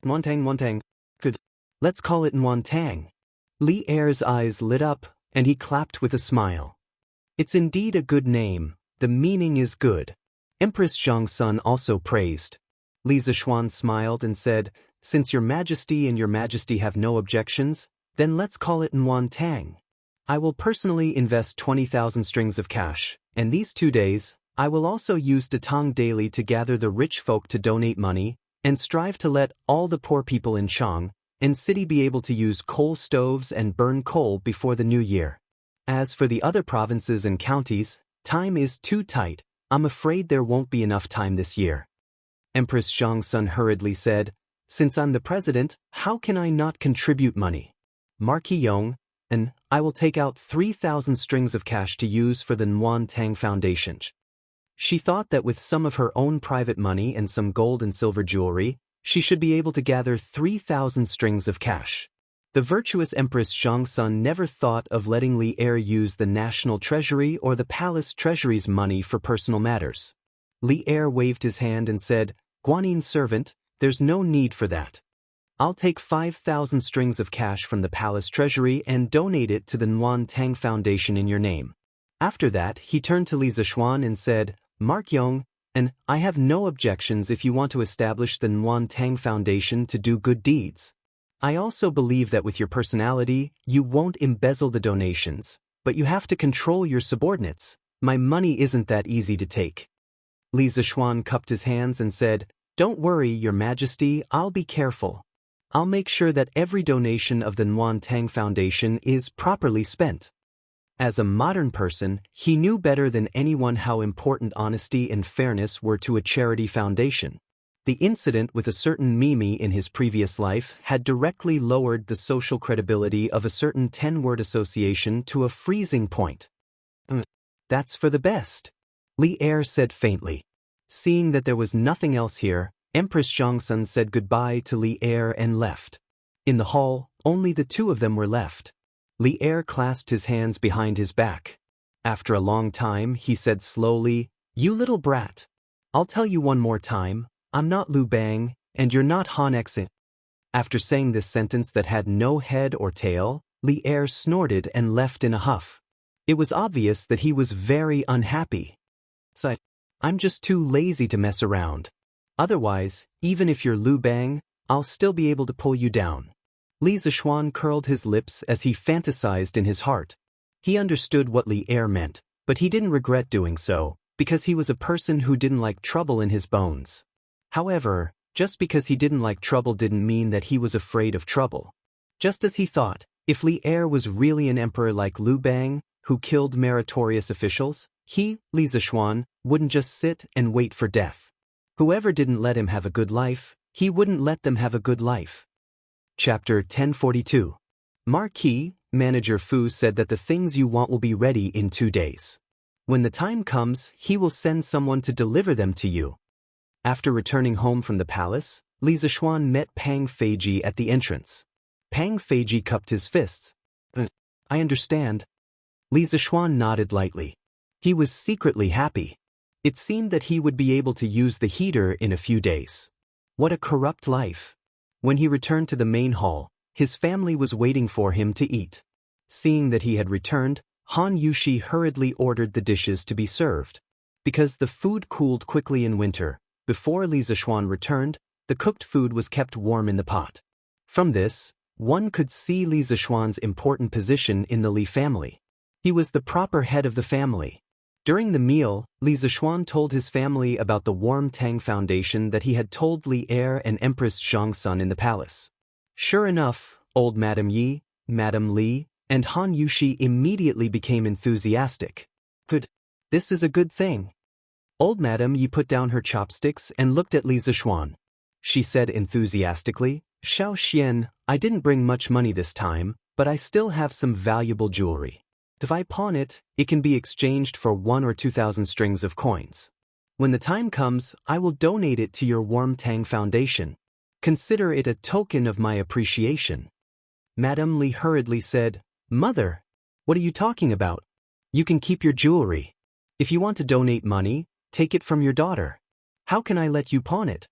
Nuantang. Good. Let's call it Nuantang. Li Er's eyes lit up, and he clapped with a smile. It's indeed a good name, the meaning is good. Empress Zhongsun also praised. Li Zishuan smiled and said, since Your Majesty and Your Majesty have no objections, then let's call it Nuantang. I will personally invest 20,000 strings of cash, and these 2 days, I will also use Datang daily to gather the rich folk to donate money, and strive to let all the poor people in Chang and city be able to use coal stoves and burn coal before the new year. As for the other provinces and counties, time is too tight. I'm afraid there won't be enough time this year. Empress Zhongsun hurriedly said, since I'm the president, how can I not contribute money? Marquis Yong, and I will take out 3,000 strings of cash to use for the Nuantang Foundation. She thought that with some of her own private money and some gold and silver jewelry, she should be able to gather 3,000 strings of cash. The virtuous Empress Zhongsun never thought of letting Li Er use the national treasury or the palace treasury's money for personal matters. Li Er waved his hand and said, Guanin's servant, there's no need for that. I'll take 5,000 strings of cash from the palace treasury and donate it to the Nuantang Foundation in your name. After that, he turned to Li Zishuan and said, Mark Yong, and I have no objections if you want to establish the Nuantang Foundation to do good deeds. I also believe that with your personality, you won't embezzle the donations, but you have to control your subordinates. My money isn't that easy to take. Li Zishuan cupped his hands and said, Don't worry, Your Majesty, I'll be careful. I'll make sure that every donation of the Nuantang Foundation is properly spent. As a modern person, he knew better than anyone how important honesty and fairness were to a charity foundation. The incident with a certain Mimi in his previous life had directly lowered the social credibility of a certain 10-word association to a freezing point. That's for the best, Li Er said faintly. Seeing that there was nothing else here, Empress Xianxia said goodbye to Li Er and left. In the hall, only the two of them were left. Li Er clasped his hands behind his back. After a long time, he said slowly, "You little brat. I'll tell you one more time, I'm not Lu Bang, and you're not Han Exit." After saying this sentence that had no head or tail, Li Er snorted and left in a huff. It was obvious that he was very unhappy. So, "I'm just too lazy to mess around. Otherwise, even if you're Lu Bang, I'll still be able to pull you down." Li Zishuan curled his lips as he fantasized in his heart. He understood what Li Er meant, but he didn't regret doing so, because he was a person who didn't like trouble in his bones. However, just because he didn't like trouble didn't mean that he was afraid of trouble. Just as he thought, if Li Er was really an emperor like Lu Bang, who killed meritorious officials, he, Li Zishuan, wouldn't just sit and wait for death. Whoever didn't let him have a good life, he wouldn't let them have a good life. Chapter 1042. Marquis, Manager Fu said that the things you want will be ready in 2 days. When the time comes, he will send someone to deliver them to you. After returning home from the palace, Li Zishuan met Pang Feiji at the entrance. Pang Feiji cupped his fists. "I understand." Li Zishuan nodded lightly. He was secretly happy. It seemed that he would be able to use the heater in a few days. What a corrupt life. When he returned to the main hall, his family was waiting for him to eat. Seeing that he had returned, Han Yushi hurriedly ordered the dishes to be served. Because the food cooled quickly in winter, before Li Zishuan returned, the cooked food was kept warm in the pot. From this, one could see Li Zishuan's important position in the Li family. He was the proper head of the family. During the meal, Li Zishuan told his family about the warm tang foundation that he had told Li Er and Empress Xianxia in the palace. Sure enough, old Madame Yi, Madame Li, and Han Yushi immediately became enthusiastic. "Good. This is a good thing." Old Madame Yi put down her chopsticks and looked at Li Zishuan. She said enthusiastically, "Xiao Xian, I didn't bring much money this time, but I still have some valuable jewelry. If I pawn it, it can be exchanged for 1 or 2,000 strings of coins. When the time comes, I will donate it to your Warm Tang Foundation. Consider it a token of my appreciation." Madame Li hurriedly said, "Mother, what are you talking about? You can keep your jewelry. If you want to donate money, take it from your daughter. How can I let you pawn it?"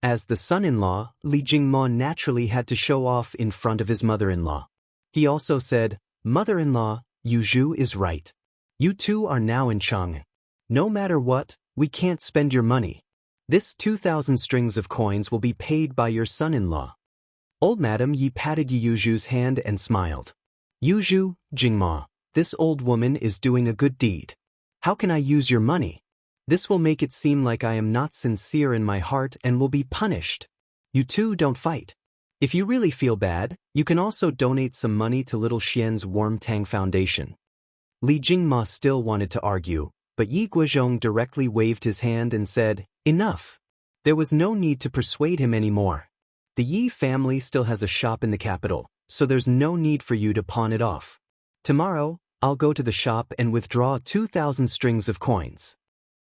As the son-in-law, Li Jingmo naturally had to show off in front of his mother-in-law. He also said, "Mother-in-law, Yu Zhu is right. You two are now in Chang. No matter what, we can't spend your money. This 2,000 strings of coins will be paid by your son-in-law." Old Madame Yi patted Yu Zhu's hand and smiled. "Yu Zhu, Jingma, this old woman is doing a good deed. How can I use your money? This will make it seem like I am not sincere in my heart and will be punished. You two don't fight. If you really feel bad, you can also donate some money to Little Xian's Warm Tang Foundation." Li Jingma still wanted to argue, but Yi Guozhong directly waved his hand and said, "Enough." There was no need to persuade him anymore. The Yi family still has a shop in the capital, so there's no need for you to pawn it off. Tomorrow, I'll go to the shop and withdraw 2,000 strings of coins.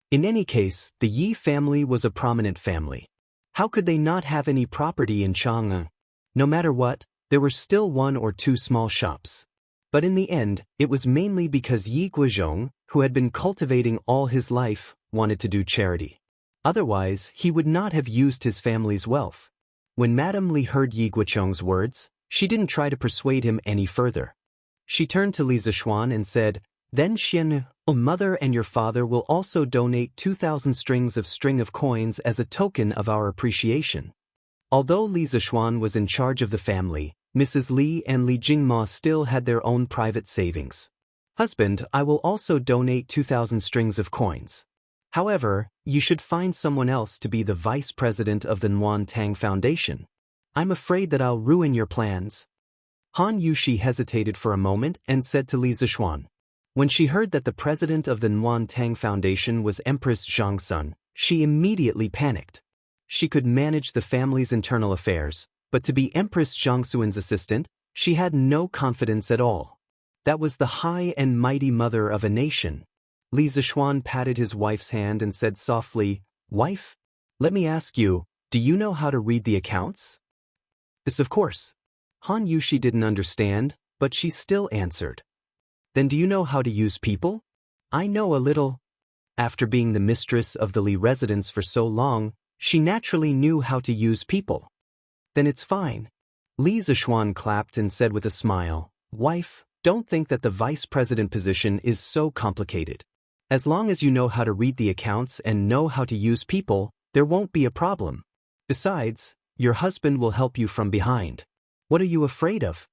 In any case, the Yi family was a prominent family. How could they not have any property in Chang'e? No matter what, there were still 1 or 2 small shops. But in the end, it was mainly because Yi Guozhong, who had been cultivating all his life, wanted to do charity. Otherwise, he would not have used his family's wealth. When Madame Li heard Yi Guozhong's words, she didn't try to persuade him any further. She turned to Li Zishuan and said, "Then Xian, mother and your father will also donate 2,000 strings of coins as a token of our appreciation." Although Li Zishuan was in charge of the family, Mrs. Li and Li Jingma still had their own private savings. "Husband, I will also donate 2,000 strings of coins. However, you should find someone else to be the vice president of the Nuan Tang Foundation. I'm afraid that I'll ruin your plans." Han Yushi hesitated for a moment and said to Li Zishuan. When she heard that the president of the Nuan Tang Foundation was Empress Xianxia, she immediately panicked. She could manage the family's internal affairs, but to be Empress Xiangxuan's assistant, she had no confidence at all. That was the high and mighty mother of a nation. Li Zishuan patted his wife's hand and said softly, Wife? Let me ask you, do you know how to read the accounts? This, of course. Han Yushi didn't understand, but she still answered. Then do you know how to use people? I know a little. After being the mistress of the Li residence for so long, she naturally knew how to use people. Then it's fine. Li Zishuan clapped and said with a smile, Wife, don't think that the vice president position is so complicated. As long as you know how to read the accounts and know how to use people, there won't be a problem. Besides, your husband will help you from behind. What are you afraid of?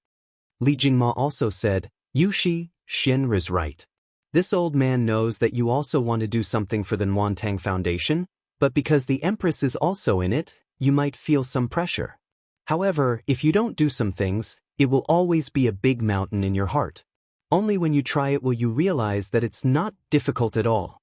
Li Jingma also said, Yushi, Shenri's right. This old man knows that you also want to do something for the Nwantang Foundation, but because the Empress is also in it, you might feel some pressure. However, if you don't do some things, it will always be a big mountain in your heart. Only when you try it will you realize that it's not difficult at all.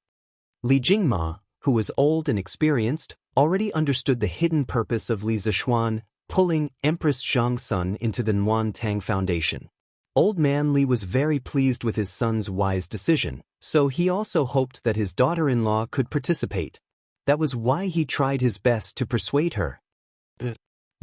Li Jingma, who was old and experienced, already understood the hidden purpose of Li Zishuan pulling Empress Zhangsun into the Nwantang Foundation. Old man Li was very pleased with his son's wise decision, so he also hoped that his daughter-in-law could participate. That was why he tried his best to persuade her.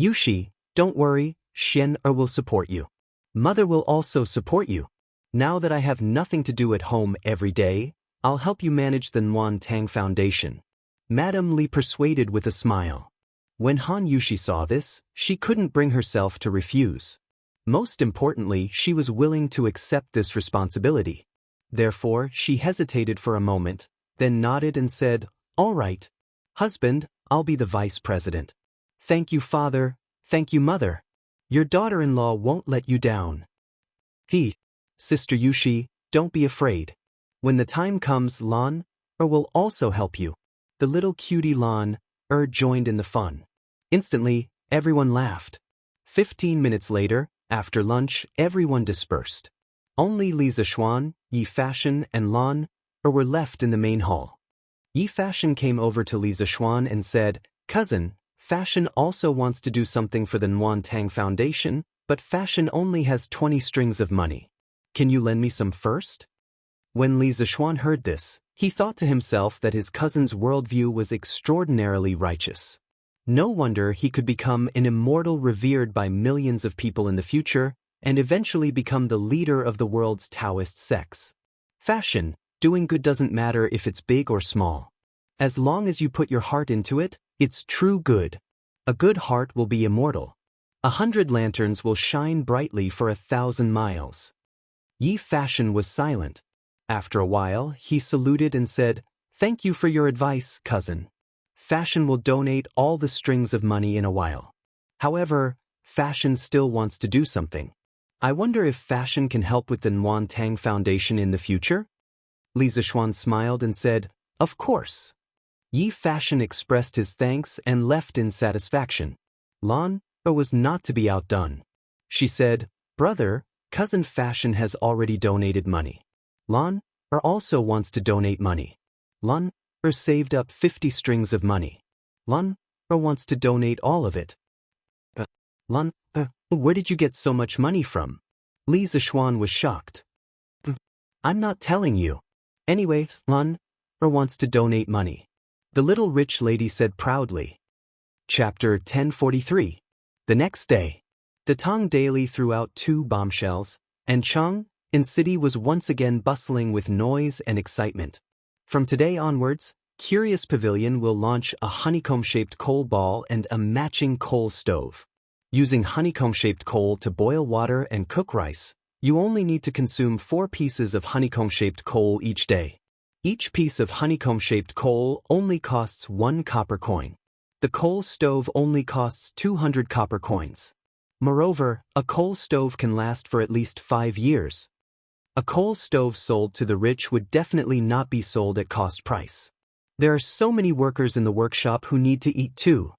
Yushi, don't worry, Shen-er will support you. Mother will also support you. Now that I have nothing to do at home every day, I'll help you manage the Nwantang Foundation. Madame Li persuaded with a smile. When Han Yushi saw this, she couldn't bring herself to refuse. Most importantly, she was willing to accept this responsibility. Therefore, she hesitated for a moment, then nodded and said, All right. Husband, I'll be the vice president. Thank you, father. Thank you, mother. Your daughter-in-law won't let you down. Sister Yushi, don't be afraid. When the time comes, Lan-er will also help you. The little cutie Lan-er joined in the fun. Instantly, everyone laughed. 15 minutes later, after lunch, everyone dispersed. Only Li Zishuan, Yi Fashion, and Lan-er were left in the main hall. Yi Fashion came over to Li Zishuan and said, Cousin, Fashion also wants to do something for the Nwantang Foundation, but Fashion only has 20 strings of money. Can you lend me some first? When Li Zishuan heard this, he thought to himself that his cousin's worldview was extraordinarily righteous. No wonder he could become an immortal revered by millions of people in the future, and eventually become the leader of the world's Daoist sects. Fashion, doing good doesn't matter if it's big or small. As long as you put your heart into it, it's true good. A good heart will be immortal. 100 lanterns will shine brightly for 1,000 miles. Yi Fashion was silent. After a while, he saluted and said, Thank you for your advice, cousin. Fashion will donate all the strings of money in a while. However, Fashion still wants to do something. I wonder if Fashion can help with the Nwantang Foundation in the future? Li Zishuan smiled and said, Of course. Yi Fashion expressed his thanks and left in satisfaction. Lan-er was not to be outdone. She said, Brother, Cousin Fashion has already donated money. Lan-er also wants to donate money. Lan-er saved up 50 strings of money. Lan-er wants to donate all of it. Lan-er, where did you get so much money from? Li Zishuan was shocked. I'm not telling you. Anyway, Lan-er wants to donate money. The little rich lady said proudly. Chapter 1043. The next day, the Tang Daily threw out 2 bombshells, and Chang'an City was once again bustling with noise and excitement. From today onwards, Curious Pavilion will launch a honeycomb-shaped coal ball and a matching coal stove. Using honeycomb-shaped coal to boil water and cook rice, you only need to consume 4 pieces of honeycomb-shaped coal each day. Each piece of honeycomb-shaped coal only costs 1 copper coin. The coal stove only costs 200 copper coins. Moreover, a coal stove can last for at least 5 years. A coal stove sold to the rich would definitely not be sold at cost price. There are so many workers in the workshop who need to eat too.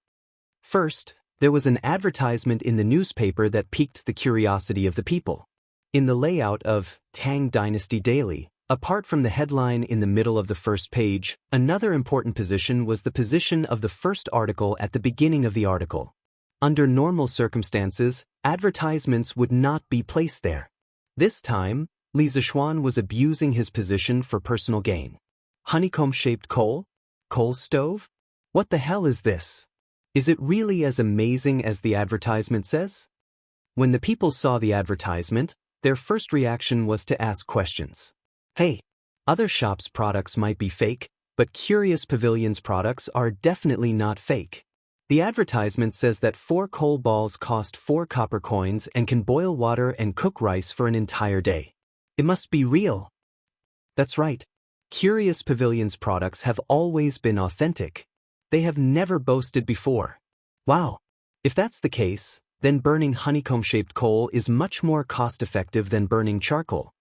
First, there was an advertisement in the newspaper that piqued the curiosity of the people. In the layout of Tang Dynasty Daily, apart from the headline in the middle of the first page, another important position was the position of the first article at the beginning of the article. Under normal circumstances, advertisements would not be placed there. This time, Li Zishuan was abusing his position for personal gain. Honeycomb-shaped coal? Coal stove? What the hell is this? Is it really as amazing as the advertisement says? When the people saw the advertisement, their first reaction was to ask questions. Hey, other shops' products might be fake, but Curious Pavilion's products are definitely not fake. The advertisement says that 4 coal balls cost 4 copper coins and can boil water and cook rice for an entire day. It must be real. That's right. Curious Pavilion's products have always been authentic. They have never boasted before. Wow. If that's the case, then burning honeycomb-shaped coal is much more cost-effective than burning charcoal.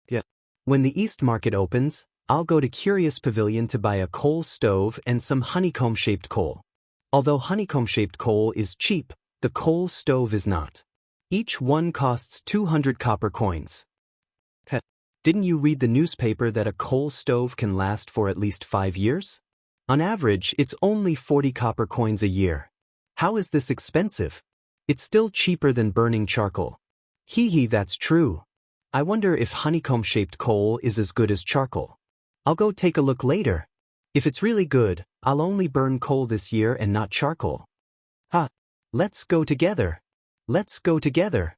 Yeah. When the East Market opens, I'll go to Curious Pavilion to buy a coal stove and some honeycomb-shaped coal. Although honeycomb-shaped coal is cheap, the coal stove is not. Each one costs 200 copper coins. Didn't you read the newspaper that a coal stove can last for at least 5 years? On average, it's only 40 copper coins a year. How is this expensive? It's still cheaper than burning charcoal. Hee, that's true. I wonder if honeycomb-shaped coal is as good as charcoal. I'll go take a look later. If it's really good, I'll only burn coal this year and not charcoal. Let's go together. Let's go together.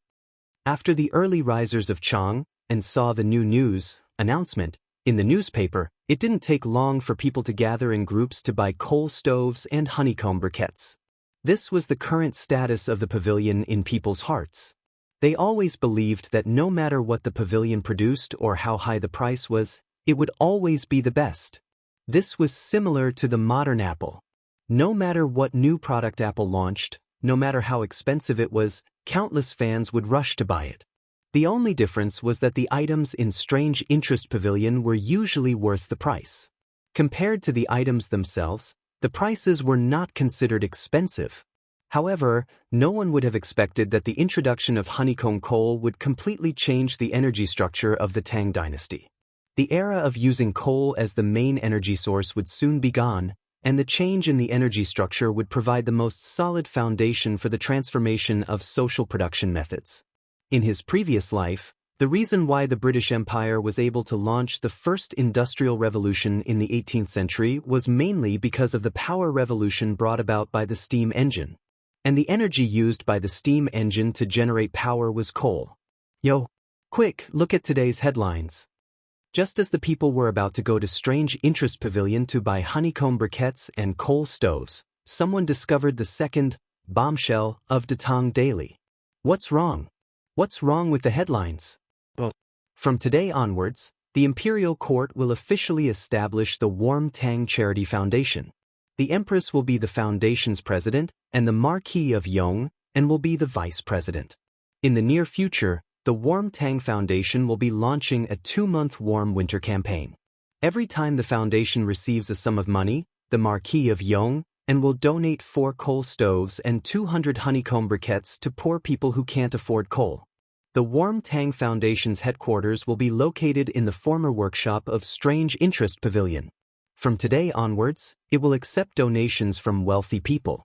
After the early risers of Chang and saw the new news announcement in the newspaper, it didn't take long for people to gather in groups to buy coal stoves and honeycomb briquettes. This was the current status of the pavilion in people's hearts. They always believed that no matter what the pavilion produced or how high the price was, it would always be the best. This was similar to the modern Apple. No matter what new product Apple launched, no matter how expensive it was, countless fans would rush to buy it. The only difference was that the items in Strange Interest Pavilion were usually worth the price. Compared to the items themselves, the prices were not considered expensive. However, no one would have expected that the introduction of honeycomb coal would completely change the energy structure of the Tang dynasty. The era of using coal as the main energy source would soon be gone, and the change in the energy structure would provide the most solid foundation for the transformation of social production methods. In his previous life, the reason why the British Empire was able to launch the first industrial revolution in the 18th century was mainly because of the power revolution brought about by the steam engine. And the energy used by the steam engine to generate power was coal. Yo, quick, look at today's headlines. Just as the people were about to go to Strange Interest Pavilion to buy honeycomb briquettes and coal stoves, someone discovered the second bombshell of Datang Daily. What's wrong? What's wrong with the headlines? Well, from today onwards, the Imperial Court will officially establish the Warm Tang Charity Foundation. The Empress will be the foundation's president, and the Marquis of Yong will be the vice president. In the near future, the Warm Tang Foundation will be launching a 2-month warm winter campaign. Every time the foundation receives a sum of money, the Marquis of Yong will donate 4 coal stoves and 200 honeycomb briquettes to poor people who can't afford coal. The Warm Tang Foundation's headquarters will be located in the former workshop of Strange Interest Pavilion. From today onwards, it will accept donations from wealthy people.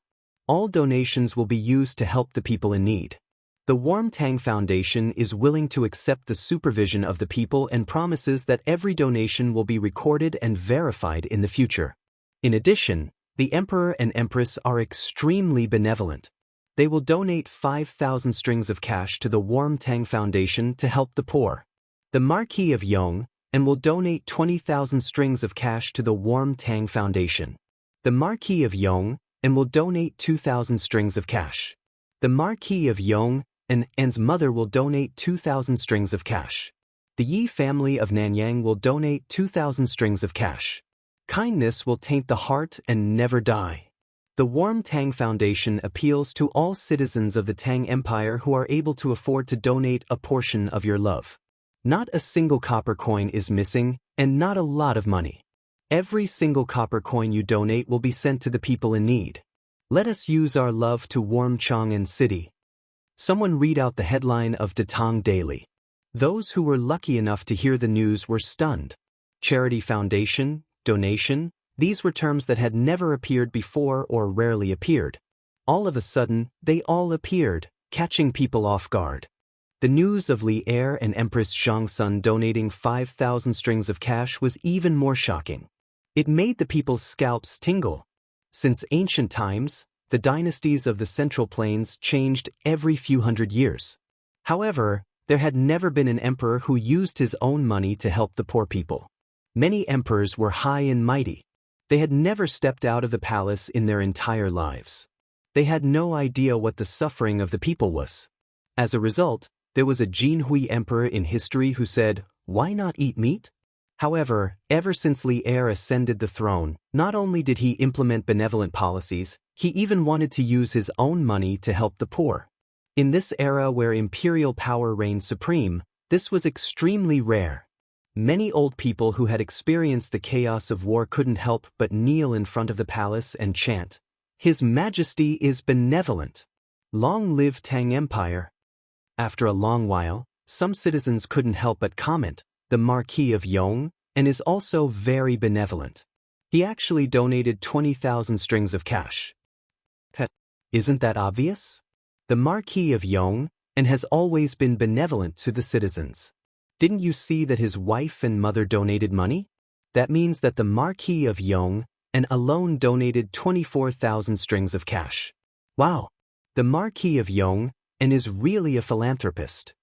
All donations will be used to help the people in need. The Warm Tang Foundation is willing to accept the supervision of the people and promises that every donation will be recorded and verified in the future. In addition, the Emperor and Empress are extremely benevolent. They will donate 5,000 strings of cash to the Warm Tang Foundation to help the poor. The Marquis of Yong will donate 20,000 strings of cash to the Warm Tang Foundation. The Marquis of Yong will donate 2,000 strings of cash. The Marquis of Yong and's mother will donate 2,000 strings of cash. The Yi family of Nanyang will donate 2,000 strings of cash. Kindness will taint the heart and never die. The Warm Tang Foundation appeals to all citizens of the Tang Empire who are able to afford to donate a portion of your love. Not a single copper coin is missing, and not a lot of money. Every single copper coin you donate will be sent to the people in need. Let us use our love to warm Chang'an City. Someone read out the headline of Datang Daily. Those who were lucky enough to hear the news were stunned. Charity foundation, donation, these were terms that had never appeared before or rarely appeared. All of a sudden, they all appeared, catching people off guard. The news of Li Heir and Empress Zhangsun donating 5,000 strings of cash was even more shocking. It made the people's scalps tingle. Since ancient times, the dynasties of the Central Plains changed every few hundred years. However, there had never been an emperor who used his own money to help the poor people. Many emperors were high and mighty. They had never stepped out of the palace in their entire lives. They had no idea what the suffering of the people was. As a result, there was a Jinhui emperor in history who said, "Why not eat meat?" However, ever since Li Er ascended the throne, not only did he implement benevolent policies, he even wanted to use his own money to help the poor. In this era where imperial power reigned supreme, this was extremely rare. Many old people who had experienced the chaos of war couldn't help but kneel in front of the palace and chant, "His Majesty is benevolent. Long live Tang Empire." After a long while, some citizens couldn't help but comment, "The Marquis of Yong, and is also very benevolent. He actually donated 20,000 strings of cash." Isn't that obvious? The Marquis of Yong, and has always been benevolent to the citizens. Didn't you see that his wife and mother donated money? That means that the Marquis of Yong, and alone donated 24,000 strings of cash. Wow! The Marquis of Yong, and is really a philanthropist.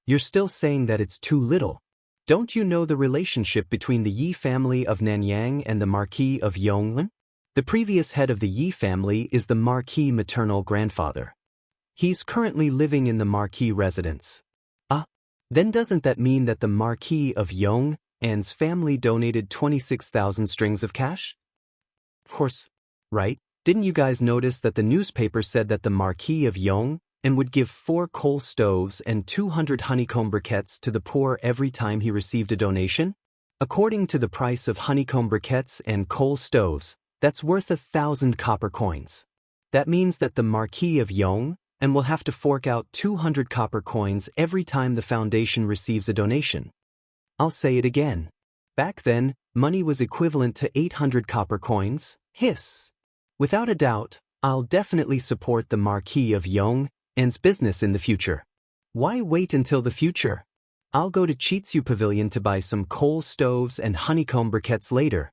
You're still saying that it's too little. Don't you know the relationship between the Yi family of Nanyang and the Marquis of Yonglin? The previous head of the Yi family is the Marquis maternal grandfather. He's currently living in the Marquis residence. Then doesn't that mean that the Marquis of Yong and's family donated 26,000 strings of cash? Of course, right? Didn't you guys notice that the newspaper said that the Marquis of Yong and would give 4 coal stoves and 200 honeycomb briquettes to the poor every time he received a donation? According to the price of honeycomb briquettes and coal stoves, that's worth 1,000 copper coins. That means that the Marquis of Yong and will have to fork out 200 copper coins every time the foundation receives a donation. I'll say it again. Back then, money was equivalent to 800 copper coins. Hiss! Without a doubt, I'll definitely support the Marquis of Yong and's business in the future. Why wait until the future? I'll go to Chitsu Pavilion to buy some coal stoves and honeycomb briquettes later.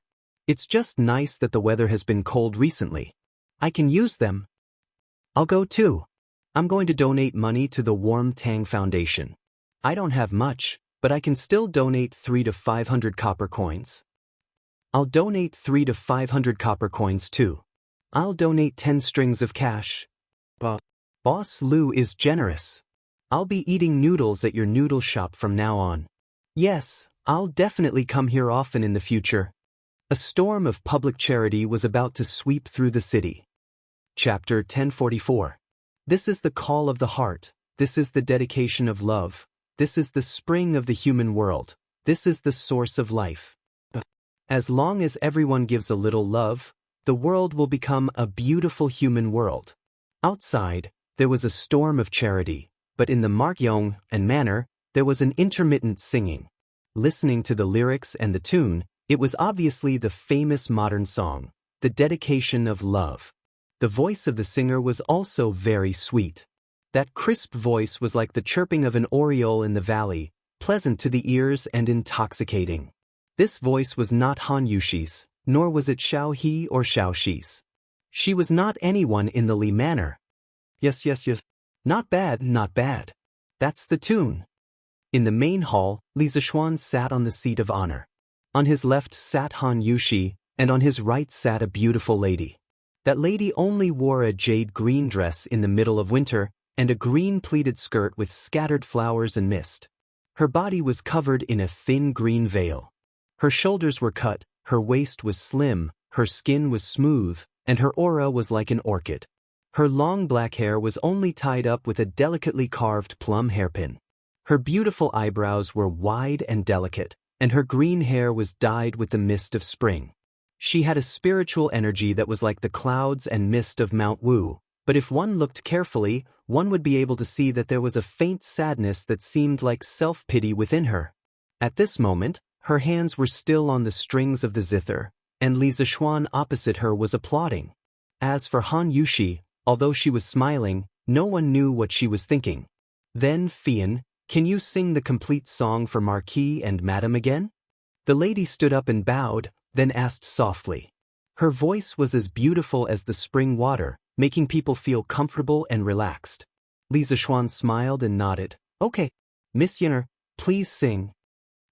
It's just nice that the weather has been cold recently. I can use them. I'll go too. I'm going to donate money to the Warm Tang Foundation. I don't have much, but I can still donate 300 to 500 copper coins. I'll donate 300 to 500 copper coins too. I'll donate 10 strings of cash. Boss Lu is generous. I'll be eating noodles at your noodle shop from now on. Yes, I'll definitely come here often in the future. A storm of public charity was about to sweep through the city. Chapter 1044. This is the call of the heart. This is the dedication of love. This is the spring of the human world. This is the source of life. As long as everyone gives a little love, the world will become a beautiful human world. Outside, there was a storm of charity, but in the Markyong and manor, there was an intermittent singing. Listening to the lyrics and the tune, it was obviously the famous modern song, The Dedication of Love. The voice of the singer was also very sweet. That crisp voice was like the chirping of an oriole in the valley, pleasant to the ears and intoxicating. This voice was not Han Yushi's, nor was it Xiao He or Xiao Shi's. She was not anyone in the Li manor. Yes. Not bad, not bad. That's the tune. In the main hall, Li Zishuan sat on the seat of honor. On his left sat Han Yushi, and on his right sat a beautiful lady. That lady only wore a jade green dress in the middle of winter, and a green pleated skirt with scattered flowers and mist. Her body was covered in a thin green veil. Her shoulders were cut, her waist was slim, her skin was smooth, and her aura was like an orchid. Her long black hair was only tied up with a delicately carved plum hairpin. Her beautiful eyebrows were wide and delicate, and her green hair was dyed with the mist of spring. She had a spiritual energy that was like the clouds and mist of Mount Wu, but if one looked carefully, one would be able to see that there was a faint sadness that seemed like self-pity within her. At this moment, her hands were still on the strings of the zither, and Li Zishuan opposite her was applauding. As for Han Yushi, although she was smiling, no one knew what she was thinking. Then, Fian, can you sing the complete song for Marquis and Madam again? The lady stood up and bowed, then asked softly. Her voice was as beautiful as the spring water, making people feel comfortable and relaxed. Li Zishuan smiled and nodded. Okay. Miss Yen'er, please sing.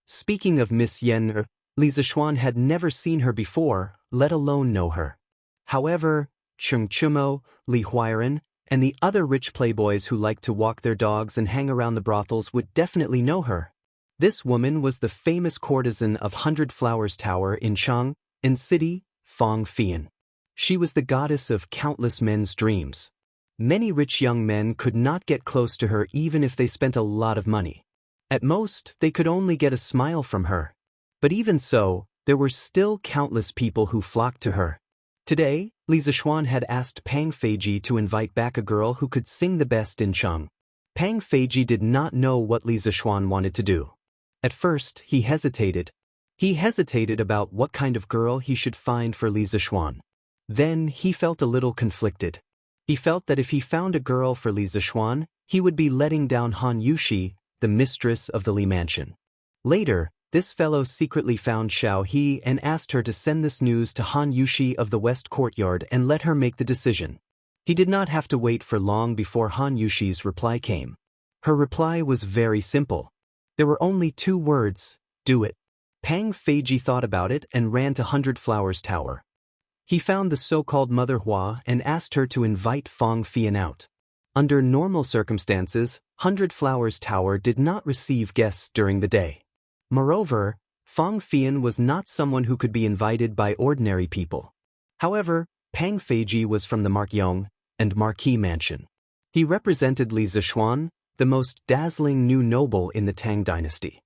Speaking of Miss Yen'er, Li Zishuan had never seen her before, let alone know her. However, Cheng Chumo, Li Huairen, and the other rich playboys who liked to walk their dogs and hang around the brothels would definitely know her. This woman was the famous courtesan of Hundred Flowers Tower in Chang, in city, Fang Fian. She was the goddess of countless men's dreams. Many rich young men could not get close to her even if they spent a lot of money. At most, they could only get a smile from her. But even so, there were still countless people who flocked to her. Today, Li Zishuan had asked Pang Feiji to invite back a girl who could sing the best in Chang. Pang Feiji did not know what Li Zishuan wanted to do. At first, he hesitated. He hesitated about what kind of girl he should find for Li Zishuan. Then, he felt a little conflicted. He felt that if he found a girl for Li Zishuan, he would be letting down Han Yushi, the mistress of the Li mansion. Later, this fellow secretly found Xiao He and asked her to send this news to Han Yushi of the West Courtyard and let her make the decision. He did not have to wait for long before Han Yushi's reply came. Her reply was very simple. There were only 2 words, do it. Pang Feiji thought about it and ran to Hundred Flowers Tower. He found the so-called Mother Hua and asked her to invite Fang Fian out. Under normal circumstances, Hundred Flowers Tower did not receive guests during the day. Moreover, Fang Fian was not someone who could be invited by ordinary people. However, Pang Feiji was from the Markyong and Marquis mansion. He represented Li Zishuan, the most dazzling new noble in the Tang dynasty.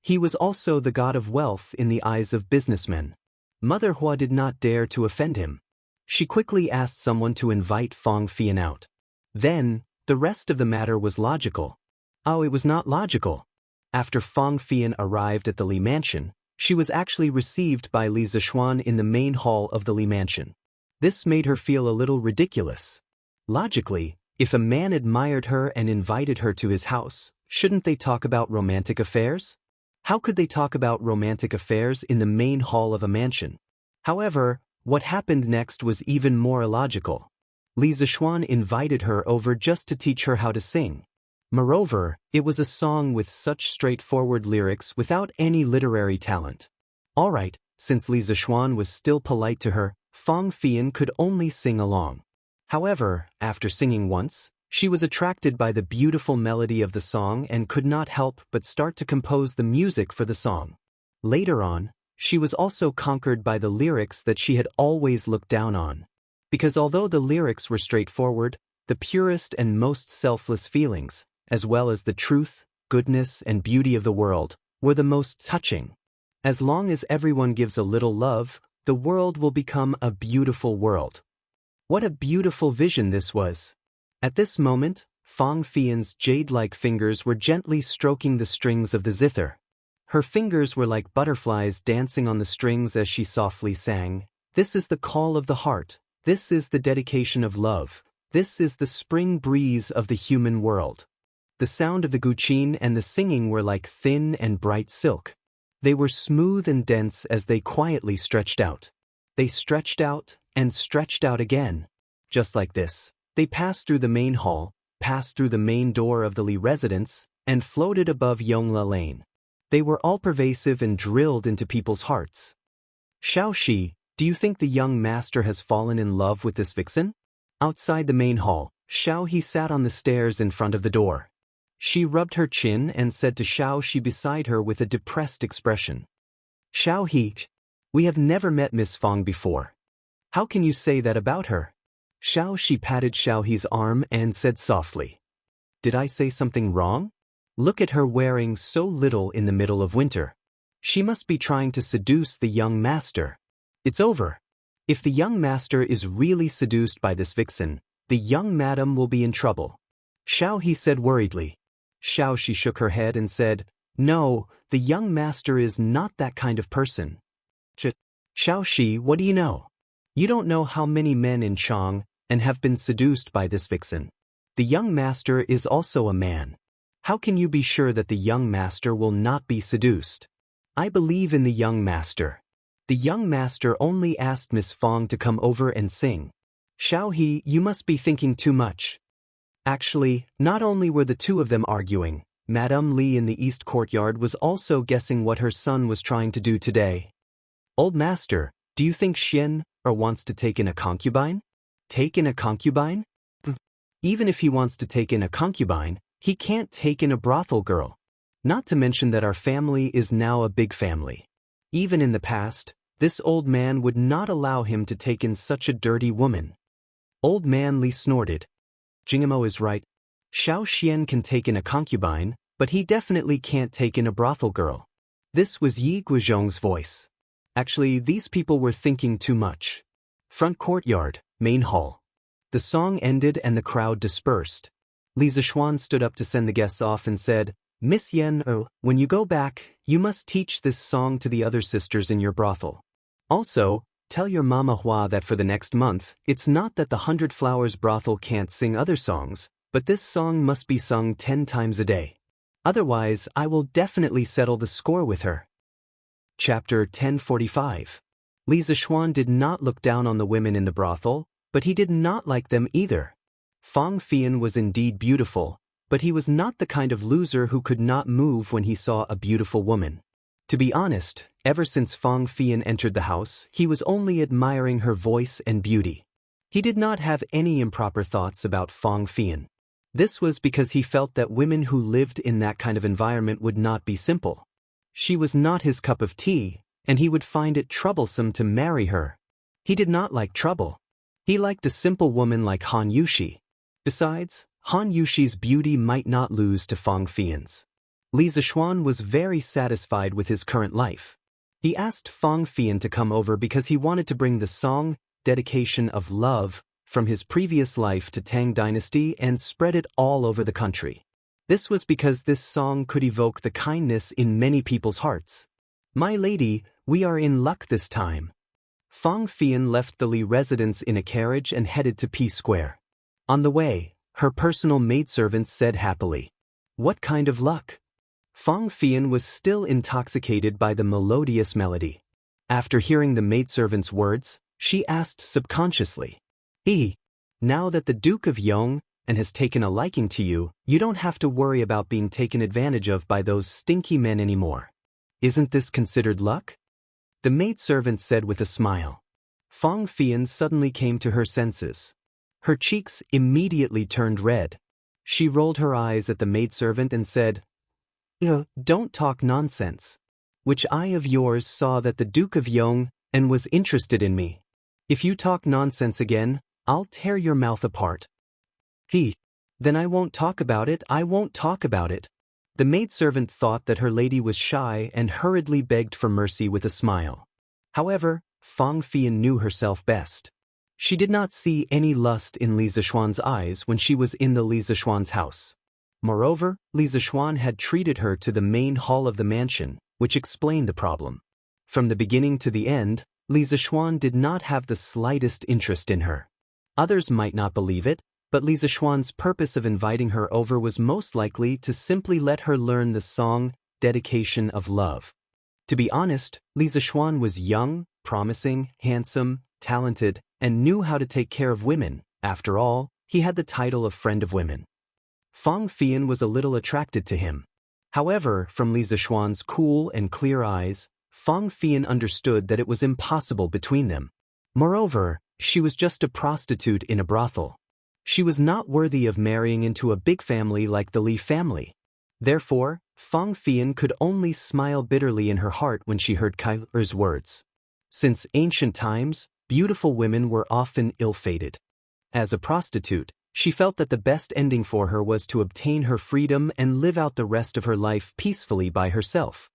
He was also the god of wealth in the eyes of businessmen. Mother Hua did not dare to offend him. She quickly asked someone to invite Fang Fian out. Then, the rest of the matter was logical. Oh, it was not logical. After Fang Fian arrived at the Li mansion, she was actually received by Li Zishuan in the main hall of the Li mansion. This made her feel a little ridiculous. Logically, if a man admired her and invited her to his house, shouldn't they talk about romantic affairs? How could they talk about romantic affairs in the main hall of a mansion? However, what happened next was even more illogical. Li Zishuan invited her over just to teach her how to sing. Moreover, it was a song with such straightforward lyrics without any literary talent. Alright, since Li Zishuan was still polite to her, Fang Fian could only sing along. However, after singing once, she was attracted by the beautiful melody of the song and could not help but start to compose the music for the song. Later on, she was also conquered by the lyrics that she had always looked down on. Because although the lyrics were straightforward, the purest and most selfless feelings, as well as the truth, goodness, and beauty of the world, were the most touching. As long as everyone gives a little love, the world will become a beautiful world. What a beautiful vision this was. At this moment, Fang Fian's jade-like fingers were gently stroking the strings of the zither. Her fingers were like butterflies dancing on the strings as she softly sang, "This is the call of the heart, this is the dedication of love, this is the spring breeze of the human world." The sound of the guqin and the singing were like thin and bright silk. They were smooth and dense as they quietly stretched out. They stretched out and stretched out again. Just like this, they passed through the main hall, passed through the main door of the Li residence, and floated above Yongla Lane. They were all-pervasive and drilled into people's hearts. "Xiao Shi, do you think the young master has fallen in love with this vixen?" Outside the main hall, Xiao He sat on the stairs in front of the door. She rubbed her chin and said to Xiao Shi beside her with a depressed expression, "Xiao He, we have never met Miss Fang before. How can you say that about her?" Xiao Shi patted Xiao He's arm and said softly, "Did I say something wrong? Look at her wearing so little in the middle of winter. She must be trying to seduce the young master. It's over. If the young master is really seduced by this vixen, the young madam will be in trouble." Xiao He said worriedly. Xiao Shi shook her head and said, "No, the young master is not that kind of person." "Xiao Shi, what do you know? You don't know how many men in Chang and have been seduced by this vixen. The young master is also a man. How can you be sure that the young master will not be seduced? I believe in the young master." The young master only asked Miss Fong to come over and sing. Xiao He, you must be thinking too much. Actually, not only were the two of them arguing, Madame Li in the East Courtyard was also guessing what her son was trying to do today. Old master, do you think Xian wants to take in a concubine? Take in a concubine? Even if he wants to take in a concubine, he can't take in a brothel girl. Not to mention that our family is now a big family. Even in the past, this old man would not allow him to take in such a dirty woman. Old man Li snorted. Jingamo is right. Xiao Xian can take in a concubine, but he definitely can't take in a brothel girl. This was Yi Guizhong's voice. Actually, these people were thinking too much. Front courtyard, main hall. The song ended and the crowd dispersed. Li Zixuan stood up to send the guests off and said, Miss Yen, when you go back, you must teach this song to the other sisters in your brothel. Also, tell your Mama Hua that for the next month, it's not that the 100 Flowers brothel can't sing other songs, but this song must be sung 10 times a day. Otherwise, I will definitely settle the score with her. Chapter 1045. Li Zixuan did not look down on the women in the brothel, but he did not like them either. Fang Fian was indeed beautiful, but he was not the kind of loser who could not move when he saw a beautiful woman. To be honest, ever since Fang Fian entered the house, he was only admiring her voice and beauty. He did not have any improper thoughts about Fang Fian. This was because he felt that women who lived in that kind of environment would not be simple. She was not his cup of tea, and he would find it troublesome to marry her. He did not like trouble. He liked a simple woman like Han Yushi. Besides, Han Yushi's beauty might not lose to Fang Fian's. Li Zixuan was very satisfied with his current life. He asked Fang Fian to come over because he wanted to bring the song, Dedication of Love, from his previous life to Tang Dynasty and spread it all over the country. This was because this song could evoke the kindness in many people's hearts. My lady, we are in luck this time. Fang Fian left the Li residence in a carriage and headed to P Square. On the way, her personal maidservants said happily, What kind of luck? Fang Fian was still intoxicated by the melodious melody. After hearing the maidservant's words, she asked subconsciously, Now that the Duke of Yong has taken a liking to you, you don't have to worry about being taken advantage of by those stinky men anymore. Isn't this considered luck? The maidservant said with a smile. Fang Fian suddenly came to her senses. Her cheeks immediately turned red. She rolled her eyes at the maidservant and said, Don't talk nonsense. Which eye of yours saw that the Duke of Yong was interested in me? If you talk nonsense again, I'll tear your mouth apart. Then I won't talk about it, I won't talk about it. The maidservant thought that her lady was shy and hurriedly begged for mercy with a smile. However, Fang Fian knew herself best. She did not see any lust in Li Zixuan's eyes when she was in the Li Zixuan's house. Moreover, Li Zixuan had treated her to the main hall of the mansion, which explained the problem. From the beginning to the end, Li Zixuan did not have the slightest interest in her. Others might not believe it, but Li Zixuan's purpose of inviting her over was most likely to simply let her learn the song, Dedication of Love. To be honest, Li Zixuan was young, promising, handsome, talented, and knew how to take care of women. After all, he had the title of Friend of Women. Fang Fian was a little attracted to him. However, from Li Zixuan's cool and clear eyes, Fang Fian understood that it was impossible between them. Moreover, she was just a prostitute in a brothel. She was not worthy of marrying into a big family like the Li family. Therefore, Fang Fian could only smile bitterly in her heart when she heard Kai Er's words. Since ancient times, beautiful women were often ill-fated. As a prostitute, she felt that the best ending for her was to obtain her freedom and live out the rest of her life peacefully by herself.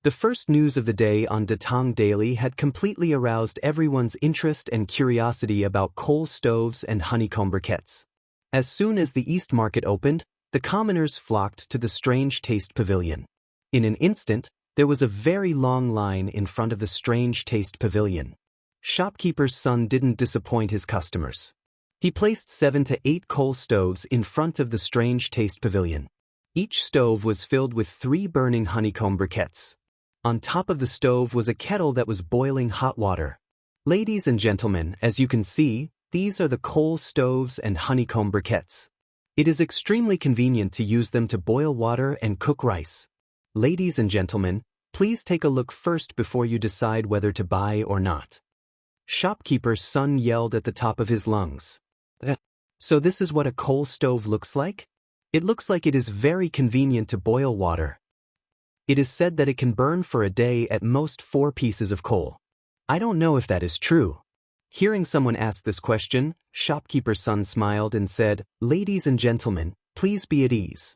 The first news of the day on Datang Daily had completely aroused everyone's interest and curiosity about coal stoves and honeycomb briquettes. As soon as the East Market opened, the commoners flocked to the Strange Taste Pavilion. In an instant, there was a very long line in front of the Strange Taste Pavilion. Shopkeeper's son didn't disappoint his customers. He placed 7 to 8 coal stoves in front of the Strange Taste Pavilion. Each stove was filled with 3 burning honeycomb briquettes. On top of the stove was a kettle that was boiling hot water. Ladies and gentlemen, as you can see, these are the coal stoves and honeycomb briquettes. It is extremely convenient to use them to boil water and cook rice. Ladies and gentlemen, please take a look first before you decide whether to buy or not. Shopkeeper's son yelled at the top of his lungs. So this is what a coal stove looks like? It looks like it is very convenient to boil water. It is said that it can burn for a day at most 4 pieces of coal. I don't know if that is true. Hearing someone ask this question, shopkeeper's son smiled and said, "Ladies and gentlemen, please be at ease.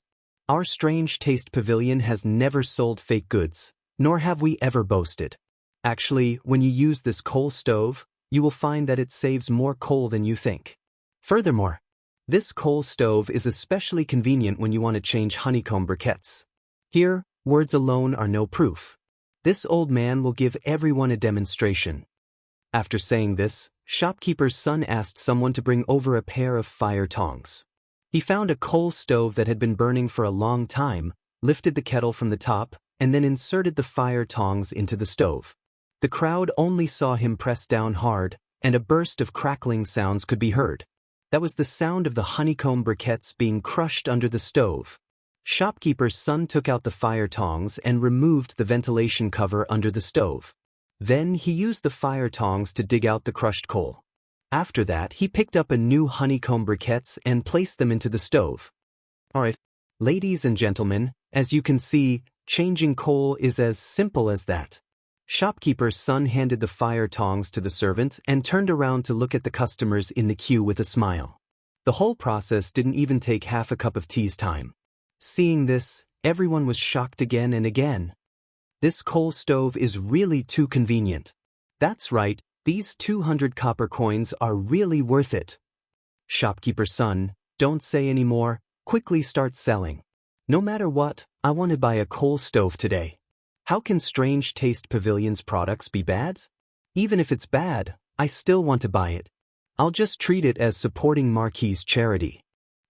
Our strange taste pavilion has never sold fake goods, nor have we ever boasted. Actually, when you use this coal stove, you will find that it saves more coal than you think. Furthermore, this coal stove is especially convenient when you want to change honeycomb briquettes. Here, words alone are no proof. This old man will give everyone a demonstration." After saying this, shopkeeper's son asked someone to bring over a pair of fire tongs. He found a coal stove that had been burning for a long time, lifted the kettle from the top, and then inserted the fire tongs into the stove. The crowd only saw him press down hard, and a burst of crackling sounds could be heard. That was the sound of the honeycomb briquettes being crushed under the stove. Shopkeeper's son took out the fire tongs and removed the ventilation cover under the stove. Then he used the fire tongs to dig out the crushed coal. After that, he picked up a new honeycomb briquettes and placed them into the stove. Alright, ladies and gentlemen, as you can see, changing coal is as simple as that. Shopkeeper's son handed the fire tongs to the servant and turned around to look at the customers in the queue with a smile. The whole process didn't even take half a cup of tea's time. Seeing this, everyone was shocked again and again. This coal stove is really too convenient. That's right, these 200 copper coins are really worth it. Shopkeeper's son, don't say any more, quickly start selling. No matter what, I want to buy a coal stove today. How can Strange Taste Pavilion's products be bad? Even if it's bad, I still want to buy it. I'll just treat it as supporting Marquis's charity.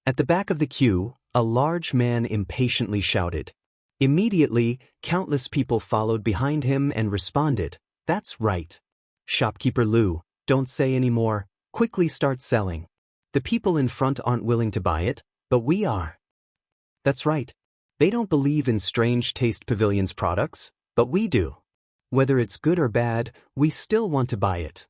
At the back of the queue, a large man impatiently shouted. Immediately, countless people followed behind him and responded, "That's right. Shopkeeper Lu, don't say any more, quickly start selling. The people in front aren't willing to buy it, but we are." That's right. They don't believe in Strange Taste Pavilion's products, but we do. Whether it's good or bad, we still want to buy it.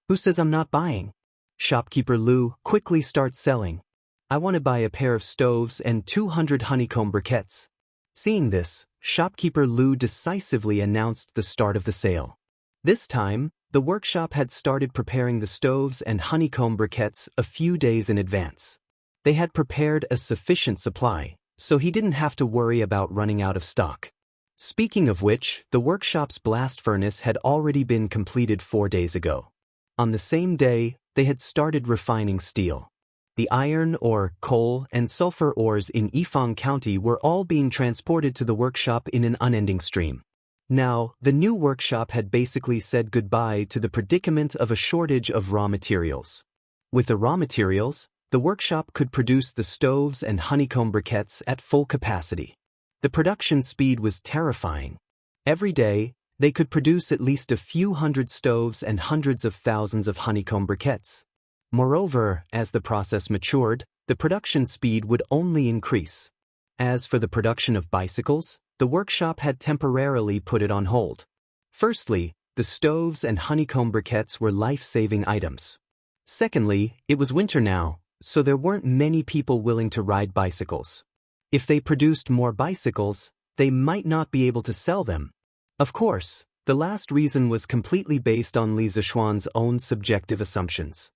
Who says I'm not buying? Shopkeeper Lu, quickly start selling. I want to buy a pair of stoves and 200 honeycomb briquettes. Seeing this, Shopkeeper Lu decisively announced the start of the sale. This time, the workshop had started preparing the stoves and honeycomb briquettes a few days in advance. They had prepared a sufficient supply, so he didn't have to worry about running out of stock. Speaking of which, the workshop's blast furnace had already been completed 4 days ago. On the same day, they had started refining steel. The iron ore, coal, and sulfur ores in Yifang County were all being transported to the workshop in an unending stream. Now, the new workshop had basically said goodbye to the predicament of a shortage of raw materials. With the raw materials, the workshop could produce the stoves and honeycomb briquettes at full capacity. The production speed was terrifying. Every day, they could produce at least a few hundred stoves and hundreds of thousands of honeycomb briquettes. Moreover, as the process matured, the production speed would only increase. As for the production of bicycles, the workshop had temporarily put it on hold. Firstly, the stoves and honeycomb briquettes were life-saving items. Secondly, it was winter now, so there weren't many people willing to ride bicycles. If they produced more bicycles, they might not be able to sell them. Of course, the last reason was completely based on Li Zishuan's own subjective assumptions.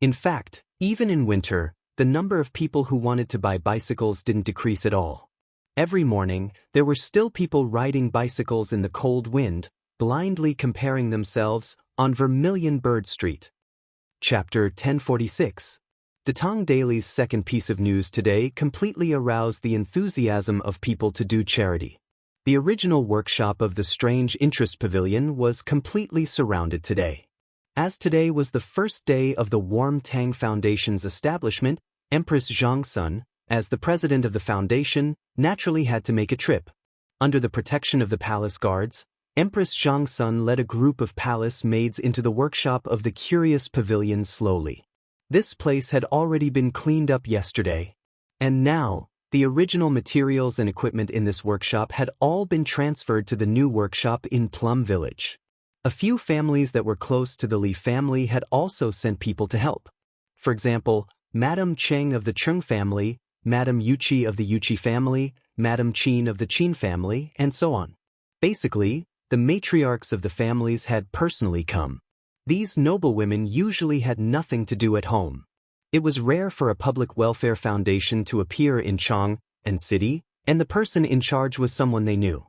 In fact, even in winter, the number of people who wanted to buy bicycles didn't decrease at all. Every morning, there were still people riding bicycles in the cold wind, blindly comparing themselves on Vermilion Bird Street. Chapter 1046. Datong Daily's second piece of news today completely aroused the enthusiasm of people to do charity. The original workshop of the Strange Interest Pavilion was completely surrounded today. As today was the first day of the Warm Tang Foundation's establishment, Empress Zhangsun, as the president of the foundation, naturally had to make a trip. Under the protection of the palace guards, Empress Xianxia led a group of palace maids into the workshop of the curious pavilion slowly. This place had already been cleaned up yesterday. And now, the original materials and equipment in this workshop had all been transferred to the new workshop in Plum Village. A few families that were close to the Li family had also sent people to help. For example, Madame Cheng of the Cheng family, Madame Yuqi of the Yuqi family, Madame Qin of the Qin family, and so on. Basically, the matriarchs of the families had personally come. These noble women usually had nothing to do at home. It was rare for a public welfare foundation to appear in Chang and city, and the person in charge was someone they knew.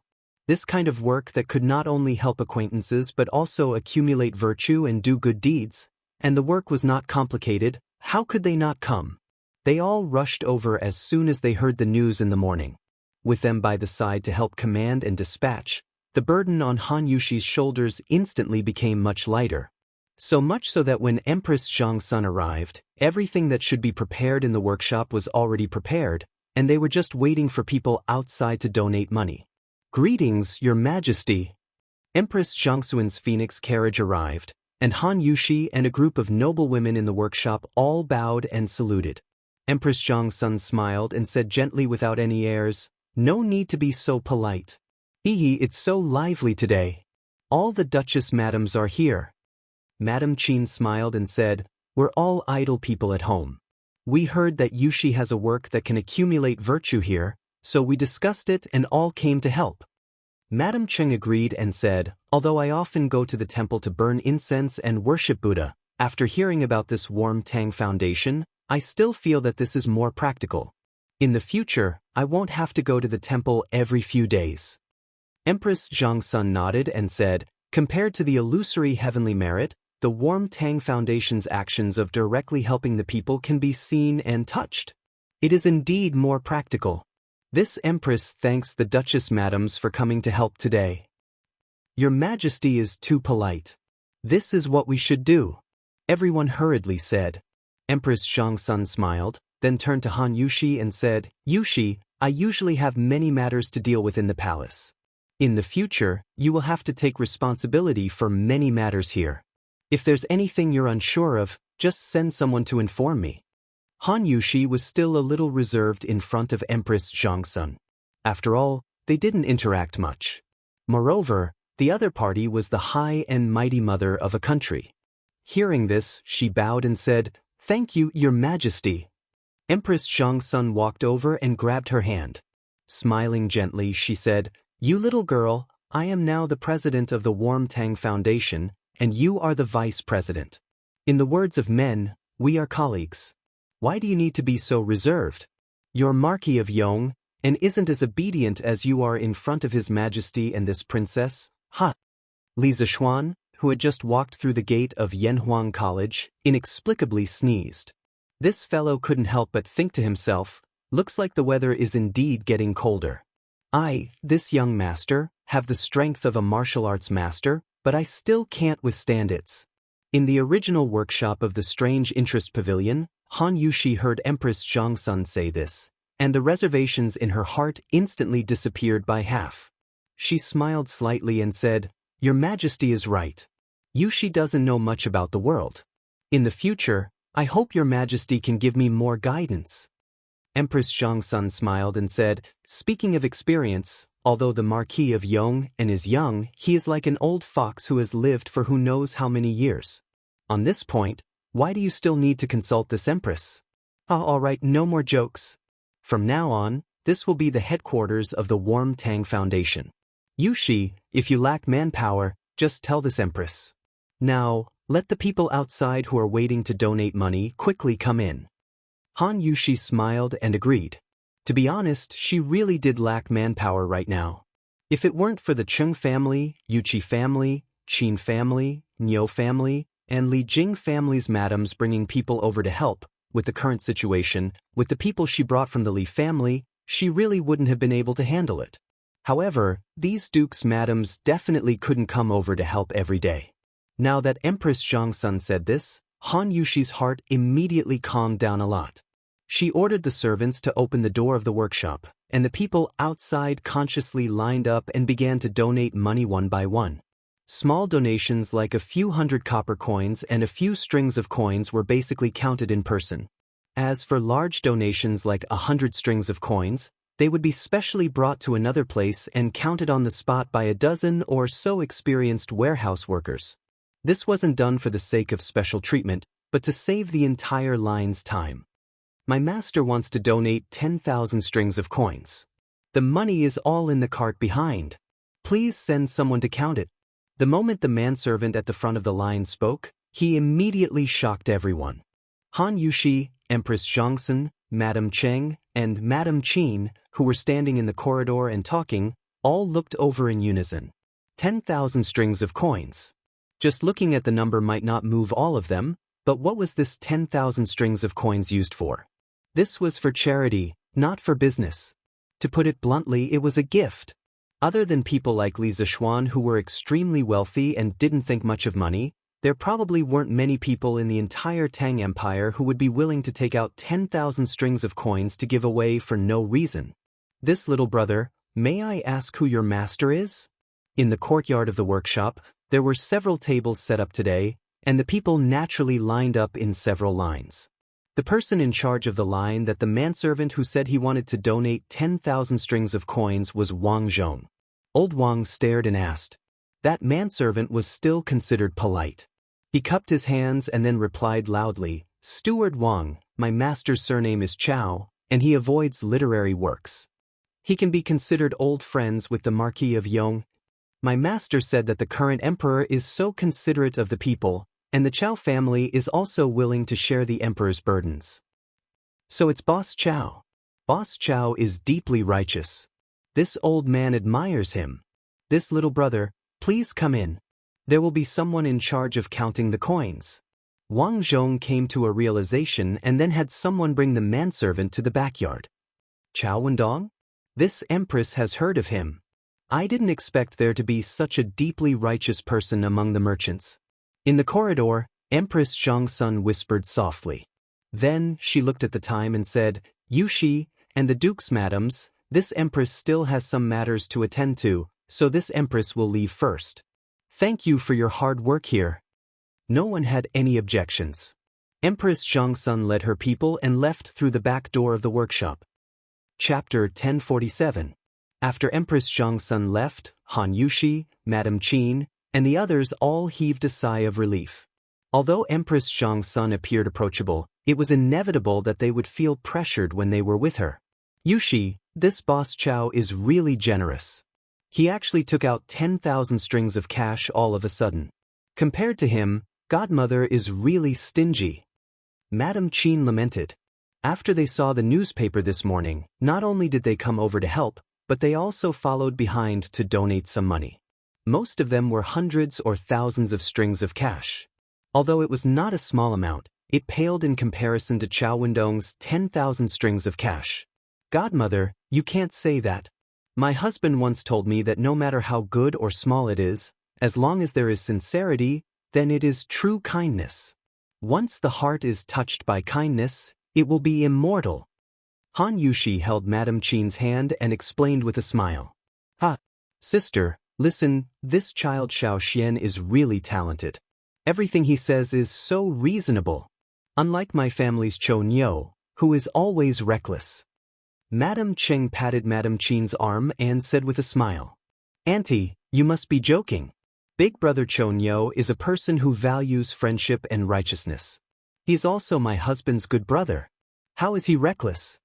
This kind of work that could not only help acquaintances but also accumulate virtue and do good deeds, and the work was not complicated, how could they not come? They all rushed over as soon as they heard the news in the morning. With them by the side to help command and dispatch, the burden on Han Yushi's shoulders instantly became much lighter. So much so that when Empress Xianxia arrived, everything that should be prepared in the workshop was already prepared, and they were just waiting for people outside to donate money. "Greetings, Your Majesty." Empress Xiangxuan's phoenix carriage arrived, and Han Yushi and a group of noble women in the workshop all bowed and saluted. Empress Xiangxia smiled and said gently without any airs, "No need to be so polite. It's so lively today. All the Duchess madams are here." Madame Qin smiled and said, "We're all idle people at home. We heard that Yushi has a work that can accumulate virtue here, so we discussed it and all came to help." Madame Cheng agreed and said, "Although I often go to the temple to burn incense and worship Buddha, after hearing about this Warm Tang Foundation, I still feel that this is more practical. In the future, I won't have to go to the temple every few days." Empress Xiangxia nodded and said, "Compared to the illusory heavenly merit, the Warm Tang Foundation's actions of directly helping the people can be seen and touched. It is indeed more practical. This Empress thanks the Duchess madams for coming to help today. Your Majesty is too polite. This is what we should do," everyone hurriedly said. Empress Xiangxia smiled, then turned to Han Yushi and said, "Yushi, I usually have many matters to deal with in the palace. In the future, you will have to take responsibility for many matters here. If there's anything you're unsure of, just send someone to inform me." Han Yushi was still a little reserved in front of Empress Xiangxia. After all, they didn't interact much. Moreover, the other party was the high and mighty mother of a country. Hearing this, she bowed and said, "Thank you, Your Majesty." Empress Xiangxia walked over and grabbed her hand. Smiling gently, she said, "You little girl, I am now the president of the Warm Tang Foundation, and you are the vice president. In the words of men, we are colleagues. Why do you need to be so reserved? You're Marquis of Yong, and isn't as obedient as you are in front of His Majesty and this princess, huh?" Li Zixuan, who had just walked through the gate of Yanhuang College, inexplicably sneezed. This fellow couldn't help but think to himself, "Looks like the weather is indeed getting colder. This young master, have the strength of a martial arts master, but I still can't withstand its." In the original workshop of the Strange Interest Pavilion, Han Yushi heard Empress Xiangxia say this, and the reservations in her heart instantly disappeared by half. She smiled slightly and said, "Your Majesty is right. Yushi doesn't know much about the world. In the future, I hope Your Majesty can give me more guidance." Empress Xiangxia smiled and said, "Speaking of experience, although the Marquis of Yong and is young, he is like an old fox who has lived for who knows how many years. On this point, why do you still need to consult this Empress? All right, no more jokes. From now on, this will be the headquarters of the Warm Tang Foundation. Yushi, if you lack manpower, just tell this Empress. Now, let the people outside who are waiting to donate money quickly come in." Han Yushi smiled and agreed. To be honest, she really did lack manpower right now. If it weren't for the Cheng family, Yuqi family, Qin family, Niu family, and Li Jing family's madams bringing people over to help, with the current situation, with the people she brought from the Li family, she really wouldn't have been able to handle it. However, these dukes' madams definitely couldn't come over to help every day. Now that Empress Xiangxia said this, Han Yushi's heart immediately calmed down a lot. She ordered the servants to open the door of the workshop, and the people outside consciously lined up and began to donate money one by one. Small donations like a few hundred copper coins and a few strings of coins were basically counted in person. As for large donations like 100 strings of coins, they would be specially brought to another place and counted on the spot by a dozen or so experienced warehouse workers. This wasn't done for the sake of special treatment, but to save the entire line's time. My master wants to donate 10,000 strings of coins. The money is all in the cart behind. Please send someone to count it. The moment the manservant at the front of the line spoke, he immediately shocked everyone. Han Yushi, Empress Zhongxin, Madame Cheng, and Madame Qin, who were standing in the corridor and talking, all looked over in unison. 10,000 strings of coins. Just looking at the number might not move all of them, but what was this 10,000 strings of coins used for? This was for charity, not for business. To put it bluntly, it was a gift. Other than people like Li Zixuan who were extremely wealthy and didn't think much of money, there probably weren't many people in the entire Tang Empire who would be willing to take out 10,000 strings of coins to give away for no reason. This little brother, may I ask who your master is? In the courtyard of the workshop, there were several tables set up today, and the people naturally lined up in several lines. The person in charge of the line that the manservant who said he wanted to donate 10,000 strings of coins was Wang Zhong. Old Wang stared and asked. That manservant was still considered polite. He cupped his hands and then replied loudly, Steward Wang, my master's surname is Chao, and he avoids literary works. He can be considered old friends with the Marquis of Yong. My master said that the current emperor is so considerate of the people, and the Chao family is also willing to share the emperor's burdens. So it's Boss Chao. Boss Chao is deeply righteous. This old man admires him. This little brother, please come in. There will be someone in charge of counting the coins. Wang Zhong came to a realization and then had someone bring the manservant to the backyard. Chao Wendong? This empress has heard of him. I didn't expect there to be such a deeply righteous person among the merchants. In the corridor, Empress Zhongxun whispered softly. Then she looked at the time and said, Yushi and the Duke's madams, this empress still has some matters to attend to, so this empress will leave first. Thank you for your hard work here. No one had any objections. Empress Zhongxun led her people and left through the back door of the workshop. Chapter 1047. After Empress Zhongxun left, Han Yushi, Madame Qin, and the others all heaved a sigh of relief. Although Empress Zhongxun appeared approachable, it was inevitable that they would feel pressured when they were with her. Yushi, this Boss Chao is really generous. He actually took out 10,000 strings of cash all of a sudden. Compared to him, Godmother is really stingy. Madame Qin lamented. After they saw the newspaper this morning, not only did they come over to help, but they also followed behind to donate some money. Most of them were hundreds or thousands of strings of cash. Although it was not a small amount, it paled in comparison to Chao Wendong's 10,000 strings of cash. Godmother, you can't say that. My husband once told me that no matter how good or small it is, as long as there is sincerity, then it is true kindness. Once the heart is touched by kindness, it will be immortal. Han Yushi held Madame Qin's hand and explained with a smile. Sister, listen, this child Xiao Xian is really talented. Everything he says is so reasonable. Unlike my family's Chou Niu, who is always reckless. Madame Cheng patted Madame Qin's arm and said with a smile. Auntie, you must be joking. Big brother Chou Niu is a person who values friendship and righteousness. He is also my husband's good brother. How is he reckless?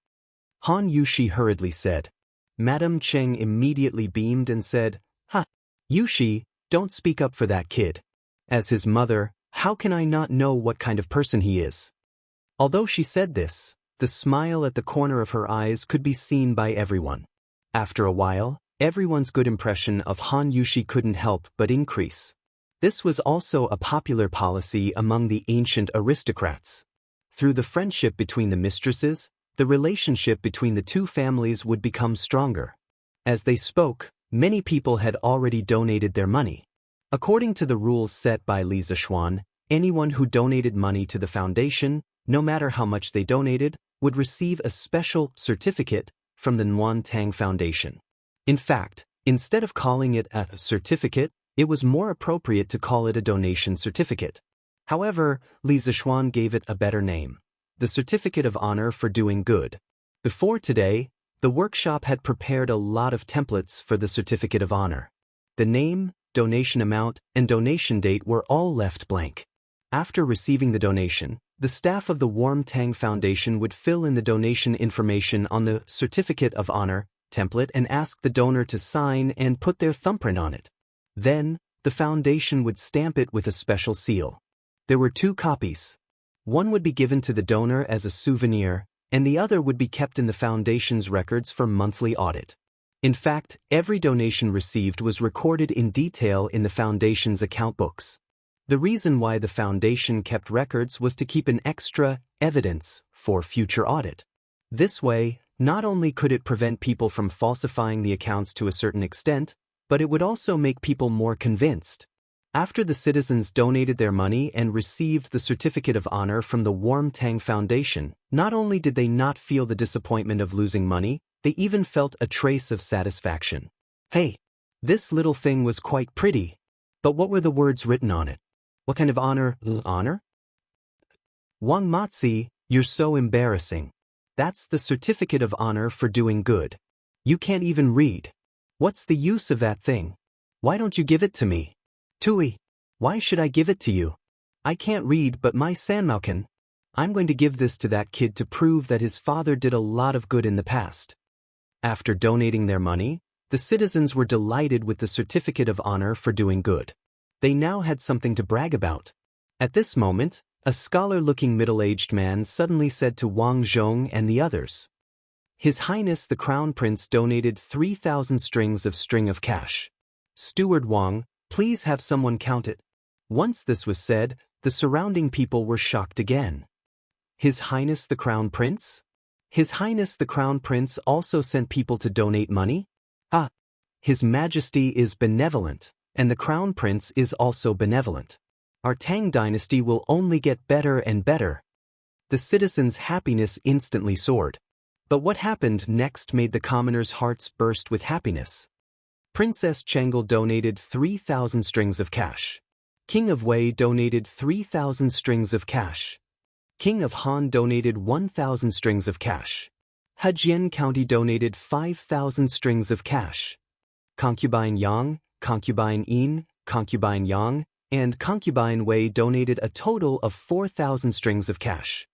Han Yushi hurriedly said. Madame Cheng immediately beamed and said, Yushi, don't speak up for that kid. As his mother, how can I not know what kind of person he is? Although she said this, the smile at the corner of her eyes could be seen by everyone. After a while, everyone's good impression of Han Yushi couldn't help but increase. This was also a popular policy among the ancient aristocrats. Through the friendship between the mistresses, the relationship between the two families would become stronger. As they spoke, many people had already donated their money. According to the rules set by Li Zixuan, anyone who donated money to the foundation, no matter how much they donated, would receive a special certificate from the Nguyen Tang Foundation. In fact, instead of calling it a certificate, it was more appropriate to call it a donation certificate. However, Li Zishuan gave it a better name, the Certificate of Honor for Doing Good. Before today, the workshop had prepared a lot of templates for the Certificate of Honor. The name, donation amount, and donation date were all left blank. After receiving the donation, the staff of the Wang Tang Foundation would fill in the donation information on the Certificate of Honor template and ask the donor to sign and put their thumbprint on it. Then, the foundation would stamp it with a special seal. There were 2 copies. One would be given to the donor as a souvenir, and the other would be kept in the foundation's records for monthly audit. In fact, every donation received was recorded in detail in the foundation's account books. The reason why the foundation kept records was to keep an extra evidence for future audit. This way, not only could it prevent people from falsifying the accounts to a certain extent, but it would also make people more convinced. After the citizens donated their money and received the Certificate of Honor from the Wang Tang Foundation, not only did they not feel the disappointment of losing money, they even felt a trace of satisfaction. Hey, this little thing was quite pretty. But what were the words written on it? What kind of honor? Honor? Wang Matzi, you're so embarrassing. That's the Certificate of Honor for Doing Good. You can't even read. What's the use of that thing? Why don't you give it to me? Tui, why should I give it to you? I can't read, but my Sanmao can. I'm going to give this to that kid to prove that his father did a lot of good in the past. After donating their money, the citizens were delighted with the Certificate of Honor for Doing Good. They now had something to brag about. At this moment, a scholar-looking middle-aged man suddenly said to Wang Zhong and the others, His Highness the Crown Prince donated 3,000 strings of cash. Steward Wang, please have someone count it. Once this was said, the surrounding people were shocked again. His Highness the Crown Prince? His Highness the Crown Prince also sent people to donate money? Ah, His Majesty is benevolent, and the Crown Prince is also benevolent. Our Tang dynasty will only get better and better. The citizens' happiness instantly soared. But what happened next made the commoners' hearts burst with happiness. Princess Chengel donated 3,000 strings of cash. King of Wei donated 3,000 strings of cash. King of Han donated 1,000 strings of cash. Hejian County donated 5,000 strings of cash. Concubine Yang, Concubine Yin, Concubine Yang, and Concubine Wei donated a total of 4,000 strings of cash.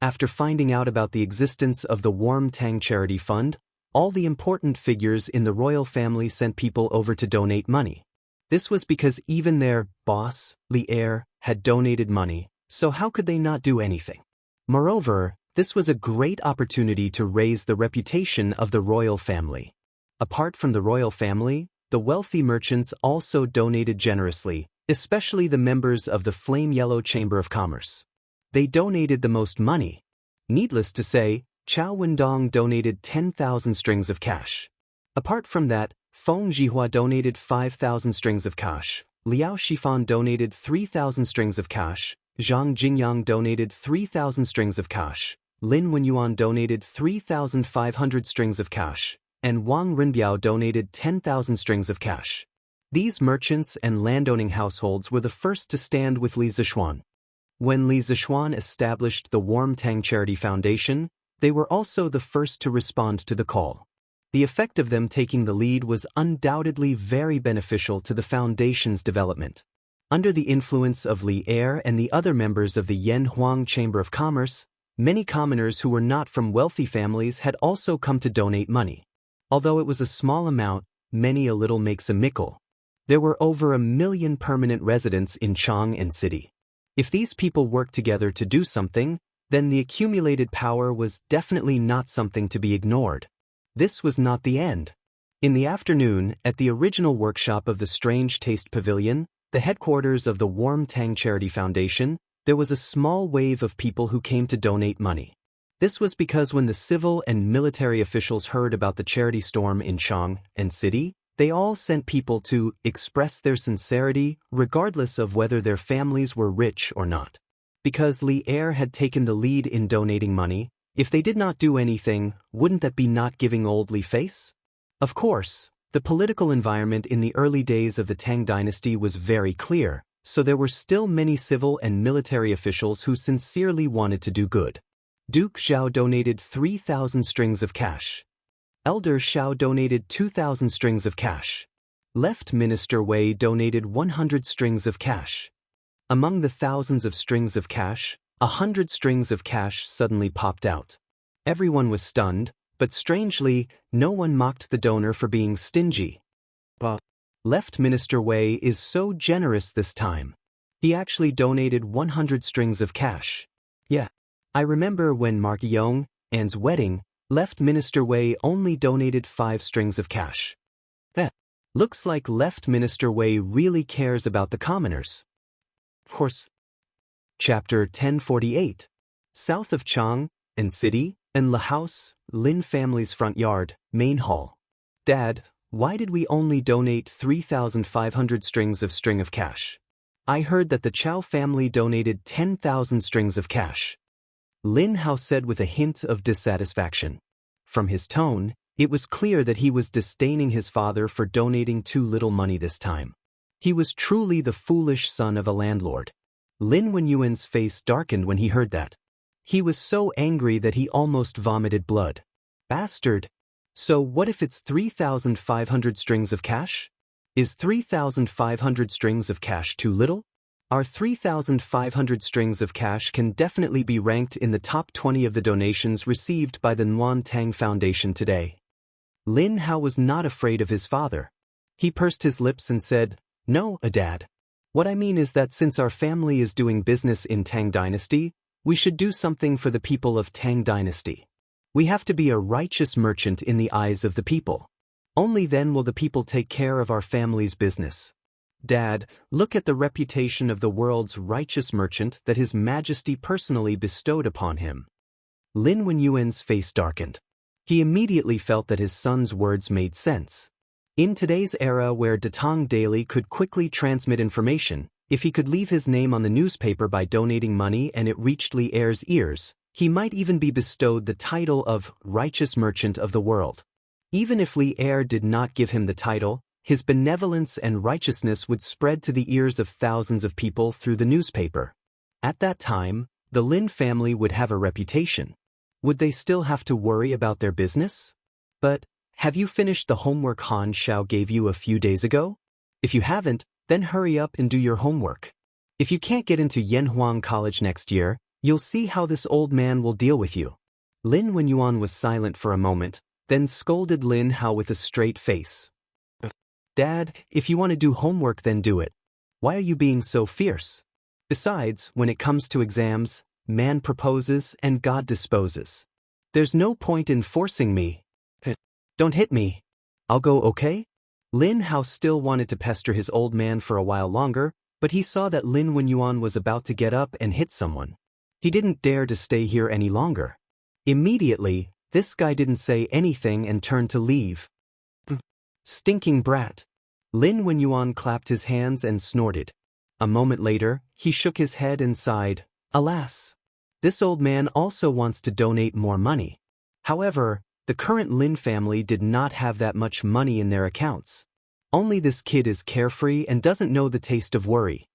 After finding out about the existence of the Wang Tang Charity Fund, all the important figures in the royal family sent people over to donate money. This was because even their boss, Li Er, had donated money, so how could they not do anything? Moreover, this was a great opportunity to raise the reputation of the royal family. Apart from the royal family, the wealthy merchants also donated generously, especially the members of the Flame Yellow Chamber of Commerce. They donated the most money. Needless to say, Chao Wendong donated 10,000 strings of cash. Apart from that, Feng Jihua donated 5,000 strings of cash, Liao Shifan donated 3,000 strings of cash, Zhang Jingyang donated 3,000 strings of cash, Lin Wenyuan donated 3,500 strings of cash, and Wang Rinbiao donated 10,000 strings of cash. These merchants and landowning households were the first to stand with Li Zishuan. When Li Zishuan established the Wang Tang Charity Foundation, they were also the first to respond to the call. The effect of them taking the lead was undoubtedly very beneficial to the foundation's development. Under the influence of Li Er and the other members of the Yan Huang Chamber of Commerce, many commoners who were not from wealthy families had also come to donate money. Although it was a small amount, many a little makes a mickle. There were over 1 million permanent residents in Chang'an City. If these people worked together to do something, then the accumulated power was definitely not something to be ignored. This was not the end. In the afternoon, at the original workshop of the Strange Taste Pavilion, the headquarters of the Wang Tang Charity Foundation, there was a small wave of people who came to donate money. This was because when the civil and military officials heard about the charity storm in Chang'an City, they all sent people to express their sincerity regardless of whether their families were rich or not. Because Li Er had taken the lead in donating money, If they did not do anything, wouldn't that be not giving oldly face? Of course, the political environment in the early days of the Tang dynasty was very clear, so there were still many civil and military officials who sincerely wanted to do good. Duke Zhao donated 3,000 strings of cash. Elder Xiao donated 2,000 strings of cash. Left Minister Wei donated 100 strings of cash. Among the thousands of strings of cash, 100 strings of cash suddenly popped out. Everyone was stunned, but strangely, no one mocked the donor for being stingy. But Left Minister Wei is so generous this time. He actually donated 100 strings of cash. Yeah. I remember when Mark Yong An's wedding, Left Minister Wei only donated 5 strings of cash. Looks like Left Minister Wei really cares about the commoners. Of course. Chapter 1048. South of Chang and City and La House, Lin family's front yard, main hall. Dad, why did we only donate 3,500 strings of cash? I heard that the Chow family donated 10,000 strings of cash. Lin Hao said with a hint of dissatisfaction. From his tone, it was clear that he was disdaining his father for donating too little money this time. He was truly the foolish son of a landlord. Lin Wenyuan's face darkened when he heard that. He was so angry that he almost vomited blood. Bastard! So what if it's 3,500 strings of cash? Is 3,500 strings of cash too little? Our 3,500 strings of cash can definitely be ranked in the top 20 of the donations received by the Nguyen Tang Foundation today. Lin Hao was not afraid of his father. He pursed his lips and said, "No, Dad. What I mean is that since our family is doing business in Tang Dynasty, we should do something for the people of Tang Dynasty. We have to be a righteous merchant in the eyes of the people. Only then will the people take care of our family's business. Dad, look at the reputation of the world's righteous merchant that His Majesty personally bestowed upon him." Lin Wenyuan's face darkened. He immediately felt that his son's words made sense. In today's era where Datang Daily could quickly transmit information, if he could leave his name on the newspaper by donating money and it reached Li Er's ears, he might even be bestowed the title of Righteous Merchant of the World. Even if Li Er did not give him the title, his benevolence and righteousness would spread to the ears of thousands of people through the newspaper. At that time, the Lin family would have a reputation. Would they still have to worry about their business? But, have you finished the homework Han Xiao gave you a few days ago? If you haven't, then hurry up and do your homework. If you can't get into Yanhuang College next year, you'll see how this old man will deal with you. Lin Wenyuan was silent for a moment, then scolded Lin Hao with a straight face. "Dad, if you want to do homework then do it. Why are you being so fierce? Besides, when it comes to exams, man proposes and God disposes. There's no point in forcing me. Don't hit me. I'll go, okay?" Lin Hao still wanted to pester his old man for a while longer, but he saw that Lin Wenyuan was about to get up and hit someone. He didn't dare to stay here any longer. Immediately, this guy didn't say anything and turned to leave. Stinking brat. Lin Wenyuan clapped his hands and snorted. A moment later, he shook his head and sighed. Alas! This old man also wants to donate more money. However, the current Lin family did not have that much money in their accounts. Only this kid is carefree and doesn't know the taste of worry.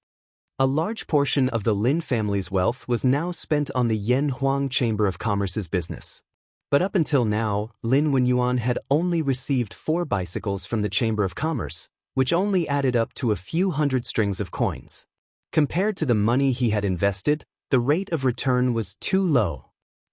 A large portion of the Lin family's wealth was now spent on the Yanhuang Chamber of Commerce's business. But up until now, Lin Wenyuan had only received 4 bicycles from the Chamber of Commerce, which only added up to a few hundred strings of coins. Compared to the money he had invested, the rate of return was too low.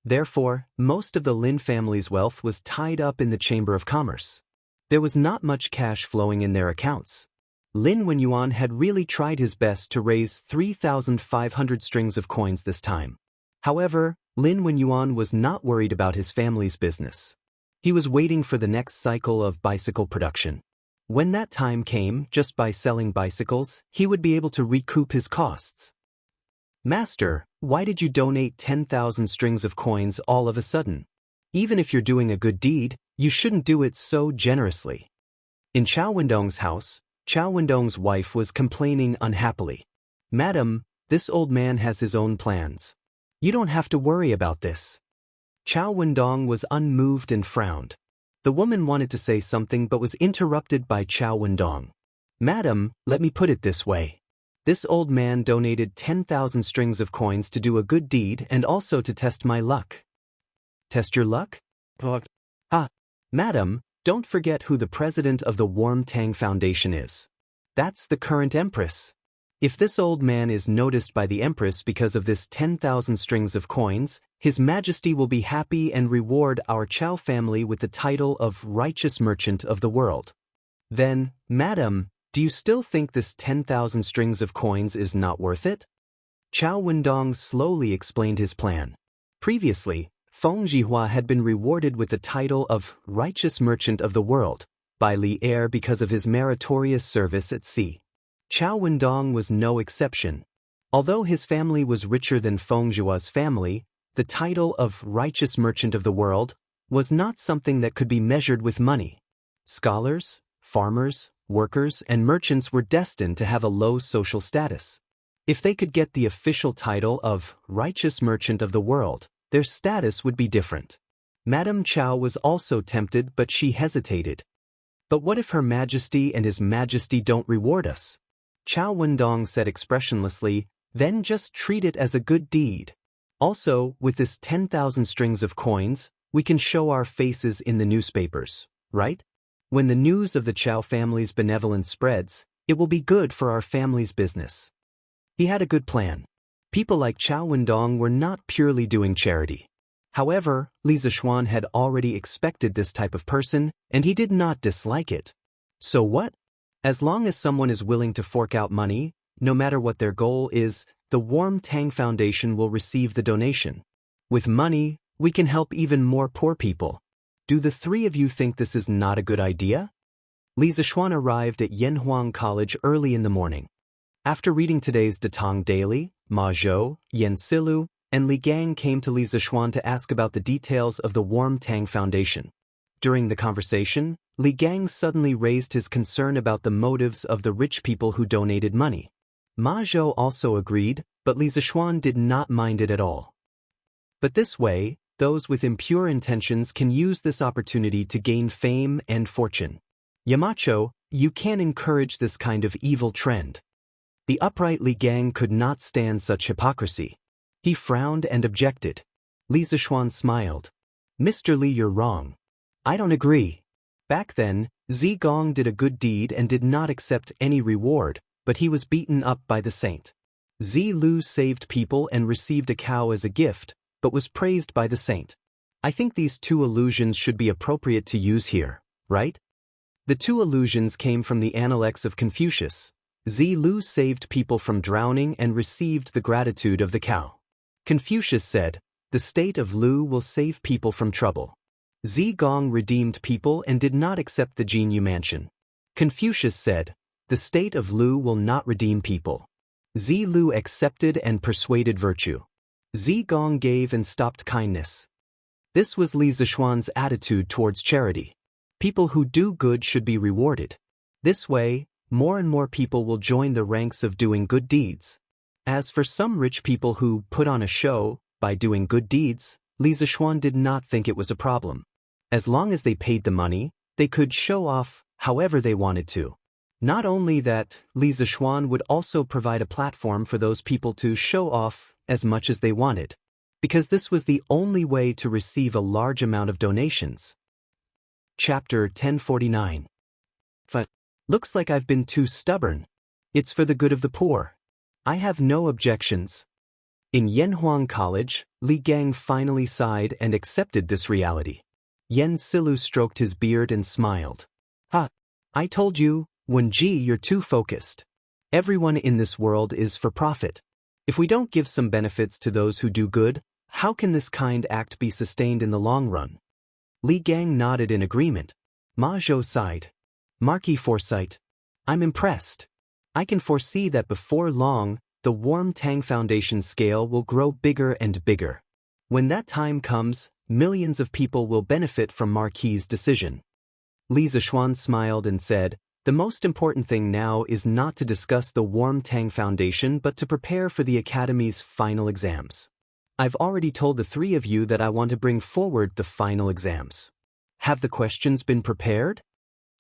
Therefore, most of the Lin family's wealth was tied up in the Chamber of Commerce. There was not much cash flowing in their accounts. Lin Wenyuan had really tried his best to raise 3,500 strings of coins this time. However, Lin Wenyuan was not worried about his family's business. He was waiting for the next cycle of bicycle production. When that time came, just by selling bicycles, he would be able to recoup his costs. "Master, why did you donate 10,000 strings of coins all of a sudden? Even if you're doing a good deed, you shouldn't do it so generously." In Chao Wendong's house, Chao Wendong's wife was complaining unhappily. "Madam, this old man has his own plans. You don't have to worry about this." Chao Wendong was unmoved and frowned. The woman wanted to say something but was interrupted by Chao Wendong. Madam, let me put it this way. This old man donated 10,000 strings of coins to do a good deed and also to test my luck. Test your luck? Madam, don't forget who the president of the Warm Tang Foundation is. That's the current empress. If this old man is noticed by the empress because of this 10,000 strings of coins, His Majesty will be happy and reward our Chao family with the title of Righteous Merchant of the World. Then, Madam, do you still think this 10,000 strings of coins is not worth it? Chao Wendong slowly explained his plan. Previously, Feng Zhihua had been rewarded with the title of Righteous Merchant of the World by Li Er because of his meritorious service at sea. Chao Wendong was no exception. Although his family was richer than Feng Zhihua's family, the title of Righteous Merchant of the World was not something that could be measured with money. Scholars, farmers, workers, and merchants were destined to have a low social status. If they could get the official title of Righteous Merchant of the World, their status would be different. Madame Chao was also tempted, but she hesitated. But what if Her Majesty and His Majesty don't reward us? Chao Wendong said expressionlessly, then just treat it as a good deed. Also, with this 10,000 strings of coins, we can show our faces in the newspapers, right? When the news of the Chao family's benevolence spreads, it will be good for our family's business. He had a good plan. People like Chao Wendong were not purely doing charity. However, Li Zixuan had already expected this type of person, and he did not dislike it. So what? As long as someone is willing to fork out money, no matter what their goal is, the Warm Tang Foundation will receive the donation. With money, we can help even more poor people. Do the three of you think this is not a good idea? Li Zixuan arrived at Yanhuang College early in the morning. After reading today's Datang Daily, Ma Zhou, Yan Silu, and Li Gang came to Li Zixuan to ask about the details of the Warm Tang Foundation. During the conversation, Li Gang suddenly raised his concern about the motives of the rich people who donated money. Ma Zhou also agreed, but Li Zixuan did not mind it at all. But this way, those with impure intentions can use this opportunity to gain fame and fortune. Yamacho, you can't encourage this kind of evil trend. The upright Li Gang could not stand such hypocrisy. He frowned and objected. Li Zixuan smiled. Mr. Li, you're wrong. I don't agree. Back then, Zi Gong did a good deed and did not accept any reward, but he was beaten up by the saint. Zi Lu saved people and received a cow as a gift, but was praised by the saint. I think these two allusions should be appropriate to use here, right? The two allusions came from the Analects of Confucius. Zi Lu saved people from drowning and received the gratitude of the cow. Confucius said, the state of Lu will save people from trouble. Zi Gong redeemed people and did not accept the Jinyu mansion. Confucius said, the state of Lu will not redeem people. Zi Lu accepted and persuaded virtue. Zi Gong gave and stopped kindness. This was Li Zixuan's attitude towards charity. People who do good should be rewarded. This way, more and more people will join the ranks of doing good deeds. As for some rich people who put on a show by doing good deeds, Li Zixuan did not think it was a problem. As long as they paid the money, they could show off however they wanted to. Not only that, Li Zixuan would also provide a platform for those people to show off as much as they wanted, because this was the only way to receive a large amount of donations. Chapter 1049. Looks like I've been too stubborn. It's for the good of the poor. I have no objections. In Yanhuang College, Li Gang finally sighed and accepted this reality. Yan Silu stroked his beard and smiled. I told you, Wenji, you're too focused. Everyone in this world is for profit. If we don't give some benefits to those who do good, how can this kind act be sustained in the long run? Li Gang nodded in agreement. Ma Zhou sighed. Marquis foresight. I'm impressed. I can foresee that before long, the Warm Tang Foundation scale will grow bigger and bigger. When that time comes, millions of people will benefit from Marquis' decision. Li Zixuan smiled and said, the most important thing now is not to discuss the Warm Tang Foundation but to prepare for the Academy's final exams. I've already told the three of you that I want to bring forward the final exams. Have the questions been prepared?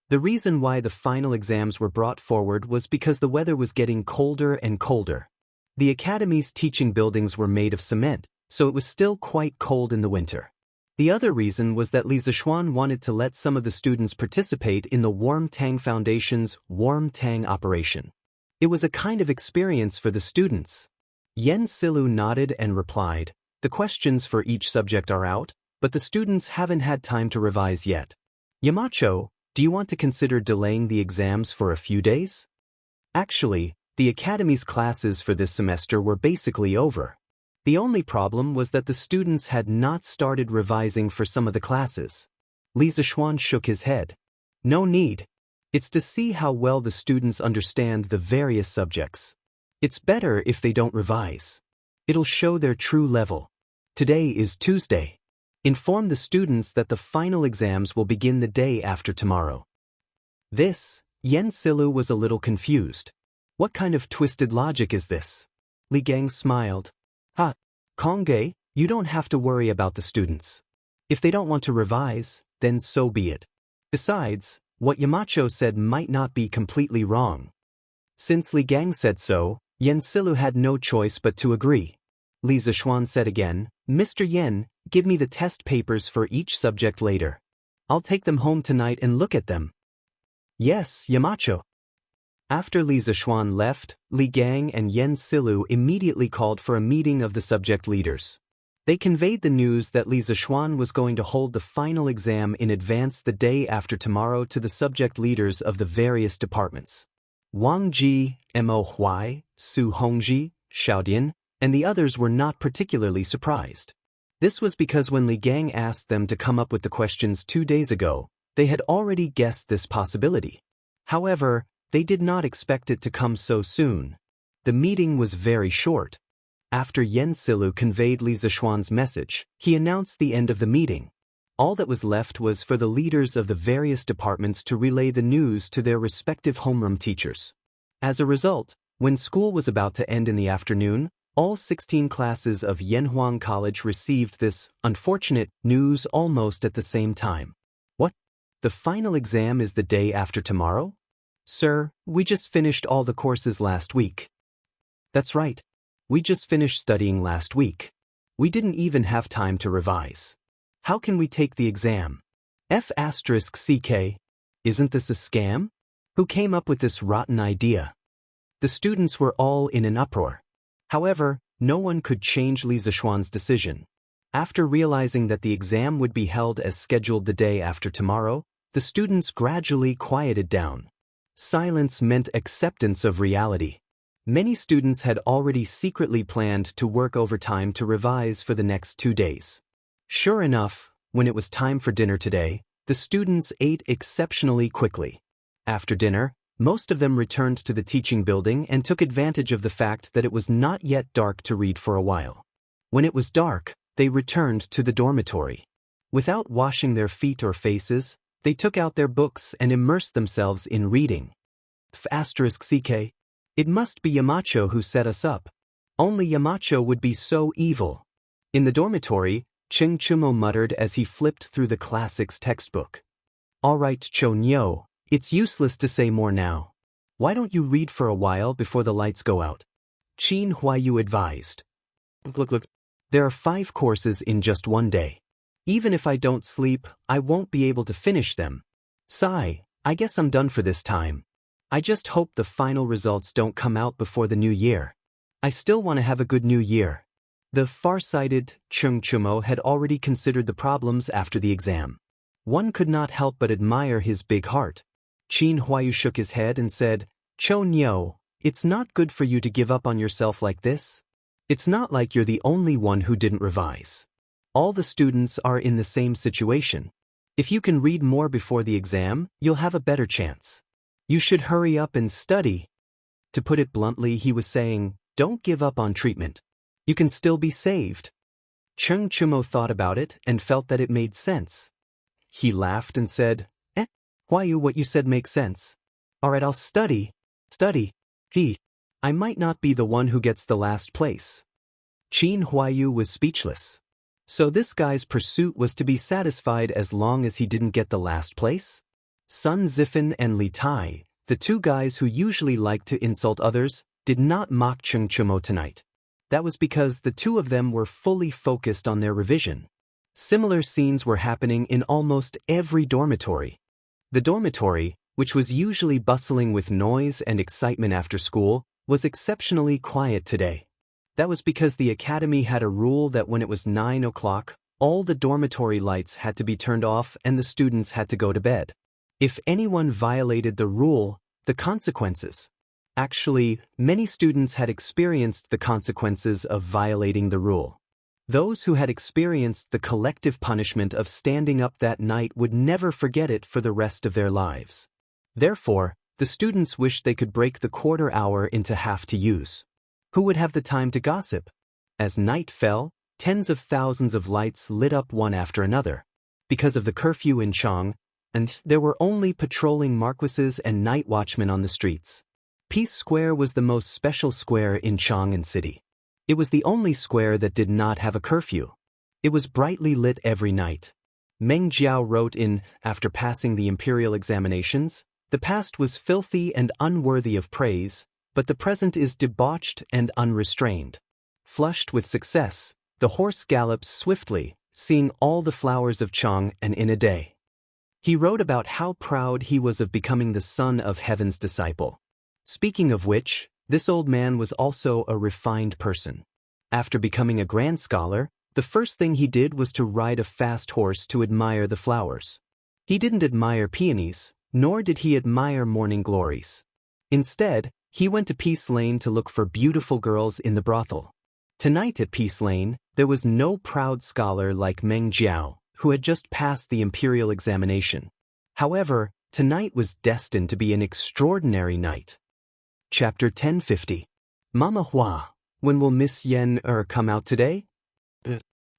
The reason why the final exams were brought forward was because the weather was getting colder and colder. The academy's teaching buildings were made of cement, so it was still quite cold in the winter. The other reason was that Li Zixuan wanted to let some of the students participate in the Warm Tang Foundation's Warm Tang operation. It was a kind of experience for the students. Yen Silu nodded and replied, "The questions for each subject are out, but the students haven't had time to revise yet. Yamacho, do you want to consider delaying the exams for a few days?" Actually, the academy's classes for this semester were basically over. The only problem was that the students had not started revising for some of the classes. Li Zixuan shook his head. "No need. It's to see how well the students understand the various subjects. It's better if they don't revise. It'll show their true level. Today is Tuesday. Inform the students that the final exams will begin the day after tomorrow." This, Yen Silu was a little confused. What kind of twisted logic is this? Li Gang smiled. Kongge, you don't have to worry about the students. If they don't want to revise, then so be it. Besides, what Yamacho said might not be completely wrong. Since Li Gang said so, Yen Silu had no choice but to agree. Li Zixuan said again, "Mr. Yen, give me the test papers for each subject later. I'll take them home tonight and look at them." "Yes, Yamacho." After Li Zixuan left, Li Gang and Yen Silu immediately called for a meeting of the subject leaders. They conveyed the news that Li Zixuan was going to hold the final exam in advance the day after tomorrow to the subject leaders of the various departments. Wang Ji, Mo Huai, Su Hongji, Xiaodian, and the others were not particularly surprised. This was because when Li Gang asked them to come up with the questions 2 days ago, they had already guessed this possibility. However, they did not expect it to come so soon. The meeting was very short. After Yen Silu conveyed Li Zixuan's message, he announced the end of the meeting. All that was left was for the leaders of the various departments to relay the news to their respective homeroom teachers. As a result, when school was about to end in the afternoon, all 16 classes of Yanhuang College received this unfortunate news almost at the same time. "What? The final exam is the day after tomorrow? Sir, we just finished all the courses last week." "That's right. We just finished studying last week. We didn't even have time to revise. How can we take the exam? F***CK. Isn't this a scam? Who came up with this rotten idea?" The students were all in an uproar. However, no one could change Li Zixuan's decision. After realizing that the exam would be held as scheduled the day after tomorrow, the students gradually quieted down. Silence meant acceptance of reality. Many students had already secretly planned to work overtime to revise for the next 2 days. Sure enough, when it was time for dinner today, the students ate exceptionally quickly. After dinner, most of them returned to the teaching building and took advantage of the fact that it was not yet dark to read for a while. When it was dark, they returned to the dormitory. Without washing their feet or faces, they took out their books and immersed themselves in reading. **CK. It must be Yamacho who set us up. Only Yamacho would be so evil." In the dormitory, Cheng Chumo muttered as he flipped through the classics textbook. "All right, Cho Nyo, it's useless to say more now. Why don't you read for a while before the lights go out?" Qin Huayu advised. Look. There are 5 courses in just 1 day. Even if I don't sleep, I won't be able to finish them. Sigh, I guess I'm done for this time. I just hope the final results don't come out before the new year. I still want to have a good new year. The far-sighted Cheng Chumo had already considered the problems after the exam. One could not help but admire his big heart. Qin Huayu shook his head and said, "Cho Nyo, it's not good for you to give up on yourself like this. It's not like you're the only one who didn't revise. All the students are in the same situation. If you can read more before the exam, you'll have a better chance. You should hurry up and study." To put it bluntly, he was saying, don't give up on treatment. You can still be saved. Cheng Chumo thought about it and felt that it made sense. He laughed and said, Huayu, what you said makes sense. All right, I'll study. I might not be the one who gets the last place. Qin Huayu was speechless. So this guy's pursuit was to be satisfied as long as he didn't get the last place? Sun Zifan and Li Tai, the two guys who usually like to insult others, did not mock Cheng Chumo tonight. That was because the two of them were fully focused on their revision. Similar scenes were happening in almost every dormitory. The dormitory, which was usually bustling with noise and excitement after school, was exceptionally quiet today. That was because the academy had a rule that when it was 9 o'clock, all the dormitory lights had to be turned off and the students had to go to bed. If anyone violated the rule, the consequences. Actually, many students had experienced the consequences of violating the rule. Those who had experienced the collective punishment of standing up that night would never forget it for the rest of their lives. Therefore, the students wished they could break the quarter hour into half to use. Who would have the time to gossip? As night fell, tens of thousands of lights lit up one after another. Because of the curfew in Chang, and there were only patrolling marquises and night watchmen on the streets. Peace Square was the most special square in Chang'an City. It was the only square that did not have a curfew. It was brightly lit every night. Meng Jiao wrote in, after passing the imperial examinations, "The past was filthy and unworthy of praise, but the present is debauched and unrestrained." Flushed with success, the horse gallops swiftly, seeing all the flowers of Chang and in a day. He wrote about how proud he was of becoming the son of heaven's disciple. Speaking of which, this old man was also a refined person. After becoming a grand scholar, the first thing he did was to ride a fast horse to admire the flowers. He didn't admire peonies, nor did he admire morning glories. Instead, he went to Peace Lane to look for beautiful girls in the brothel. Tonight at Peace Lane, there was no proud scholar like Meng Jiao, who had just passed the imperial examination. However, tonight was destined to be an extraordinary night. Chapter 1050. Mama Hua, when will Miss Yen come out today?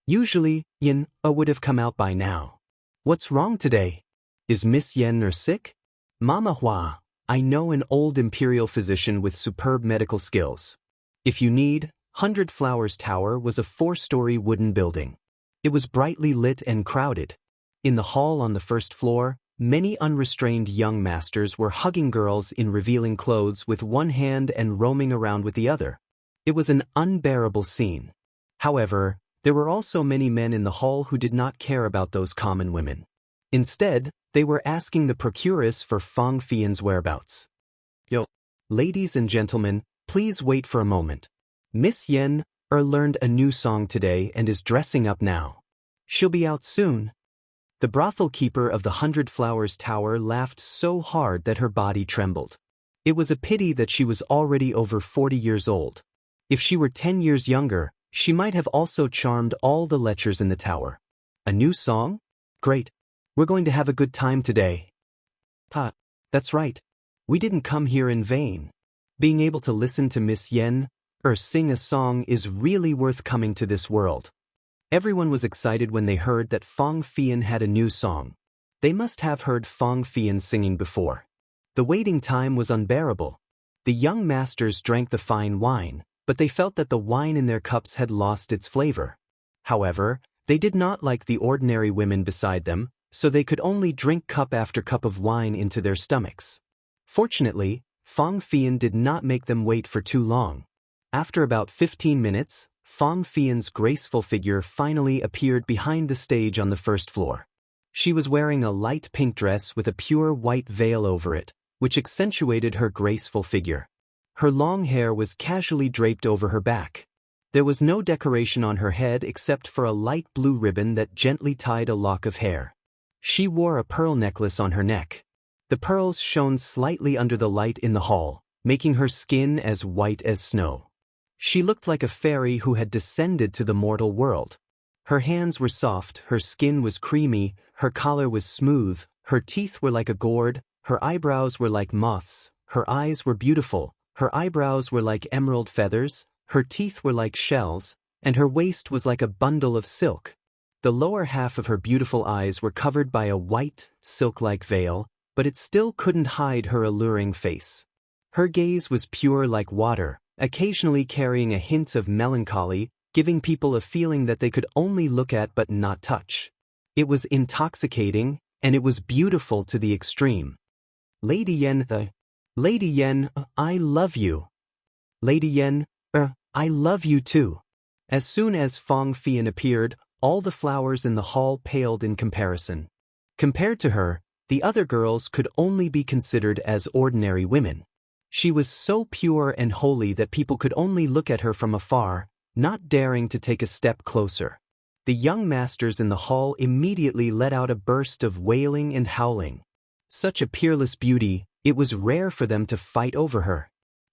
Usually, Yen would have come out by now. What's wrong today? Is Miss Yen sick? Mama Hua, I know an old imperial physician with superb medical skills. If you need, 100 Flowers Tower was a 4-story wooden building. It was brightly lit and crowded. In the hall on the first floor, many unrestrained young masters were hugging girls in revealing clothes with one hand and roaming around with the other. It was an unbearable scene. However, there were also many men in the hall who did not care about those common women. Instead, they were asking the procuress for Fang Fian's whereabouts. Ladies and gentlemen, please wait for a moment. Miss Yen learned a new song today and is dressing up now. She'll be out soon. The brothel keeper of the 100 Flowers Tower laughed so hard that her body trembled. It was a pity that she was already over 40 years old. If she were 10 years younger, she might have also charmed all the lechers in the tower. A new song? Great. We're going to have a good time today. That's right. We didn't come here in vain. Being able to listen to Miss Yen sing a song is really worth coming to this world. Everyone was excited when they heard that Fang Fian had a new song. They must have heard Fang Fian singing before. The waiting time was unbearable. The young masters drank the fine wine, but they felt that the wine in their cups had lost its flavor. However, they did not like the ordinary women beside them, so they could only drink cup after cup of wine into their stomachs. Fortunately, Fang Fian did not make them wait for too long. After about 15 minutes, Fang Fian's graceful figure finally appeared behind the stage on the first floor. She was wearing a light pink dress with a pure white veil over it, which accentuated her graceful figure. Her long hair was casually draped over her back. There was no decoration on her head except for a light blue ribbon that gently tied a lock of hair. She wore a pearl necklace on her neck. The pearls shone slightly under the light in the hall, making her skin as white as snow. She looked like a fairy who had descended to the mortal world. Her hands were soft, her skin was creamy, her collar was smooth, her teeth were like a gourd, her eyebrows were like moths, her eyes were beautiful, her eyebrows were like emerald feathers, her teeth were like shells, and her waist was like a bundle of silk. The lower half of her beautiful eyes were covered by a white, silk-like veil, but it still couldn't hide her alluring face. Her gaze was pure like water, occasionally carrying a hint of melancholy, giving people a feeling that they could only look at but not touch. It was intoxicating, and it was beautiful to the extreme. Lady Yen, I love you. Lady Yen, I love you too. As soon as Fang Fian appeared, all the flowers in the hall paled in comparison. Compared to her, the other girls could only be considered as ordinary women. She was so pure and holy that people could only look at her from afar, not daring to take a step closer. The young masters in the hall immediately let out a burst of wailing and howling. Such a peerless beauty, it was rare for them to fight over her.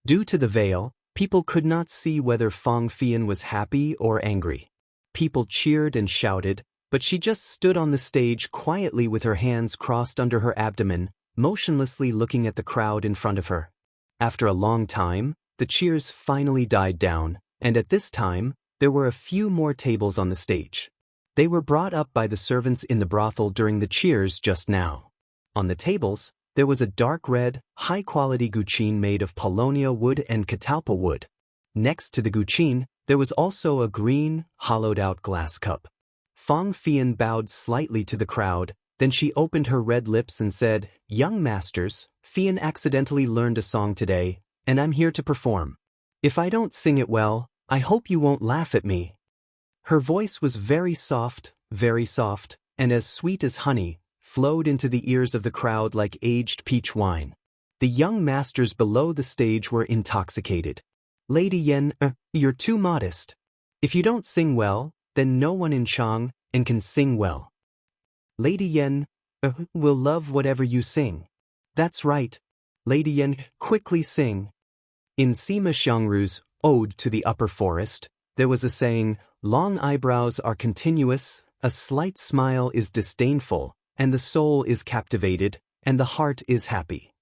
Due to the veil, people could not see whether Fang Fian was happy or angry. People cheered and shouted, but she just stood on the stage quietly with her hands crossed under her abdomen, motionlessly looking at the crowd in front of her. After a long time, the cheers finally died down, and at this time, there were a few more tables on the stage. They were brought up by the servants in the brothel during the cheers just now. On the tables, there was a dark red, high-quality guqin made of paulownia wood and catalpa wood. Next to the guqin, there was also a green, hollowed-out glass cup. Fang Fian bowed slightly to the crowd, then she opened her red lips and said, "Young masters, Fian accidentally learned a song today, and I'm here to perform. If I don't sing it well, I hope you won't laugh at me." Her voice was very soft, and as sweet as honey, flowed into the ears of the crowd like aged peach wine. The young masters below the stage were intoxicated. "Lady Yen, you're too modest. If you don't sing well, then no one in Chang can sing well. Lady Yen will love whatever you sing." "That's right. Lady Yen, quickly sing." In Sima Xiangru's Ode to the Upper Forest, there was a saying, "Long eyebrows are continuous, a slight smile is disdainful, and the soul is captivated, and the heart is happy."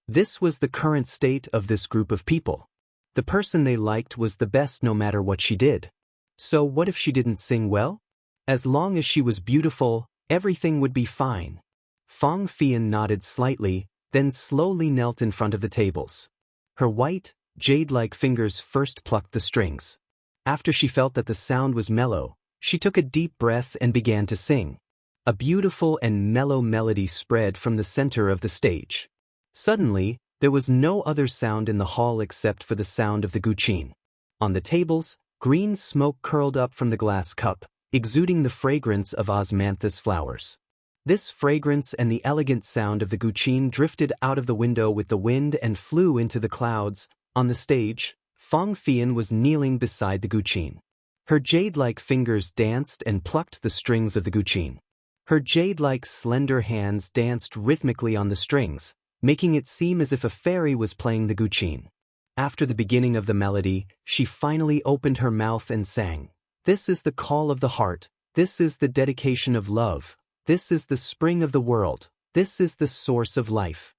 This was the current state of this group of people. The person they liked was the best no matter what she did. So what if she didn't sing well? As long as she was beautiful, everything would be fine. Fang Fian nodded slightly, then slowly knelt in front of the tables. Her white, jade-like fingers first plucked the strings. After she felt that the sound was mellow, she took a deep breath and began to sing. A beautiful and mellow melody spread from the center of the stage. Suddenly, there was no other sound in the hall except for the sound of the guqin. On the tables, green smoke curled up from the glass cup, exuding the fragrance of osmanthus flowers. This fragrance and the elegant sound of the guqin drifted out of the window with the wind and flew into the clouds. On the stage, Fang Fian was kneeling beside the guqin. Her jade-like fingers danced and plucked the strings of the guqin. Her jade-like slender hands danced rhythmically on the strings, making it seem as if a fairy was playing the guqin. After the beginning of the melody, she finally opened her mouth and sang, "This is the call of the heart, this is the dedication of love, this is the spring of the world, this is the source of life.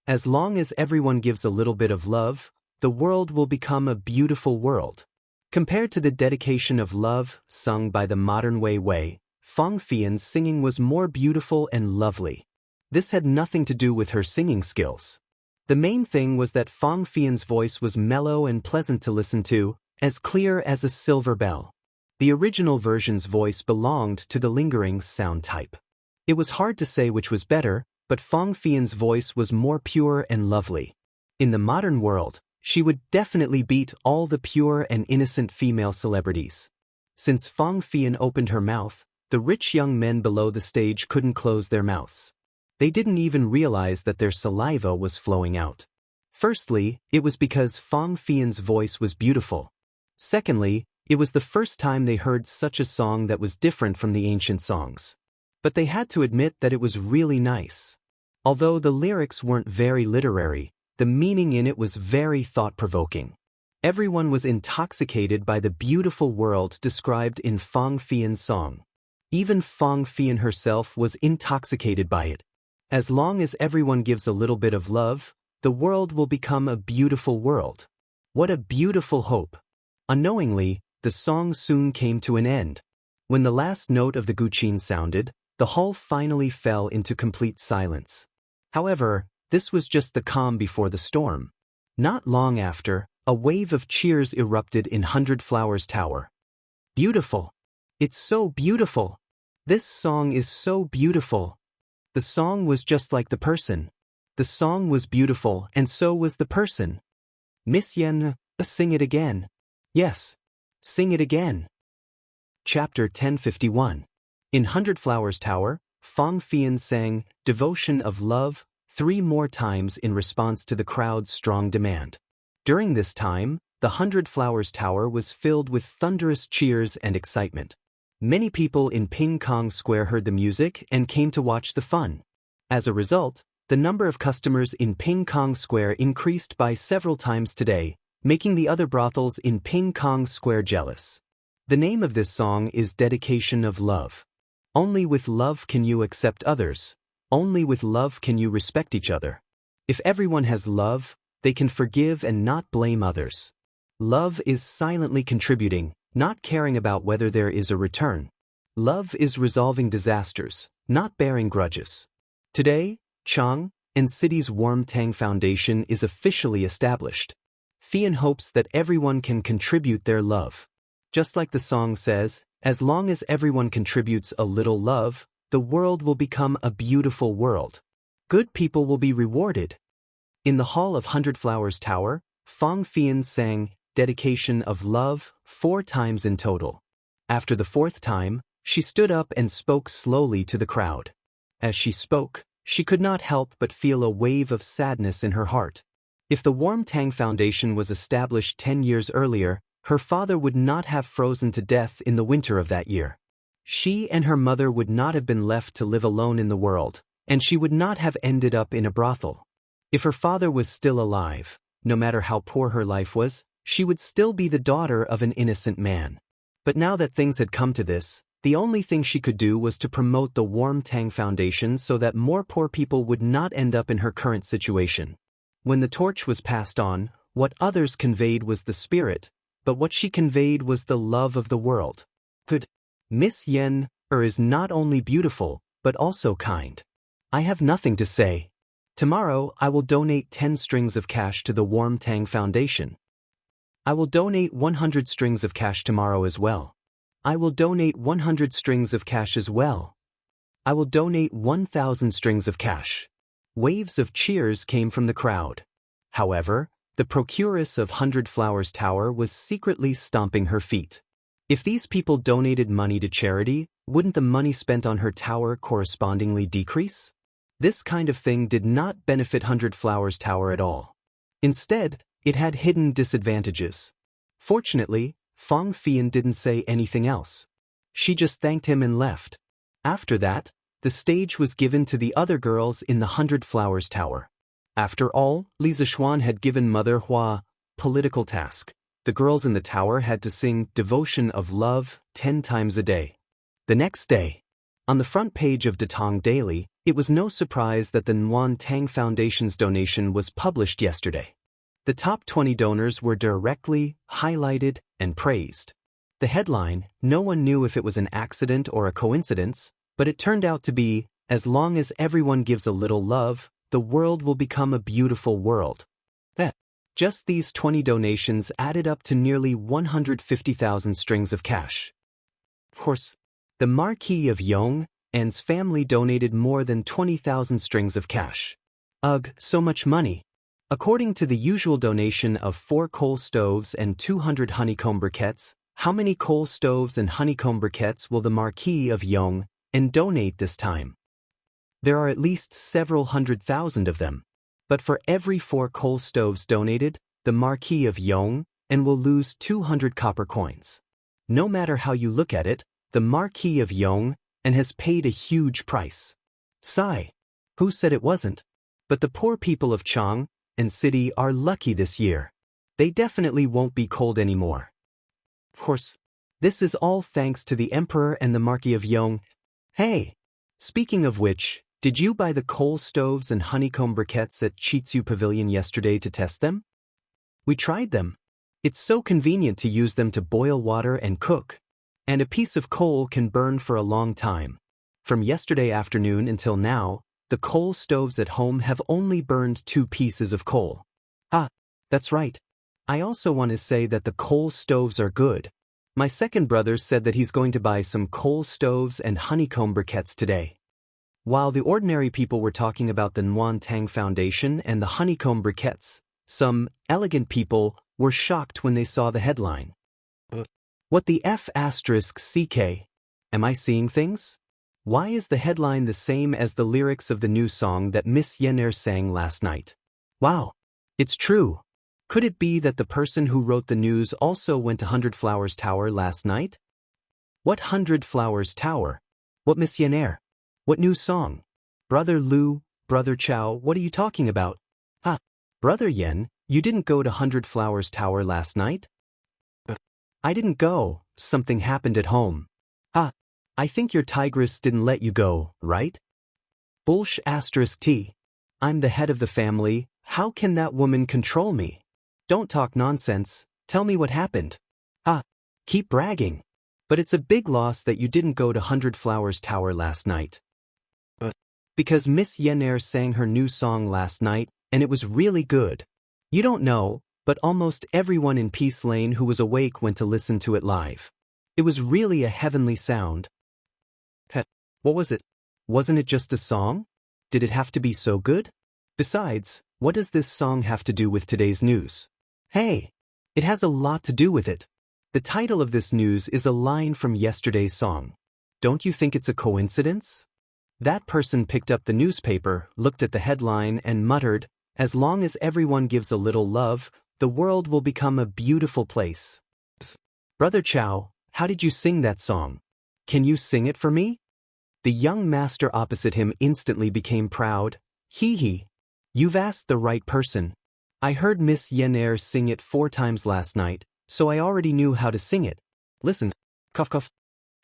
As long as everyone gives a little bit of love, the world will become a beautiful world." Compared to the dedication of love sung by the modern Wei, Fang Fian's singing was more beautiful and lovely. This had nothing to do with her singing skills. The main thing was that Fang Fian's voice was mellow and pleasant to listen to, as clear as a silver bell. The original version's voice belonged to the lingering sound type. It was hard to say which was better, but Fang Fian's voice was more pure and lovely. In the modern world, she would definitely beat all the pure and innocent female celebrities. Since Fang Fian opened her mouth, the rich young men below the stage couldn't close their mouths. They didn't even realize that their saliva was flowing out. Firstly, it was because Fang Fian's voice was beautiful. Secondly, it was the first time they heard such a song that was different from the ancient songs. But they had to admit that it was really nice. Although the lyrics weren't very literary, the meaning in it was very thought-provoking. Everyone was intoxicated by the beautiful world described in Fang Fian's song. Even Fang Fian herself was intoxicated by it. As long as everyone gives a little bit of love, the world will become a beautiful world. What a beautiful hope. Unknowingly, the song soon came to an end. When the last note of the guqin sounded, the hall finally fell into complete silence. However, this was just the calm before the storm. Not long after, a wave of cheers erupted in Hundred Flowers Tower. Beautiful. It's so beautiful. This song is so beautiful. The song was just like the person. The song was beautiful and so was the person. Miss Yen, sing it again. Yes. Sing it again. Chapter 1051. In Hundred Flowers Tower, Fang Fian sang Devotion of Love 3 more times in response to the crowd's strong demand. During this time, the Hundred Flowers Tower was filled with thunderous cheers and excitement. Many people in Ping Kong Square heard the music and came to watch the fun. As a result, the number of customers in Ping Kong Square increased by several times today, making the other brothels in Ping Kong Square jealous. The name of this song is Dedication of Love. Only with love can you accept others. Only with love can you respect each other. If everyone has love, they can forgive and not blame others. Love is silently contributing, not caring about whether there is a return. Love is resolving disasters, not bearing grudges. Today, Chang and City's Warm Tang Foundation is officially established. Fian hopes that everyone can contribute their love. Just like the song says, as long as everyone contributes a little love, the world will become a beautiful world. Good people will be rewarded. In the hall of Hundred Flowers Tower, Fang Fian sang Dedication of Love 4 times in total. After the 4th time, she stood up and spoke slowly to the crowd. As she spoke, she could not help but feel a wave of sadness in her heart. If the Warm Tang Foundation was established 10 years earlier, her father would not have frozen to death in the winter of that year. She and her mother would not have been left to live alone in the world, and she would not have ended up in a brothel. If her father was still alive, no matter how poor her life was, she would still be the daughter of an innocent man. But now that things had come to this, the only thing she could do was to promote the Warm Tang Foundation so that more poor people would not end up in her current situation. When the torch was passed on, what others conveyed was the spirit, but what she conveyed was the love of the world. Good. Miss Yen is not only beautiful, but also kind. I have nothing to say. Tomorrow I will donate 10 strings of cash to the Warm Tang Foundation. I will donate 100 strings of cash tomorrow as well. I will donate 100 strings of cash as well. I will donate 1,000 strings of cash. Waves of cheers came from the crowd. However, the procuress of Hundred Flowers Tower was secretly stomping her feet. If these people donated money to charity, wouldn't the money spent on her tower correspondingly decrease? This kind of thing did not benefit Hundred Flowers Tower at all. Instead, it had hidden disadvantages. Fortunately, Fang Fian didn't say anything else. She just thanked him and left. After that, the stage was given to the other girls in the Hundred Flowers Tower. After all, Li Zixuan had given Mother Hua political task. The girls in the tower had to sing Devotion of Love 10 times a day. The next day, on the front page of Datong Daily, it was no surprise that the Nuan Tang Foundation's donation was published yesterday. The top 20 donors were directly highlighted and praised. The headline, no one knew if it was an accident or a coincidence, but it turned out to be, as long as everyone gives a little love, the world will become a beautiful world. Just these 20 donations added up to nearly 150,000 strings of cash. Of course, the Marquis of Yong's family donated more than 20,000 strings of cash. Ugh, so much money. According to the usual donation of 4 coal stoves and 200 honeycomb briquettes, how many coal stoves and honeycomb briquettes will the Marquis of Yong donate this time? There are at least several 100,000 of them. But for every 4 coal stoves donated, the Marquis of Yong will lose 200 copper coins. No matter how you look at it, the Marquis of Yong has paid a huge price. Sigh. Who said it wasn't? But the poor people of Chang and City are lucky this year. They definitely won't be cold anymore. Of course, this is all thanks to the Emperor and the Marquis of Yong. Hey! Speaking of which, did you buy the coal stoves and honeycomb briquettes at Chitsu Pavilion yesterday to test them? We tried them. It's so convenient to use them to boil water and cook. And a piece of coal can burn for a long time. From yesterday afternoon until now, the coal stoves at home have only burned 2 pieces of coal. Ah, that's right. I also want to say that the coal stoves are good. My second brother said that he's going to buy some coal stoves and honeycomb briquettes today. While the ordinary people were talking about the Nguyen Tang Foundation and the honeycomb briquettes, some elegant people were shocked when they saw the headline. What the F asterisk CK? Am I seeing things? Why is the headline the same as the lyrics of the new song that Miss Yener sang last night? Wow, it's true. Could it be that the person who wrote the news also went to 100 Flowers Tower last night? What 100 Flowers Tower? What Miss Yener? What new song? Brother Lu, Brother Chow, what are you talking about? Ah, Brother Yen, you didn't go to 100 Flowers Tower last night? I didn't go, something happened at home. Ah, I think your tigress didn't let you go, right? Bullsh asterisk T. I'm the head of the family, how can that woman control me? Don't talk nonsense, tell me what happened. Ah, keep bragging. But it's a big loss that you didn't go to 100 Flowers Tower last night. Because Miss Yener sang her new song last night, and it was really good. You don't know, but almost everyone in Peace Lane who was awake went to listen to it live. It was really a heavenly sound. What was it? Wasn't it just a song? Did it have to be so good? Besides, what does this song have to do with today's news? Hey, it has a lot to do with it. The title of this news is a line from yesterday's song. Don't you think it's a coincidence? That person picked up the newspaper, looked at the headline, and muttered, as long as everyone gives a little love, the world will become a beautiful place. Brother Chow, how did you sing that song? Can you sing it for me? The young master opposite him instantly became proud. Hee. You've asked the right person. I heard Miss Yener sing it 4 times last night, so I already knew how to sing it. Listen, cough cough.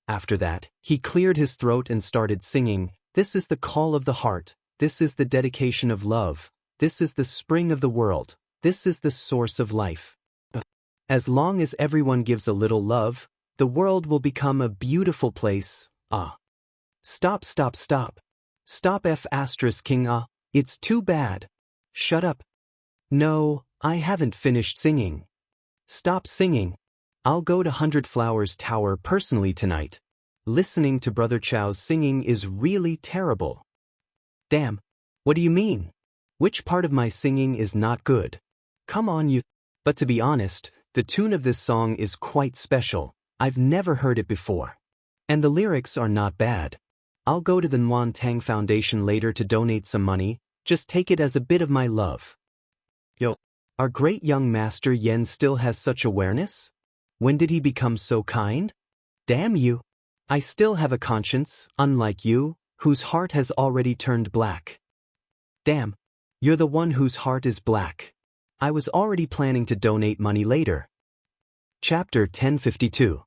After that, he cleared his throat and started singing, this is the call of the heart, this is the dedication of love, this is the spring of the world, this is the source of life. As long as everyone gives a little love, the world will become a beautiful place. Ah. Stop. Stop F asterisk king ah, it's too bad. Shut up. No, I haven't finished singing. Stop singing. I'll go to 100 Flowers Tower personally tonight. Listening to Brother Chow's singing is really terrible. Damn, what do you mean? Which part of my singing is not good? Come on you. But to be honest, the tune of this song is quite special. I've never heard it before. And the lyrics are not bad. I'll go to the Nguyen Tang Foundation later to donate some money, just take it as a bit of my love. Yo, our great young master Yen still has such awareness? When did he become so kind? Damn you. I still have a conscience, unlike you, whose heart has already turned black. Damn, you're the one whose heart is black. I was already planning to donate money later. Chapter 1052.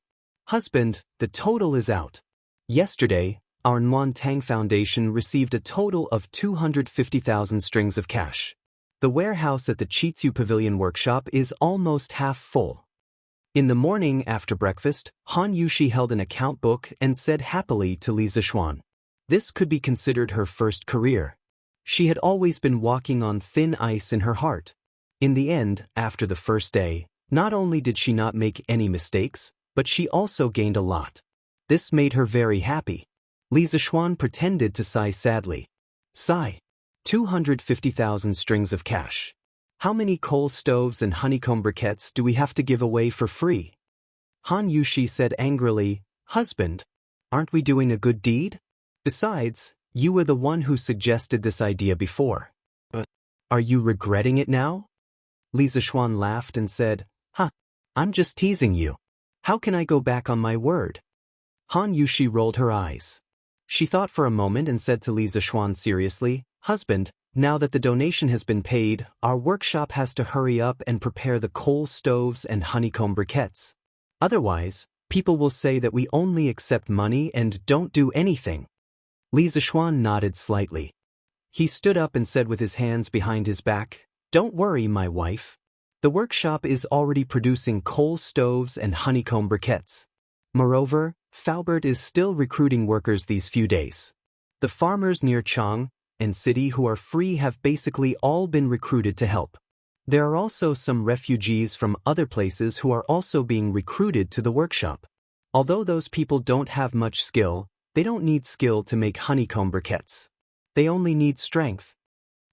Husband, the total is out. Yesterday, our Nguyen Tang Foundation received a total of 250,000 strings of cash. The warehouse at the Chitsu Pavilion workshop is almost half full. In the morning after breakfast, Han Yushi held an account book and said happily to Li Zixuan. This could be considered her first career. She had always been walking on thin ice in her heart. In the end, after the first day, not only did she not make any mistakes, but she also gained a lot. This made her very happy. Li Zixuan pretended to sigh sadly. Sigh. 250,000 strings of cash. How many coal stoves and honeycomb briquettes do we have to give away for free? Han Yushi said angrily, Husband, aren't we doing a good deed? Besides, you were the one who suggested this idea before. But are you regretting it now? Li Zixuan laughed and said, I'm just teasing you. How can I go back on my word? Han Yushi rolled her eyes. She thought for a moment and said to Li Zixuan seriously, Husband, now that the donation has been paid, our workshop has to hurry up and prepare the coal stoves and honeycomb briquettes. Otherwise, people will say that we only accept money and don't do anything. Li Zixuan nodded slightly. He stood up and said with his hands behind his back, Don't worry, my wife. The workshop is already producing coal stoves and honeycomb briquettes. Moreover, Faubert is still recruiting workers these few days. The farmers near Chang and City who are free have basically all been recruited to help. There are also some refugees from other places who are also being recruited to the workshop. Although those people don't have much skill, they don't need skill to make honeycomb briquettes. They only need strength.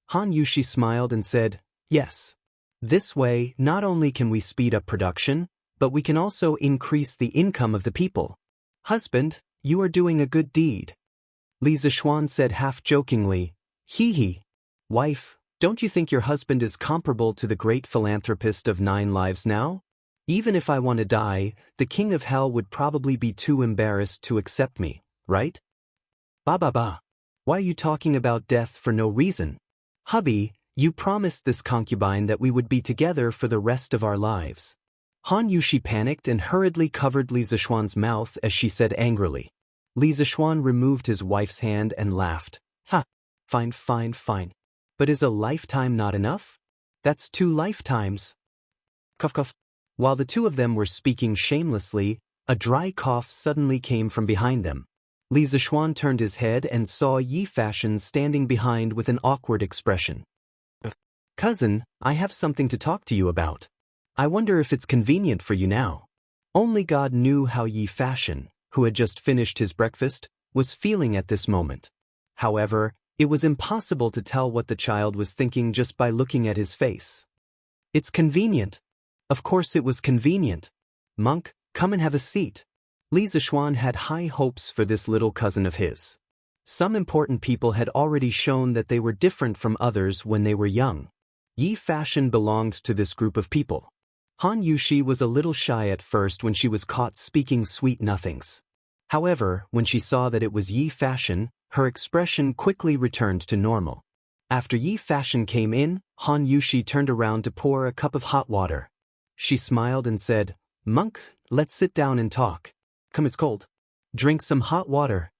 Han Yushi smiled and said, yes. This way, not only can we speed up production, but we can also increase the income of the people. Husband, you are doing a good deed. Li Zishuan said half-jokingly, hee hee. Wife, don't you think your husband is comparable to the great philanthropist of 9 lives now? Even if I want to die, the king of hell would probably be too embarrassed to accept me, right? Ba. Why are you talking about death for no reason? Hubby, you promised this concubine that we would be together for the rest of our lives. Han Yushi panicked and hurriedly covered Li Zishuan's mouth as she said angrily. Li Zishuan removed his wife's hand and laughed. Ha! Fine. But is a lifetime not enough? That's 2 lifetimes. Cough. While the two of them were speaking shamelessly, a dry cough suddenly came from behind them. Li Zishuan turned his head and saw Yi Fashion standing behind with an awkward expression. Cousin, I have something to talk to you about. I wonder if it's convenient for you now. Only God knew how Yi Fashion, who had just finished his breakfast, was feeling at this moment. However, it was impossible to tell what the child was thinking just by looking at his face. It's convenient. Of course it was convenient. Monk, come and have a seat. Li Zishuan had high hopes for this little cousin of his. Some important people had already shown that they were different from others when they were young. Yi Fashion belonged to this group of people. Han Yushi was a little shy at first when she was caught speaking sweet nothings. However, when she saw that it was Yi Fashion, her expression quickly returned to normal. After Yi Fashion came in, Han Yushi turned around to pour a cup of hot water. She smiled and said, Monk, let's sit down and talk. Come, it's cold. Drink some hot water.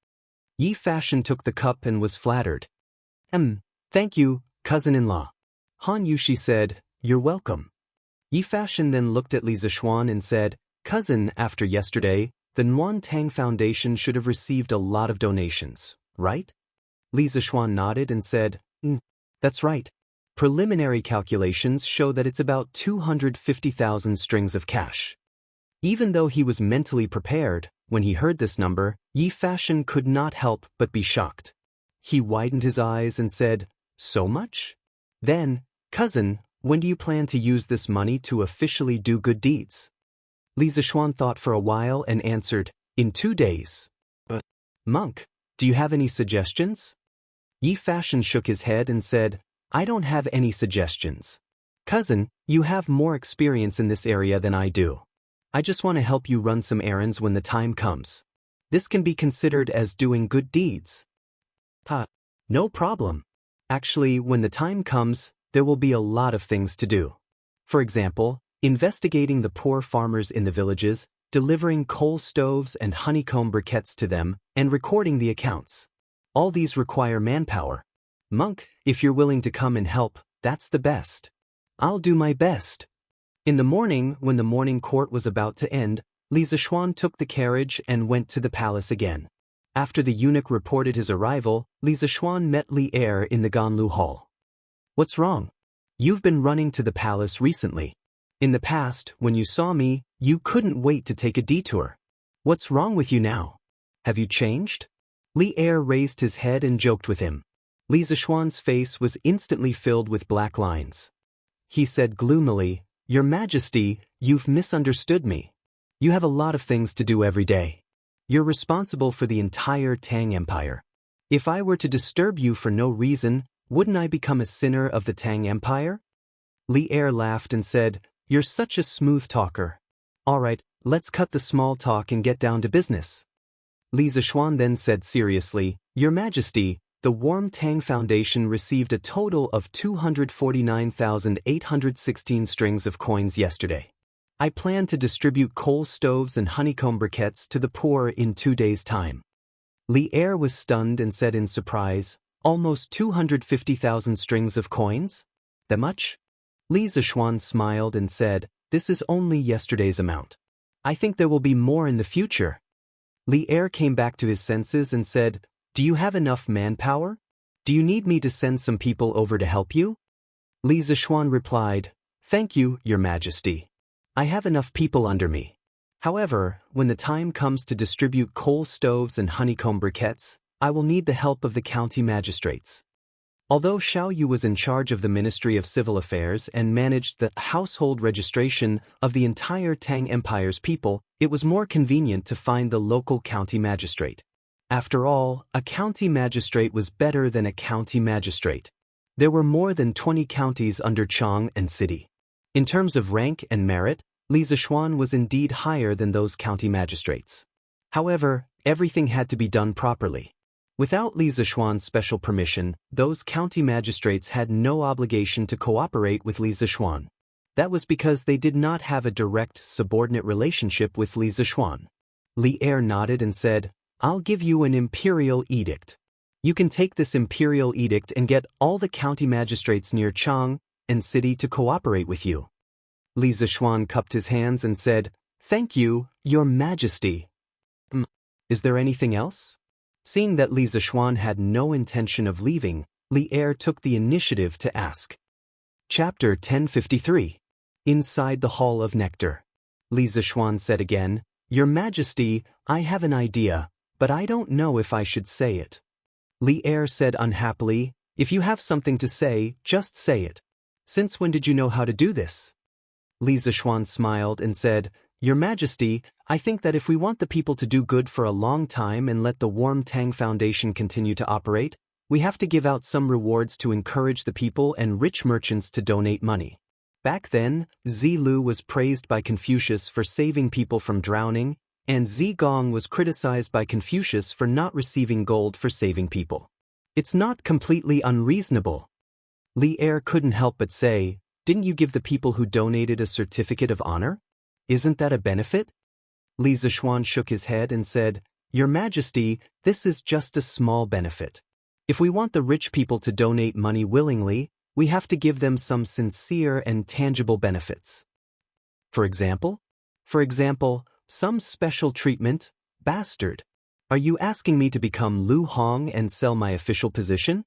Yi Fashion took the cup and was flattered. Thank you, cousin-in-law. Han Yushi said, you're welcome. Yi Fashion then looked at Li Zishuan and said, cousin, after yesterday, the Nuan Tang Foundation should have received a lot of donations, right? Li Zishuan nodded and said, that's right. Preliminary calculations show that it's about 250,000 strings of cash. Even though he was mentally prepared, when he heard this number, Yi Fashion could not help but be shocked. He widened his eyes and said, so much? Then, cousin, when do you plan to use this money to officially do good deeds? Li Zishuan thought for a while and answered, in 2 days. But, Monk, do you have any suggestions? Yi Fashion shook his head and said, I don't have any suggestions. Cousin, you have more experience in this area than I do. I just want to help you run some errands when the time comes. This can be considered as doing good deeds. No problem. Actually, when the time comes, there will be a lot of things to do. For example, investigating the poor farmers in the villages, delivering coal stoves and honeycomb briquettes to them, and recording the accounts. All these require manpower. Monk, if you're willing to come and help, that's the best. I'll do my best. In the morning, when the morning court was about to end, Li Zishuan took the carriage and went to the palace again. After the eunuch reported his arrival, Li Zishuan met Li Er in the Ganlu Hall. What's wrong? You've been running to the palace recently. In the past, when you saw me, you couldn't wait to take a detour. What's wrong with you now? Have you changed? Li Er raised his head and joked with him. Li Zishuan's face was instantly filled with black lines. He said gloomily, Your Majesty, you've misunderstood me. You have a lot of things to do every day. You're responsible for the entire Tang Empire. If I were to disturb you for no reason, wouldn't I become a sinner of the Tang Empire? Li Er laughed and said, You're such a smooth talker. All right, let's cut the small talk and get down to business. Li Zishuan then said seriously, Your Majesty, the Warm Tang Foundation received a total of 249,816 strings of coins yesterday. I plan to distribute coal stoves and honeycomb briquettes to the poor in 2 days' time. Li Er was stunned and said in surprise, Almost 250,000 strings of coins? That much? Li Zishuan smiled and said, This is only yesterday's amount. I think there will be more in the future. Li Er came back to his senses and said, Do you have enough manpower? Do you need me to send some people over to help you? Li Zishuan replied, "Thank you, Your Majesty. I have enough people under me. However, when the time comes to distribute coal stoves and honeycomb briquettes, I will need the help of the county magistrates." Although Xiao Yu was in charge of the Ministry of Civil Affairs and managed the household registration of the entire Tang Empire's people, it was more convenient to find the local county magistrate. After all, a county magistrate was better than a county magistrate. There were more than 20 counties under Chang and city. In terms of rank and merit, Li Zixuan was indeed higher than those county magistrates. However, everything had to be done properly. Without Li Zixuan's special permission, those county magistrates had no obligation to cooperate with Li Zixuan. That was because they did not have a direct, subordinate relationship with Li Zixuan. Li Er nodded and said, "I'll give you an imperial edict. You can take this imperial edict and get all the county magistrates near Chang and city to cooperate with you." Li Zixuan cupped his hands and said, "Thank you, Your Majesty." Is there anything else?" Seeing that Li Zixuan had no intention of leaving, Li Er took the initiative to ask. Chapter 1053. Inside the Hall of Nectar. Li Zixuan said again, "Your Majesty, I have an idea, but I don't know if I should say it." Li Er said unhappily, "If you have something to say, just say it. Since when did you know how to do this?" Li Zixuan smiled and said, "Your Majesty, I think that if we want the people to do good for a long time and let the Warm Tang Foundation continue to operate, we have to give out some rewards to encourage the people and rich merchants to donate money." Back then, Zi Lu was praised by Confucius for saving people from drowning, and Zi Gong was criticized by Confucius for not receiving gold for saving people. It's not completely unreasonable. Li Er couldn't help but say, "Didn't you give the people who donated a certificate of honor? Isn't that a benefit?" Li Zixuan shook his head and said, "Your Majesty, this is just a small benefit. If we want the rich people to donate money willingly, we have to give them some sincere and tangible benefits. For example, some special treatment, bastard. Are you asking me to become Lu Hong and sell my official position?"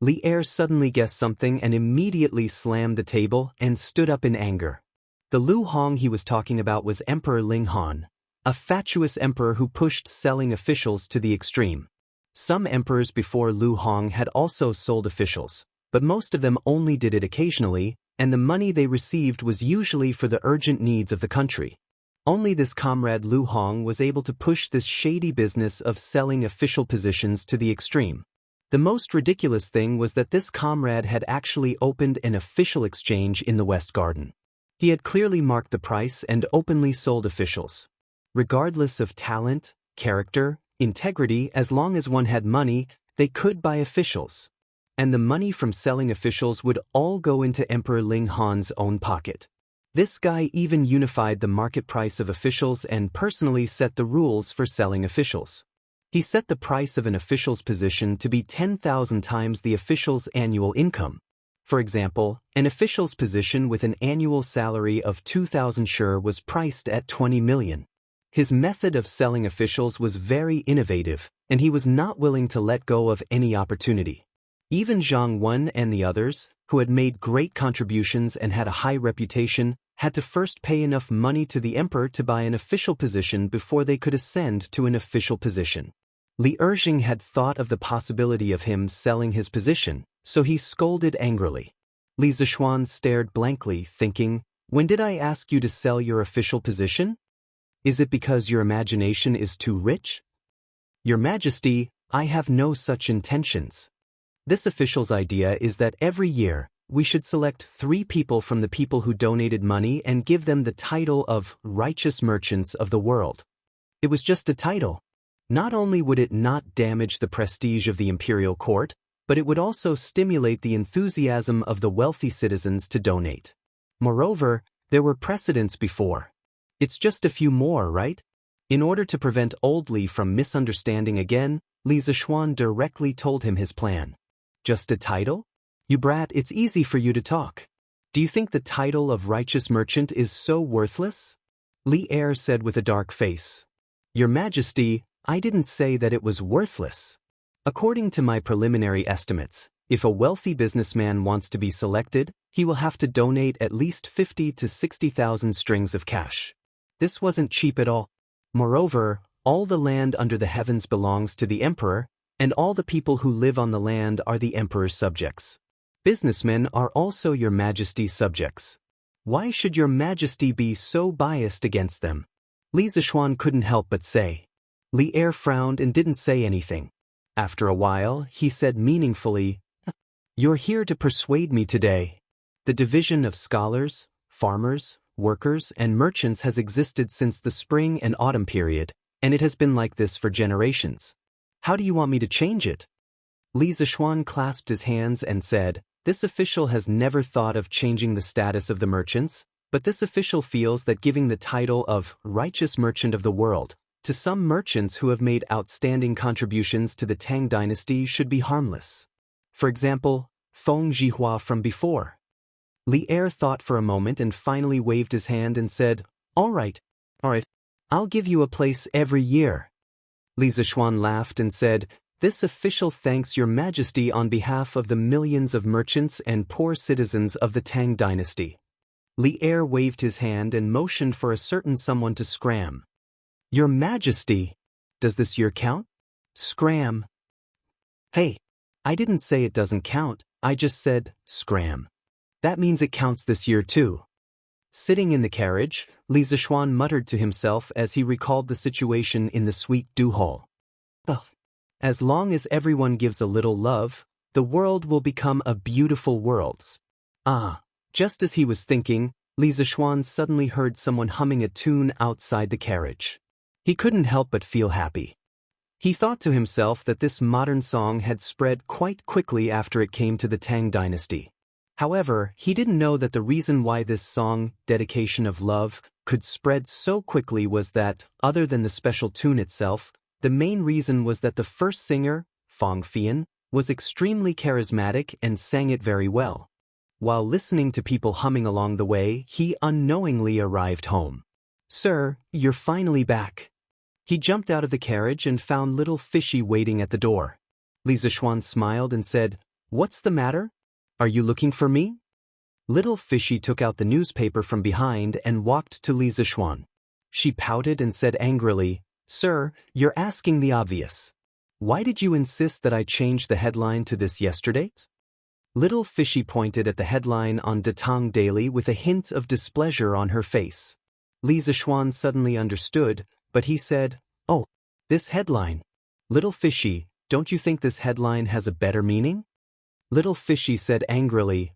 Li Er suddenly guessed something and immediately slammed the table and stood up in anger. The Lu Hong he was talking about was Emperor Ling Han, a fatuous emperor who pushed selling officials to the extreme. Some emperors before Lu Hong had also sold officials, but most of them only did it occasionally, and the money they received was usually for the urgent needs of the country. Only this comrade Lu Hong was able to push this shady business of selling official positions to the extreme. The most ridiculous thing was that this comrade had actually opened an official exchange in the West Garden. He had clearly marked the price and openly sold officials. Regardless of talent, character, integrity, as long as one had money, they could buy officials. And the money from selling officials would all go into Emperor Ling Han's own pocket. This guy even unified the market price of officials and personally set the rules for selling officials. He set the price of an official's position to be 10,000 times the official's annual income. For example, an official's position with an annual salary of 2,000 sure was priced at 20 million. His method of selling officials was very innovative, and he was not willing to let go of any opportunity. Even Zhang Wen and the others, who had made great contributions and had a high reputation, had to first pay enough money to the emperor to buy an official position before they could ascend to an official position. Li Erjing had thought of the possibility of him selling his position, so he scolded angrily. Li Zixuan stared blankly, thinking, "When did I ask you to sell your official position? Is it because your imagination is too rich?" "Your Majesty, I have no such intentions. This official's idea is that every year, we should select 3 people from the people who donated money and give them the title of righteous merchants of the world." It was just a title. Not only would it not damage the prestige of the imperial court, but it would also stimulate the enthusiasm of the wealthy citizens to donate. Moreover, there were precedents before. It's just a few more, right? In order to prevent Old Li from misunderstanding again, Li Zixuan directly told him his plan. "Just a title? You brat, it's easy for you to talk. Do you think the title of righteous merchant is so worthless?" Li Er said with a dark face. "Your Majesty, I didn't say that it was worthless. According to my preliminary estimates, If a wealthy businessman wants to be selected, he will have to donate at least 50 to 60,000 strings of cash. This wasn't cheap at all. Moreover, all the land under the heavens belongs to the emperor, and all the people who live on the land are the emperor's subjects. Businessmen are also your majesty's subjects. Why should your majesty be so biased against them? Li Zishuan couldn't help but say. Li Er frowned and didn't say anything. After a while, he said meaningfully, "You're here to persuade me today. The division of scholars, farmers, workers, and merchants has existed since the spring and autumn period, and it has been like this for generations. How do you want me to change it?" Li Zishuan clasped his hands and said, "This official has never thought of changing the status of the merchants, but this official feels that giving the title of righteous merchant of the world to some merchants who have made outstanding contributions to the Tang dynasty should be harmless. For example, Feng Zhihua from before." Li Er thought for a moment and finally waved his hand and said, All right. I'll give you a place every year." Li Zishuan laughed and said, "This official thanks your majesty on behalf of the millions of merchants and poor citizens of the Tang dynasty." Li Er waved his hand and motioned for a certain someone to scram. "Your majesty, does this year count?" "Scram." "Hey, I didn't say it doesn't count, I just said, scram. That means it counts this year too." Sitting in the carriage, Li Zishuan muttered to himself as he recalled the situation in the sweet dew hall. As long as everyone gives a little love, the world will become a beautiful world. Just as he was thinking, Li Zishuan suddenly heard someone humming a tune outside the carriage. He couldn't help but feel happy. He thought to himself that this modern song had spread quite quickly after it came to the Tang dynasty. However, he didn't know that the reason why this song, Dedication of Love, could spread so quickly was that, other than the special tune itself, the main reason was that the first singer, Fang Fian, was extremely charismatic and sang it very well. While listening to people humming along the way, he unknowingly arrived home. "Sir, you're finally back." He jumped out of the carriage and found little Fishy waiting at the door. Li Zishuan smiled and said, "What's the matter? Are you looking for me?" Little Fishy took out the newspaper from behind and walked to Li Zishuan. She pouted and said angrily, "Sir, you're asking the obvious. Why did you insist that I change the headline to this yesterday?" Little Fishy pointed at the headline on Datang Daily with a hint of displeasure on her face. Li Zishuan suddenly understood, but he said, "Oh, this headline. Little Fishy, don't you think this headline has a better meaning?" Little Fishy said angrily,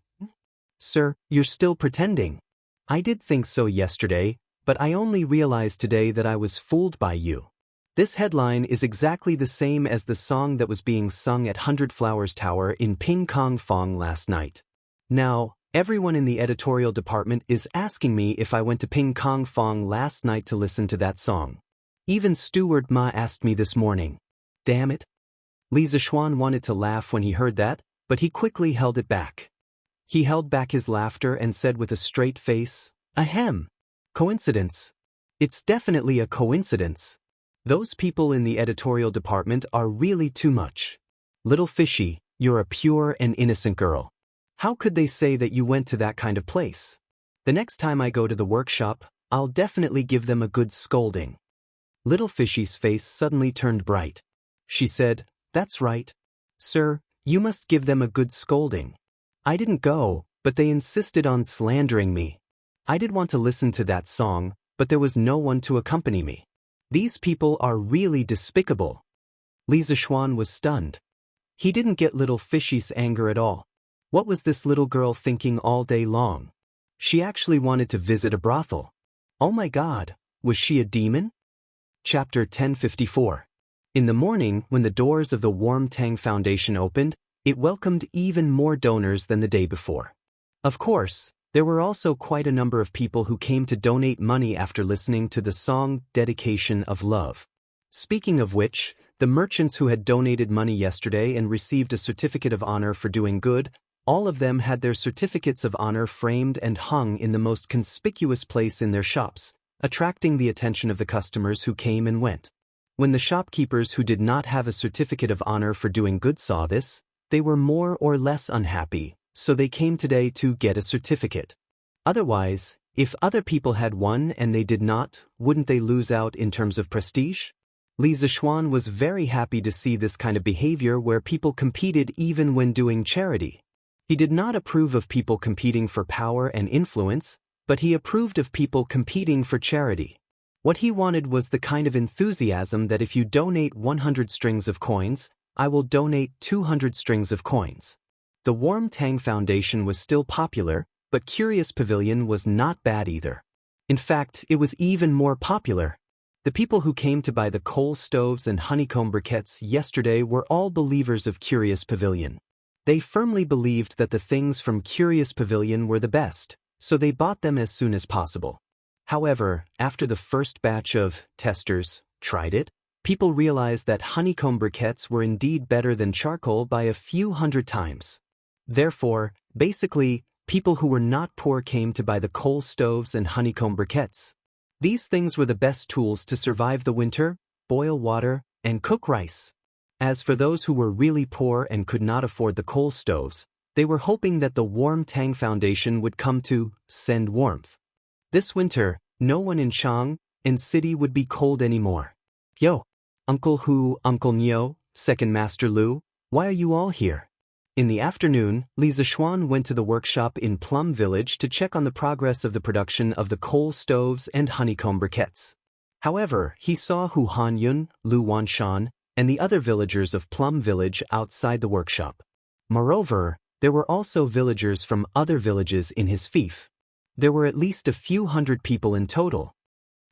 "Sir, you're still pretending. I did think so yesterday, but I only realized today that I was fooled by you. This headline is exactly the same as the song that was being sung at Hundred Flowers Tower in Ping Kong Fong last night. Now, everyone in the editorial department is asking me if I went to Ping Kong Fong last night to listen to that song. Even Steward Ma asked me this morning. Damn it." Li Zishuan wanted to laugh when he heard that, but he quickly held it back. He held back his laughter and said with a straight face, "Ahem. Coincidence. It's definitely a coincidence. Those people in the editorial department are really too much. Little Fishy, you're a pure and innocent girl. How could they say that you went to that kind of place? The next time I go to the workshop, I'll definitely give them a good scolding." Little Fishy's face suddenly turned bright. She said, "That's right. Sir, you must give them a good scolding. I didn't go, but they insisted on slandering me. I did want to listen to that song, but there was no one to accompany me. These people are really despicable." Li Zishuan was stunned. He didn't get Little Fishy's anger at all. What was this little girl thinking all day long? She actually wanted to visit a brothel. Oh my God, was she a demon? Chapter 1054. In the morning, when the doors of the Warm Tang Foundation opened, it welcomed even more donors than the day before. Of course, there were also quite a number of people who came to donate money after listening to the song Dedication of Love. Speaking of which, the merchants who had donated money yesterday and received a certificate of honor for doing good, all of them had their certificates of honor framed and hung in the most conspicuous place in their shops, attracting the attention of the customers who came and went. When the shopkeepers who did not have a certificate of honor for doing good saw this, They were more or less unhappy, so they came today to get a certificate. Otherwise, if other people had won and they did not, wouldn't they lose out in terms of prestige? Li Zixuan was very happy to see this kind of behavior where people competed even when doing charity. He did not approve of people competing for power and influence, but he approved of people competing for charity. What he wanted was the kind of enthusiasm that if you donate 100 strings of coins, I will donate 200 strings of coins. The Warm Tang Foundation was still popular, but Curious Pavilion was not bad either. In fact, it was even more popular. The people who came to buy the coal stoves and honeycomb briquettes yesterday were all believers of Curious Pavilion. They firmly believed that the things from Curious Pavilion were the best, so they bought them as soon as possible. However, after the first batch of testers tried it, people realized that honeycomb briquettes were indeed better than charcoal by a few hundred times. Therefore, basically, people who were not poor came to buy the coal stoves and honeycomb briquettes. These things were the best tools to survive the winter, boil water, and cook rice. As for those who were really poor and could not afford the coal stoves, they were hoping that the Warm Tang Foundation would come to send warmth. This winter, no one in Chang and city would be cold anymore. Yo, Uncle Hu, Uncle Nyo, Second Master Lu, why are you all here? In the afternoon, Li Zixuan went to the workshop in Plum Village to check on the progress of the production of the coal stoves and honeycomb briquettes. However, he saw Hu Hanyun, Lu Wanshan, and the other villagers of Plum Village outside the workshop. Moreover, there were also villagers from other villages in his fief. There were at least a few hundred people in total.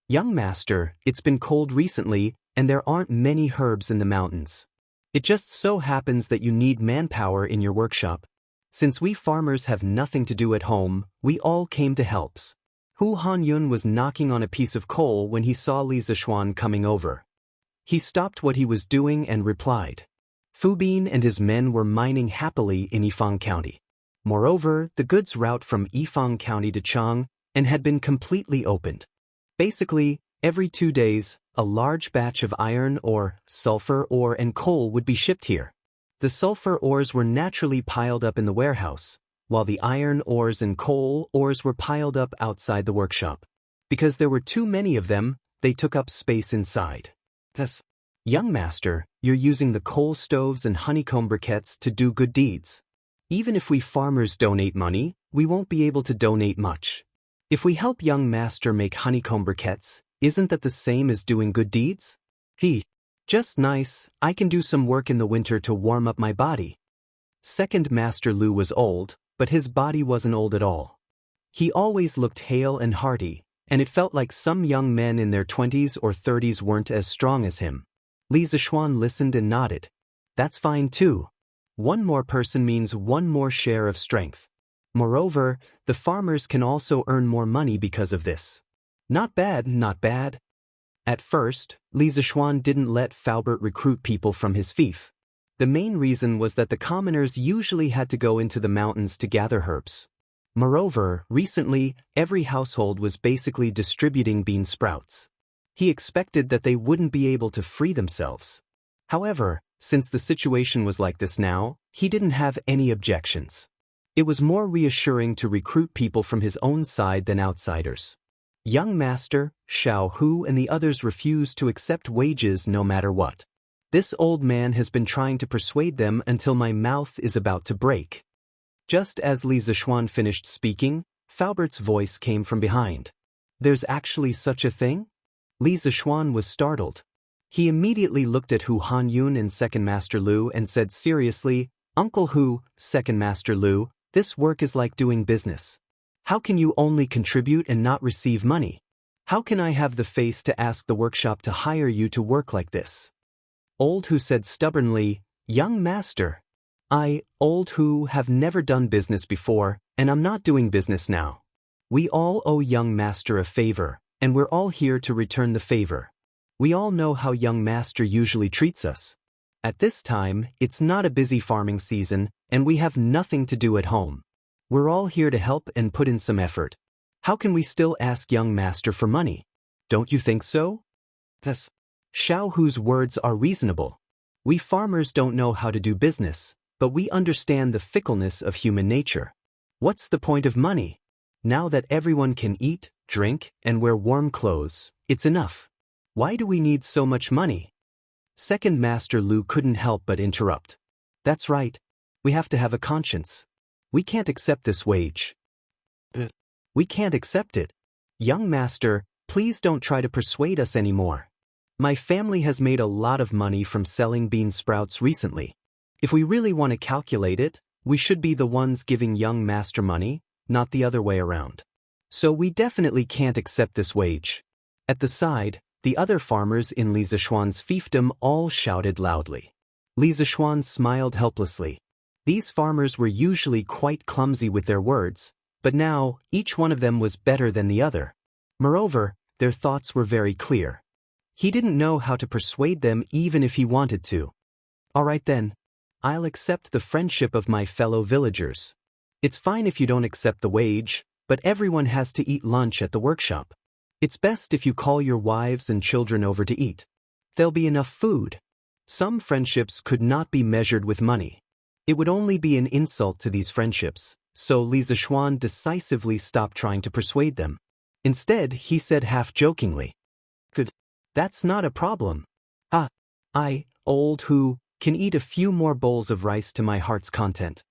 Young master, it's been cold recently, and there aren't many herbs in the mountains. It just so happens that you need manpower in your workshop. Since we farmers have nothing to do at home, we all came to helps. Hu Hanyun was knocking on a piece of coal when he saw Li Zixuan coming over. He stopped what he was doing and replied. Fu Bin and his men were mining happily in Yifang County. Moreover, the goods route from Yifang County to Chang and had been completely opened. Basically, every 2 days, a large batch of iron ore, sulfur ore and coal would be shipped here. The sulfur ores were naturally piled up in the warehouse, while the iron ores and coal ores were piled up outside the workshop. Because there were too many of them, they took up space inside. Thus, young master, you're using the coal stoves and honeycomb briquettes to do good deeds. Even if we farmers donate money, we won't be able to donate much. If we help young master make honeycomb briquettes, isn't that the same as doing good deeds? Just nice, I can do some work in the winter to warm up my body. Second Master Lu was old, but his body wasn't old at all. He always looked hale and hearty, and it felt like some young men in their 20s or 30s weren't as strong as him. Li Zixuan listened and nodded. That's fine too. One more person means one more share of strength. Moreover, the farmers can also earn more money because of this. Not bad, not bad. At first, Li Zixuan didn't let Faubert recruit people from his fief. The main reason was that the commoners usually had to go into the mountains to gather herbs. Moreover, recently, every household was basically distributing bean sprouts. He expected that they wouldn't be able to free themselves. However, since the situation was like this now, he didn't have any objections. It was more reassuring to recruit people from his own side than outsiders. Young Master, Xiao Hu and the others refused to accept wages no matter what. This old man has been trying to persuade them until my mouth is about to break. Just as Li Zixuan finished speaking, Faubert's voice came from behind. There's actually such a thing? Li Zixuan was startled. He immediately looked at Hu Hanyun and Second Master Lu and said seriously, Uncle Hu, Second Master Lu, this work is like doing business. How can you only contribute and not receive money? How can I have the face to ask the workshop to hire you to work like this? Old Hu said stubbornly, Young Master, I, Old Hu, have never done business before, and I'm not doing business now. We all owe Young Master a favor, and we're all here to return the favor. We all know how Young Master usually treats us. At this time, it's not a busy farming season, and we have nothing to do at home. We're all here to help and put in some effort. How can we still ask Young Master for money? Don't you think so? Thus, Xiao Hu's words are reasonable. We farmers don't know how to do business, But we understand the fickleness of human nature. What's the point of money? Now that everyone can eat, drink, and wear warm clothes, it's enough. Why do we need so much money? Second Master Lu couldn't help but interrupt. That's right. We have to have a conscience. We can't accept this wage. We can't accept it. Young Master, please don't try to persuade us anymore. My family has made a lot of money from selling bean sprouts recently. If we really want to calculate it, we should be the ones giving young master money, not the other way around. So we definitely can't accept this wage. At the side, the other farmers in Li Zishuan's fiefdom all shouted loudly. Li Zishuan smiled helplessly. These farmers were usually quite clumsy with their words, but now each one of them was better than the other. Moreover, their thoughts were very clear. He didn't know how to persuade them even if he wanted to. All right then. I'll accept the friendship of my fellow villagers. It's fine if you don't accept the wage, but everyone has to eat lunch at the workshop. It's best if you call your wives and children over to eat. There'll be enough food. Some friendships could not be measured with money. It would only be an insult to these friendships, so Li Zishuan decisively stopped trying to persuade them. Instead, he said half-jokingly, "Good. That's not a problem. I, old who, can eat a few more bowls of rice to my heart's content."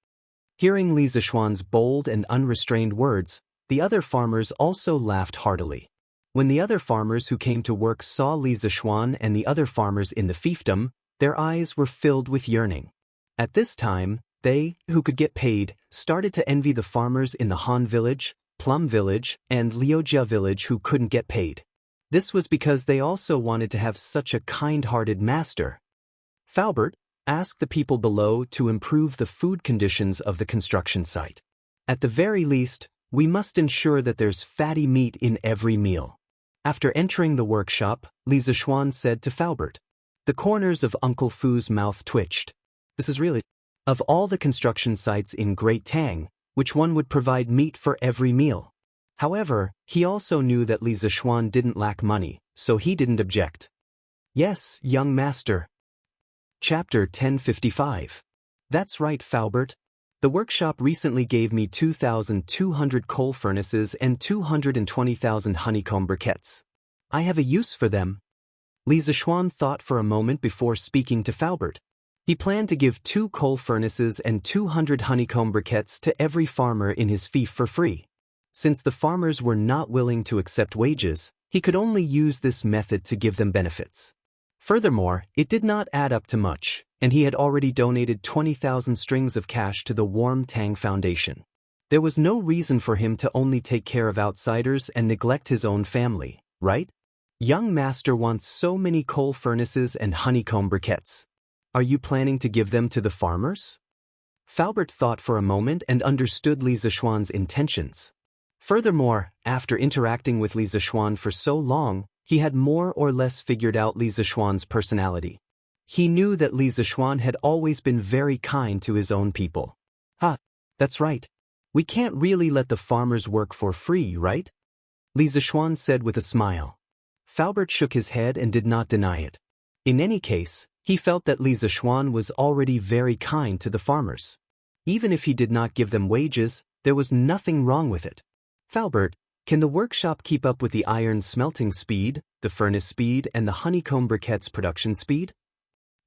Hearing Li Zishuan's bold and unrestrained words, the other farmers also laughed heartily. When the other farmers who came to work saw Li Zishuan and the other farmers in the fiefdom, their eyes were filled with yearning. At this time, they, who could get paid, started to envy the farmers in the Han village, Plum village, and Liujia village who couldn't get paid. This was because they also wanted to have such a kind-hearted master. Faubert, ask the people below to improve the food conditions of the construction site. At the very least, we must ensure that there's fatty meat in every meal. After entering the workshop, Li Zishuan said to Faubert. The corners of Uncle Fu's mouth twitched. This is really... Of all the construction sites in Great Tang, which one would provide meat for every meal? However, he also knew that Li Zishuan didn't lack money, so he didn't object. Yes, young master. Chapter 1055. That's right, Faubert. The workshop recently gave me 2,200 coal furnaces and 220,000 honeycomb briquettes. I have a use for them. Li Zishuan thought for a moment before speaking to Faubert. He planned to give 2 coal furnaces and 200 honeycomb briquettes to every farmer in his fief for free. Since the farmers were not willing to accept wages, he could only use this method to give them benefits. Furthermore, it did not add up to much, and he had already donated 20,000 strings of cash to the Warm Tang Foundation. There was no reason for him to only take care of outsiders and neglect his own family, right? Young master wants so many coal furnaces and honeycomb briquettes. Are you planning to give them to the farmers? Faubert thought for a moment and understood Li Zishuan's intentions. Furthermore, after interacting with Li Zishuan for so long, he had more or less figured out Li Zishuan's personality. He knew that Li Zishuan had always been very kind to his own people. That's right. We can't really let the farmers work for free, right? Li Zishuan said with a smile. Faubert shook his head and did not deny it. In any case, he felt that Li Zishuan was already very kind to the farmers. Even if he did not give them wages, there was nothing wrong with it. Faubert, can the workshop keep up with the iron smelting speed, the furnace speed, and the honeycomb briquettes production speed?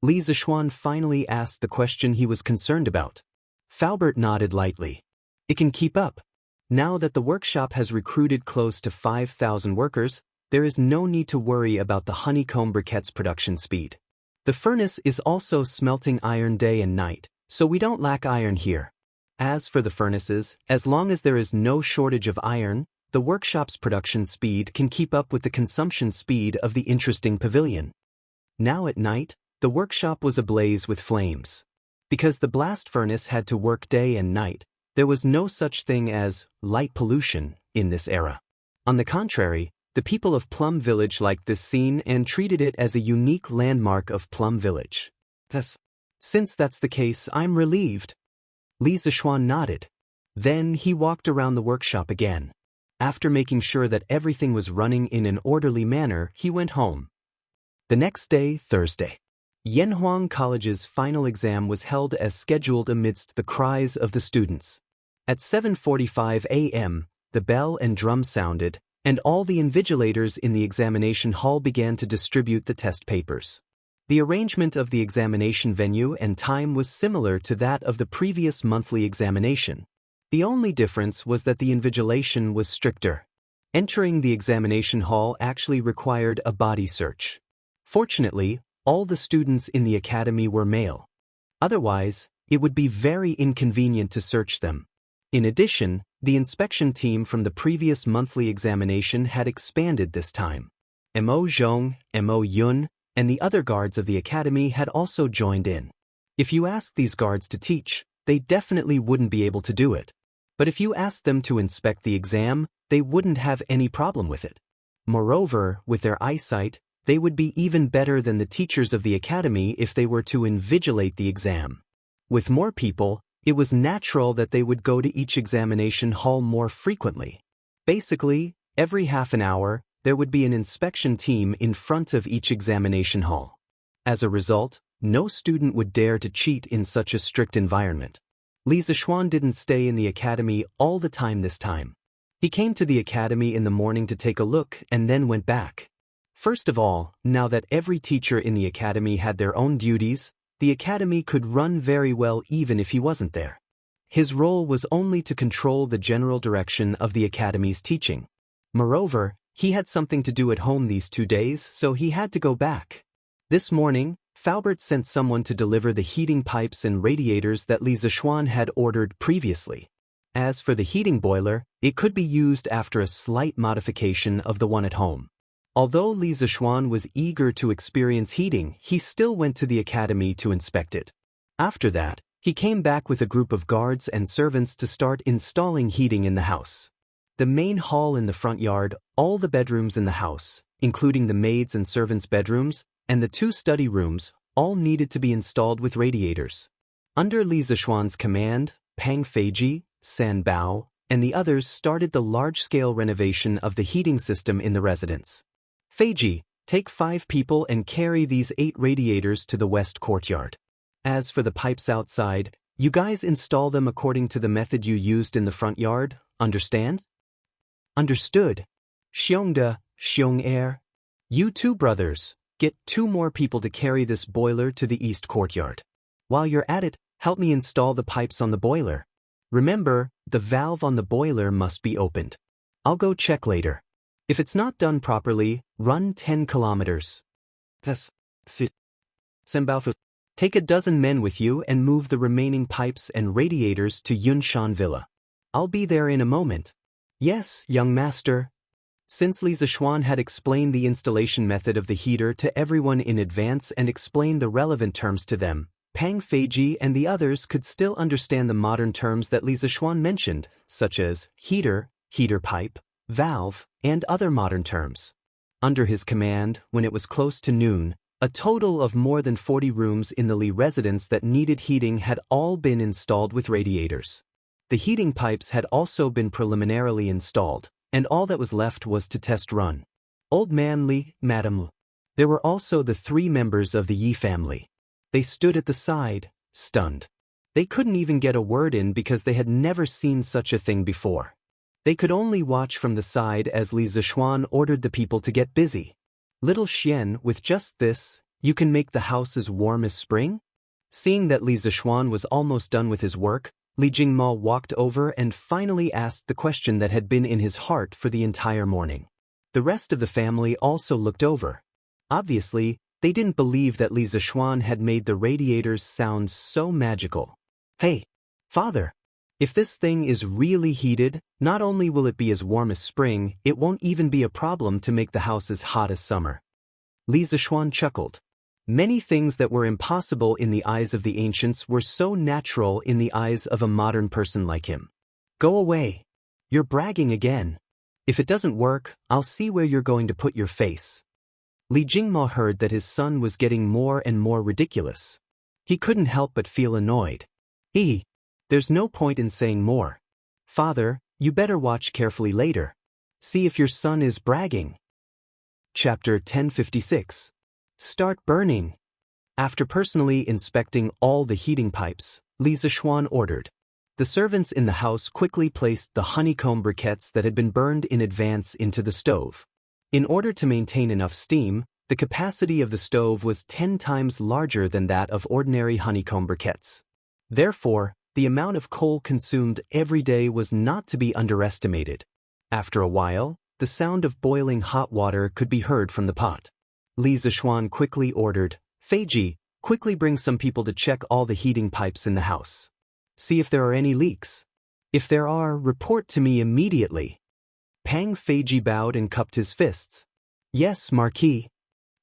Li Zishuan finally asked the question he was concerned about. Faubert nodded lightly. It can keep up. Now that the workshop has recruited close to 5,000 workers, there is no need to worry about the honeycomb briquettes production speed. The furnace is also smelting iron day and night, so we don't lack iron here. As for the furnaces, as long as there is no shortage of iron, the workshop's production speed can keep up with the consumption speed of the interesting pavilion. Now at night, the workshop was ablaze with flames. Because the blast furnace had to work day and night, there was no such thing as light pollution in this era. On the contrary, the people of Plum Village liked this scene and treated it as a unique landmark of Plum Village. Since that's the case, I'm relieved. Li Zishuan nodded. Then he walked around the workshop again. After making sure that everything was running in an orderly manner, he went home. The next day, Thursday. Yanhuang College's final exam was held as scheduled amidst the cries of the students. At 7:45 a.m., the bell and drum sounded, and all the invigilators in the examination hall began to distribute the test papers. The arrangement of the examination venue and time was similar to that of the previous monthly examination. The only difference was that the invigilation was stricter. Entering the examination hall actually required a body search. Fortunately, all the students in the academy were male. Otherwise, it would be very inconvenient to search them. In addition, the inspection team from the previous monthly examination had expanded this time. Mo Zhong, Mo Yun, and the other guards of the academy had also joined in. If you asked these guards to teach, they definitely wouldn't be able to do it. But if you asked them to inspect the exam, they wouldn't have any problem with it. Moreover, with their eyesight, they would be even better than the teachers of the academy if they were to invigilate the exam. With more people, it was natural that they would go to each examination hall more frequently. Basically, every half an hour, there would be an inspection team in front of each examination hall. As a result, no student would dare to cheat in such a strict environment. Li Zishuan didn't stay in the academy all the time this time. He came to the academy in the morning to take a look and then went back. First of all, now that every teacher in the academy had their own duties, the academy could run very well even if he wasn't there. His role was only to control the general direction of the academy's teaching. Moreover, he had something to do at home these 2 days, so he had to go back. This morning, Faubert sent someone to deliver the heating pipes and radiators that Li Zishuan had ordered previously. As for the heating boiler, it could be used after a slight modification of the one at home. Although Li Zishuan was eager to experience heating, he still went to the academy to inspect it. After that, he came back with a group of guards and servants to start installing heating in the house. The main hall in the front yard, all the bedrooms in the house, including the maids' and servants' bedrooms, and the 2 study rooms, all needed to be installed with radiators. Under Li Zishuan's command, Pang Feiji, San Bao, and the others started the large-scale renovation of the heating system in the residence. Feiji, take 5 people and carry these 8 radiators to the west courtyard. As for the pipes outside, you guys install them according to the method you used in the front yard, understand? Understood. Xiongde, Xiong'er. You 2 brothers, get 2 more people to carry this boiler to the east courtyard. While you're at it, help me install the pipes on the boiler. Remember, the valve on the boiler must be opened. I'll go check later. If it's not done properly, run 10 kilometers. Take a dozen men with you and move the remaining pipes and radiators to Yunshan Villa. I'll be there in a moment. Yes, young master. Since Li Zishuan had explained the installation method of the heater to everyone in advance and explained the relevant terms to them, Pang Feiji and the others could still understand the modern terms that Li Zishuan mentioned, such as heater, heater pipe, valve, and other modern terms. Under his command, when it was close to noon, a total of more than 40 rooms in the Li residence that needed heating had all been installed with radiators. The heating pipes had also been preliminarily installed, and all that was left was to test run. Old Man Li, Madam Li. There were also the 3 members of the Yi family. They stood at the side, stunned. They couldn't even get a word in because they had never seen such a thing before. They could only watch from the side as Li Zishuan ordered the people to get busy. Little Xian, with just this, you can make the house as warm as spring? Seeing that Li Zishuan was almost done with his work, Li Jingmo walked over and finally asked the question that had been in his heart for the entire morning. The rest of the family also looked over. Obviously, they didn't believe that Li Zishuan had made the radiators sound so magical. Hey, father! If this thing is really heated, not only will it be as warm as spring, it won't even be a problem to make the house as hot as summer. Li Zishuan chuckled. Many things that were impossible in the eyes of the ancients were so natural in the eyes of a modern person like him. Go away. You're bragging again. If it doesn't work, I'll see where you're going to put your face. Li Jingmo heard that his son was getting more and more ridiculous. He couldn't help but feel annoyed. There's no point in saying more. Father, you better watch carefully later. See if your son is bragging. Chapter 1056. Start burning. After personally inspecting all the heating pipes, Li Zishuan ordered. The servants in the house quickly placed the honeycomb briquettes that had been burned in advance into the stove. In order to maintain enough steam, the capacity of the stove was 10 times larger than that of ordinary honeycomb briquettes. Therefore, the amount of coal consumed every day was not to be underestimated. After a while, the sound of boiling hot water could be heard from the pot. Li Zishuan quickly ordered, Feiji, quickly bring some people to check all the heating pipes in the house. See if there are any leaks. If there are, report to me immediately. Pang Feiji bowed and cupped his fists. Yes, Marquis.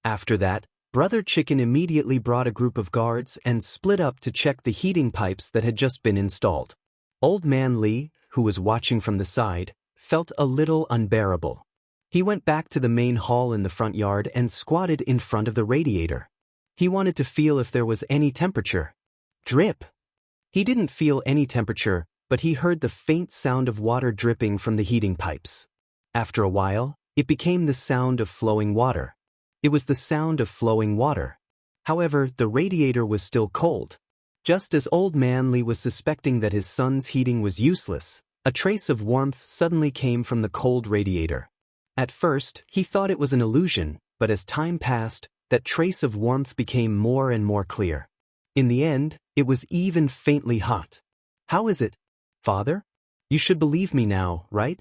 After that, Brother Chicken immediately brought a group of guards and split up to check the heating pipes that had just been installed. Old Man Li, who was watching from the side, felt a little unbearable. He went back to the main hall in the front yard and squatted in front of the radiator. He wanted to feel if there was any temperature. Drip! He didn't feel any temperature, but he heard the faint sound of water dripping from the heating pipes. After a while, it became the sound of flowing water. It was the sound of flowing water. However, the radiator was still cold. Just as Old Man Li was suspecting that his son's heating was useless, a trace of warmth suddenly came from the cold radiator. At first, he thought it was an illusion, but as time passed, that trace of warmth became more and more clear. In the end, it was even faintly hot. How is it, Father? You should believe me now, right?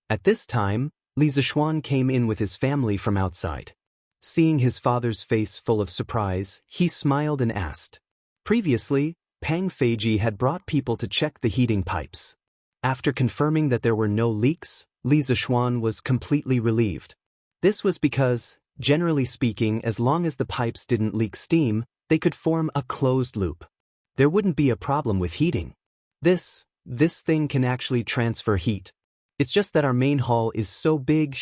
At this time, Li Zishuan came in with his family from outside. Seeing his father's face full of surprise, he smiled and asked. Previously, Pang Feiji had brought people to check the heating pipes. After confirming that there were no leaks, Li Zishuan was completely relieved. This was because, generally speaking, as long as the pipes didn't leak steam, they could form a closed loop. There wouldn't be a problem with heating. This thing can actually transfer heat. It's just that our main hall is so big,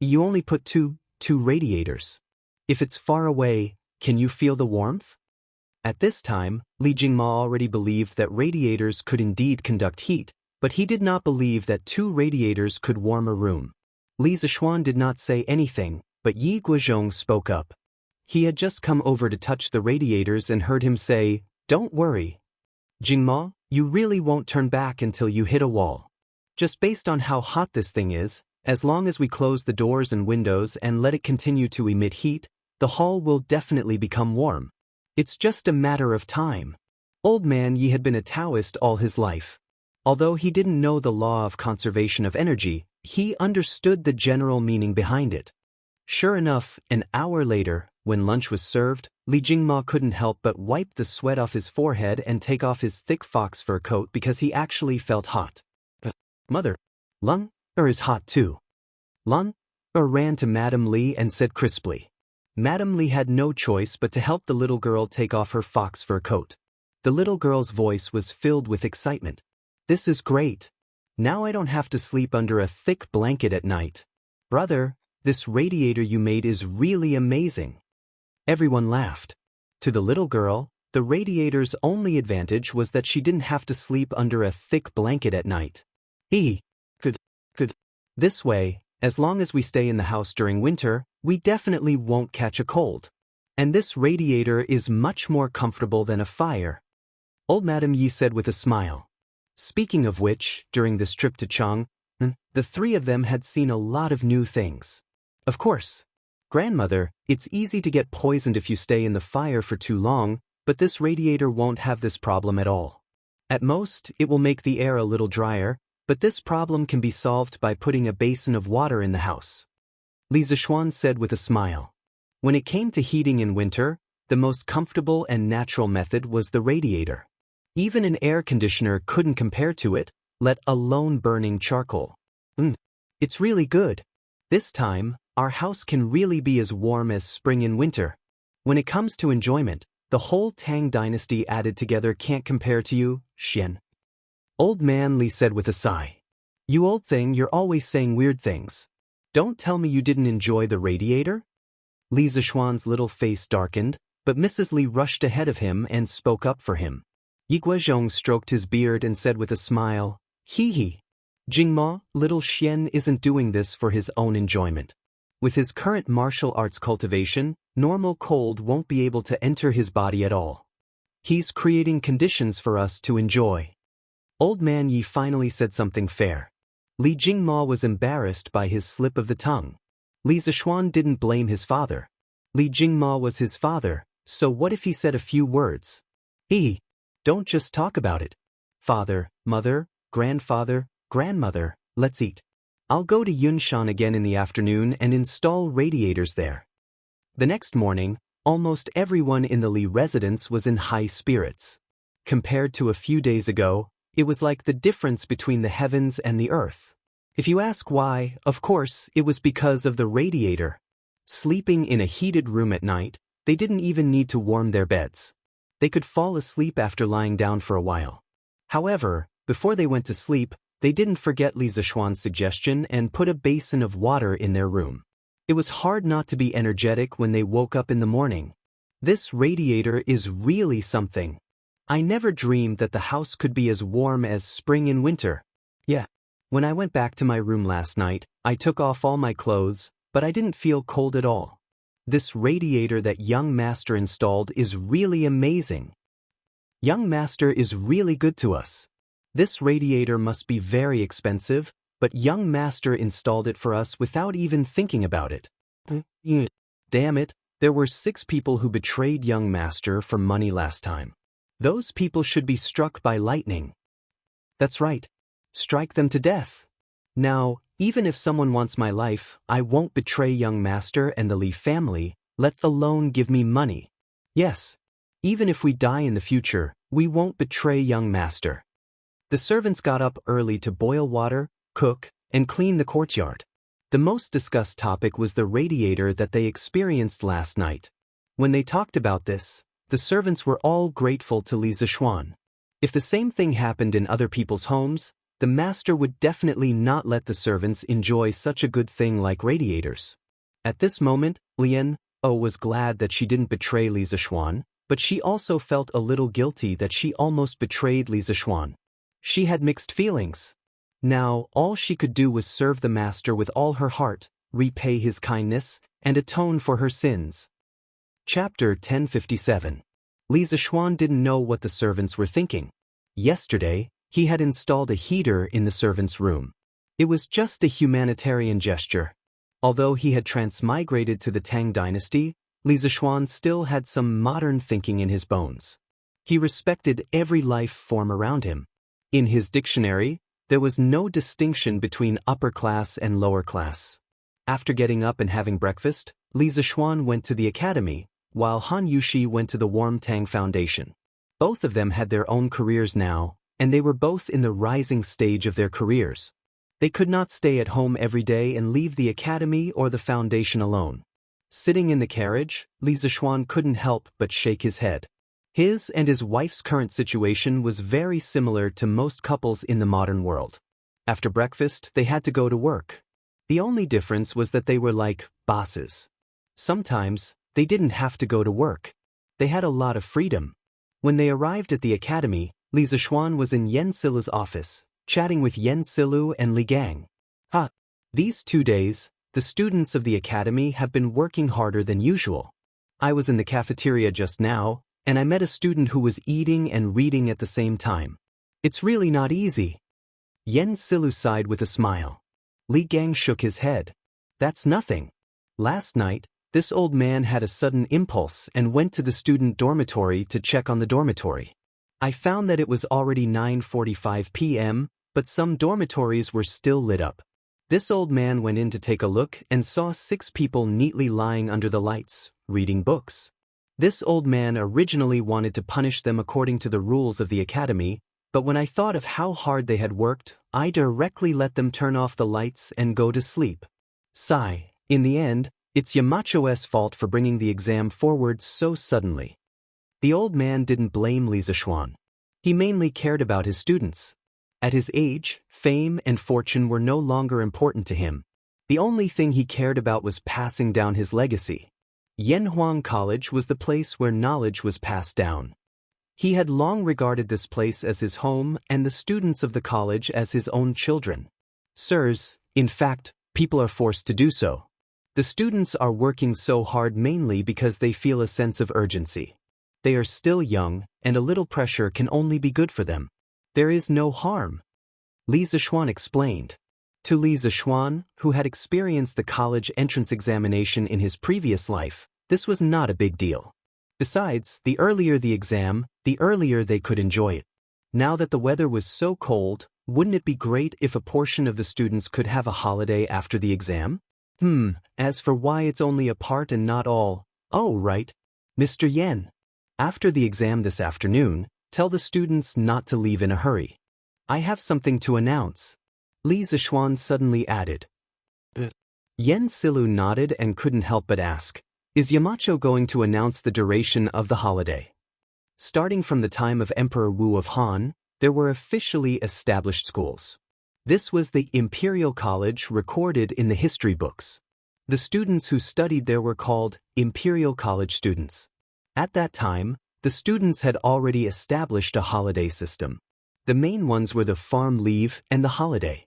you only put two radiators. If it's far away, can you feel the warmth? At this time, Li Jingma already believed that radiators could indeed conduct heat, but he did not believe that 2 radiators could warm a room. Li Zishuan did not say anything, but Yi Guozhong spoke up. He had just come over to touch the radiators and heard him say, "Don't worry. Jingma, you really won't turn back until you hit a wall. Just based on how hot this thing is, as long as we close the doors and windows and let it continue to emit heat, the hall will definitely become warm. It's just a matter of time." Old Man Yi had been a Taoist all his life. Although he didn't know the law of conservation of energy, he understood the general meaning behind it. Sure enough, an hour later, when lunch was served, Li Jingma couldn't help but wipe the sweat off his forehead and take off his thick fox fur coat because he actually felt hot. Mother, Lung is hot too. Lung ran to Madame Li and said crisply. Madame Li had no choice but to help the little girl take off her fox fur coat. The little girl's voice was filled with excitement. This is great. Now I don't have to sleep under a thick blanket at night. Brother, this radiator you made is really amazing. Everyone laughed. To the little girl, the radiator's only advantage was that she didn't have to sleep under a thick blanket at night. Good. This way, as long as we stay in the house during winter, we definitely won't catch a cold. And this radiator is much more comfortable than a fire. Old Madame Yi said with a smile. Speaking of which, during this trip to Chang, the 3 of them had seen a lot of new things. Of course. Grandmother, it's easy to get poisoned if you stay in the fire for too long, but this radiator won't have this problem at all. At most, it will make the air a little drier, but this problem can be solved by putting a basin of water in the house. Li Zishuan said with a smile. When it came to heating in winter, the most comfortable and natural method was the radiator. Even an air conditioner couldn't compare to it, let alone burning charcoal. It's really good. This time, our house can really be as warm as spring in winter. When it comes to enjoyment, the whole Tang dynasty added together can't compare to you, Xian. Old Man Li said with a sigh. You old thing, you're always saying weird things. Don't tell me you didn't enjoy the radiator? Li Zishuan's little face darkened, but Mrs. Li rushed ahead of him and spoke up for him. Yi Guozhong stroked his beard and said with a smile, Hee. Jingma, little Xian isn't doing this for his own enjoyment. With his current martial arts cultivation, normal cold won't be able to enter his body at all. He's creating conditions for us to enjoy. Old Man Yi finally said something fair. Li Jingma was embarrassed by his slip of the tongue. Li Zishuan didn't blame his father. Li Jingma was his father, so what if he said a few words? Don't just talk about it. Father, mother, grandfather, grandmother, let's eat. I'll go to Yunshan again in the afternoon and install radiators there. The next morning, almost everyone in the Li residence was in high spirits. Compared to a few days ago, it was like the difference between the heavens and the earth. If you ask why, of course, it was because of the radiator. Sleeping in a heated room at night, they didn't even need to warm their beds. They could fall asleep after lying down for a while. However, before they went to sleep, they didn't forget Li Zishuan's suggestion and put a basin of water in their room. It was hard not to be energetic when they woke up in the morning. This radiator is really something. I never dreamed that the house could be as warm as spring in winter. Yeah. When I went back to my room last night, I took off all my clothes, but I didn't feel cold at all. This radiator that young master installed is really amazing. Young master is really good to us. This radiator must be very expensive, but young master installed it for us without even thinking about it. Damn it, there were 6 people who betrayed young master for money last time. Those people should be struck by lightning. That's right. Strike them to death. Now, even if someone wants my life, I won't betray young master and the Li family, let alone give me money. Yes. Even if we die in the future, we won't betray young master. The servants got up early to boil water, cook, and clean the courtyard. The most discussed topic was the radiator that they experienced last night. When they talked about this, the servants were all grateful to Li Zishuan. If the same thing happened in other people's homes, the master would definitely not let the servants enjoy such a good thing like radiators. At this moment, Lian was glad that she didn't betray Li Zishuan, but she also felt a little guilty that she almost betrayed Li Zishuan. She had mixed feelings. Now, all she could do was serve the master with all her heart, repay his kindness, and atone for her sins. Chapter 1057. Li Zishuan didn't know what the servants were thinking. Yesterday, he had installed a heater in the servants' room. It was just a humanitarian gesture. Although he had transmigrated to the Tang dynasty, Li Zishuan still had some modern thinking in his bones. He respected every life form around him. In his dictionary, there was no distinction between upper class and lower class. After getting up and having breakfast, Li Zishuan went to the academy, while Han Yushi went to the Warm Tang Foundation. Both of them had their own careers now, and they were both in the rising stage of their careers. They could not stay at home every day and leave the academy or the foundation alone. Sitting in the carriage, Li Zishuan couldn't help but shake his head. His and his wife's current situation was very similar to most couples in the modern world. After breakfast, they had to go to work. The only difference was that they were like bosses. Sometimes, they didn't have to go to work. They had a lot of freedom. When they arrived at the academy, Li Zishuan was in Yen Silu's office, chatting with Yen Silu and Li Gang. These 2 days, the students of the academy have been working harder than usual. I was in the cafeteria just now, and I met a student who was eating and reading at the same time. It's really not easy. Yen Silu sighed with a smile. Li Gang shook his head. That's nothing. Last night, this old man had a sudden impulse and went to the student dormitory to check on the dormitory. I found that it was already 9:45 p.m., but some dormitories were still lit up. This old man went in to take a look and saw 6 people neatly lying under the lights, reading books. This old man originally wanted to punish them according to the rules of the academy, but when I thought of how hard they had worked, I directly let them turn off the lights and go to sleep. Sigh. In the end, it's Yamacho's fault for bringing the exam forward so suddenly. The old man didn't blame Li Zishuan. He mainly cared about his students. At his age, fame and fortune were no longer important to him. The only thing he cared about was passing down his legacy. Yanhuang College was the place where knowledge was passed down. He had long regarded this place as his home and the students of the college as his own children. Sirs, in fact, people are forced to do so. The students are working so hard mainly because they feel a sense of urgency. They are still young, and a little pressure can only be good for them. There is no harm, Li Zixuan explained. To Li Zixuan, who had experienced the college entrance examination in his previous life, this was not a big deal. Besides, the earlier the exam, the earlier they could enjoy it. Now that the weather was so cold, wouldn't it be great if a portion of the students could have a holiday after the exam? As for why it's only a part and not all, oh right. Mr. Yen. After the exam this afternoon, tell the students not to leave in a hurry. I have something to announce. Li Zixuan suddenly added. Yen Silu nodded and couldn't help but ask, is Yamacho going to announce the duration of the holiday? Starting from the time of Emperor Wu of Han, there were officially established schools. This was the Imperial College recorded in the history books. The students who studied there were called Imperial College students. At that time, the students had already established a holiday system. The main ones were the farm leave and the holiday.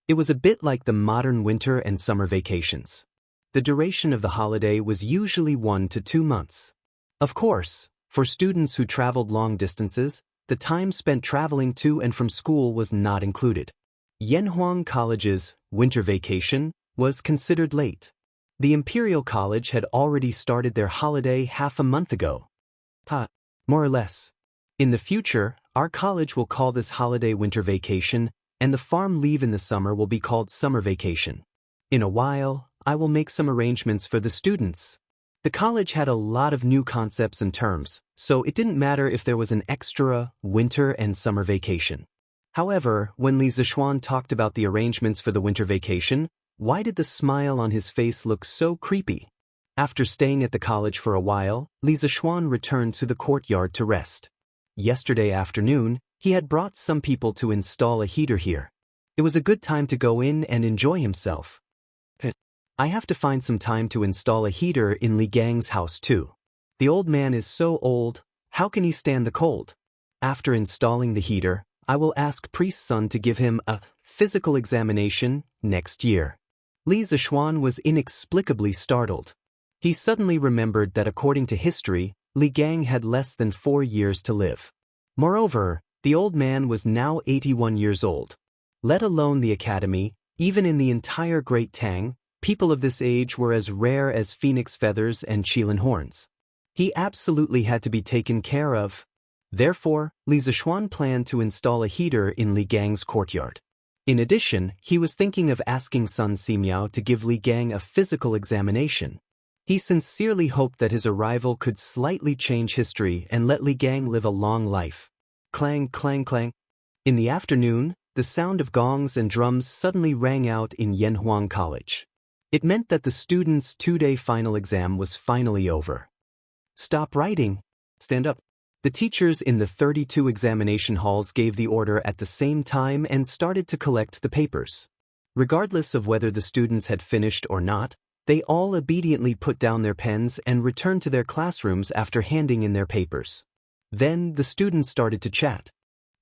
It was a bit like the modern winter and summer vacations. The duration of the holiday was usually 1 to 2 months. Of course, for students who traveled long distances, the time spent traveling to and from school was not included. Yanhuang College's winter vacation was considered late. The Imperial College had already started their holiday half a month ago. More or less. In the future, our college will call this holiday winter vacation, and the farm leave in the summer will be called summer vacation. In a while, I will make some arrangements for the students. The college had a lot of new concepts and terms, so it didn't matter if there was an extra winter and summer vacation. However, when Li Zixuan talked about the arrangements for the winter vacation, why did the smile on his face look so creepy? After staying at the college for a while, Li Zixuan returned to the courtyard to rest. Yesterday afternoon, he had brought some people to install a heater here. It was a good time to go in and enjoy himself. I have to find some time to install a heater in Li Gang's house too. The old man is so old, how can he stand the cold? After installing the heater, I will ask Priest's son to give him a physical examination next year. Li Zixuan was inexplicably startled. He suddenly remembered that according to history, Li Gang had less than 4 years to live. Moreover, the old man was now 81 years old. Let alone the academy, even in the entire Great Tang, people of this age were as rare as phoenix feathers and qilin horns. He absolutely had to be taken care of. Therefore, Li Zixuan planned to install a heater in Li Gang's courtyard. In addition, he was thinking of asking Sun Simiao to give Li Gang a physical examination. He sincerely hoped that his arrival could slightly change history and let Li Gang live a long life. Clang, clang, clang. In the afternoon, the sound of gongs and drums suddenly rang out in Yanhuang College. It meant that the students' 2-day final exam was finally over. Stop writing. Stand up. The teachers in the 32 examination halls gave the order at the same time and started to collect the papers. Regardless of whether the students had finished or not, they all obediently put down their pens and returned to their classrooms after handing in their papers. Then the students started to chat.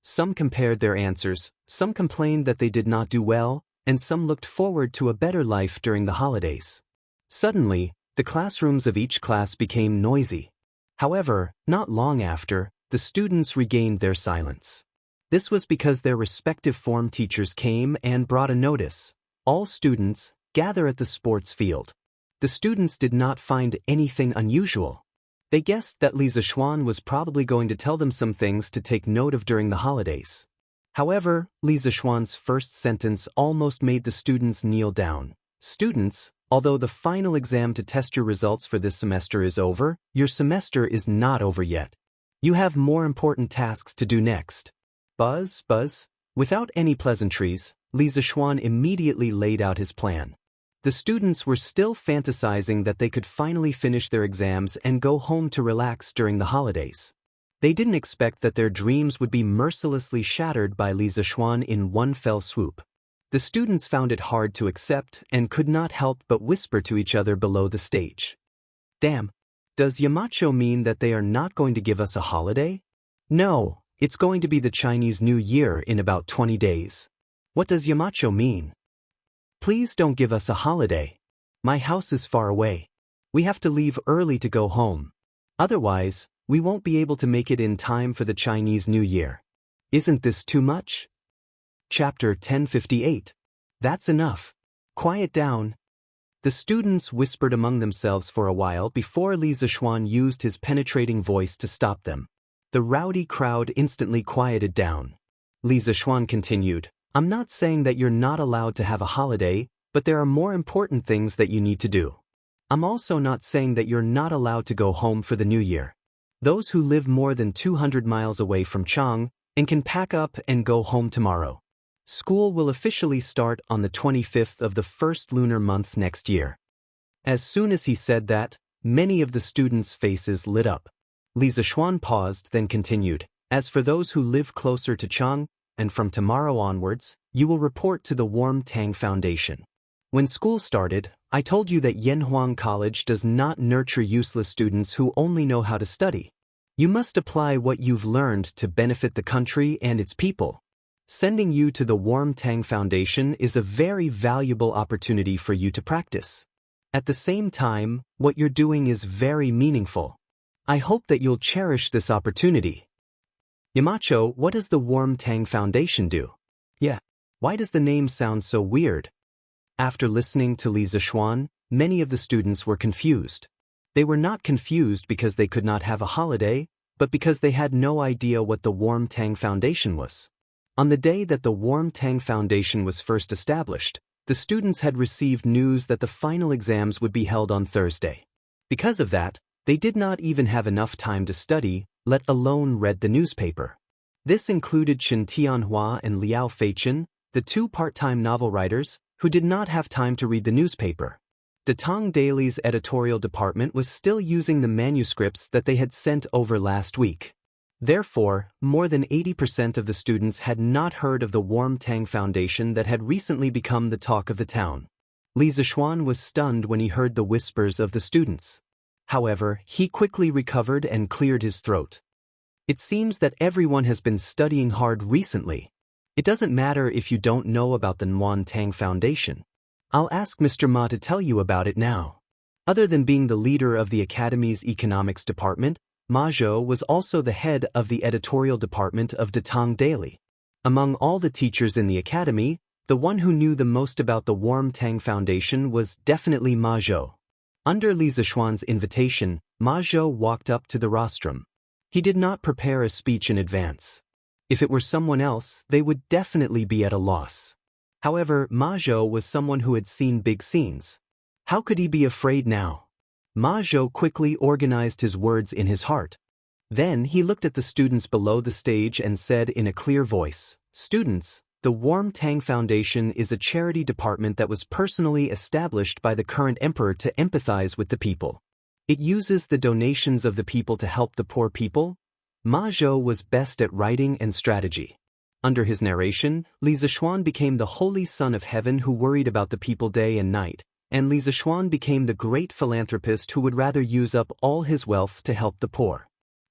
Some compared their answers, some complained that they did not do well, and some looked forward to a better life during the holidays. Suddenly, the classrooms of each class became noisy. However, not long after, the students regained their silence. This was because their respective form teachers came and brought a notice. All students, gather at the sports field. The students did not find anything unusual. They guessed that Li Zixuan was probably going to tell them some things to take note of during the holidays. However, Li Zixuan's first sentence almost made the students kneel down. Students, although the final exam to test your results for this semester is over, your semester is not over yet. You have more important tasks to do next. Buzz, buzz. Without any pleasantries, Li Zixuan immediately laid out his plan. The students were still fantasizing that they could finally finish their exams and go home to relax during the holidays. They didn't expect that their dreams would be mercilessly shattered by Li Zixuan in one fell swoop. The students found it hard to accept and could not help but whisper to each other below the stage. Damn, does Yamacho mean that they are not going to give us a holiday? No, it's going to be the Chinese New Year in about 20 days. What does Yamacho mean? Please don't give us a holiday. My house is far away. We have to leave early to go home. Otherwise, we won't be able to make it in time for the Chinese New Year. Isn't this too much? Chapter 1058. That's enough. Quiet down. The students whispered among themselves for a while before Li Zishuan used his penetrating voice to stop them. The rowdy crowd instantly quieted down. Li Zishuan continued, I'm not saying that you're not allowed to have a holiday, but there are more important things that you need to do. I'm also not saying that you're not allowed to go home for the New Year. Those who live more than 200 miles away from Chang and can pack up and go home tomorrow. School will officially start on the 25th of the first lunar month next year. As soon as he said that, many of the students' faces lit up. Li Zishuan paused, then continued, As for those who live closer to Chang, and from tomorrow onwards, you will report to the Warm Tang Foundation. When school started, I told you that Yanhuang College does not nurture useless students who only know how to study. You must apply what you've learned to benefit the country and its people. Sending you to the Warm Tang Foundation is a very valuable opportunity for you to practice. At the same time, what you're doing is very meaningful. I hope that you'll cherish this opportunity. Yamacho, what does the Warm Tang Foundation do? Yeah, why does the name sound so weird? After listening to Li Zishuan, many of the students were confused. They were not confused because they could not have a holiday, but because they had no idea what the Warm Tang Foundation was. On the day that the Warm Tang Foundation was first established, the students had received news that the final exams would be held on Thursday. Because of that, they did not even have enough time to study, let alone read the newspaper. This included Chen Tianhua and Liao Feichen, the two part-time novel writers, who did not have time to read the newspaper. Datong Daily's editorial department was still using the manuscripts that they had sent over last week. Therefore, more than 80% of the students had not heard of the Warm Tang Foundation that had recently become the talk of the town. Li Zishuan was stunned when he heard the whispers of the students. However, he quickly recovered and cleared his throat. It seems that everyone has been studying hard recently. It doesn't matter if you don't know about the Warm Tang Foundation. I'll ask Mr. Ma to tell you about it now. Other than being the leader of the Academy's economics department, Ma Zhou was also the head of the editorial department of Datong Daily. Among all the teachers in the academy, the one who knew the most about the Warm Tang Foundation was definitely Ma Zhou. Under Li Zishuan's invitation, Ma Zhou walked up to the rostrum. He did not prepare a speech in advance. If it were someone else, they would definitely be at a loss. However, Ma Zhou was someone who had seen big scenes. How could he be afraid now? Ma Zhou quickly organized his words in his heart. Then he looked at the students below the stage and said in a clear voice, Students, the Warm Tang Foundation is a charity department that was personally established by the current emperor to empathize with the people. It uses the donations of the people to help the poor people. Ma Zhou was best at writing and strategy. Under his narration, Li Zishuan became the holy son of heaven who worried about the people day and night, and Li Zishuan became the great philanthropist who would rather use up all his wealth to help the poor.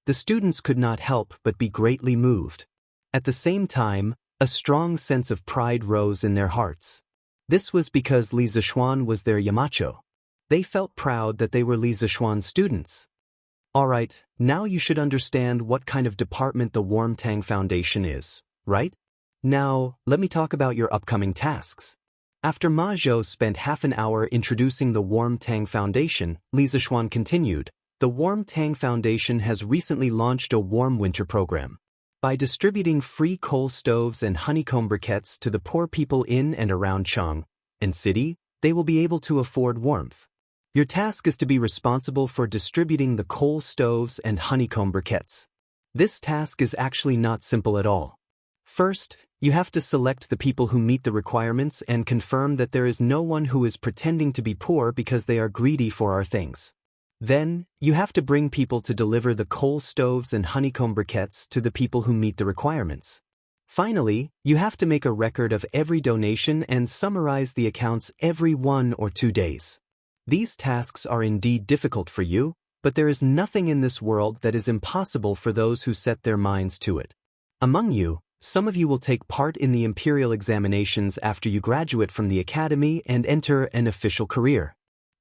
The students could not help but be greatly moved. At the same time, a strong sense of pride rose in their hearts. This was because Li Zishuan was their Yamacho. They felt proud that they were Li Zishuan's students. Alright, now you should understand what kind of department the Warm Tang Foundation is, right? Now, let me talk about your upcoming tasks. After Ma Zhou spent half an hour introducing the Warm Tang Foundation, Li Zishuan continued, The Warm Tang Foundation has recently launched a warm winter program. By distributing free coal stoves and honeycomb briquettes to the poor people in and around Chang and city, they will be able to afford warmth. Your task is to be responsible for distributing the coal stoves and honeycomb briquettes. This task is actually not simple at all. First, you have to select the people who meet the requirements and confirm that there is no one who is pretending to be poor because they are greedy for our things. Then, you have to bring people to deliver the coal stoves and honeycomb briquettes to the people who meet the requirements. Finally, you have to make a record of every donation and summarize the accounts every 1 or 2 days. These tasks are indeed difficult for you, but there is nothing in this world that is impossible for those who set their minds to it. Among you, some of you will take part in the imperial examinations after you graduate from the academy and enter an official career.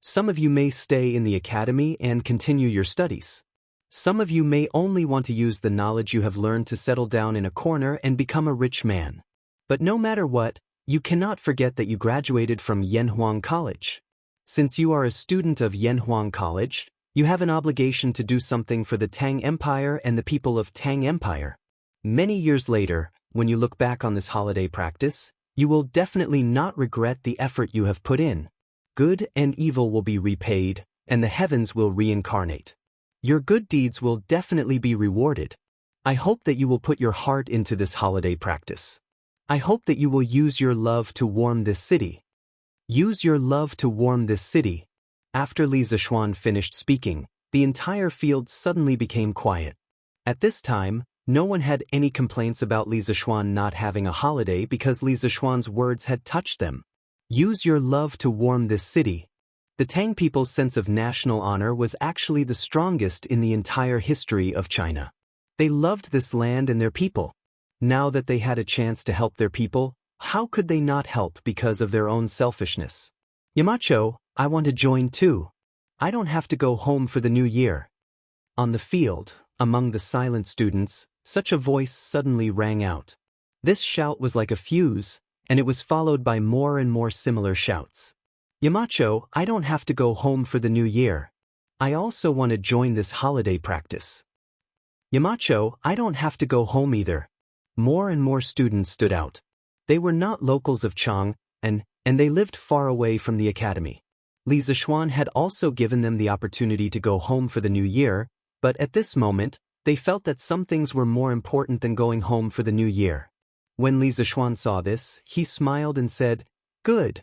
Some of you may stay in the academy and continue your studies. Some of you may only want to use the knowledge you have learned to settle down in a corner and become a rich man. But no matter what, you cannot forget that you graduated from Yanhuang College. Since you are a student of Yanhuang College, you have an obligation to do something for the Tang Empire and the people of Tang Empire. Many years later, when you look back on this holiday practice, you will definitely not regret the effort you have put in. Good and evil will be repaid, and the heavens will reincarnate. Your good deeds will definitely be rewarded. I hope that you will put your heart into this holiday practice. I hope that you will use your love to warm this city. Use your love to warm this city. After Li Zishuan finished speaking, the entire field suddenly became quiet. At this time, no one had any complaints about Li Zishuan not having a holiday because Li Zishuan's words had touched them. Use your love to warm this city. The Tang people's sense of national honor was actually the strongest in the entire history of China. They loved this land and their people. Now that they had a chance to help their people, how could they not help because of their own selfishness? Yamacho, I want to join too. I don't have to go home for the new year. On the field, among the silent students, such a voice suddenly rang out. This shout was like a fuse, and it was followed by more and more similar shouts. Yamacho, I don't have to go home for the new year. I also want to join this holiday practice. Yamacho, I don't have to go home either. More and more students stood out. They were not locals of Chang, and they lived far away from the academy. Li Zishuan had also given them the opportunity to go home for the new year, but at this moment, they felt that some things were more important than going home for the new year. When Li Zishuan saw this, he smiled and said, Good.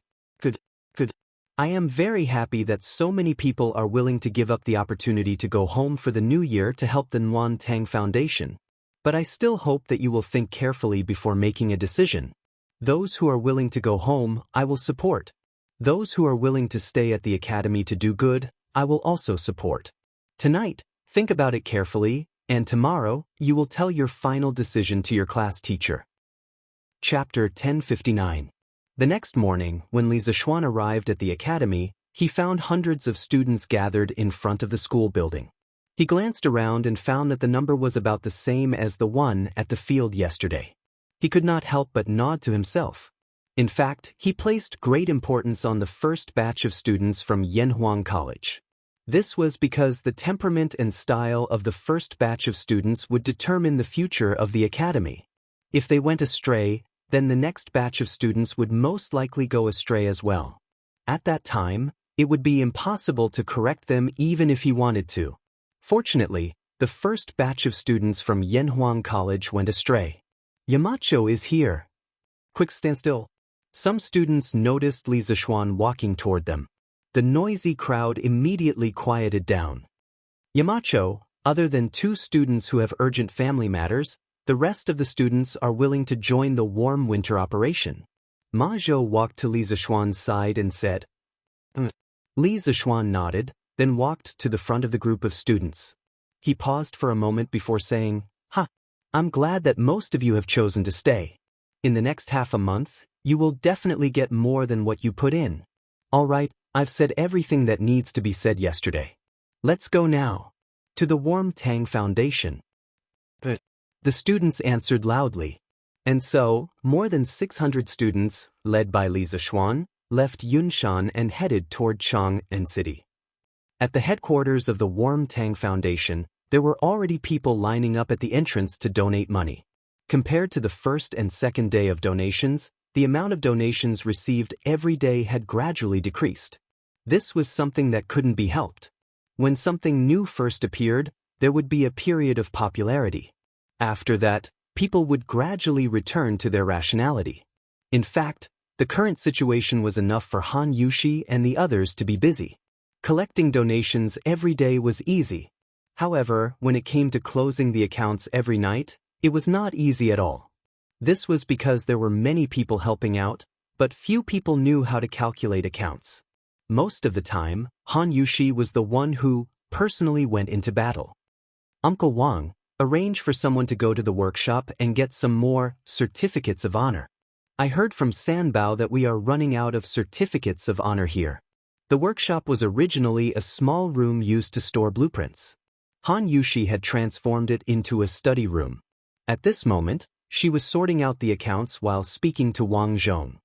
I am very happy that so many people are willing to give up the opportunity to go home for the new year to help the Nuan Tang Foundation. But I still hope that you will think carefully before making a decision. Those who are willing to go home, I will support. Those who are willing to stay at the academy to do good, I will also support. Tonight, think about it carefully, and tomorrow, you will tell your final decision to your class teacher. Chapter 1059. The next morning, when Li Zishuan arrived at the academy, he found hundreds of students gathered in front of the school building. He glanced around and found that the number was about the same as the one at the field yesterday. He could not help but nod to himself. In fact, he placed great importance on the first batch of students from Yanhuang College. This was because the temperament and style of the first batch of students would determine the future of the academy. If they went astray, then the next batch of students would most likely go astray as well. At that time, it would be impossible to correct them even if he wanted to. Fortunately, the first batch of students from Yanhuang College went astray. Yamacho is here. Quick, stand still. Some students noticed Li Zishuan walking toward them. The noisy crowd immediately quieted down. Yamacho, other than 2 students who have urgent family matters, the rest of the students are willing to join the warm winter operation. Ma Zhou walked to Li Zishuan's side and said, Li Zishuan nodded, then walked to the front of the group of students. He paused for a moment before saying, I'm glad that most of you have chosen to stay. In the next half a month, you will definitely get more than what you put in. All right, I've said everything that needs to be said yesterday. Let's go now. To the Warm Tang Foundation. The students answered loudly. And so, more than 600 students, led by Li Zishuan, left Yunshan and headed toward Chang'an City. At the headquarters of the Warm Tang Foundation, there were already people lining up at the entrance to donate money. Compared to the first and second day of donations, the amount of donations received every day had gradually decreased. This was something that couldn't be helped. When something new first appeared, there would be a period of popularity. After that, people would gradually return to their rationality. In fact, the current situation was enough for Han Yushi and the others to be busy. Collecting donations every day was easy. However, when it came to closing the accounts every night, it was not easy at all. This was because there were many people helping out, but few people knew how to calculate accounts. Most of the time, Han Yushi was the one who personally went into battle. Uncle Wang, arrange for someone to go to the workshop and get some more certificates of honor. I heard from Sanbao that we are running out of certificates of honor here. The workshop was originally a small room used to store blueprints. Han Yushi had transformed it into a study room. At this moment, she was sorting out the accounts while speaking to Wang Zhong.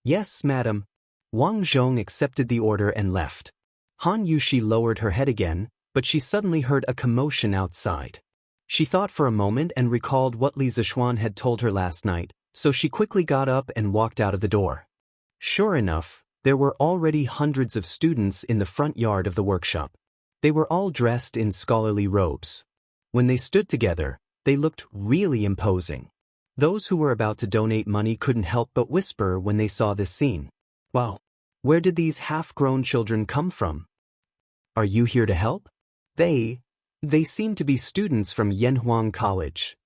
"Yes, madam." Wang Zhong accepted the order and left. Han Yushi lowered her head again, but she suddenly heard a commotion outside. She thought for a moment and recalled what Li Zishuan had told her last night, so she quickly got up and walked out of the door. Sure enough, there were already hundreds of students in the front yard of the workshop. They were all dressed in scholarly robes. When they stood together, they looked really imposing. Those who were about to donate money couldn't help but whisper when they saw this scene. "Wow, where did these half-grown children come from? Are you here to help?" They seem to be students from Yanhuang College.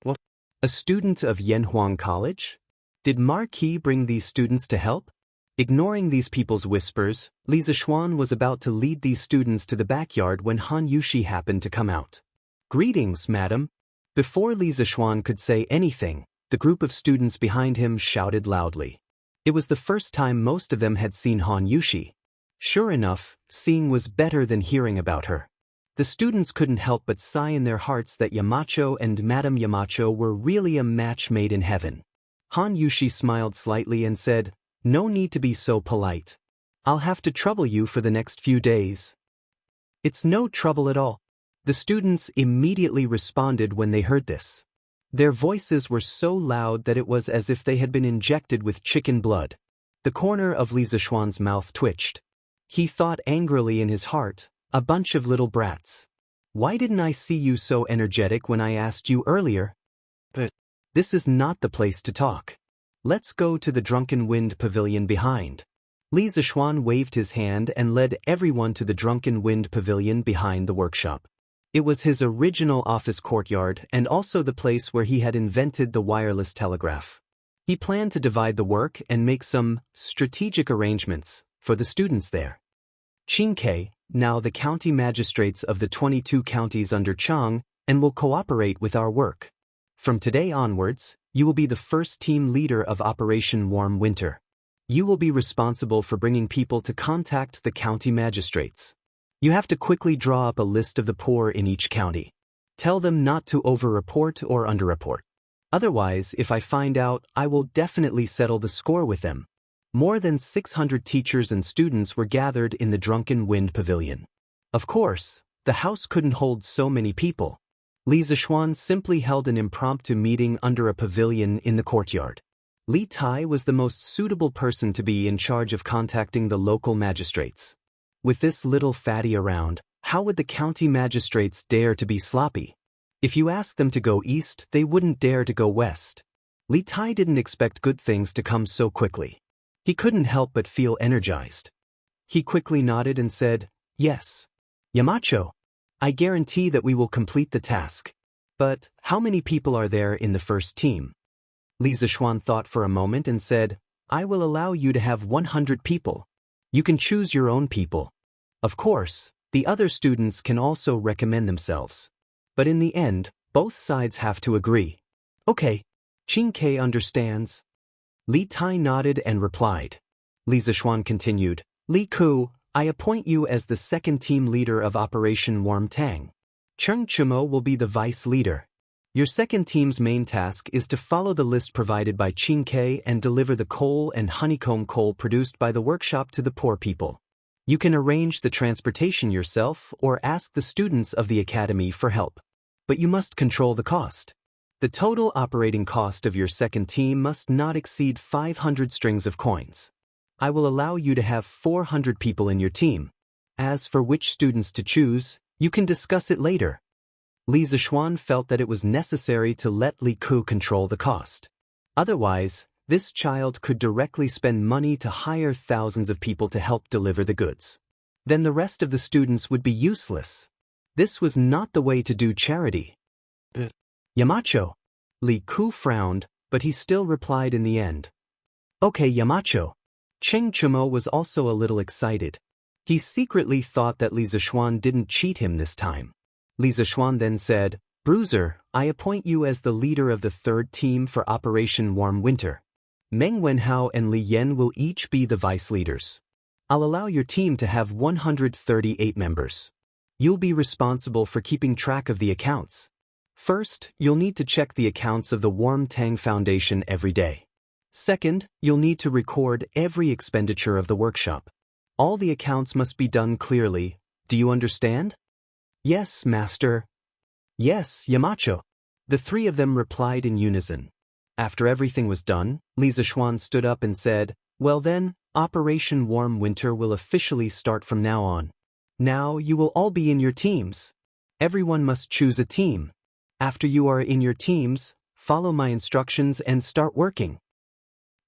What? A student of Yanhuang College? Did Marquis bring these students to help? Ignoring these people's whispers, Li Zishuan was about to lead these students to the backyard when Han Yushi happened to come out. "Greetings, madam." Before Li Zishuan could say anything, the group of students behind him shouted loudly. It was the first time most of them had seen Han Yushi. Sure enough, seeing was better than hearing about her. The students couldn't help but sigh in their hearts that Yamacho and Madame Yamacho were really a match made in heaven. Han Yushi smiled slightly and said, "No need to be so polite. I'll have to trouble you for the next few days." "It's no trouble at all." The students immediately responded when they heard this. Their voices were so loud that it was as if they had been injected with chicken blood. The corner of Li Zishuan's mouth twitched. He thought angrily in his heart, "A bunch of little brats. Why didn't I see you so energetic when I asked you earlier?" "But this is not the place to talk. Let's go to the Drunken Wind Pavilion behind." Li Zishuan waved his hand and led everyone to the Drunken Wind Pavilion behind the workshop. It was his original office courtyard and also the place where he had invented the wireless telegraph. He planned to divide the work and make some strategic arrangements for the students there. "Qingke, now the county magistrates of the 22 counties under Chang, and will cooperate with our work. From today onwards, you will be the first team leader of Operation Warm Winter. You will be responsible for bringing people to contact the county magistrates. You have to quickly draw up a list of the poor in each county. Tell them not to over-report or under-report. Otherwise, if I find out, I will definitely settle the score with them." More than 600 teachers and students were gathered in the Drunken Wind Pavilion. Of course, the house couldn't hold so many people. Li Zishuan simply held an impromptu meeting under a pavilion in the courtyard. Li Tai was the most suitable person to be in charge of contacting the local magistrates. With this little fatty around, how would the county magistrates dare to be sloppy? If you asked them to go east, they wouldn't dare to go west. Li Tai didn't expect good things to come so quickly. He couldn't help but feel energized. He quickly nodded and said, "Yes. Yamacho, I guarantee that we will complete the task. But how many people are there in the first team?" Li Zishuan thought for a moment and said, "I will allow you to have 100 people. You can choose your own people. Of course, the other students can also recommend themselves. But in the end, both sides have to agree." "Okay. Qingke understands." Li Tai nodded and replied. Li Zishuan continued, "Li Ku, I appoint you as the second team leader of Operation Warm Tang. Cheng Chumo will be the vice leader. Your second team's main task is to follow the list provided by Qingke and deliver the coal and honeycomb coal produced by the workshop to the poor people. You can arrange the transportation yourself or ask the students of the academy for help. But you must control the cost. The total operating cost of your second team must not exceed 500 strings of coins. I will allow you to have 400 people in your team. As for which students to choose, you can discuss it later." Li Zishuan felt that it was necessary to let Li Ku control the cost. Otherwise, this child could directly spend money to hire thousands of people to help deliver the goods. Then the rest of the students would be useless. This was not the way to do charity. "Yamacho." Li Ku frowned, but he still replied in the end. "Okay, Yamacho." Cheng Chumo was also a little excited. He secretly thought that Li Zishuan didn't cheat him this time. Li Zishuan then said, "Bruiser, I appoint you as the leader of the third team for Operation Warm Winter. Meng Wenhao and Li Yan will each be the vice leaders. I'll allow your team to have 138 members. You'll be responsible for keeping track of the accounts. First, you'll need to check the accounts of the Warm Tang Foundation every day. Second, you'll need to record every expenditure of the workshop. All the accounts must be done clearly. Do you understand? Yes, Master. Yes, Yamacho. The three of them replied in unison. After everything was done, Li Zishuan stood up and said, "Well then, Operation Warm Winter will officially start from now on. Now you will all be in your teams. Everyone must choose a team. After you are in your teams, follow my instructions and start working."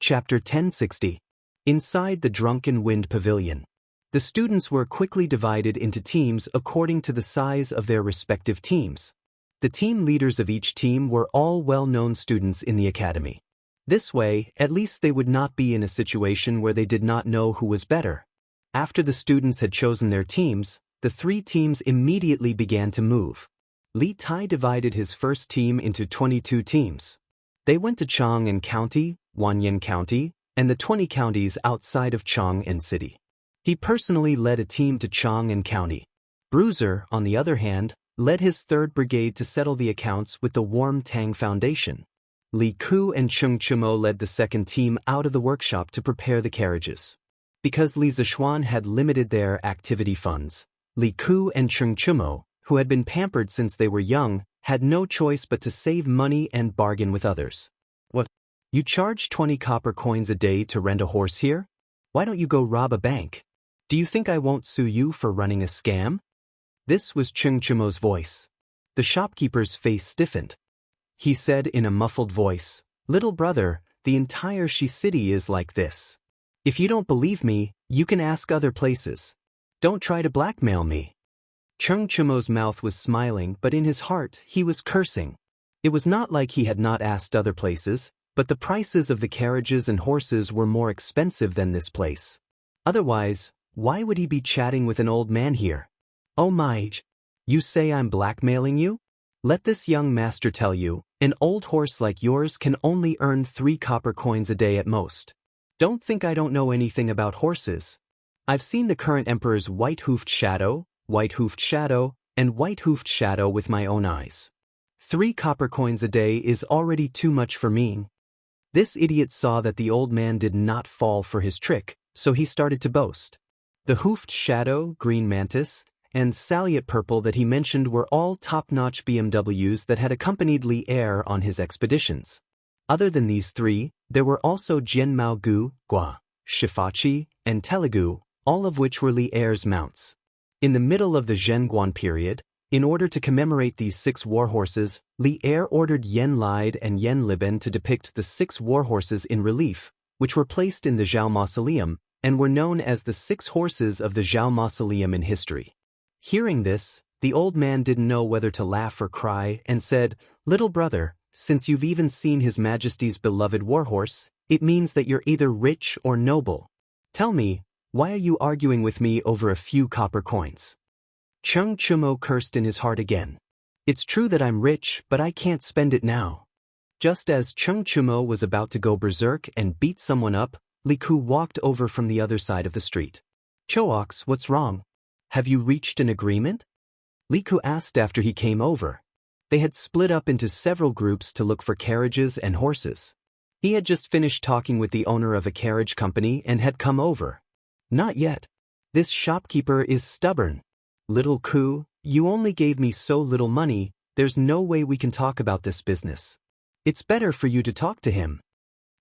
Chapter 1060. Inside the Drunken Wind Pavilion. The students were quickly divided into teams according to the size of their respective teams. The team leaders of each team were all well-known students in the academy. This way, at least they would not be in a situation where they did not know who was better. After the students had chosen their teams, the three teams immediately began to move. Li Tai divided his first team into 22 teams. They went to Chang'an County, Wanyan County, and the 20 counties outside of Chang'an City. He personally led a team to Chang'an County. Bruiser, on the other hand, led his 3rd Brigade to settle the accounts with the Warm Tang Foundation. Li Ku and Cheng Chumo led the 2nd team out of the workshop to prepare the carriages. Because Li Zishuan had limited their activity funds, Li Ku and Cheng Chumo, who had been pampered since they were young, had no choice but to save money and bargain with others. "What? You charge 20 copper coins a day to rent a horse here? Why don't you go rob a bank? Do you think I won't sue you for running a scam?" This was Cheng Chumo's voice. The shopkeeper's face stiffened. He said in a muffled voice, "Little brother, the entire Shi city is like this. If you don't believe me, you can ask other places. Don't try to blackmail me." Cheng Chumo's mouth was smiling, but in his heart, he was cursing. It was not like he had not asked other places, but the prices of the carriages and horses were more expensive than this place. Otherwise, why would he be chatting with an old man here? "Oh my, you say I'm blackmailing you? Let this young master tell you, an old horse like yours can only earn 3 copper coins a day at most. Don't think I don't know anything about horses. I've seen the current emperor's white-hoofed shadow, and white-hoofed shadow with my own eyes. 3 copper coins a day is already too much for me." This idiot saw that the old man did not fall for his trick, so he started to boast. The hoofed shadow, green mantis, and Saliot Purple that he mentioned were all top-notch BMWs that had accompanied Li Er on his expeditions. Other than these 3, there were also Jianmao Gu, Gua, Shifachi, and Telugu, all of which were Li Er's mounts. In the middle of the Zhenguan period, in order to commemorate these 6 warhorses, Li Er ordered Yen Lide and Yen Liben to depict the 6 warhorses in relief, which were placed in the Zhao Mausoleum, and were known as the 6 horses of the Zhao Mausoleum in history. Hearing this, the old man didn't know whether to laugh or cry, and said, "Little brother, since you've even seen His Majesty's beloved warhorse, it means that you're either rich or noble. Tell me, why are you arguing with me over a few copper coins?" Cheng Chumo cursed in his heart again. "It's true that I'm rich, but I can't spend it now." Just as Cheng Chumo was about to go berserk and beat someone up, Li Ku walked over from the other side of the street. "Chooks, what's wrong? Have you reached an agreement?" Li Ku asked after he came over. They had split up into several groups to look for carriages and horses. He had just finished talking with the owner of a carriage company and had come over. "Not yet. This shopkeeper is stubborn. Little Ku, you only gave me so little money, there's no way we can talk about this business. It's better for you to talk to him."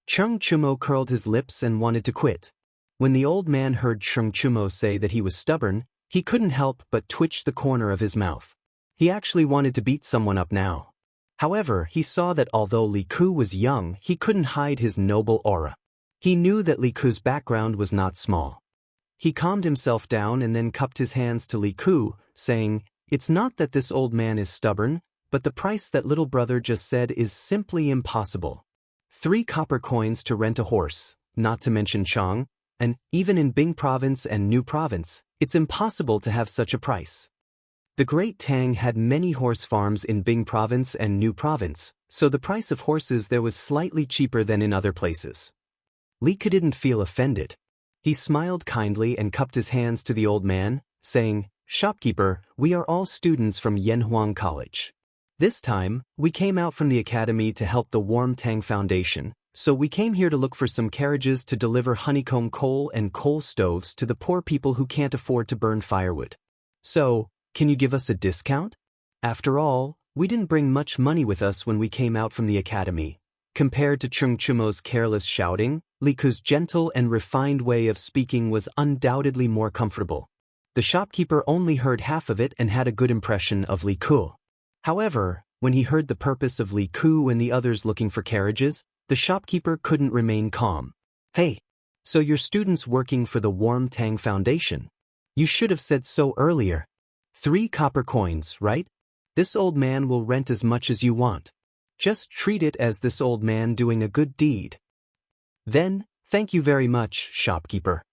Cheng Chumo curled his lips and wanted to quit. When the old man heard Cheng Chumo say that he was stubborn, he couldn't help but twitch the corner of his mouth. He actually wanted to beat someone up now. However, he saw that although Li Ku was young, he couldn't hide his noble aura. He knew that Li Ku's background was not small. He calmed himself down and then cupped his hands to Li Ku, saying, "It's not that this old man is stubborn, but the price that little brother just said is simply impossible. 3 copper coins to rent a horse, not to mention Chang, and even in Bing Province and New Province, it's impossible to have such a price." The Great Tang had many horse farms in Bing Province and New Province, so the price of horses there was slightly cheaper than in other places. Li Ku didn't feel offended. He smiled kindly and cupped his hands to the old man, saying, "Shopkeeper, we are all students from Yanhuang College. This time, we came out from the academy to help the Warm Tang Foundation, so we came here to look for some carriages to deliver honeycomb coal and coal stoves to the poor people who can't afford to burn firewood. So, can you give us a discount? After all, we didn't bring much money with us when we came out from the academy." Compared to Cheng Chumo's careless shouting, Li Ku's gentle and refined way of speaking was undoubtedly more comfortable. The shopkeeper only heard half of it and had a good impression of Li Ku. However, when he heard the purpose of Li Ku and the others looking for carriages, the shopkeeper couldn't remain calm. "Hey, so you're students working for the Warm Tang Foundation? You should have said so earlier. 3 copper coins, right? This old man will rent as much as you want. Just treat it as this old man doing a good deed." "Then, thank you very much, shopkeeper."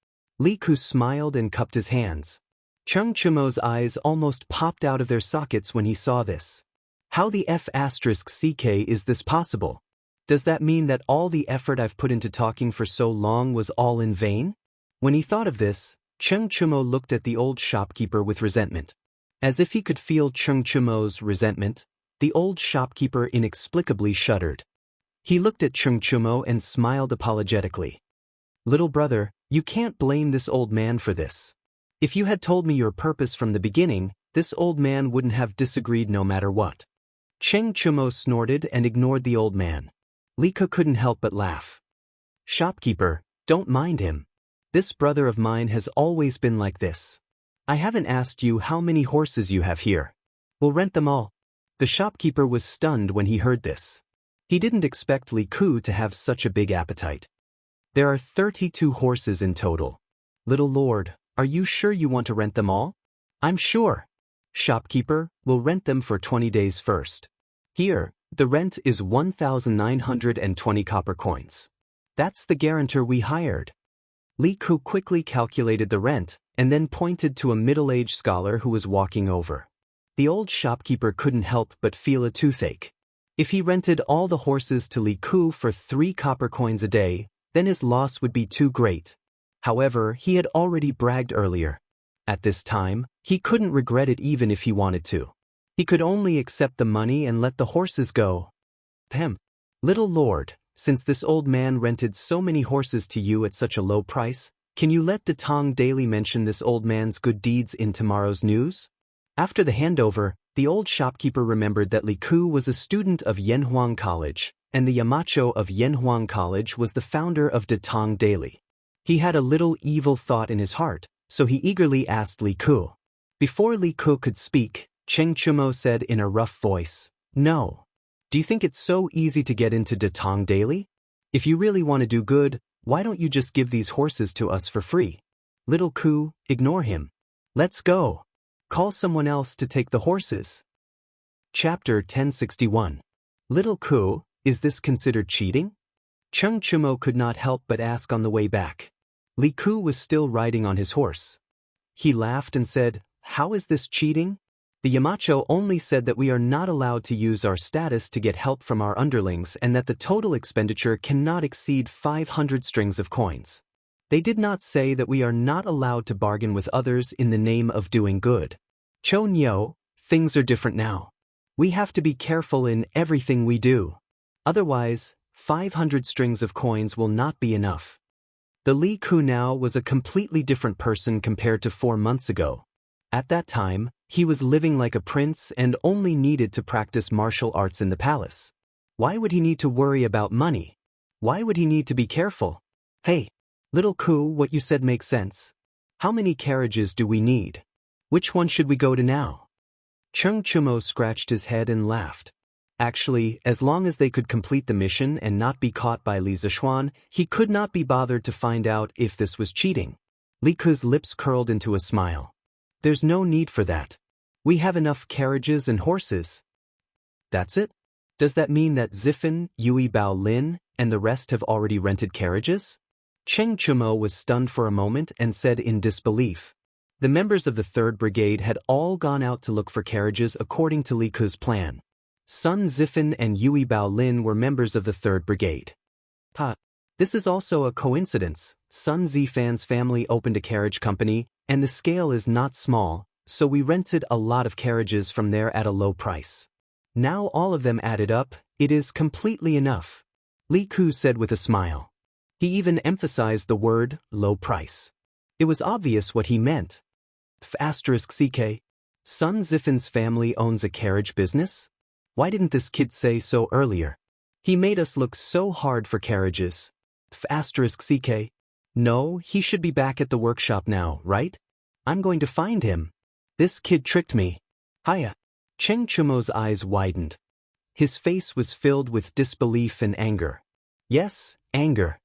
Li Ku smiled and cupped his hands. Cheng Chumo's eyes almost popped out of their sockets when he saw this. How the F***ck is this possible? Does that mean that all the effort I've put into talking for so long was all in vain? When he thought of this, Cheng Chumo looked at the old shopkeeper with resentment. As if he could feel Cheng Chumo's resentment, the old shopkeeper inexplicably shuddered. He looked at Cheng Chumo and smiled apologetically. "Little brother, you can't blame this old man for this. If you had told me your purpose from the beginning, this old man wouldn't have disagreed no matter what." Cheng Chumo snorted and ignored the old man. Li Ku couldn't help but laugh. "Shopkeeper, don't mind him. This brother of mine has always been like this. I haven't asked you how many horses you have here. We'll rent them all." The shopkeeper was stunned when he heard this. He didn't expect Li Ku to have such a big appetite. "There are 32 horses in total. Little lord, are you sure you want to rent them all?" "I'm sure. Shopkeeper, we'll rent them for 20 days first. Here, the rent is 1,920 copper coins. That's the guarantor we hired." Li Ku quickly calculated the rent and then pointed to a middle-aged scholar who was walking over. The old shopkeeper couldn't help but feel a toothache. If he rented all the horses to Li Ku for 3 copper coins a day, then his loss would be too great. However, he had already bragged earlier. At this time, he couldn't regret it even if he wanted to. He could only accept the money and let the horses go. "Little lord, since this old man rented so many horses to you at such a low price, can you let Datong daily mention this old man's good deeds in tomorrow's news?" After the handover, the old shopkeeper remembered that Li Ku was a student of Yanhuang College, and the Yamacho of Yanhuang College was the founder of Datong Daily. He had a little evil thought in his heart, so he eagerly asked Li Ku. Before Li Ku could speak, Cheng Chumo said in a rough voice, "No. Do you think it's so easy to get into Datong Daily? If you really want to do good, why don't you just give these horses to us for free? Little Ku, ignore him. Let's go. Call someone else to take the horses." Chapter 1061. Little Ku, is this considered cheating? Cheng Chumo could not help but ask on the way back. Li Ku was still riding on his horse. He laughed and said, "How is this cheating? The Yamacho only said that we are not allowed to use our status to get help from our underlings and that the total expenditure cannot exceed 500 strings of coins. They did not say that we are not allowed to bargain with others in the name of doing good. Cho Nyo, things are different now. We have to be careful in everything we do. Otherwise, 500 strings of coins will not be enough." The Li Ku now was a completely different person compared to 4 months ago. At that time, he was living like a prince and only needed to practice martial arts in the palace. Why would he need to worry about money? Why would he need to be careful? "Hey, Little Ku, what you said makes sense. How many carriages do we need? Which one should we go to now?" Cheng Chumo scratched his head and laughed. Actually, as long as they could complete the mission and not be caught by Li Zishuan, he could not be bothered to find out if this was cheating. Li Ku's lips curled into a smile. "There's no need for that. We have enough carriages and horses." "That's it? Does that mean that Zifen, Yui Bao Lin, and the rest have already rented carriages?" Cheng Chumo was stunned for a moment and said in disbelief. The members of the 3rd Brigade had all gone out to look for carriages according to Li Ku's plan. Sun Zifen and Yui Bao Lin were members of the 3rd Brigade. This is also a coincidence. Sun Zifan's family opened a carriage company, and the scale is not small, so we rented a lot of carriages from there at a low price. Now all of them added up, it is completely enough. Li Ku said with a smile. He even emphasized the word, low price. It was obvious what he meant. *CK. Sun Zifan's family owns a carriage business? Why didn't this kid say so earlier? He made us look so hard for carriages. *CK. No, he should be back at the workshop now, right? I'm going to find him. This kid tricked me. Hiya. Cheng Chumo's eyes widened. His face was filled with disbelief and anger. Yes, anger.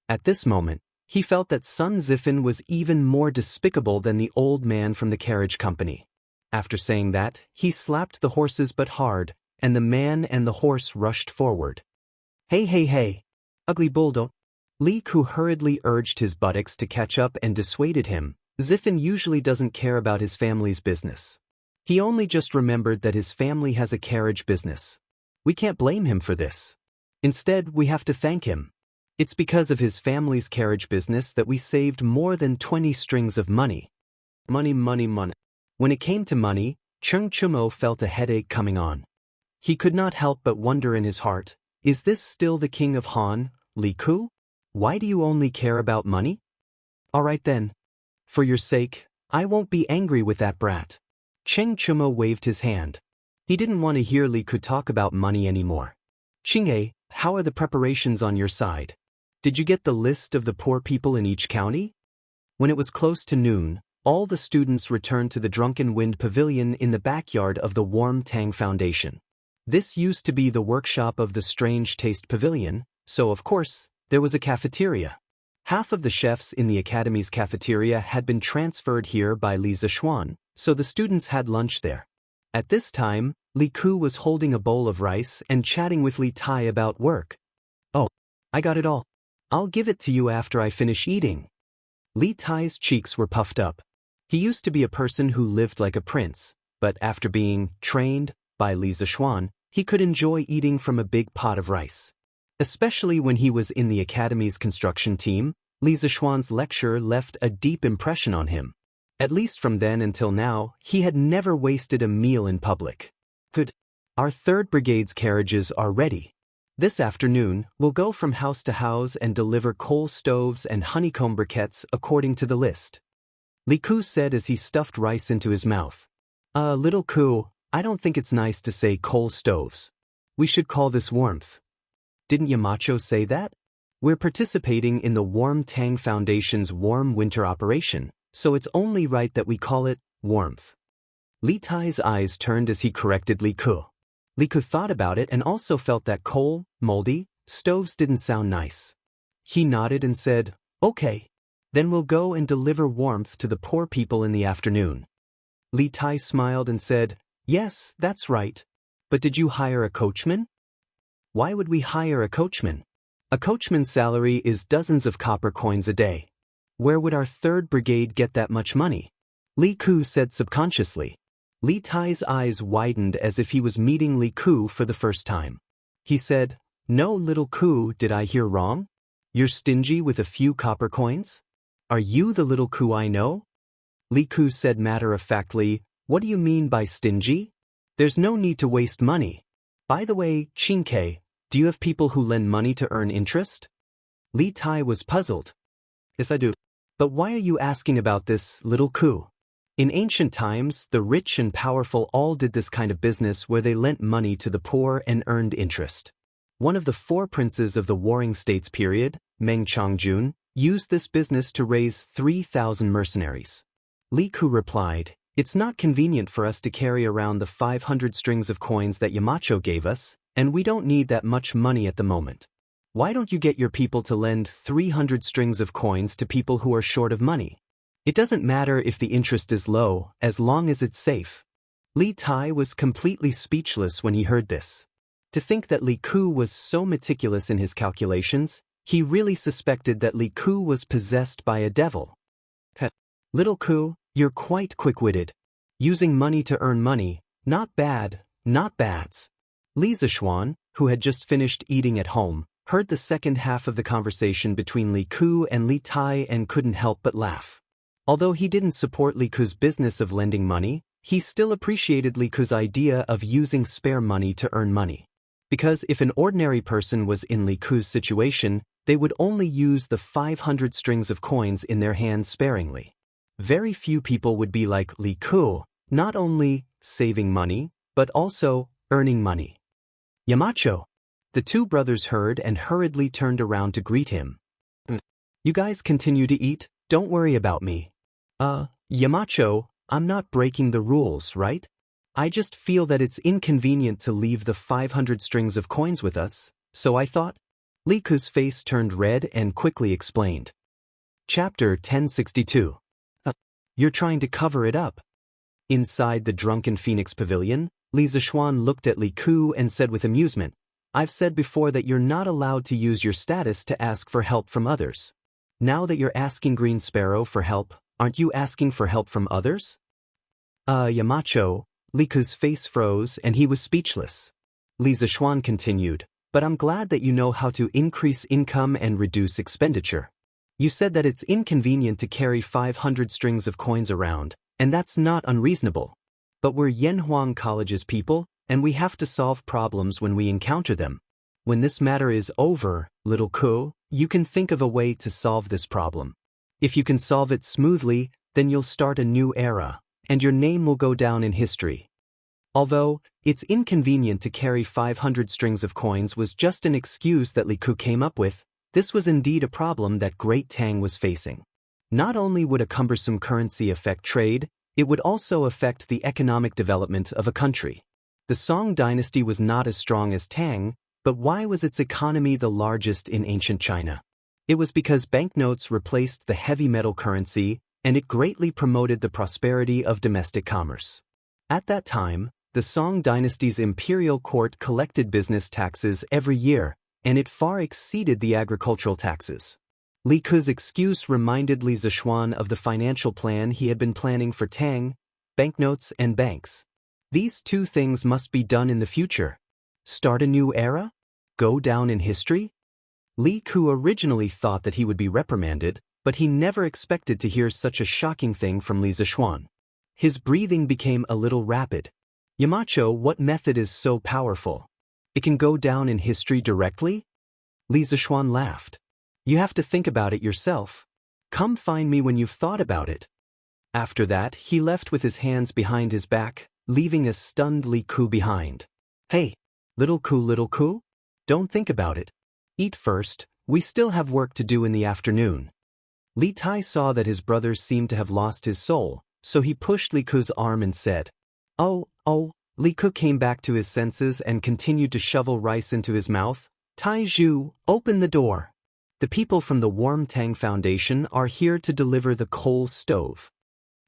At this moment, he felt that Sun Zifan was even more despicable than the old man from the carriage company. After saying that, he slapped the horses but hard, and the man and the horse rushed forward. Hey, ugly bulldog. Li Ku hurriedly urged his buttocks to catch up and dissuaded him. Zifan usually doesn't care about his family's business. He only just remembered that his family has a carriage business. We can't blame him for this. Instead, we have to thank him. It's because of his family's carriage business that we saved more than 20 strings of money. Money. When it came to money, Cheng Chumo felt a headache coming on. He could not help but wonder in his heart, is this still the king of Han, Li Ku? Why do you only care about money? All right then. For your sake, I won't be angry with that brat. Cheng Chumo waved his hand. He didn't want to hear Li Ku talk about money anymore. Ching'e, how are the preparations on your side? Did you get the list of the poor people in each county? When it was close to noon, all the students returned to the Drunken Wind Pavilion in the backyard of the Warm Tang Foundation. This used to be the workshop of the Strange Taste Pavilion, so of course, there was a cafeteria. Half of the chefs in the academy's cafeteria had been transferred here by Li Zishuan, so the students had lunch there. At this time, Li Ku was holding a bowl of rice and chatting with Li Tai about work. Oh, I got it all. I'll give it to you after I finish eating. Li Tai's cheeks were puffed up. He used to be a person who lived like a prince, but after being trained by Li Zishuan, he could enjoy eating from a big pot of rice. Especially when he was in the academy's construction team, Li Zishuan's lecture left a deep impression on him. At least from then until now, he had never wasted a meal in public. Good. Our 3rd Brigade's carriages are ready. This afternoon, we'll go from house to house and deliver coal stoves and honeycomb briquettes according to the list. Li Ku said as he stuffed rice into his mouth. Little Ku, I don't think it's nice to say coal stoves. We should call this warmth. Didn't Yamacho say that? We're participating in the Warm Tang Foundation's warm winter operation, so it's only right that we call it warmth. Li Tai's eyes turned as he corrected Li Ku. Li Ku thought about it and also felt that coal, moldy, stoves didn't sound nice. He nodded and said, okay. Then we'll go and deliver warmth to the poor people in the afternoon. Li Tai smiled and said, yes, that's right. But did you hire a coachman? Why would we hire a coachman? A coachman's salary is dozens of copper coins a day. Where would our 3rd Brigade get that much money? Li Ku said subconsciously. Li Tai's eyes widened as if he was meeting Li Ku for the first time. He said, no, little Ku, did I hear wrong? You're stingy with a few copper coins? Are you the little Ku I know? Li Ku said matter-of-factly, what do you mean by stingy? There's no need to waste money. By the way, Qingke, do you have people who lend money to earn interest? Li Tai was puzzled. Yes, I do. But why are you asking about this, little Ku? In ancient times, the rich and powerful all did this kind of business where they lent money to the poor and earned interest. One of the 4 princes of the Warring States period, Meng Changjun, used this business to raise 3,000 mercenaries. Li Ku replied, it's not convenient for us to carry around the 500 strings of coins that Yamacho gave us, and we don't need that much money at the moment. Why don't you get your people to lend 300 strings of coins to people who are short of money? It doesn't matter if the interest is low, as long as it's safe. Li Tai was completely speechless when he heard this. To think that Li Ku was so meticulous in his calculations, he really suspected that Li Ku was possessed by a devil. Little Ku, you're quite quick-witted. Using money to earn money, not bad, not bads. Li Zishuan, who had just finished eating at home, heard the second half of the conversation between Li Ku and Li Tai and couldn't help but laugh. Although he didn't support Li Ku's business of lending money, he still appreciated Li Ku's idea of using spare money to earn money. Because if an ordinary person was in Li Ku's situation, they would only use the 500 strings of coins in their hands sparingly. Very few people would be like Li Ku, not only saving money, but also earning money. Yamacho. The two brothers heard and hurriedly turned around to greet him. You guys continue to eat, don't worry about me. Yamacho, I'm not breaking the rules, right? I just feel that it's inconvenient to leave the 500 strings of coins with us, so I thought. Li Ku's face turned red and quickly explained. Chapter 1062. You're trying to cover it up. Inside the Drunken Phoenix Pavilion, Li Zishuan looked at Li Ku and said with amusement, I've said before that you're not allowed to use your status to ask for help from others. Now that you're asking Green Sparrow for help, aren't you asking for help from others? Yamacho. Li Ku's face froze and he was speechless. Li Zishuan continued, but I'm glad that you know how to increase income and reduce expenditure. You said that it's inconvenient to carry 500 strings of coins around, and that's not unreasonable. But we're Yanhuang College's people, and we have to solve problems when we encounter them. When this matter is over, little Ku, you can think of a way to solve this problem. If you can solve it smoothly, then you'll start a new era, and your name will go down in history. Although, it's inconvenient to carry 500 strings of coins was just an excuse that Li Ku came up with, this was indeed a problem that Great Tang was facing. Not only would a cumbersome currency affect trade, it would also affect the economic development of a country. The Song dynasty was not as strong as Tang, but why was its economy the largest in ancient China? It was because banknotes replaced the heavy metal currency, and it greatly promoted the prosperity of domestic commerce. At that time, the Song dynasty's imperial court collected business taxes every year, and it far exceeded the agricultural taxes. Li Ku's excuse reminded Li Zishuan of the financial plan he had been planning for Tang, banknotes and banks. These two things must be done in the future. Start a new era? Go down in history? Li Ku originally thought that he would be reprimanded, but he never expected to hear such a shocking thing from Li Zishuan. His breathing became a little rapid. Yamacho, what method is so powerful? It can go down in history directly? Li Zishuan laughed. You have to think about it yourself. Come find me when you've thought about it. After that, he left with his hands behind his back, leaving a stunned Li Ku behind. Hey, little Ku, don't think about it. Eat first, we still have work to do in the afternoon. Li Tai saw that his brothers seemed to have lost his soul, so he pushed Li Ku's arm and said, Oh, Li Ku came back to his senses and continued to shovel rice into his mouth. Tai Zhu, open the door. The people from the Warm Tang Foundation are here to deliver the coal stove.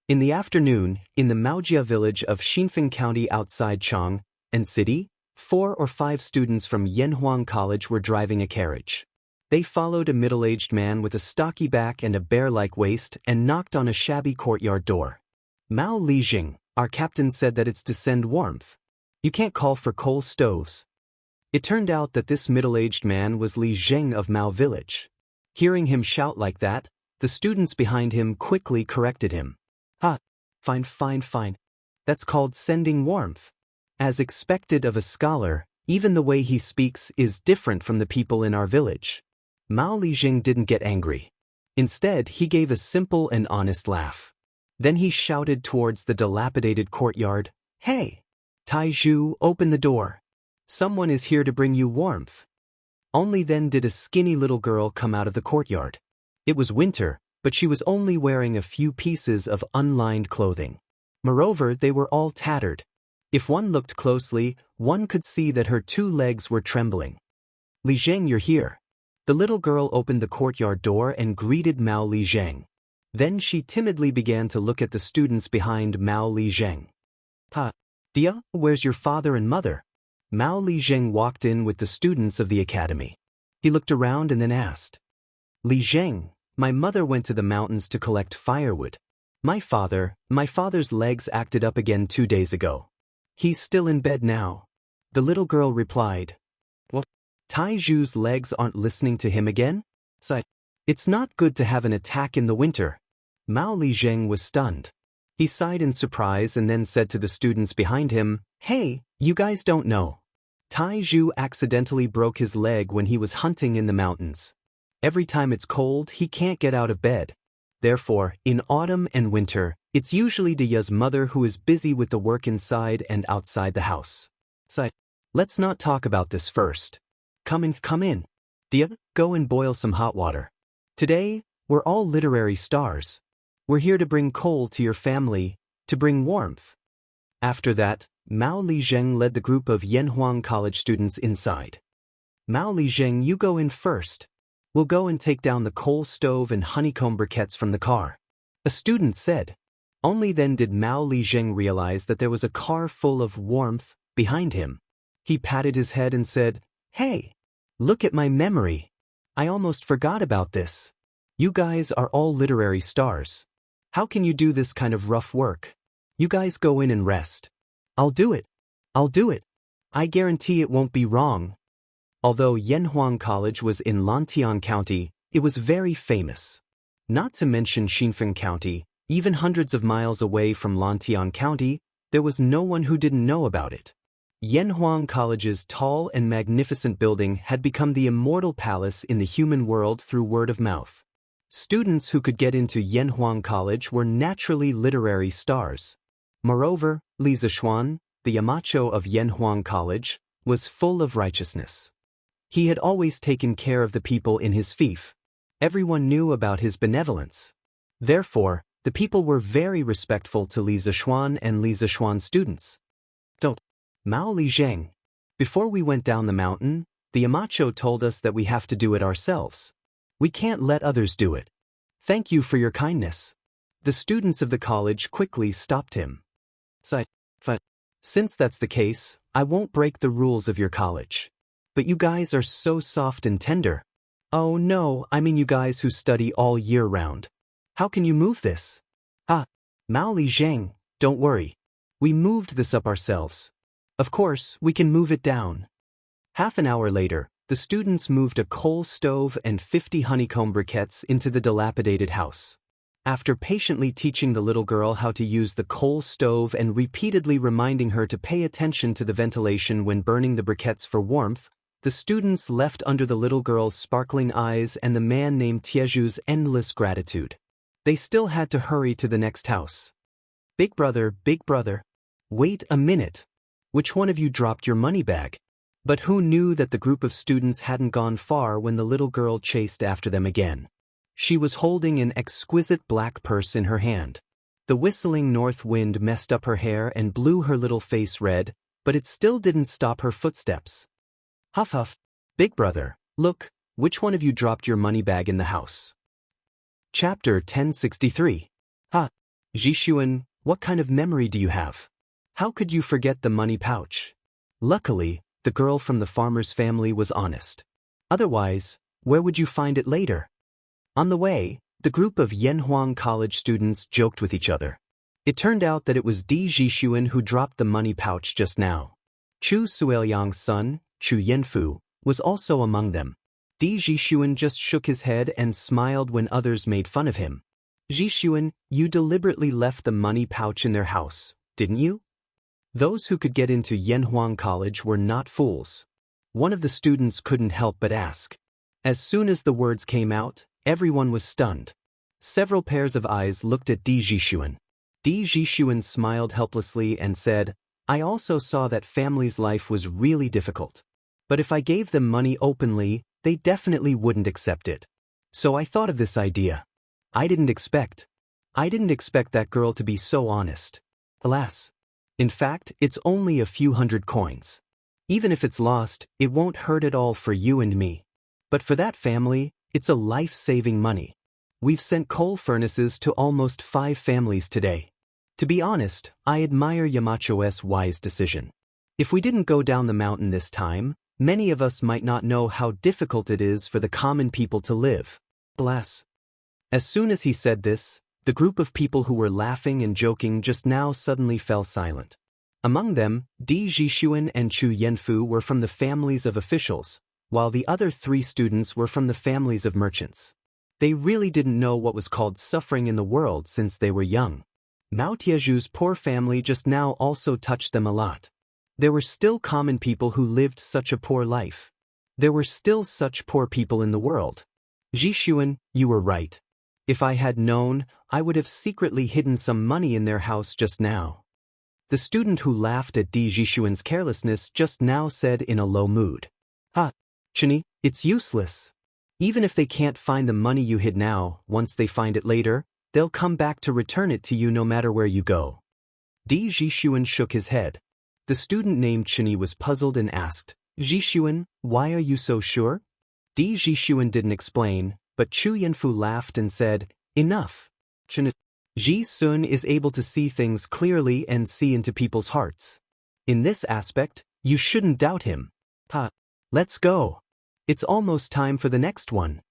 In the afternoon, in the Maojia village of Xinfeng County outside Chang and City, 4 or 5 students from Yanhuang College were driving a carriage. They followed a middle-aged man with a stocky back and a bear-like waist and knocked on a shabby courtyard door. Mao Lijing, our captain, said that it's to send warmth. You can't call for coal stoves. It turned out that this middle-aged man was Li Zheng of Mao Village. Hearing him shout like that, the students behind him quickly corrected him. Fine. That's called sending warmth. As expected of a scholar, even the way he speaks is different from the people in our village. Mao Lijing didn't get angry. Instead, he gave a simple and honest laugh. Then he shouted towards the dilapidated courtyard, Hey! Tai Zhu, open the door. Someone is here to bring you warmth. Only then did a skinny little girl come out of the courtyard. It was winter, but she was only wearing a few pieces of unlined clothing. Moreover, they were all tattered. If one looked closely, one could see that her 2 legs were trembling. Li Zheng, you're here. The little girl opened the courtyard door and greeted Mao Lijing. Then she timidly began to look at the students behind Mao Lijing. Dia, where's your father and mother? Mao Lijing walked in with the students of the academy. He looked around and then asked. Li Zheng, my mother went to the mountains to collect firewood. My father's legs acted up again 2 days ago. He's still in bed now. The little girl replied. What? Tai Zhu's legs aren't listening to him again? Sighed. It's not good to have an attack in the winter. Mao Lizheng was stunned. He sighed in surprise and then said to the students behind him, "Hey, you guys don't know. Tai Zhu accidentally broke his leg when he was hunting in the mountains. Every time it's cold, he can't get out of bed. Therefore, in autumn and winter, it's usually Dia's mother who is busy with the work inside and outside the house." Sighed. Let's not talk about this first. Come in. Dia, go and boil some hot water. Today, we're all literary stars. We're here to bring coal to your family, to bring warmth. After that, Mao Lizheng led the group of Yanhuang College students inside. Mao Lizheng, you go in first. We'll go and take down the coal stove and honeycomb briquettes from the car. A student said. Only then did Mao Lizheng realize that there was a car full of warmth behind him. He patted his head and said, "Hey, look at my memory. I almost forgot about this. You guys are all literary stars. How can you do this kind of rough work? You guys go in and rest. I'll do it. I guarantee it won't be wrong." Although Yanhuang College was in Longtime County, it was very famous. Not to mention Xinfeng County, even hundreds of miles away from Longtime County, there was no one who didn't know about it. Yanhuang College's tall and magnificent building had become the immortal palace in the human world through word of mouth. Students who could get into Yanhuang College were naturally literary stars. Moreover, Li Zishuan, the Yamacho of Yanhuang College, was full of righteousness. He had always taken care of the people in his fief. Everyone knew about his benevolence. Therefore, the people were very respectful to Li Zishuan and Li Zishuan's students. Mao Lizheng. Before we went down the mountain, the Yamacho told us that we have to do it ourselves. We can't let others do it. Thank you for your kindness. The students of the college quickly stopped him. Since that's the case, I won't break the rules of your college. But you guys are so soft and tender. Oh no, I mean you guys who study all year round. How can you move this? Mao Lizheng, don't worry. We moved this up ourselves. Of course, we can move it down. Half an hour later, the students moved a coal stove and 50 honeycomb briquettes into the dilapidated house. After patiently teaching the little girl how to use the coal stove and repeatedly reminding her to pay attention to the ventilation when burning the briquettes for warmth, the students left under the little girl's sparkling eyes and the man named Tieju's endless gratitude. They still had to hurry to the next house. Big brother, wait a minute. Which one of you dropped your money bag? But who knew that the group of students hadn't gone far when the little girl chased after them again? She was holding an exquisite black purse in her hand. The whistling north wind messed up her hair and blew her little face red, but it still didn't stop her footsteps. Huff, big brother, look, which one of you dropped your money bag in the house? Chapter 1063. Zhishuan, what kind of memory do you have? How could you forget the money pouch? Luckily, the girl from the farmer's family was honest. Otherwise, where would you find it later? On the way, the group of Yanhuang College students joked with each other. It turned out that it was Di Zhishuan who dropped the money pouch just now. Chu Suiliang's son, Chu Yanfu, was also among them. Di Zhishuan just shook his head and smiled when others made fun of him. Zhishuan, you deliberately left the money pouch in their house, didn't you? Those who could get into Yanhuang College were not fools. One of the students couldn't help but ask. As soon as the words came out, everyone was stunned. Several pairs of eyes looked at Di Zhishuan. Di Zhishuan smiled helplessly and said, I also saw that family's life was really difficult. But if I gave them money openly, they definitely wouldn't accept it. So I thought of this idea. I didn't expect that girl to be so honest. Alas. In fact, it's only a few hundred coins. Even if it's lost, it won't hurt at all for you and me. But for that family, it's a life-saving money. We've sent coal furnaces to almost 5 families today. To be honest, I admire Yamacho's wise decision. If we didn't go down the mountain this time, many of us might not know how difficult it is for the common people to live. Alas. As soon as he said this, the group of people who were laughing and joking just now suddenly fell silent. Among them, Di Zhishuan and Chu Yanfu were from the families of officials, while the other 3 students were from the families of merchants. They really didn't know what was called suffering in the world since they were young. Mao Tieju's poor family just now also touched them a lot. There were still common people who lived such a poor life. There were still such poor people in the world. Zhishuan, you were right. If I had known, I would have secretly hidden some money in their house just now. The student who laughed at Zhishuan's carelessness just now said in a low mood. Ha, Chini, it's useless. Even if they can't find the money you hid now, once they find it later, they'll come back to return it to you no matter where you go. Zhishuan shook his head. The student named Chini was puzzled and asked, Zhishuan, why are you so sure? Zhishuan didn't explain, but Chu Yanfu laughed and said, enough. Ji-sun is able to see things clearly and see into people's hearts. In this aspect, you shouldn't doubt him. Ha, let's go. It's almost time for the next one.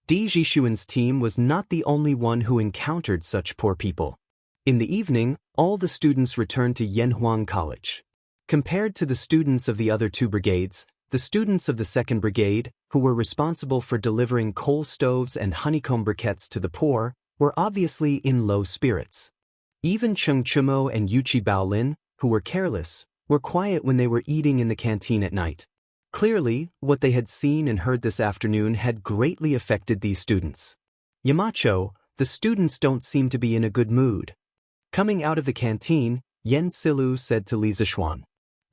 Zhishuan's team was not the only one who encountered such poor people. In the evening, all the students returned to Yanhuang College. Compared to the students of the other 2 brigades, the students of the 2nd Brigade, who were responsible for delivering coal stoves and honeycomb briquettes to the poor, were obviously in low spirits. Even Cheng Chumo and Yuchi Baolin, who were careless, were quiet when they were eating in the canteen at night. Clearly, what they had seen and heard this afternoon had greatly affected these students. Yamacho, the students don't seem to be in a good mood. Coming out of the canteen, Yen Silu said to Li Zishuan.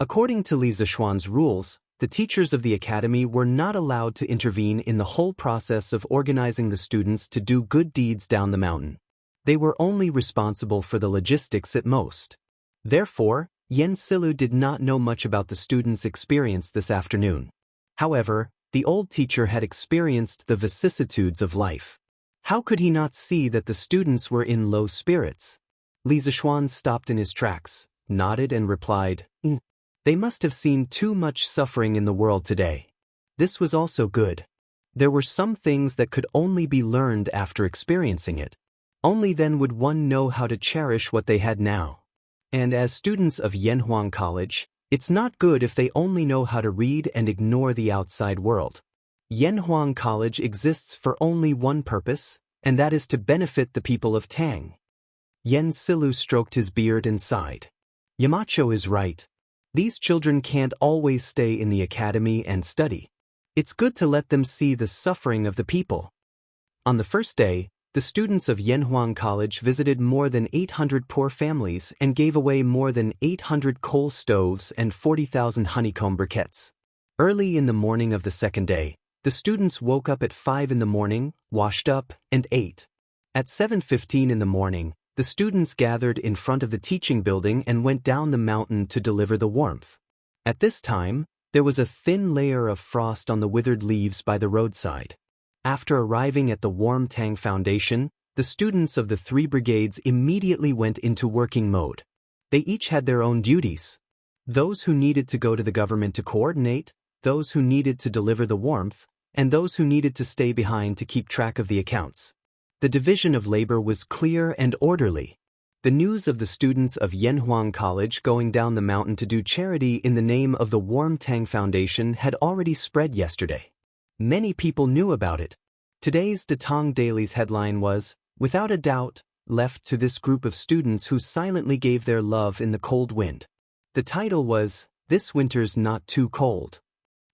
According to Li Zishuan's rules, the teachers of the academy were not allowed to intervene in the whole process of organizing the students to do good deeds down the mountain. They were only responsible for the logistics at most. Therefore, Yen Silu did not know much about the students' experience this afternoon. However, the old teacher had experienced the vicissitudes of life. How could he not see that the students were in low spirits? Li Zishuan stopped in his tracks, nodded and replied, They must have seen too much suffering in the world today. This was also good. There were some things that could only be learned after experiencing it. Only then would one know how to cherish what they had now. And as students of Yanhuang College, it's not good if they only know how to read and ignore the outside world. Yanhuang College exists for only one purpose, and that is to benefit the people of Tang. Yen Silu stroked his beard and sighed. Yamacho is right. These children can't always stay in the academy and study. It's good to let them see the suffering of the people. On the first day, the students of Yanhuang College visited more than 800 poor families and gave away more than 800 coal stoves and 40,000 honeycomb briquettes. Early in the morning of the second day, the students woke up at 5 in the morning, washed up, and ate. At 7:15 in the morning, the students gathered in front of the teaching building and went down the mountain to deliver the warmth. At this time, there was a thin layer of frost on the withered leaves by the roadside. After arriving at the Warm Tang Foundation, the students of the 3 brigades immediately went into working mode. They each had their own duties. Those who needed to go to the government to coordinate, those who needed to deliver the warmth, and those who needed to stay behind to keep track of the accounts. The division of labor was clear and orderly. The news of the students of Yanhuang College going down the mountain to do charity in the name of the Warm Tang Foundation had already spread yesterday. Many people knew about it. Today's Datong Daily's headline was, without a doubt, left to this group of students who silently gave their love in the cold wind. The title was, This Winter's Not Too Cold.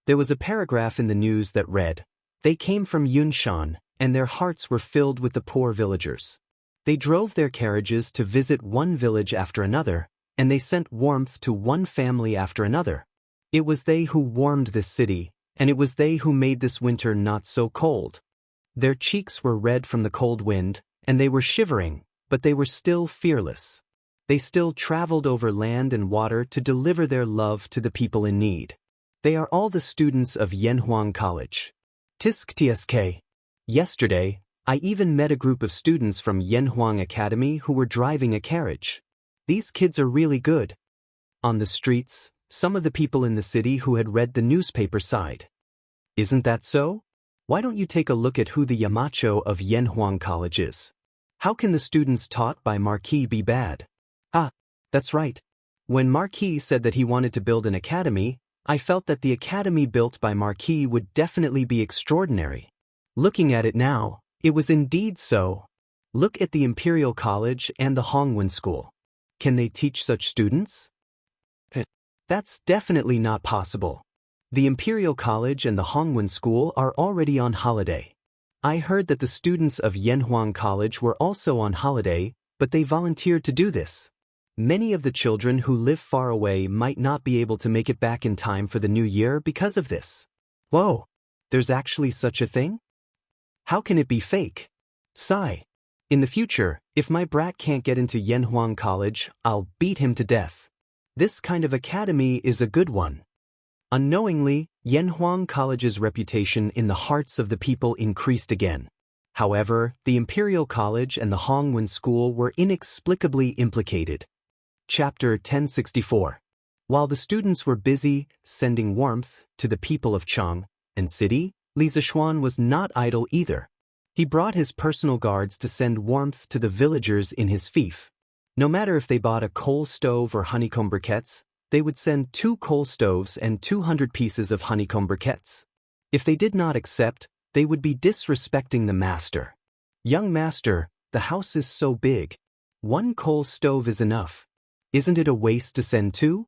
There was a paragraph in the news that read, They came from Yunshan, and their hearts were filled with the poor villagers. They drove their carriages to visit one village after another, and they sent warmth to one family after another. It was they who warmed this city, and it was they who made this winter not so cold. Their cheeks were red from the cold wind, and they were shivering, but they were still fearless. They still traveled over land and water to deliver their love to the people in need. They are all the students of Yanhuang College. Tisk tsk. Yesterday, I even met a group of students from Yanhuang Academy who were driving a carriage. These kids are really good. On the streets, some of the people in the city who had read the newspaper sighed. Isn't that so? Why don't you take a look at who the Yamacho of Yanhuang College is? How can the students taught by Marquis be bad? Ah, that's right. When Marquis said that he wanted to build an academy, I felt that the academy built by Marquis would definitely be extraordinary. Looking at it now, it was indeed so. Look at the Imperial College and the Hongwen School. Can they teach such students? That's definitely not possible. The Imperial College and the Hongwen School are already on holiday. I heard that the students of Yanhuang College were also on holiday, but they volunteered to do this. Many of the children who live far away might not be able to make it back in time for the new year because of this. Whoa, there's actually such a thing? How can it be fake? Sigh. In the future, if my brat can't get into Yanhuang College, I'll beat him to death. This kind of academy is a good one. Unknowingly, Yanhuang College's reputation in the hearts of the people increased again. However, the Imperial College and the Hongwen School were inexplicably implicated. Chapter 1064. While the students were busy sending warmth to the people of Chang and City, Li Zishuan was not idle either. He brought his personal guards to send warmth to the villagers in his fief. No matter if they bought a coal stove or honeycomb briquettes, they would send 2 coal stoves and 200 pieces of honeycomb briquettes. If they did not accept, they would be disrespecting the master. Young master, the house is so big. 1 coal stove is enough. Isn't it a waste to send 2?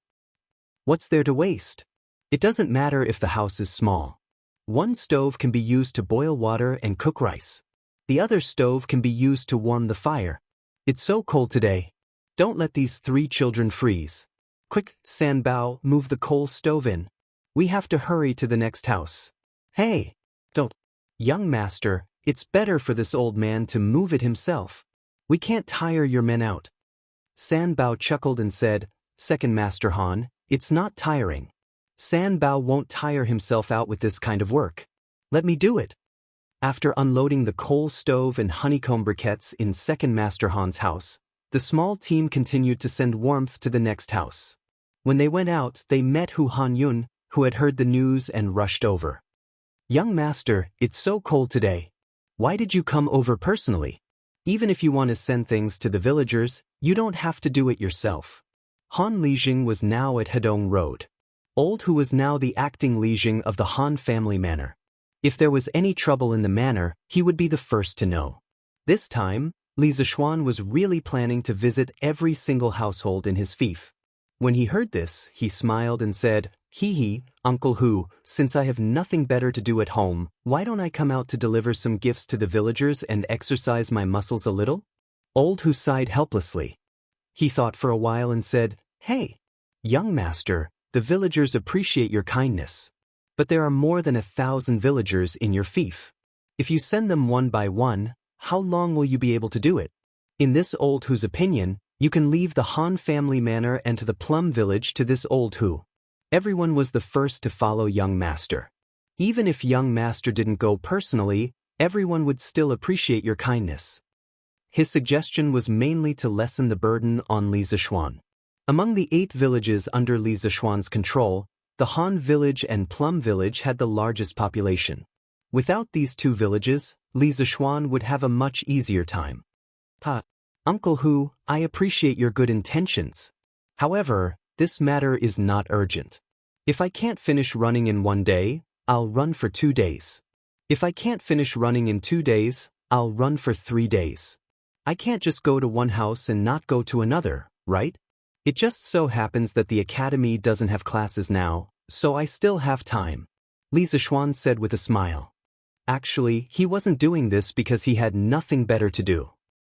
What's there to waste? It doesn't matter if the house is small. 1 stove can be used to boil water and cook rice. The other stove can be used to warm the fire. It's so cold today. Don't let these 3 children freeze. Quick, Sanbao, move the coal stove in. We have to hurry to the next house. Hey, don't. Young master, it's better for this old man to move it himself. We can't tire your men out. Sanbao chuckled and said, Second Master Han, it's not tiring. Sanbao won't tire himself out with this kind of work. Let me do it. After unloading the coal stove and honeycomb briquettes in Second Master Han's house, the small team continued to send warmth to the next house. When they went out, they met Hu Hanyun, who had heard the news and rushed over. Young master, it's so cold today. Why did you come over personally? Even if you want to send things to the villagers, you don't have to do it yourself. Han Lijing was now at Hedong Road. Old Hu was now the acting Lijing of the Han family manor. If there was any trouble in the manor, he would be the first to know. This time, Li Zishuan was really planning to visit every single household in his fief. When he heard this, he smiled and said, Hee, Uncle Hu, since I have nothing better to do at home, why don't I come out to deliver some gifts to the villagers and exercise my muscles a little? Old Hu sighed helplessly. He thought for a while and said, Hey, young master, the villagers appreciate your kindness. But there are more than 1,000 villagers in your fief. If you send them one by one, how long will you be able to do it? In this Old Hu's opinion, you can leave the Han family manor and to the Plum village to this Old Hu. Everyone was the first to follow young master. Even if young master didn't go personally, everyone would still appreciate your kindness. His suggestion was mainly to lessen the burden on Li Zishuan. Among the 8 villages under Li Zishuan's control, the Han village and Plum village had the largest population. Without these 2 villages, Li Zishuan would have a much easier time. Uncle Hu, I appreciate your good intentions. However, this matter is not urgent. If I can't finish running in 1 day, I'll run for 2 days. If I can't finish running in 2 days, I'll run for 3 days. I can't just go to one house and not go to another, right? It just so happens that the academy doesn't have classes now, so I still have time. Li Zishuan said with a smile. Actually, he wasn't doing this because he had nothing better to do.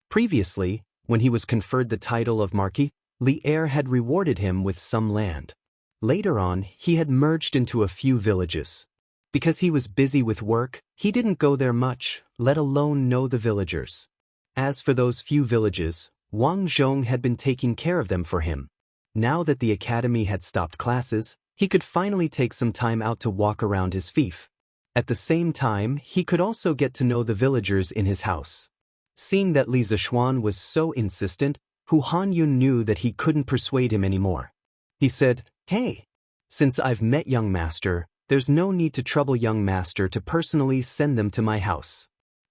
Previously, when he was conferred the title of Marquis, Li Er had rewarded him with some land. Later on, he had merged into a few villages. Because he was busy with work, he didn't go there much, let alone know the villagers. As for those few villages, Wang Zhong had been taking care of them for him. Now that the academy had stopped classes, he could finally take some time out to walk around his fief. At the same time, he could also get to know the villagers in his house. Seeing that Li Zishuan was so insistent, Hu Hanyun knew that he couldn't persuade him anymore. He said, Hey, since I've met young master, there's no need to trouble young master to personally send them to my house.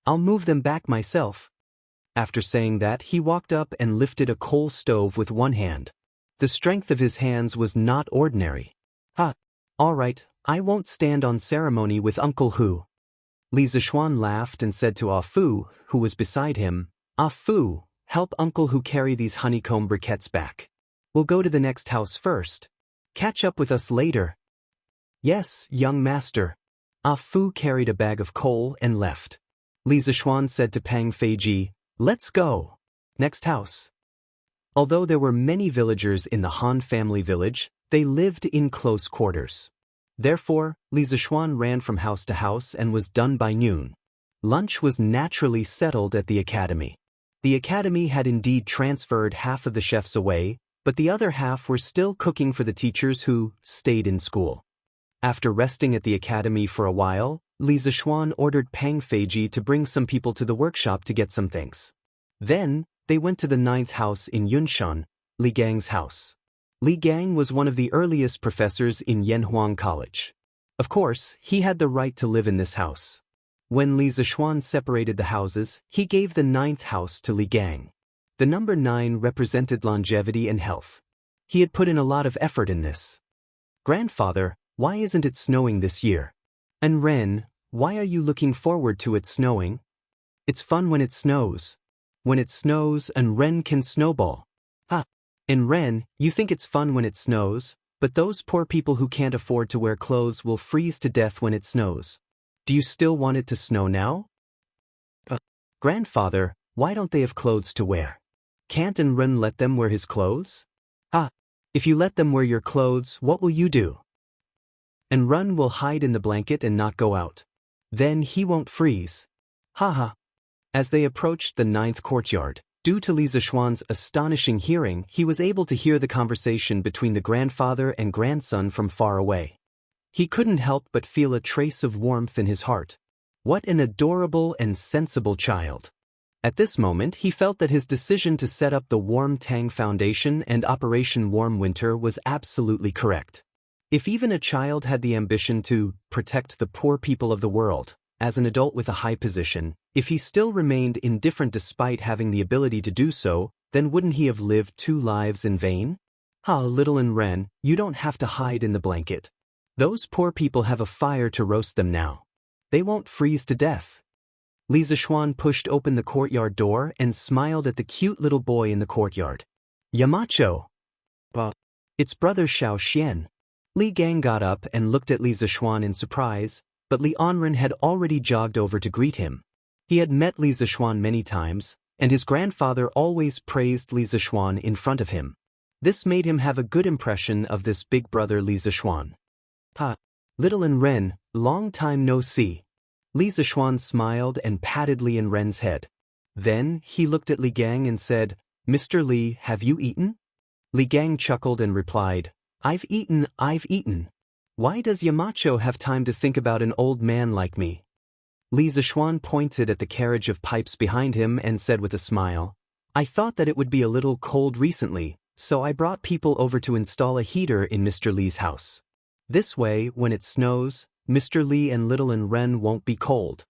I'll move them back myself. After saying that, he walked up and lifted a coal stove with one hand. The strength of his hands was not ordinary. All right, I won't stand on ceremony with Uncle Hu. Li Zixuan laughed and said to Ah Fu, who was beside him, Ah Fu, help Uncle Hu carry these honeycomb briquettes back. We'll go to the next house first. Catch up with us later. Yes, young master. Ah Fu carried a bag of coal and left. Li Zixuan said to Pang Feiji, let's go. Next house. Although there were many villagers in the Han family village, they lived in close quarters. Therefore, Li Zixuan ran from house to house and was done by noon. Lunch was naturally settled at the academy. The academy had indeed transferred half of the chefs away, but the other half were still cooking for the teachers who stayed in school. After resting at the academy for a while, Li Zixuan ordered Pang Feiji to bring some people to the workshop to get some things. Then, they went to the 9th house in Yunshan, Li Gang's house. Li Gang was one of the earliest professors in Yanhuang College. Of course, he had the right to live in this house. When Li Zixuan separated the houses, he gave the 9th house to Li Gang. The number 9 represented longevity and health. He had put in a lot of effort in this. Grandfather, why isn't it snowing this year? And Ren, why are you looking forward to it snowing? It's fun when it snows. When it snows and Ren can snowball. And Ren, you think it's fun when it snows, but those poor people who can't afford to wear clothes will freeze to death when it snows. Do you still want it to snow now? Grandfather, why don't they have clothes to wear? Can't Ren let them wear his clothes? If you let them wear your clothes, what will you do? And Ren will hide in the blanket and not go out. Then he won't freeze. As they approached the 9th courtyard, due to Li Zixuan's astonishing hearing, he was able to hear the conversation between the grandfather and grandson from far away. He couldn't help but feel a trace of warmth in his heart. What an adorable and sensible child. At this moment, he felt that his decision to set up the Warm Tang Foundation and Operation Warm Winter was absolutely correct. If even a child had the ambition to protect the poor people of the world, as an adult with a high position, if he still remained indifferent despite having the ability to do so, then wouldn't he have lived 2 lives in vain? Little Ren, you don't have to hide in the blanket. Those poor people have a fire to roast them now. They won't freeze to death. Li Zixuan pushed open the courtyard door and smiled at the cute little boy in the courtyard. Yamacho! It's brother Xiao Xian. Li Gang got up and looked at Li Zixuan in surprise, but Li Anren had already jogged over to greet him. He had met Li Zixuan many times, and his grandfather always praised Li Zixuan in front of him. This made him have a good impression of this big brother Li Zixuan. Little Ren, long time no see. Li Zixuan smiled and patted Li Ren's head. Then, he looked at Li Gang and said, Mr. Li, have you eaten? Li Gang chuckled and replied, I've eaten. Why does Yamacho have time to think about an old man like me? Li Zixuan pointed at the carriage of pipes behind him and said with a smile, I thought that it would be a little cold recently, so I brought people over to install a heater in Mr. Li's house. This way, when it snows, Mr. Li and little Ren won't be cold.